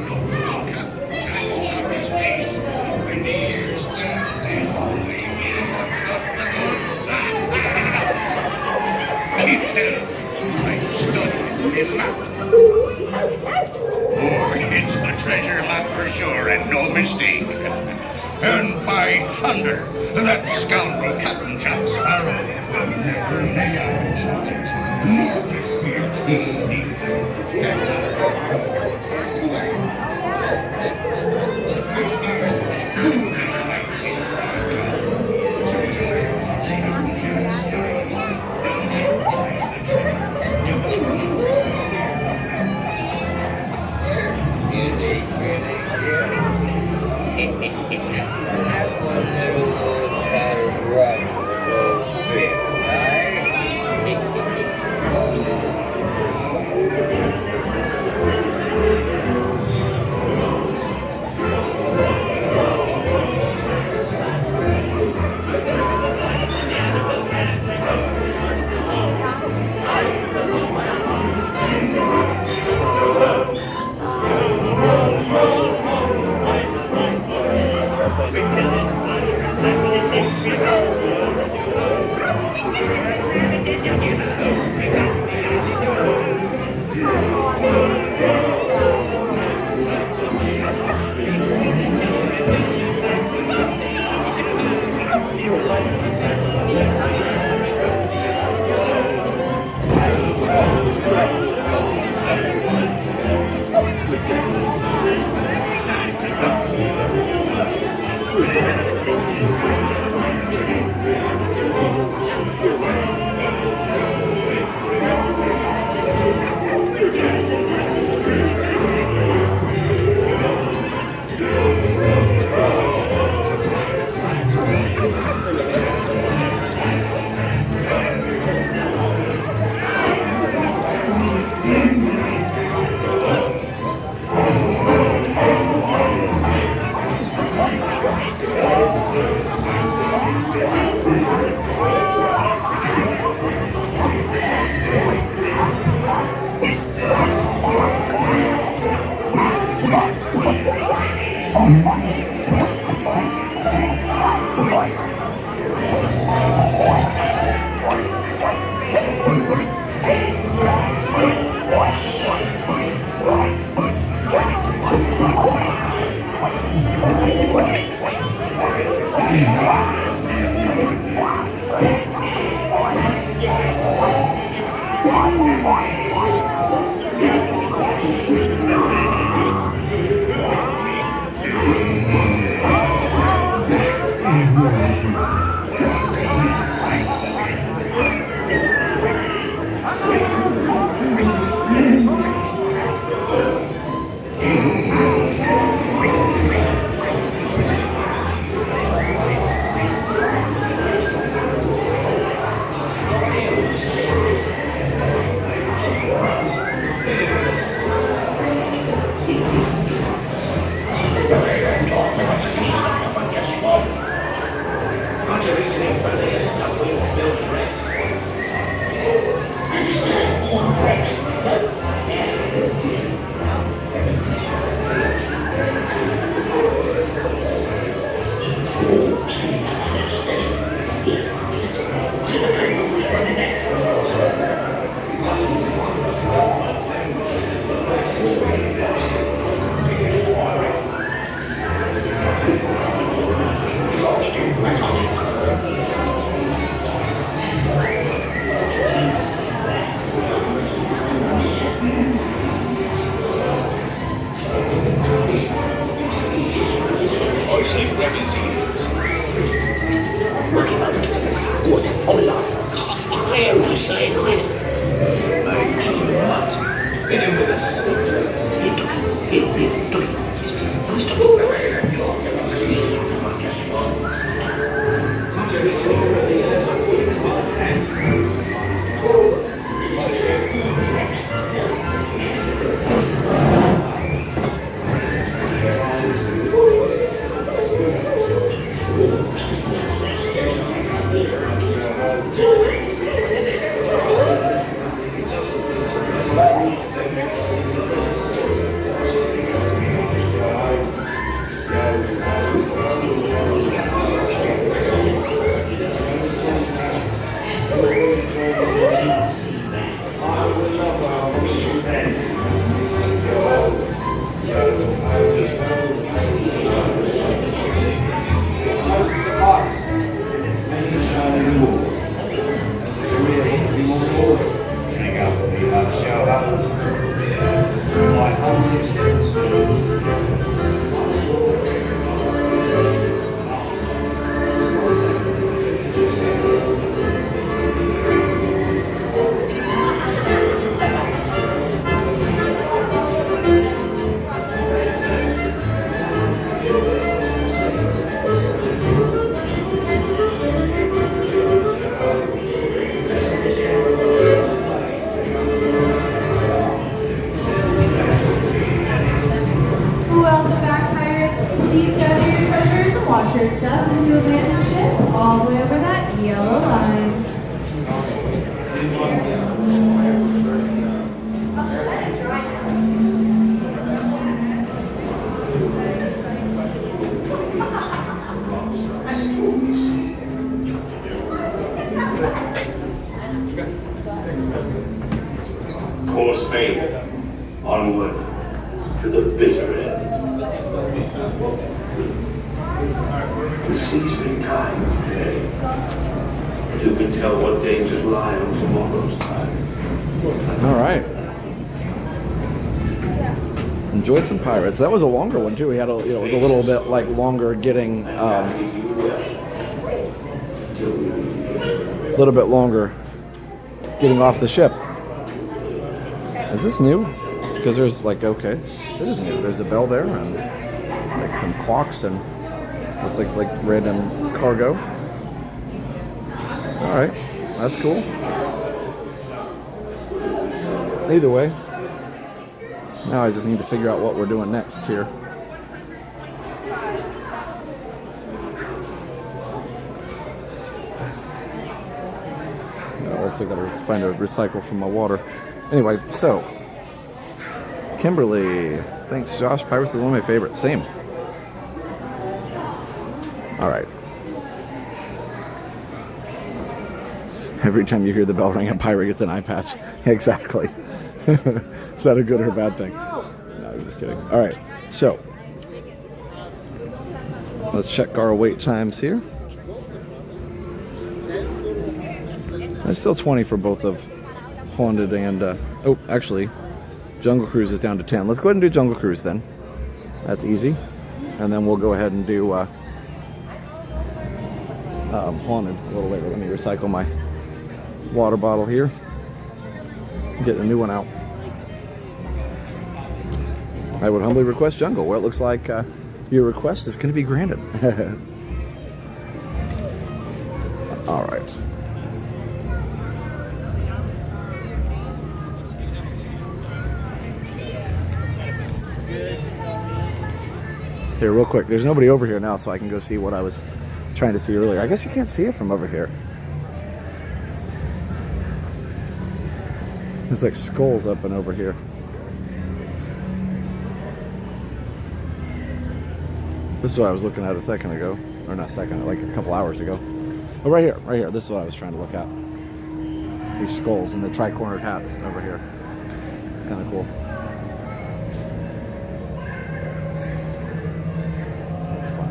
Speaker 15: Keep still. I'm studying this map. Oh, it's the treasure map for sure, and no mistake. And by thunder, that scoundrel Captain Jack Sparrow will never lay eyes on it. Nor this here key.
Speaker 2: Welcome back, pirates. Please gather your treasures and watch your stuff as you abandon ship all the way over that yellow line.
Speaker 15: Course made. Onward to the bitter end. The sea's been kind today, but who can tell what dangers lie on tomorrow's time?
Speaker 5: All right. Enjoyed some pirates. That was a longer one too. We had a, it was a little bit like longer getting, a little bit longer getting off the ship. Is this new? Because there's like, okay, it is new. There's a bell there and like some clocks and looks like random cargo. All right, that's cool. Either way, now I just need to figure out what we're doing next here. I also got to find a recycle from my water. Anyway, so Kimberly, thanks Josh. Pirates is one of my favorites. Same. All right. Every time you hear the bell ring, a pirate gets an eye patch. Exactly. Is that a good or a bad thing? No, I was just kidding. All right, so let's check our wait times here. It's still 20 for both of Haunted and, oh, actually, Jungle Cruise is down to 10. Let's go ahead and do Jungle Cruise then. That's easy. And then we'll go ahead and do Haunted a little later. Let me recycle my water bottle here. Get a new one out. I would humbly request Jungle. Well, it looks like your request is going to be granted. All right. Here, real quick. There's nobody over here now, so I can go see what I was trying to see earlier. I guess you can't see it from over here. There's like skulls up and over here. This is what I was looking at a second ago. Or not a second, like a couple hours ago. Oh, right here, right here. This is what I was trying to look at. These skulls and the tri-cornered hats over here. It's kind of cool. It's fun.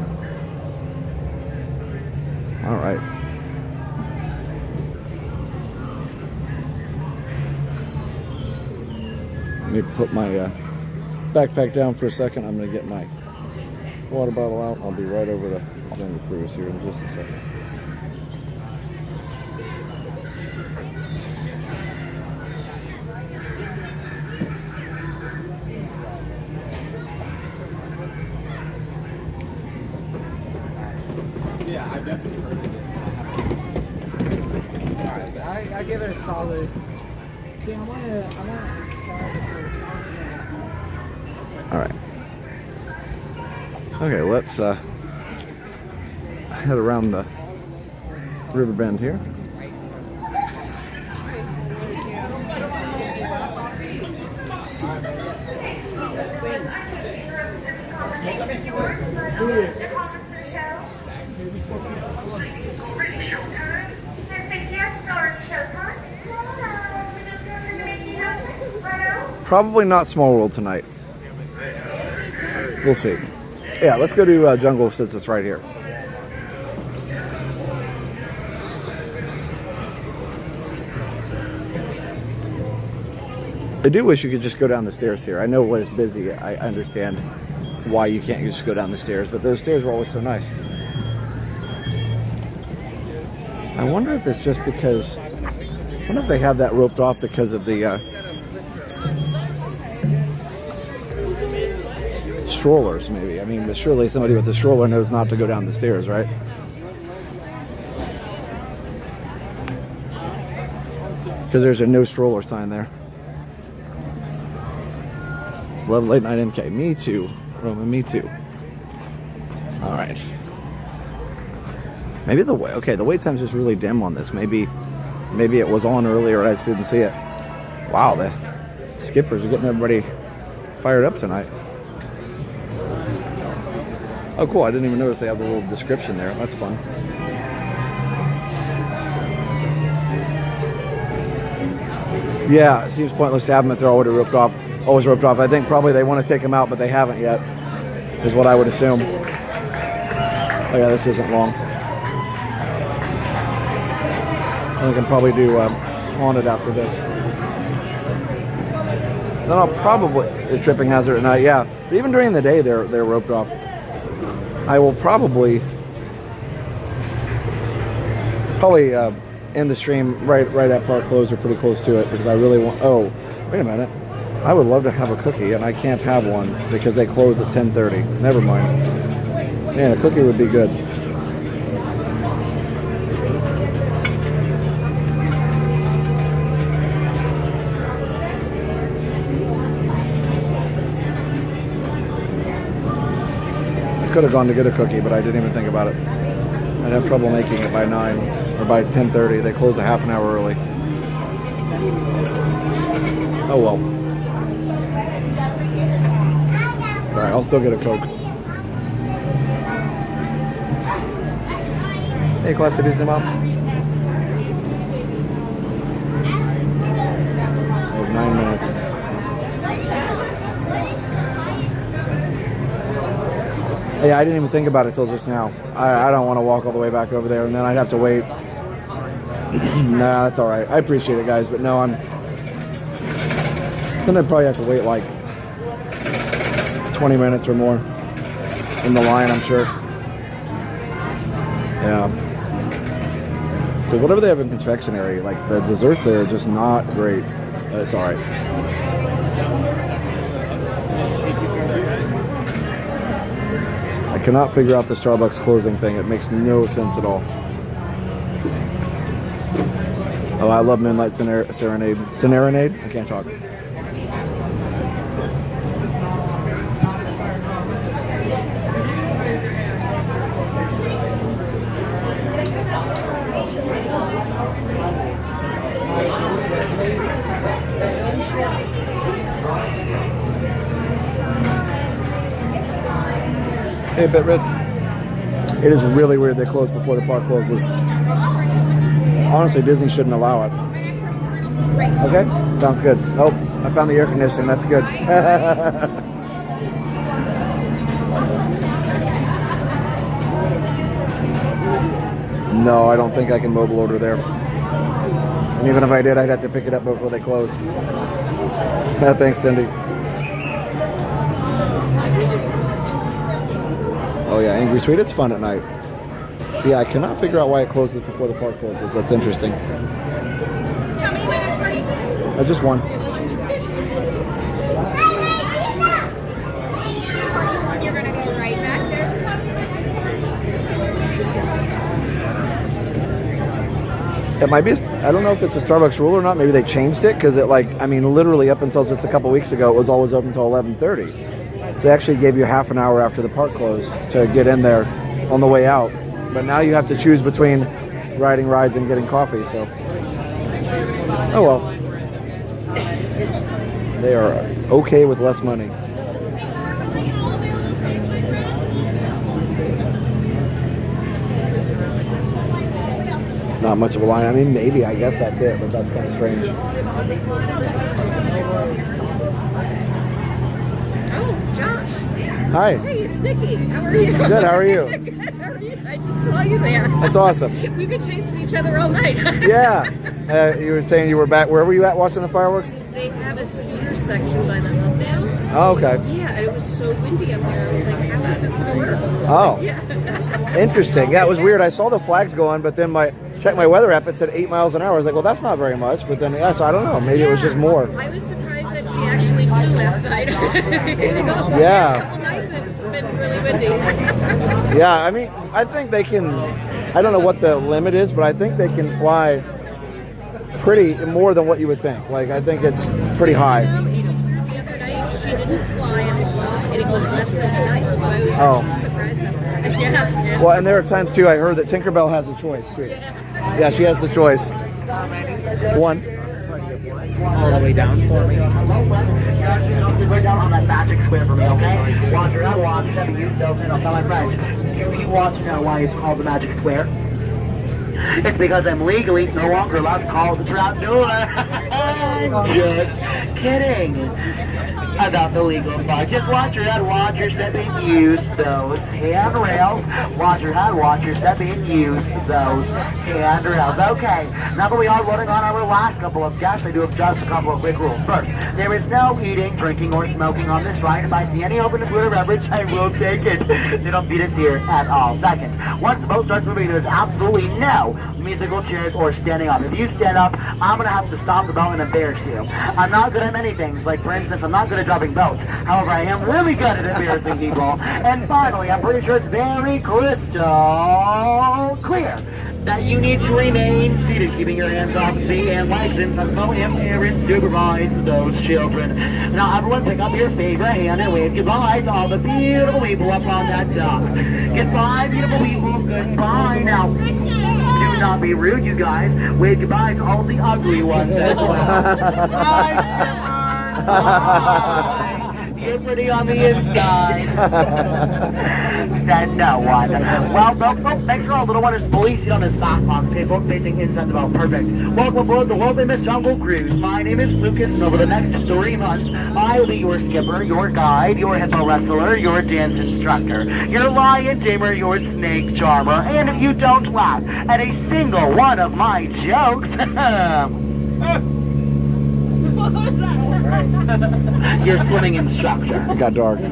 Speaker 5: All right. Let me put my backpack down for a second. I'm going to get my water bottle out. I'll be right over to Jungle Cruise here in just a second.
Speaker 9: Yeah, I've definitely heard of it. Alright, I give it a solid. See, I want
Speaker 5: All right. Okay, let's head around the river bend here. Probably not Small World tonight. We'll see. Yeah, let's go to Jungle since it's right here. I do wish you could just go down the stairs here. I know when it's busy, I understand why you can't just go down the stairs, but those stairs were always so nice. I wonder if it's just because, I wonder if they have that roped off because of the strollers, maybe. I mean, but surely somebody with a stroller knows not to go down the stairs, right? Because there's a no stroller sign there. Love late night MK. Me too, Roman. Me too. All right. Maybe the wait time's just really dim on this. Maybe it was on earlier. I just didn't see it. Wow, the skippers are getting everybody fired up tonight. Oh, cool. I didn't even notice they have the little description there. That's fun. Yeah, it seems pointless to have them if they're already roped off. Always roped off. I think probably they want to take them out, but they haven't yet, is what I would assume. Oh yeah, this isn't long. I can probably do Haunted after this. Then I'll probably the Tripping Hazard at night. Yeah, even during the day they're roped off. I will probably end the stream right at park close or pretty close to it because I really want. Oh, wait a minute. I would love to have a cookie and I can't have one because they close at 10:30. Never mind. Man, a cookie would be good. I could have gone to get a cookie, but I didn't even think about it. I'd have trouble making it by 9 or by 10:30. They close a half an hour early. Oh well. Alright, I'll still get a Coke. Hey, class citizen mom. Oh, 9 minutes. Yeah, I didn't even think about it till just now. I don't want to walk all the way back over there and then I'd have to wait. Nah, that's alright. I appreciate it, guys, but no, then I'd probably have to wait like 20 minutes or more in the line, I'm sure. Yeah. Because whatever they have in confectionery, like the desserts there are just not great. But it's alright. I cannot figure out the Starbucks closing thing. It makes no sense at all. Oh, I love Moonlight Serenade. Serenade? I can't talk. Hey, Bit Ritz. It is really weird they close before the park closes. Honestly, Disney shouldn't allow it. Okay, sounds good. Nope, I found the air conditioning. That's good. No, I don't think I can mobile order there. And even if I did, I'd have to pick it up before they close. Thanks, Cindy. Oh yeah, Angry Sweet, it's fun at night. Yeah, I cannot figure out why it closes before the park closes. That's interesting. Just one.
Speaker 1: You're gonna go right back there.
Speaker 5: It might be, I don't know if it's a Starbucks rule or not. Maybe they changed it because it literally up until just a couple weeks ago, it was always open until 11:30. So they actually gave you half an hour after the park closed to get in there on the way out. But now you have to choose between riding rides and getting coffee, so. Oh well. They are okay with less money. Not much of a line. I mean, maybe. I guess that's it, but that's kind of strange.
Speaker 14: Oh, Josh.
Speaker 5: Hi.
Speaker 14: Hey, it's Nikki. How are you?
Speaker 5: Good, how are you?
Speaker 14: Good, how are you? I just saw you there.
Speaker 5: That's awesome.
Speaker 14: We've been chasing each other all night.
Speaker 5: Yeah. You were saying you were back. Where were you at watching the fireworks?
Speaker 14: They have a scooter section by the hub now.
Speaker 5: Oh, okay.
Speaker 14: Yeah, it was so windy up there. I was like, how is this going to work?
Speaker 5: Oh.
Speaker 14: Yeah.
Speaker 5: Interesting. Yeah, it was weird. I saw the flags going, but then checked my weather app. It said 8 miles an hour. I was like, well, that's not very much. But then, so I don't know. Maybe it was just more.
Speaker 14: I was surprised that she actually flew last night.
Speaker 5: Yeah.
Speaker 14: A couple nights have been really windy.
Speaker 5: Yeah, I mean, I think they can, I don't know what the limit is, but I think they can fly pretty more than what you would think. Like, I think it's pretty high.
Speaker 14: You know, it was weird the other night. She didn't fly at all, and it was less than tonight. So I was actually surprised at that. Yeah.
Speaker 5: Well, and there are times, too, I heard that Tinkerbell has a choice, too. Yeah, she has the choice. One.
Speaker 19: All the way down for me. Right down on that magic square for me, okay? Watch her, watch, seven use those, and I'll tell my friends. Do you want to know why it's called the magic square? It's because I'm legally no longer allowed to call it the trap door. Just kidding. About the legal part. Just watch your head, watch your step, and use those handrails. Watch your head, watch your step, and use those handrails. Okay, now that we are running on our last couple of guests, I do have just a couple of quick rules. First, there is no eating, drinking, or smoking on this ride. If I see any open food or beverage, I will take it. They don't feed us here at all. Second, once the boat starts moving, there's absolutely no musical chairs or standing up. If you stand up, I'm going to have to stop the boat and embarrass you. I'm not good at many things, like for instance, I'm not good at driving boats. However, I am really good at embarrassing people. And finally, I'm pretty sure it's very crystal clear that you need to remain seated, keeping your hands off the seat and legs in front of the boat and parents supervise those children. Now, everyone pick up your favorite hand and wave goodbye to all the beautiful people up on that dock. Goodbye, beautiful people. Goodbye. Now, do not be rude, you guys. Wave goodbye to all the ugly ones as well. Bye, skippers. Bye. You're pretty on the inside. Said no one. Well, folks, make sure our little one is fully seated on his back box, skateboard facing inside the boat. Perfect. Welcome aboard the world famous Jungle Cruise. My name is Lucas, and over the next 3 months, I will be your skipper, your guide, your hippo wrestler, your dance instructor, your lion tamer, your snake charmer, and if you don't laugh at a single one of my jokes,
Speaker 14: What was that?
Speaker 19: your swimming instructor.
Speaker 5: It got dark.
Speaker 19: You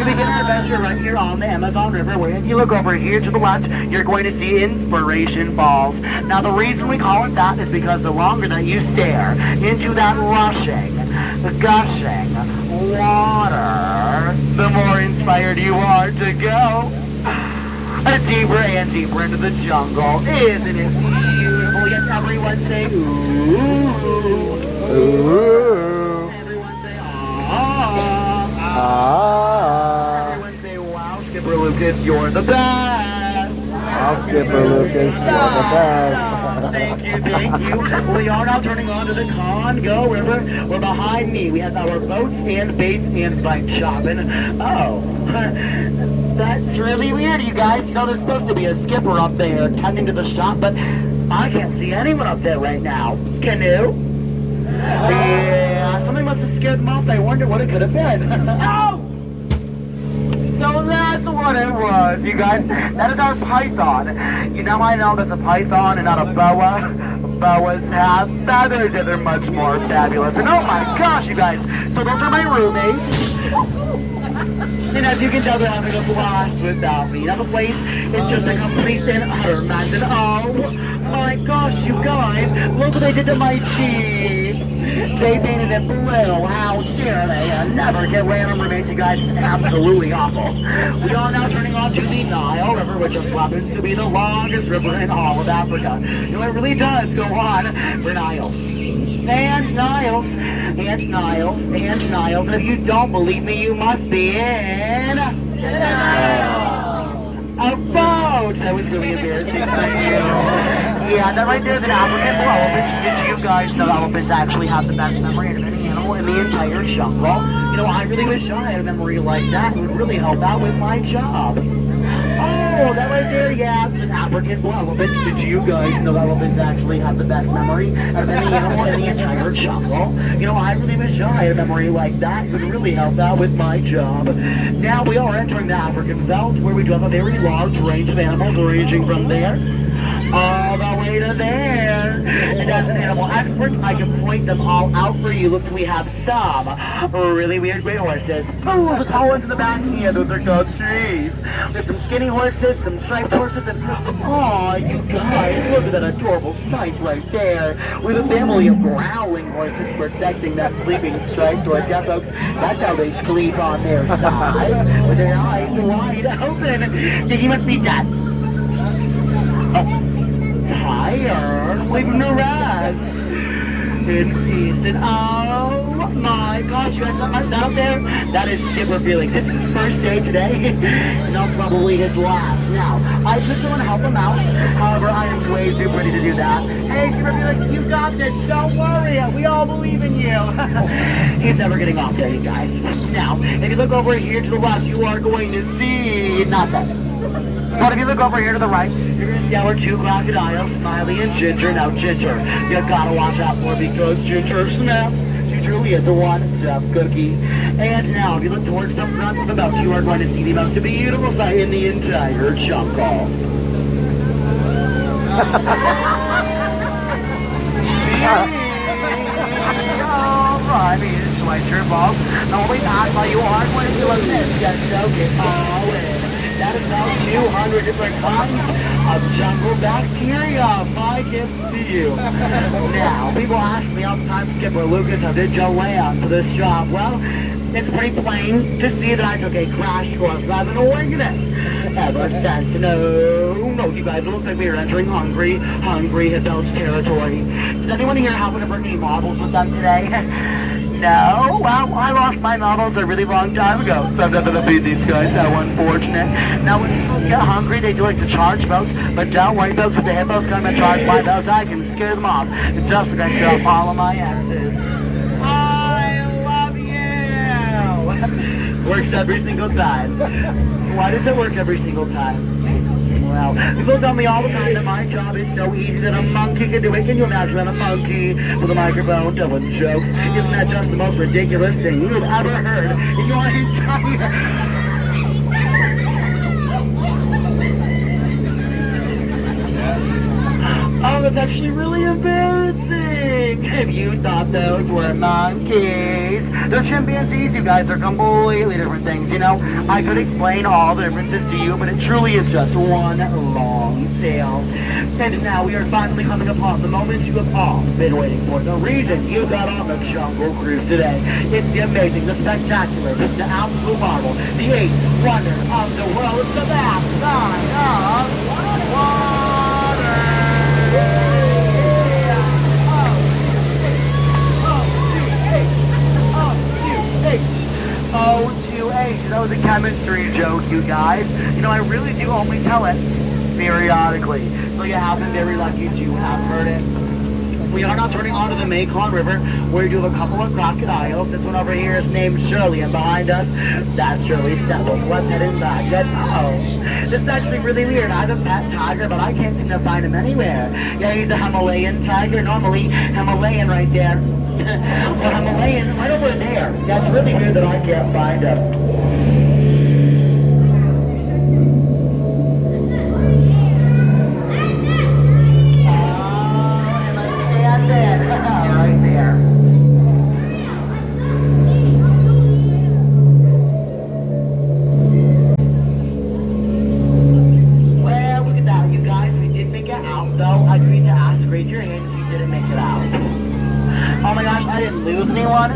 Speaker 19: begin our adventure right here on the Amazon River, where if you look over here to the left, you're going to see Inspiration Falls. Now, the reason we call it that is because the longer that you stare into that rushing, gushing water, the more inspired you are to go deeper and deeper into the jungle. Isn't it beautiful? Yes, everyone say ooh.
Speaker 5: Ooh.
Speaker 19: Everyone say Everyone say wow, Skipper Lucas, you're the best.
Speaker 5: Wow, Skipper Lucas, you're the best.
Speaker 19: Thank you. We are now turning on to the Congo River. We're behind me. We have our boats and baits and bike shopping. Oh, that's really weird, you guys. You know, there's supposed to be a skipper up there tending to the shop, but I can't see anyone up there right now. Can you? Yeah, something must have scared them off. I wonder what it could have been. Oh! So that's what it was, you guys. That is our python. You know, I know that's a python and not a boa. Boas have feathers and they're much more fabulous. And oh my gosh, you guys. So those are my roommates. And as you can tell, they're having a blast without me. Now the place is just a complete and utter mess. And oh my gosh, you guys, look what they did to my cheese. They painted it blue. How dare they? Never get random roommates, you guys. It's absolutely awful. We are now turning on to the Nile River, which just happens to be the longest river in all of Africa. You know, it really does go on for Niles. And Niles, and Niles, and Niles. And if you don't believe me, you must be in a boat. That was really embarrassing for you. Yeah, that right there is an African bull elephant. Did you guys know elephants actually have the best memory of any animal in the entire jungle? You know, I really wish I had a memory like that. It would really help out with my job. Oh, that right there, yeah, it's an African elephant. Did you guys know elephants actually have the best memory of any animal in the entire jungle? You know, I really wish I had a memory like that. It would really help out with my job. Now we are entering the African belt, where we do have a very large range of animals ranging from there all the way to there. And as an animal expert, I can point them all out for you. Looks like we have some really weird gray horses. Oh, the tall ones in the back here, those are called trees. There's some skinny horses, some striped horses, and oh, you guys, look at that adorable sight right there. With a family of growling horses protecting that sleeping striped horse. Yeah, folks, that's how they sleep on their sides, with their eyes wide open. Yeah, he must be dead. Tired, leaving the rest in peace. And oh my gosh, you guys saw that up there? That is Skipper Felix. It's his first day today, and that's probably his last. Now, I could go and help him out. However, I am way too pretty to do that. Hey, Skipper Felix, you got this. Don't worry. We all believe in you. He's never getting off there, you guys. Now, if you look over here to the left, you are going to see nothing. But if you look over here to the right, you're going to see our two crocodiles, Smiley and Ginger. Now, Ginger, you gotta watch out for because Ginger snaps. She truly is a one-step cookie. And now, if you look towards the front of the belt, you are going to see the most beautiful sight in the entire jungle. Alright, it's like your balls. Now, we not while you are going to do a this. Just soak it all in. That is about 200 different kinds of jungle bacteria. My gift to you. Now, people ask me all the time, Skipper Lucas, how did you land for this job? Well, it's pretty plain to see that I took a crash course rather than a wing it. Ever since, no, you guys, it looks like we are entering Hungry Hippos territory. Does anyone here happen to bring any models with them today? No? Well, I lost my models a really long time ago, so I'm not going to feed these guys. How unfortunate. Now, when hippos get hungry, they do like to charge boats, but don't worry, folks, if the hippos come and charge my boats, I can scare them off. It's just like I scare off all of my exes. I love you! Works every single time. Why does it work every single time? Well, people tell me all the time that my job is so easy that a monkey can do it. Can you imagine that a monkey with a microphone telling jokes? Isn't that just the most ridiculous thing you've ever heard in your entire... Oh, that's actually really embarrassing. If you thought those were monkeys. They're chimpanzees, you guys. They're completely different things, you know. I could explain all the differences to you, but it truly is just one long tale. And now we are finally coming upon the moment you have all been waiting for. The reason you got on the Jungle Cruise today. It's the amazing, the spectacular, the absolute marvel, the eighth wonder of the world. It's the backside of water. That was a chemistry joke, you guys. You know, I really do only tell it periodically. So you have been very lucky to have heard it. We are now turning onto the Mekong River, where we do have a couple of crocodiles. This one over here is named Shirley, and behind us, that's Shirley's devil. So let's head inside. Yes, this is actually really weird. I have a pet tiger, but I can't seem to find him anywhere. Yeah, he's a Himalayan tiger. Normally, Himalayan right there. Well, Himalayan right over there. That's really weird that I can't find him.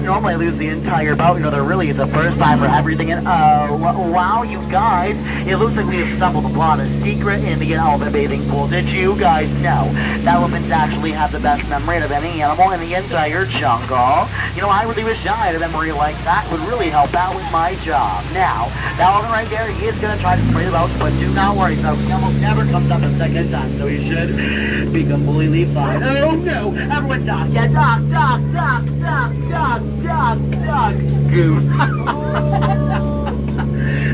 Speaker 19: Normally I lose the entire boat. You know, there really is a first time for everything. And oh, wow, you guys. It looks like we have stumbled upon a secret Indian elephant bathing pool. Did you guys know that elephants actually have the best memory of any animal in the entire jungle? You know, I really wish I had a memory like that. It would really help out with my job. Now, that elephant right there, he is going to try to spray the boat, but do not worry, folks. He almost never comes up a second time, so he should be completely fine. Oh, no. Everyone duck. Yeah, duck, duck, duck, duck, duck, duck, duck, goose.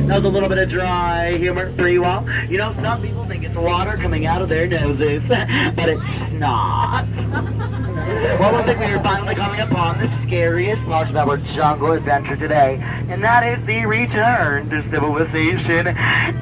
Speaker 19: That was a little bit of dry humor for you all. You know, some people think it's water coming out of their noses, but it's not. Well, looks like we are finally coming upon the scariest part of our jungle adventure today, and that is the return to civilization.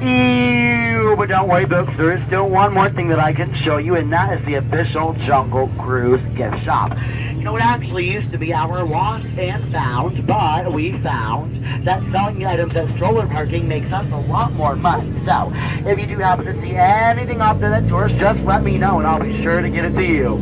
Speaker 19: Ew, but don't worry, folks, there is still one more thing that I can show you, and that is the official Jungle Cruise gift shop. You know, it actually used to be our lost and found, but we found that selling items at stroller parking makes us a lot more money. So, if you do happen to see anything up there that's yours, just let me know and I'll be sure to get it to you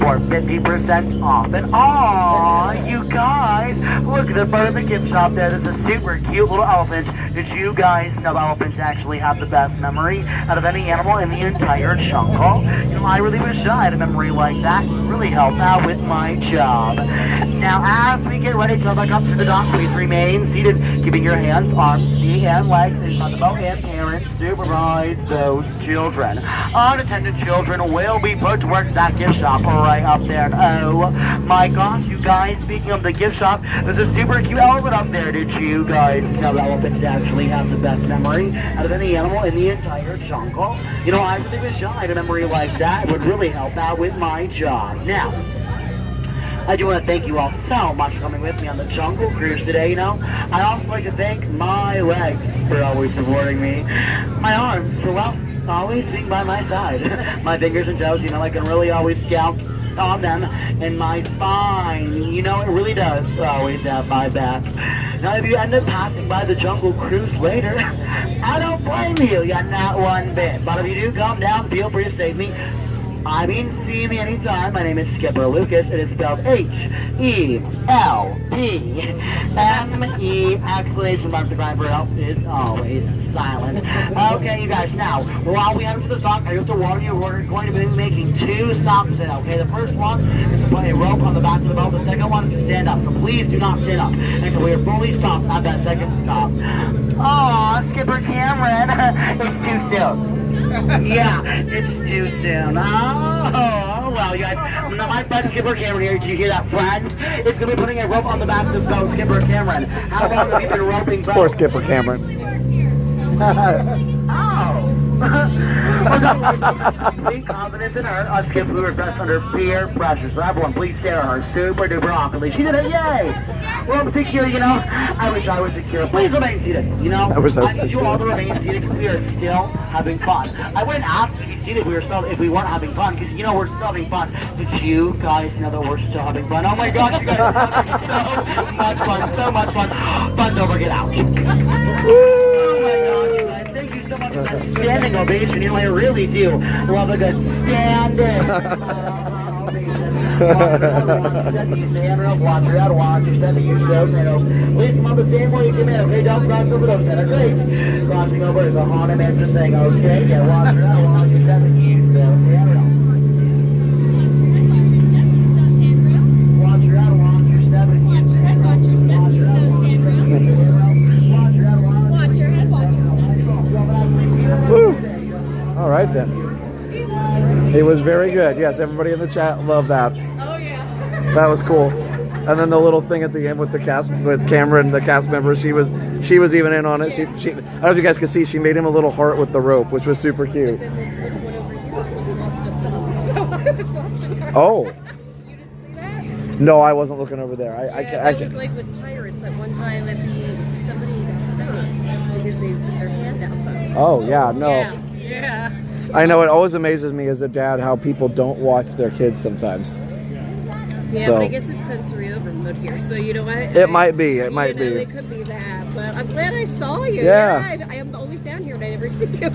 Speaker 19: for 50% off. And aw, you guys, look at the front of the gift shop there. There's a super cute little elephant. Did you guys know elephants actually have the best memory out of any animal in the entire jungle? You know, I really wish I had a memory like that. It would really help out with my job. Now, as we get ready to come back up to the dock, please remain seated, keeping your hands, arms, feet, and legs in front of the boat, and parents supervise those children. Unattended children will be put to work at that gift shop right up there. And oh my gosh, you guys, speaking of the gift shop, there's a super cute elephant up there. Did you guys know elephants actually have the best memory out of any animal in the entire jungle? You know, I really wish I had a memory like that. It would really help out with my job. Now, I do want to thank you all so much for coming with me on the Jungle Cruise today, you know. I'd also like to thank my legs for always supporting me, my arms for, well, always being by my side, my fingers and toes, you know, I can really always scout on them, and my spine, you know, it really does always have my back. Now, if you end up passing by the Jungle Cruise later, I don't blame you, yeah, not one bit. But if you do come down, feel free to save me. I mean, see me anytime. My name is Skipper Lucas. It is spelled H-E-L-P-M-E. Exclamation mark. The cry for help is always silent. Okay, you guys. Now, while we head up to the dock, I have to warn you, we're going to be making 2 stops today. Okay, the first one is to put a rope on the back of the boat. The second one is to stand up. So please do not stand up until we are fully stopped at that second stop. Aw, Skipper Cameron, it's too soon. Yeah, it's too soon. Oh, well, you guys. Now, my friend Skipper Cameron here, did you hear that, friend? Is going to be putting a rope on the back of this boat, Skipper Cameron. How long have you been roping boats?
Speaker 5: Poor Skipper Cameron.
Speaker 19: Complete confidence in her. Skipper, who requests under peer pressure. So everyone, please stare at her. Super duper awkwardly. She did it, yay! Well, I'm secure, you know. I wish I was secure. Please remain seated, you know.
Speaker 5: I wish I was
Speaker 19: need you
Speaker 5: secure.
Speaker 19: all to remain seated because we are still having fun. I wouldn't ask to be seated if we weren't having fun, because, you know, we're still having fun. Did you guys know that we're still having fun? Oh my God, you guys are having so much fun, so much fun. Fun's over, get out. Oh my gosh, you guys, thank you so much for that standing ovation. You know, I really do love a good standing. Watch your out, watch your center, you show, please come up the same way you came in, okay? Don't cross over those center gates. Crossing over is a haunted mansion thing, okay? Yeah, watch your out, watch your center, you show, watch your out, watch your step, watch your head, watch your step, watch your head, watch your head, watch your head.
Speaker 5: Woo! All right then. It was very good. Yes, everybody in the chat loved that.
Speaker 14: Oh yeah.
Speaker 5: That was cool. And then the little thing at the end with the cast, with Cameron, the cast member, she was even in on it. She I don't know if you guys can see, she made him a little heart with the rope, which was super cute.
Speaker 14: But then this little one over here was lost a film, so I was watching her.
Speaker 5: Oh.
Speaker 14: You didn't see that?
Speaker 5: No, I wasn't looking over there.
Speaker 14: That was like with pirates that one time that somebody got hurt because they put their hand out. So
Speaker 5: Oh yeah, no.
Speaker 14: Yeah.
Speaker 5: I know, it always amazes me as a dad how people don't watch their kids sometimes.
Speaker 14: Yeah,
Speaker 5: So-
Speaker 14: but I guess it's sensory overload here, so you know what?
Speaker 5: It might be, it might be.
Speaker 14: It could be that, but I'm glad I saw you.
Speaker 5: Yeah.
Speaker 14: I am always down here and I never see you.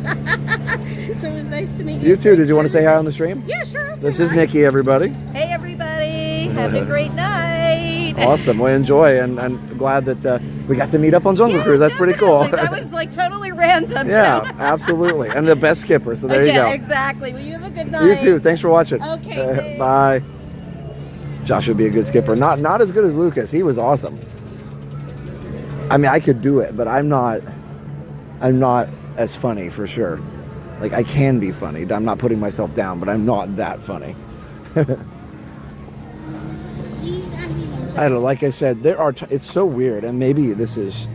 Speaker 14: So it was nice to meet you.
Speaker 5: You too. Did you want to say hi on the stream?
Speaker 14: Yeah, sure. I'll say
Speaker 5: This is
Speaker 14: hi.
Speaker 5: Nikki, everybody.
Speaker 14: Hey, everybody. Have a great night.
Speaker 5: Awesome. We enjoy, and I'm glad that we got to meet up on Jungle Cruise. That's pretty cool.
Speaker 14: That was like totally random.
Speaker 5: Yeah, absolutely. And the best skipper, so there you
Speaker 14: Yeah,
Speaker 5: go.
Speaker 14: exactly. Well, you have a good night.
Speaker 5: You too. Thanks for watching.
Speaker 14: Okay.
Speaker 5: Bye. Josh would be a good skipper. Not as good as Lucas. He was awesome. I mean, I could do it, but I'm not as funny for sure. Like, I can be funny. I'm not putting myself down, but I'm not that funny. I don't know. Like I said, it's so weird, and maybe this is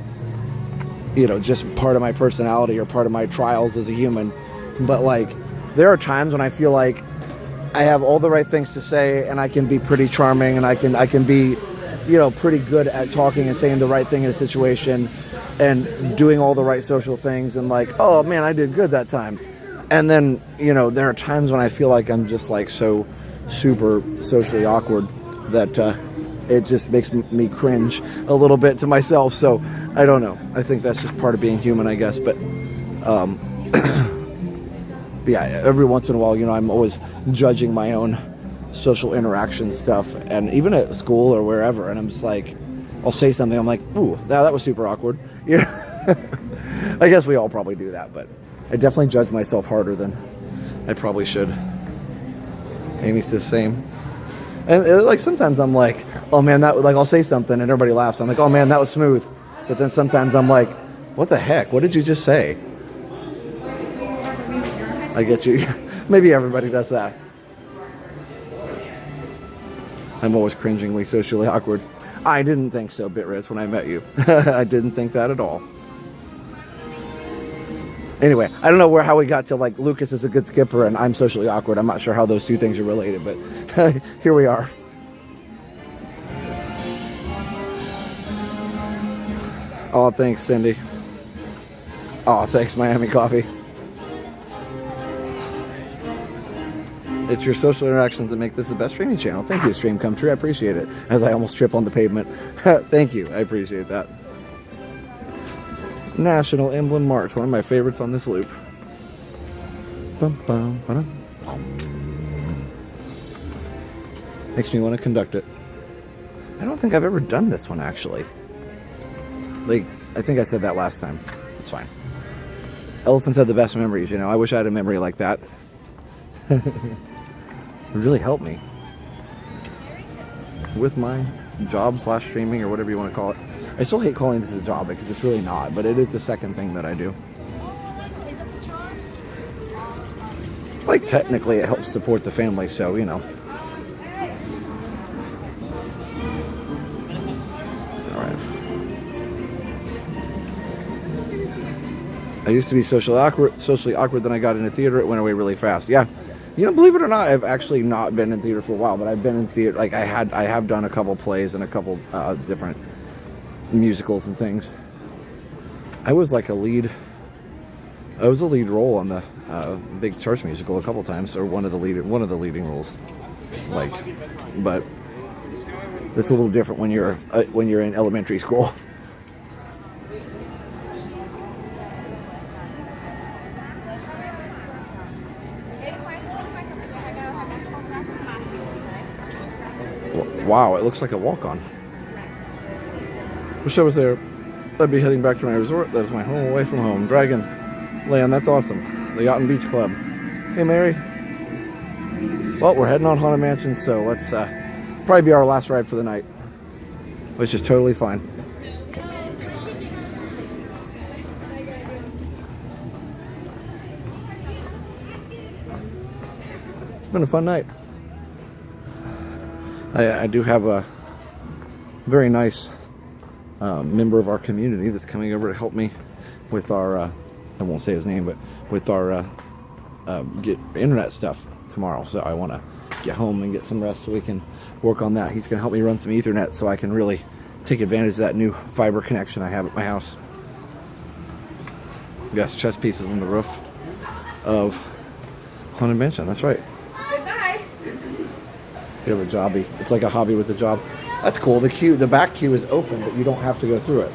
Speaker 5: you know, just part of my personality or part of my trials as a human. But like, there are times when I feel like I have all the right things to say, and I can be pretty charming, and I can be, you know, pretty good at talking and saying the right thing in a situation and doing all the right social things, and like, oh man, I did good that time. And then, you know, there are times when I feel like I'm just like so super socially awkward that it just makes me cringe a little bit to myself. So I don't know. I think that's just part of being human, I guess. But yeah, every once in a while, you know, I'm always judging my own social interaction stuff, and even at school or wherever, and I'm just like, I'll say something, I'm like, ooh, that was super awkward. Yeah, I guess we all probably do that, but I definitely judge myself harder than I probably should. Amy's the same. And like sometimes I'm like, oh man, that, like, I'll say something and everybody laughs. I'm like, oh man, that was smooth. But then sometimes I'm like, what the heck? What did you just say? I get you. Maybe everybody does that. I'm always cringingly socially awkward. I didn't think so, Bitritz, when I met you. I didn't think that at all. Anyway, I don't know how we got to, like, Lucas is a good skipper and I'm socially awkward. I'm not sure how those two things are related, but here we are. Oh, thanks, Cindy. Oh, thanks, Miami Coffee. It's your social interactions that make this the best streaming channel. Thank you, Stream Come True. I appreciate it. As I almost trip on the pavement. Thank you. I appreciate that. National Emblem March. One of my favorites on this loop. Bum, bum, ba-dum. Makes me want to conduct it. I don't think I've ever done this one, actually. Like, I think I said that last time. It's fine. Elephants have the best memories, you know. I wish I had a memory like that. It really helped me with my job / streaming or whatever you want to call it. I still hate calling this a job because it's really not, but it is the second thing that I do. Like, technically it helps support the family, so, you know. Alright. I used to be socially awkward, then I got into theater, it went away really fast. Yeah. You know, believe it or not, I've actually not been in theater for a while, but I've been in theater, like I have done a couple plays and a couple different musicals and things. I was like a lead role on the big church musical a couple times, or one of the leading roles. Like, but it's a little different when you're in elementary school. Wow, it looks like a walk-on. Wish I was there. I'd be heading back to my resort. That is my home away from home. Dragon Land, that's awesome. The Yacht and Beach Club. Hey, Mary. Well, we're heading on Haunted Mansion, so let's probably be our last ride for the night, which is totally fine. It's been a fun night. I do have a very nice member of our community that's coming over to help me with our, I won't say his name, but with our get internet stuff tomorrow. So I want to get home and get some rest so we can work on that. He's going to help me run some Ethernet so I can really take advantage of that new fiber connection I have at my house. Yes, chess pieces on the roof of Haunted Mansion. That's right. You have a jobby. It's like a hobby with a job. That's cool. The back queue is open, but you don't have to go through it.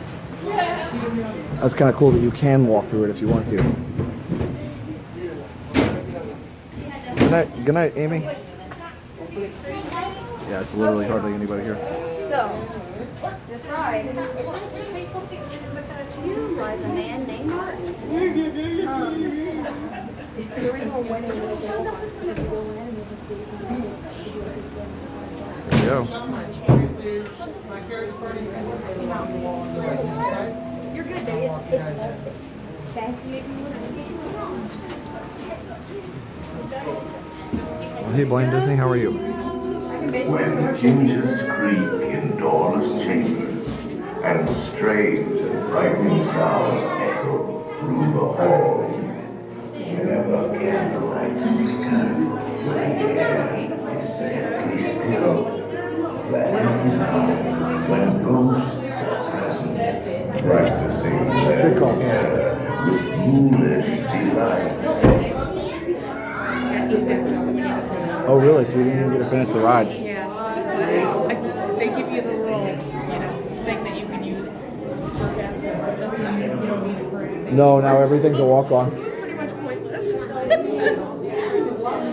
Speaker 5: That's kind of cool that you can walk through it if you want to. Good night, Amy. Yeah, it's literally hardly anybody here.
Speaker 1: So, this ride. Utilize a man named Martin. The original wedding was
Speaker 5: There we go.
Speaker 1: You're good, babe. It's
Speaker 5: Well, hey, Blind Disney, how are you?
Speaker 24: When gingers creak in doorless chambers, and strange and
Speaker 18: frightening sounds echo through the hall. Whenever candlelight is turned, the air is deathly still. That is the time when ghosts are present, practicing their terror with ghoulish delight.
Speaker 5: Oh, really? So you didn't even get to finish the ride?
Speaker 17: Yeah. They give you the little, thing that you can use for fast food. It doesn't mean you don't need it for anything.
Speaker 5: No, now everything's a walk-on.
Speaker 17: It's pretty much pointless.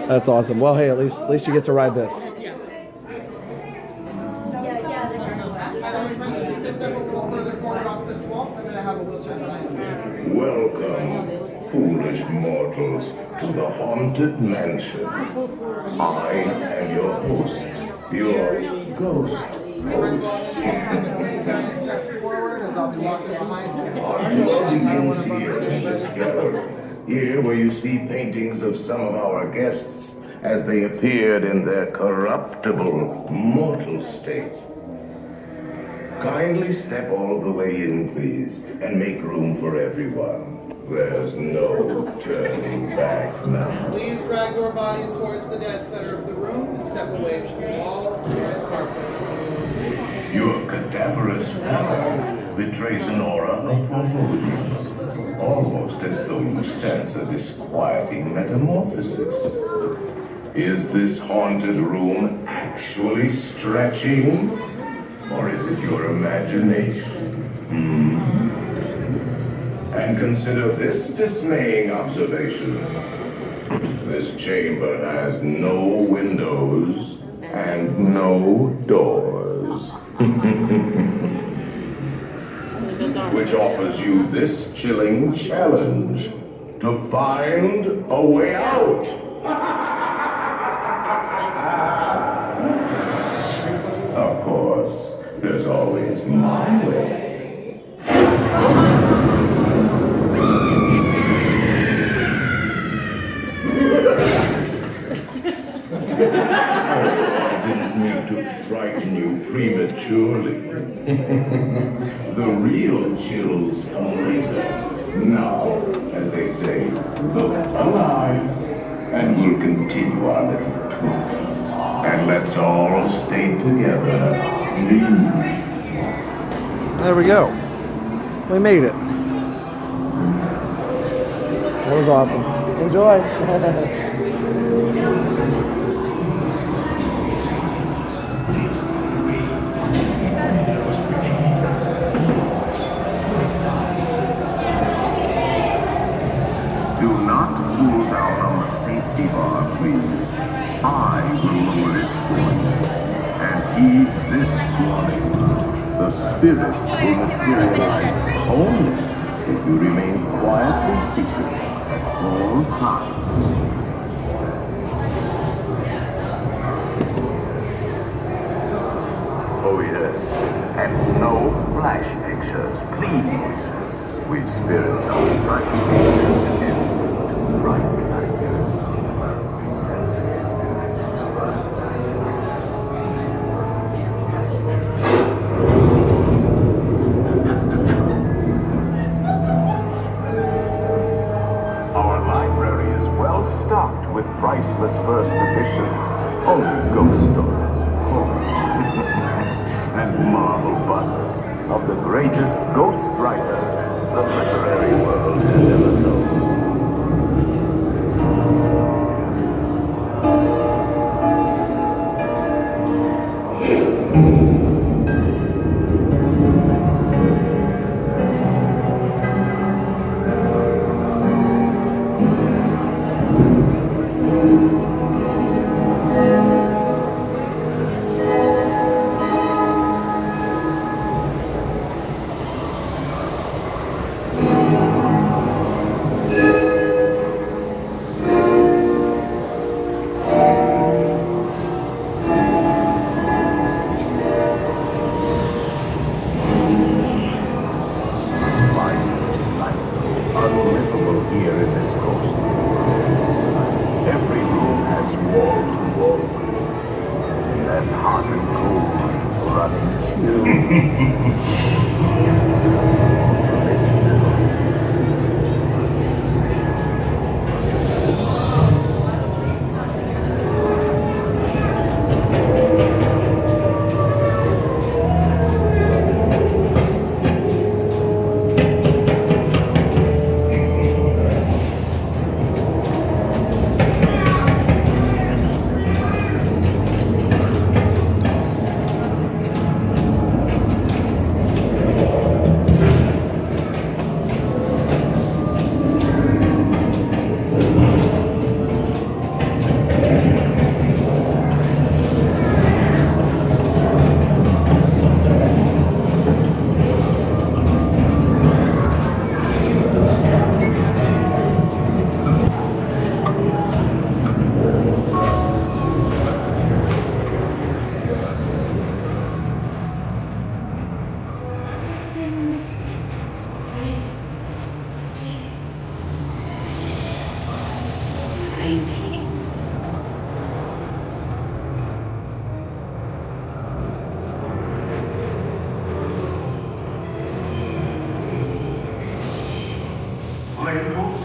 Speaker 5: That's awesome. Well, hey, at least you get to ride this.
Speaker 18: Welcome, foolish mortals, to the Haunted Mansion. I am your host, your ghost host. Haunted begins here in this gallery. Here where you see paintings of some of our guests as they appeared in their corruptible, mortal state. Kindly step all the way in, please, and make room for everyone. There's no turning back now.
Speaker 3: Please drag your bodies towards the dead center of the room and step away from the walls and carpet.
Speaker 18: Your cadaverous pallor betrays an aura of foreboding, almost as though you sense a disquieting metamorphosis. Is this haunted room actually stretching? Or is it your imagination? And consider this dismaying observation. This chamber has no windows and no doors. Which offers you this chilling challenge to find a way out. Of course, there's always my way. I didn't mean to frighten you prematurely. The real chills come later. Now, as they say, look alive, and we'll continue our little tour. And let's all stay together.
Speaker 5: There we go. We made it. That was awesome. Enjoy.
Speaker 18: Do not pull down on the safety bar, please. I will lower it for you. And heed this warning. The spirits will materialize only if you remain quietly secret at all times. Oh yes, and no flash pictures, please. We spirits are frightfully sensitive to bright lights. Our library is well stocked with priceless first editions, only ghost stories, and marble busts of the greatest ghost writers the literary world has ever known.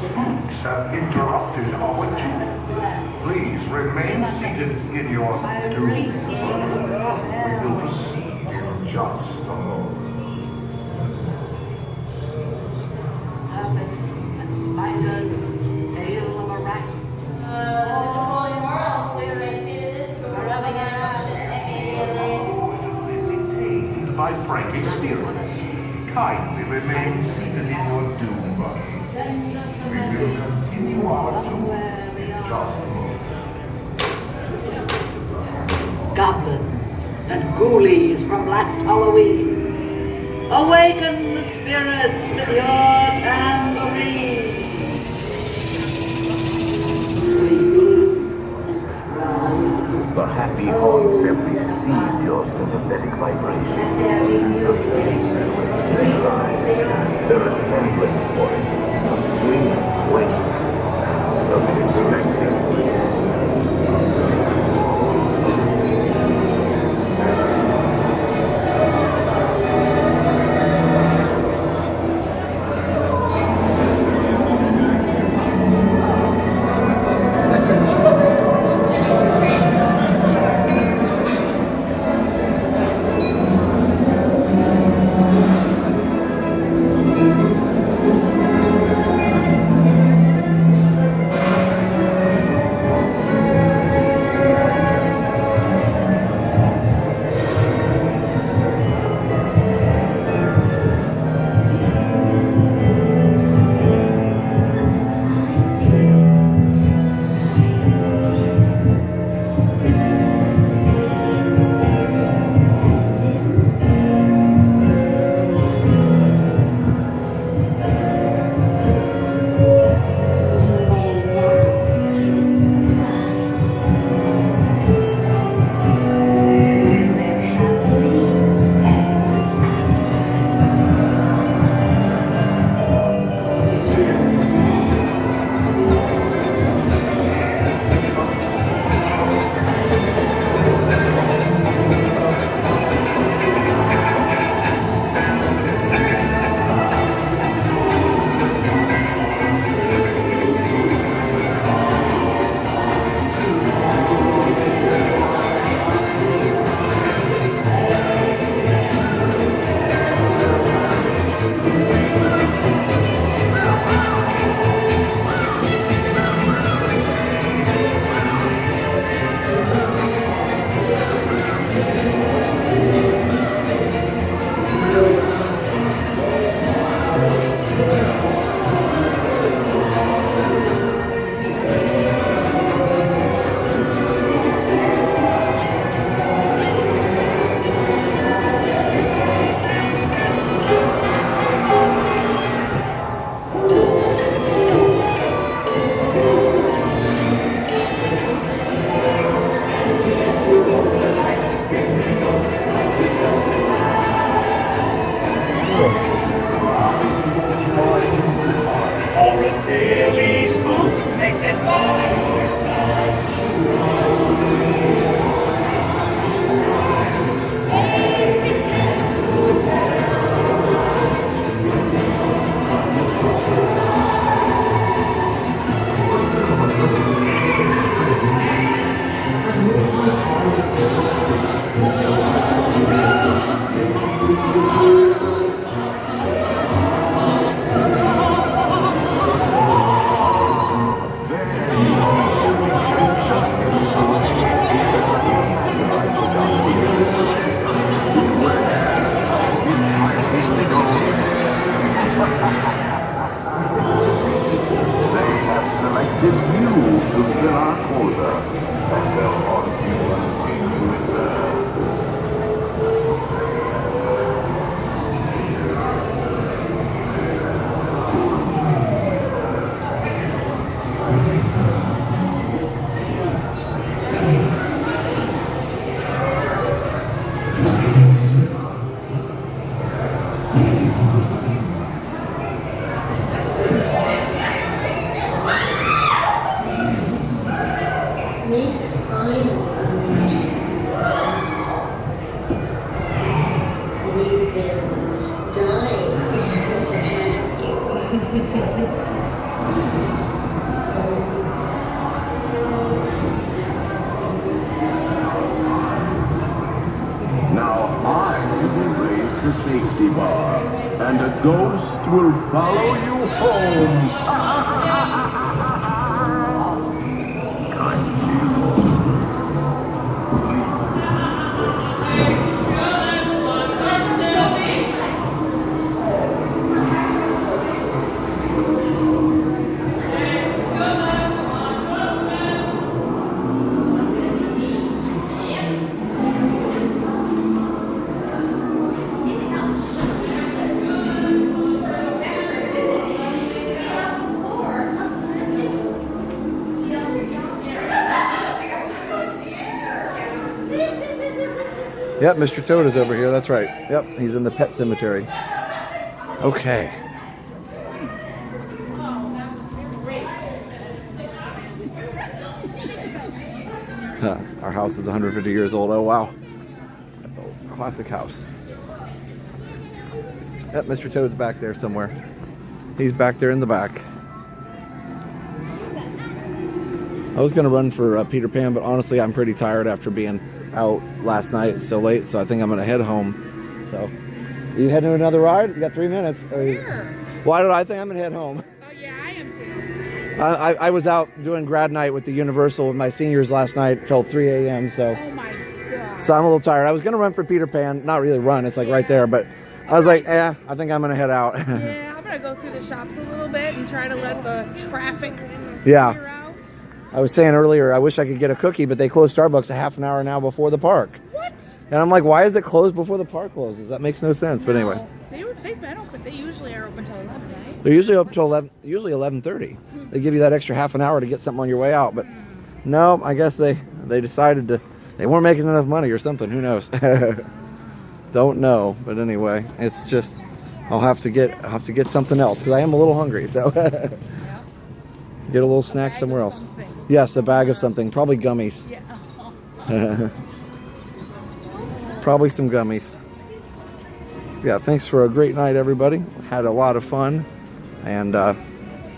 Speaker 6: spooks have interrupted our journey. Please remain seated in your doom. We will proceed in just a moment.
Speaker 19: Serpents and spiders, tail of a rat.
Speaker 6: Detained by Frankie's spirits. Kindly remain seated in your doom buggy. We will continue our tour in just a moment.
Speaker 19: Goblins and ghoulies from last Halloween. Awaken the spirits with your tambourine.
Speaker 6: The happy haunts have received your sympathetic vibrations. You're beginning to internalize. They're assembling for it. Swing, wing. You'll be expecting.
Speaker 18: the safety bar, and a ghost will follow you home.
Speaker 5: Yep, Mr. Toad is over here. That's right. Yep, he's in the pet cemetery. Okay. Huh, our house is 150 years old. Oh, wow. Classic house. Yep, Mr. Toad's back there somewhere. He's back there in the back. I was going to run for Peter Pan, but honestly, I'm pretty tired after being out last night so late, so I think I'm going to head home. So, you heading to another ride? You got 3 minutes. Why did I think I'm going to head home?
Speaker 17: Oh, yeah, I am too.
Speaker 5: I was out doing grad night with the Universal with my seniors last night till 3 a.m. So,
Speaker 17: Oh my God.
Speaker 5: so I'm a little tired. I was going to run for Peter Pan. Not really run. It's like right there. But I was like, I think I'm going to head out.
Speaker 17: Yeah, I'm going to go through the shops a little bit and try to let the traffic
Speaker 5: Yeah.
Speaker 17: clear out.
Speaker 5: I was saying earlier, I wish I could get a cookie, but they close Starbucks a half an hour now before the park.
Speaker 17: What?
Speaker 5: And I'm like, why is it closed before the park closes? That makes no sense. But anyway,
Speaker 17: They've been open. They usually are open till 11, right?
Speaker 5: they're usually up till 11, usually 11:30. They give you that extra half an hour to get something on your way out. But no, I guess they decided they weren't making enough money or something. Who knows? Don't know. But anyway, it's just I'll have to get something else because I am a little hungry. So get a little snack somewhere else. Yes, a bag of something, probably gummies.
Speaker 17: Yeah.
Speaker 5: Probably some gummies. Yeah, thanks for a great night, everybody. Had a lot of fun. And,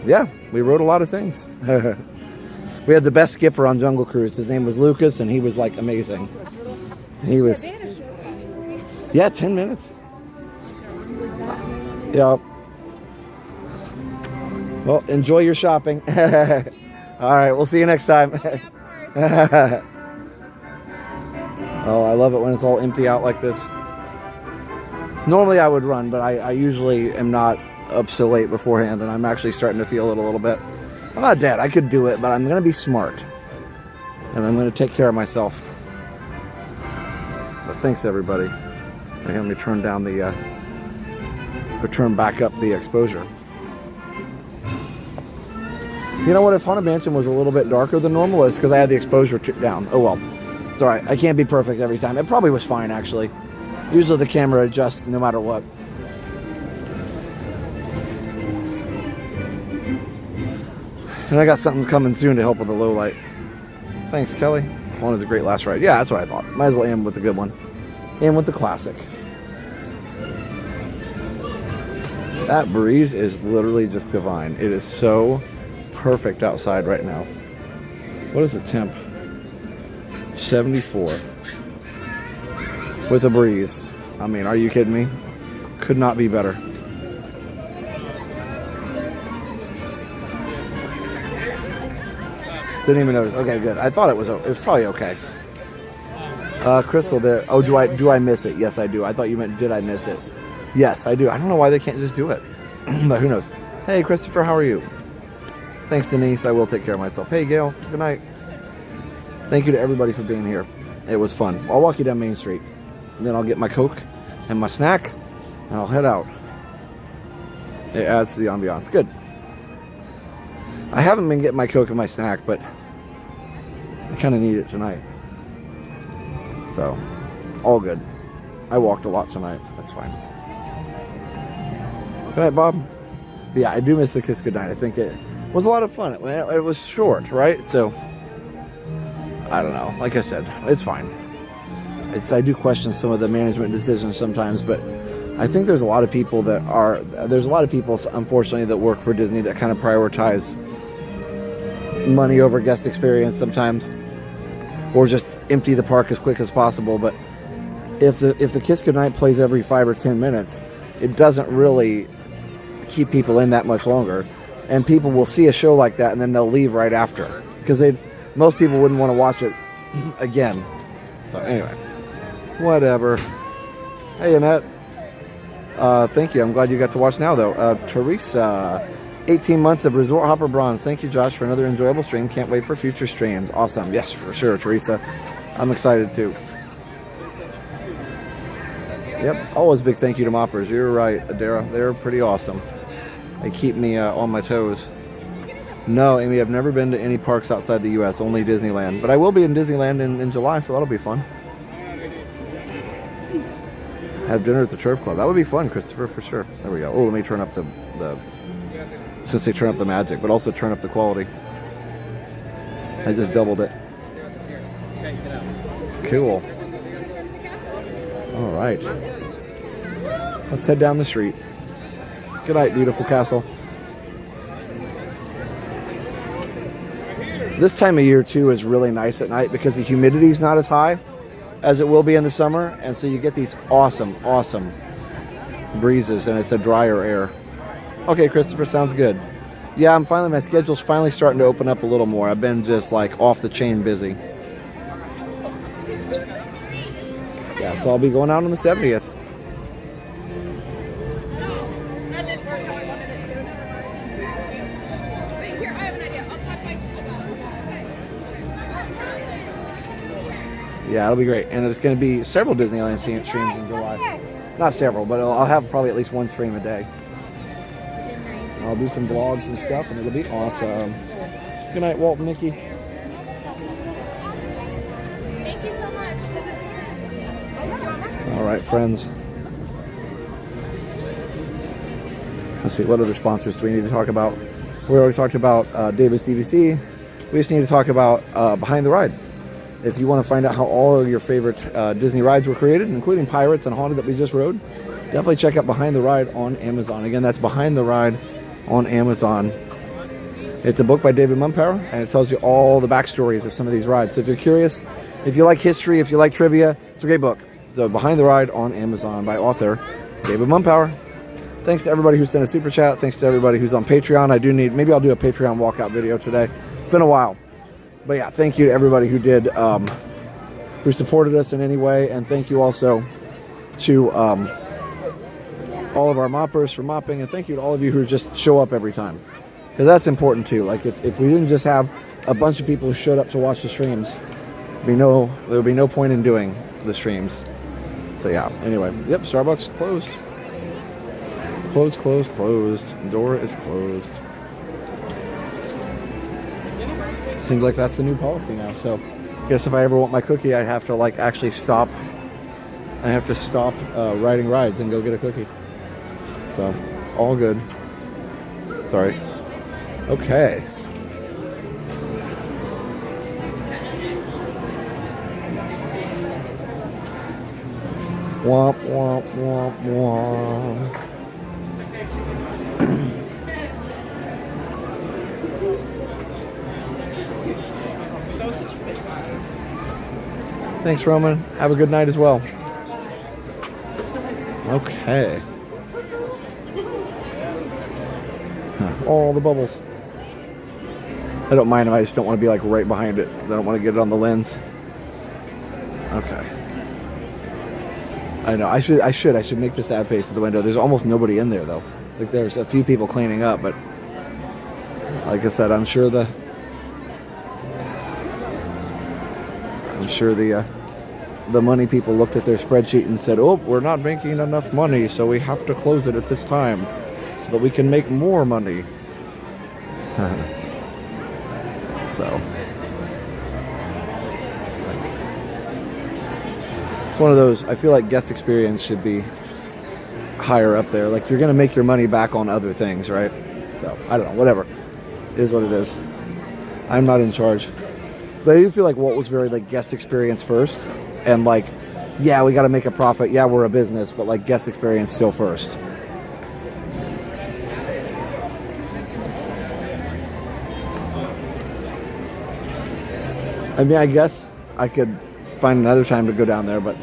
Speaker 5: yeah, we rode a lot of things. We had the best skipper on Jungle Cruise. His name was Lucas, and he was, like, amazing. He was... Yeah, 10 minutes. Yeah. Well, enjoy your shopping. All right, we'll see you next time. Oh, I love it when it's all empty out like this. Normally I would run, but I usually am not up so late beforehand, and I'm actually starting to feel it a little bit. I'm not dead. I could do it, but I'm going to be smart. And I'm going to take care of myself. But thanks, everybody. Let me turn down the... or turn back up the exposure. You know what? If Haunted Mansion was a little bit darker than normal, it's because I had the exposure down. Oh well. It's alright. I can't be perfect every time. It probably was fine, actually. Usually the camera adjusts no matter what. And I got something coming soon to help with the low light. Thanks, Kelly. One is a great last ride. Yeah, that's what I thought. Might as well end with the good one. End with the classic. That breeze is literally just divine. It is so perfect outside right now. What is the temp? 74. With a breeze. I mean, are you kidding me? Could not be better. Didn't even notice. Okay, good. I thought it was probably okay. Crystal there. Oh, do I miss it? Yes, I do. I thought you meant did I miss it? Yes, I do. I don't know why they can't just do it. But who knows? Hey, Christopher, how are you? Thanks, Denise. I will take care of myself. Hey, Gail. Good night. Thank you to everybody for being here. It was fun. I'll walk you down Main Street. And then I'll get my Coke and my snack. And I'll head out. It adds to the ambiance. Good. I haven't been getting my Coke and my snack, but I kind of need it tonight. So, all good. I walked a lot tonight. That's fine. Good night, Bob. Yeah, I do miss the Kiss Goodnight. I think it was a lot of fun. It was short, right? So, I don't know. Like I said, it's fine. I do question some of the management decisions sometimes, but I think there's a lot of people unfortunately, that work for Disney that kind of prioritize money over guest experience sometimes, or just empty the park as quick as possible. But if the Kiss Goodnight plays every 5 or 10 minutes, it doesn't really keep people in that much longer, and people will see a show like that and then they'll leave right after because most people wouldn't want to watch it again. So anyway, whatever. Hey Annette, thank you. I'm glad you got to watch now though. Teresa, 18 months of Resort Hopper Bronze. Thank you, Josh, for another enjoyable stream. Can't wait for future streams. Awesome. Yes, for sure, Teresa. I'm excited too. Yep, always big thank you to moppers. You're right, Adara. They're pretty awesome. They keep me on my toes. No, Amy, I've never been to any parks outside the U.S., only Disneyland. But I will be in Disneyland in July, so that'll be fun. Have dinner at the Turf Club. That would be fun, Christopher, for sure. There we go. Oh, let me turn up the since they turn up the magic, but also turn up the quality. I just doubled it. Cool. All right. Let's head down the street. Good night, beautiful castle. This time of year, too, is really nice at night because the humidity is not as high as it will be in the summer. And so you get these awesome, awesome breezes, and it's a drier air. Okay, Christopher, sounds good. Yeah, my schedule's finally starting to open up a little more. I've been just like off the chain busy. Yeah, so I'll be going out on the 70th. Yeah, it'll be great. And it's going to be several Disneyland streams in July. Not several, but I'll have probably at least one stream a day. I'll do some vlogs and stuff, and it'll be awesome. Good night, Walt and Mickey.
Speaker 1: Thank you so much.
Speaker 5: All right, friends. Let's see, what other sponsors do we need to talk about? We already talked about Davis DVC. We just need to talk about Behind the Ride. If you want to find out how all of your favorite Disney rides were created, including Pirates and Haunted that we just rode, definitely check out Behind the Ride on Amazon. Again, that's Behind the Ride on Amazon. It's a book by David Mumpower, and it tells you all the backstories of some of these rides. So if you're curious, if you like history, if you like trivia, it's a great book. So Behind the Ride on Amazon by author David Mumpower. Thanks to everybody who sent a super chat. Thanks to everybody who's on Patreon. Maybe I'll do a Patreon walkout video today. It's been a while. But yeah, thank you to everybody who did, who supported us in any way. And thank you also to all of our moppers for mopping. And thank you to all of you who just show up every time. Because that's important too. Like if we didn't just have a bunch of people who showed up to watch the streams, there would be no point in doing the streams. So yeah, anyway. Yep, Starbucks closed. Closed. Door is closed. Seems like that's the new policy now. So I guess if I ever want my cookie, I have to like actually stop. I have to stop riding rides and go get a cookie. So all good. Sorry. Okay. Womp womp womp womp. Thanks, Roman. Have a good night as well. Okay. All the bubbles. I don't mind them. I just don't want to be like right behind it. I don't want to get it on the lens. Okay. I know. I should make this sad face at the window. There's almost nobody in there though. Like there's a few people cleaning up, but like I said, I'm sure the money people looked at their spreadsheet and said, "Oh, we're not making enough money, so we have to close it at this time so that we can make more money." So it's one of those. I feel like guest experience should be higher up there. Like you're going to make your money back on other things, right? So I don't know. Whatever. It is what it is. I'm not in charge. But I do feel like Walt was very like guest experience first, and like, yeah, we got to make a profit. Yeah, we're a business, but like guest experience still first. I mean, I guess I could find another time to go down there, but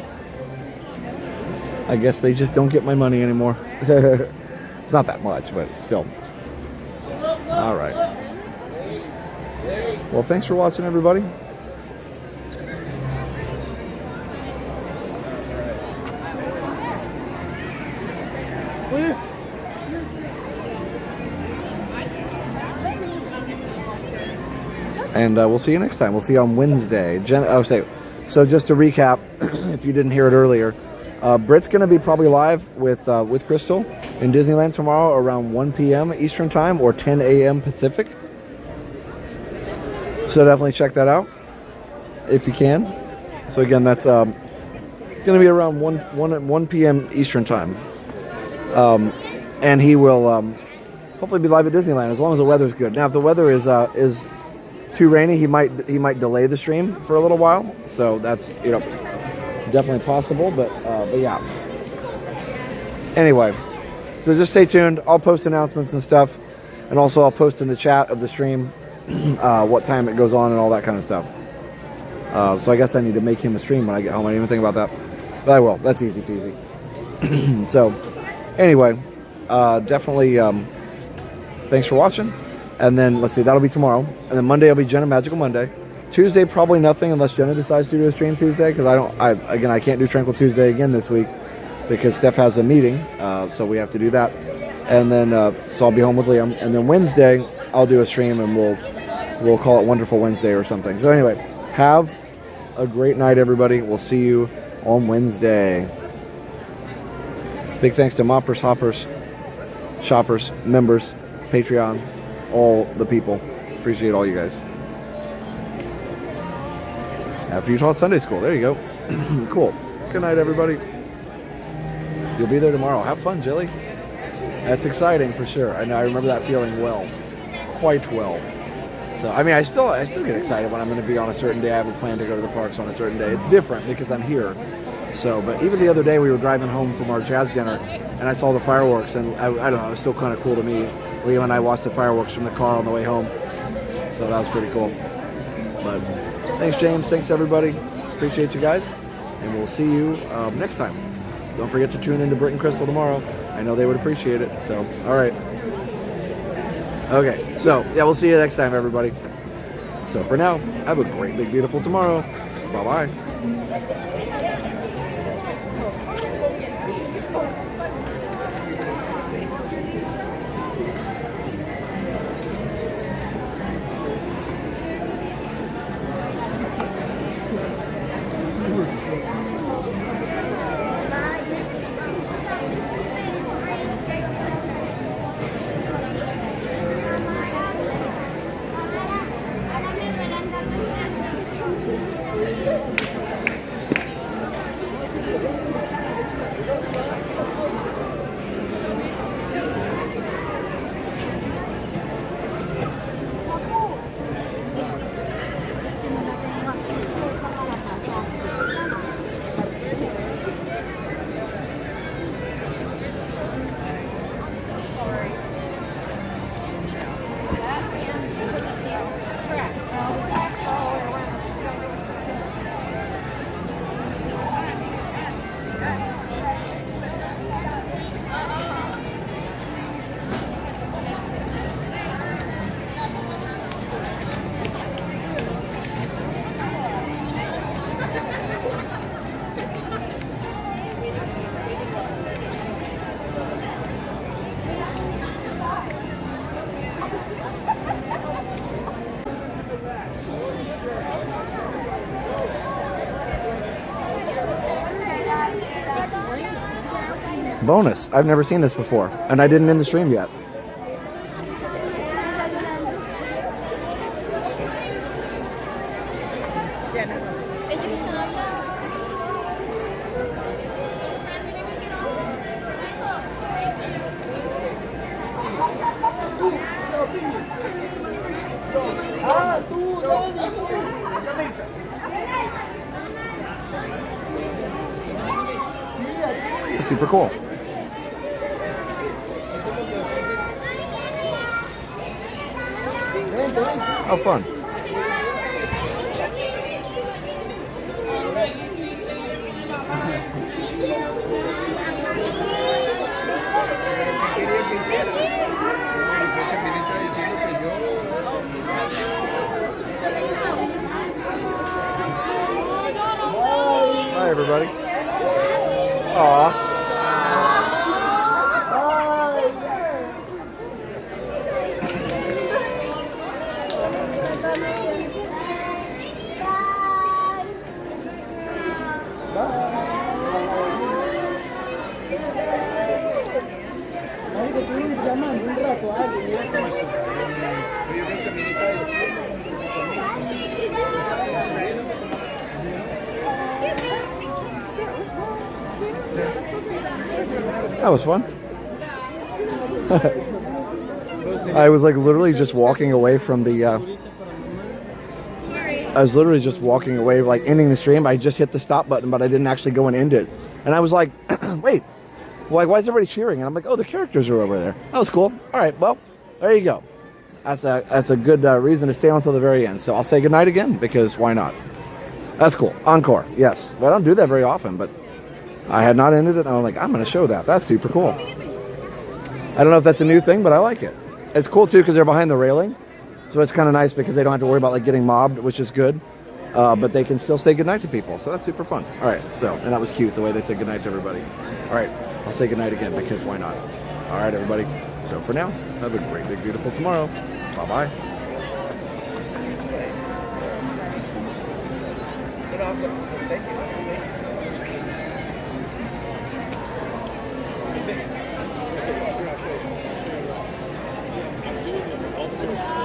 Speaker 5: I guess they just don't get my money anymore. It's not that much, but still. All right. Well, thanks for watching, everybody. And we'll see you next time. We'll see you on Wednesday. So just to recap, if you didn't hear it earlier, Britt's going to be probably live with Crystal in Disneyland tomorrow around 1 p.m. Eastern Time or 10 a.m. Pacific. So definitely check that out if you can. So again, that's going to be around 1 p.m. Eastern Time. And he will hopefully be live at Disneyland as long as the weather's good. Now, if the weather is too rainy, he might delay the stream for a little while. So that's definitely possible. But yeah. Anyway, so just stay tuned. I'll post announcements and stuff, and also I'll post in the chat of the stream what time it goes on and all that kind of stuff. So I guess I need to make him a stream when I get home. I didn't even think about that, but I will. That's easy peasy. So anyway, definitely thanks for watching. And then, let's see, that'll be tomorrow. And then Monday will be Jenna Magical Monday. Tuesday, probably nothing unless Jenna decides to do a stream Tuesday. Because I can't do Tranquil Tuesday again this week. Because Steph has a meeting. So we have to do that. And then, so I'll be home with Liam. And then Wednesday, I'll do a stream and we'll call it Wonderful Wednesday or something. So anyway, have a great night, everybody. We'll see you on Wednesday. Big thanks to Moppers, Hoppers, Shoppers, members, Patreon, all the people. Appreciate all you guys. After you taught Sunday school. There you go. Cool. Good night, everybody. You'll be there tomorrow. Have fun, Jilly. That's exciting for sure. I know. I remember that feeling well. Quite well. So, I mean, I still get excited when I'm going to be on a certain day. I have a plan to go to the parks on a certain day. It's different because I'm here. So, but even the other day we were driving home from our jazz dinner and I saw the fireworks and I don't know, it was still kind of cool to me. Liam and I watched the fireworks from the car on the way home. So that was pretty cool. But thanks, James. Thanks, everybody. Appreciate you guys. And we'll see you next time. Don't forget to tune in to Britt and Crystal tomorrow. I know they would appreciate it. So, all right. Okay. So, yeah, we'll see you next time, everybody. So for now, have a great, big, beautiful tomorrow. Bye-bye. Bonus. I've never seen this before, and I didn't in the stream yet. That's super cool. How fun. everybody. Aw. That was fun. I was like literally just walking away from the I was literally just walking away, like ending the stream. I just hit the stop button, but I didn't actually go and end it. And I was like, wait, like, why is everybody cheering? And I'm like, oh, the characters are over there. That was cool. All right, well, there you go. That's a good reason to stay on until the very end. So I'll say goodnight again, because why not? That's cool. Encore, yes. Well, I don't do that very often, but I had not ended it, and I'm like, I'm going to show that. That's super cool. I don't know if that's a new thing, but I like it. It's cool, too, because they're behind the railing. So it's kind of nice because they don't have to worry about like getting mobbed, which is good. But they can still say goodnight to people. So that's super fun. All right. So, and that was cute, the way they said goodnight to everybody. All right. I'll say goodnight again because why not? All right, everybody. So for now, have a great, big, beautiful tomorrow. Bye-bye.
Speaker 9: Thank you.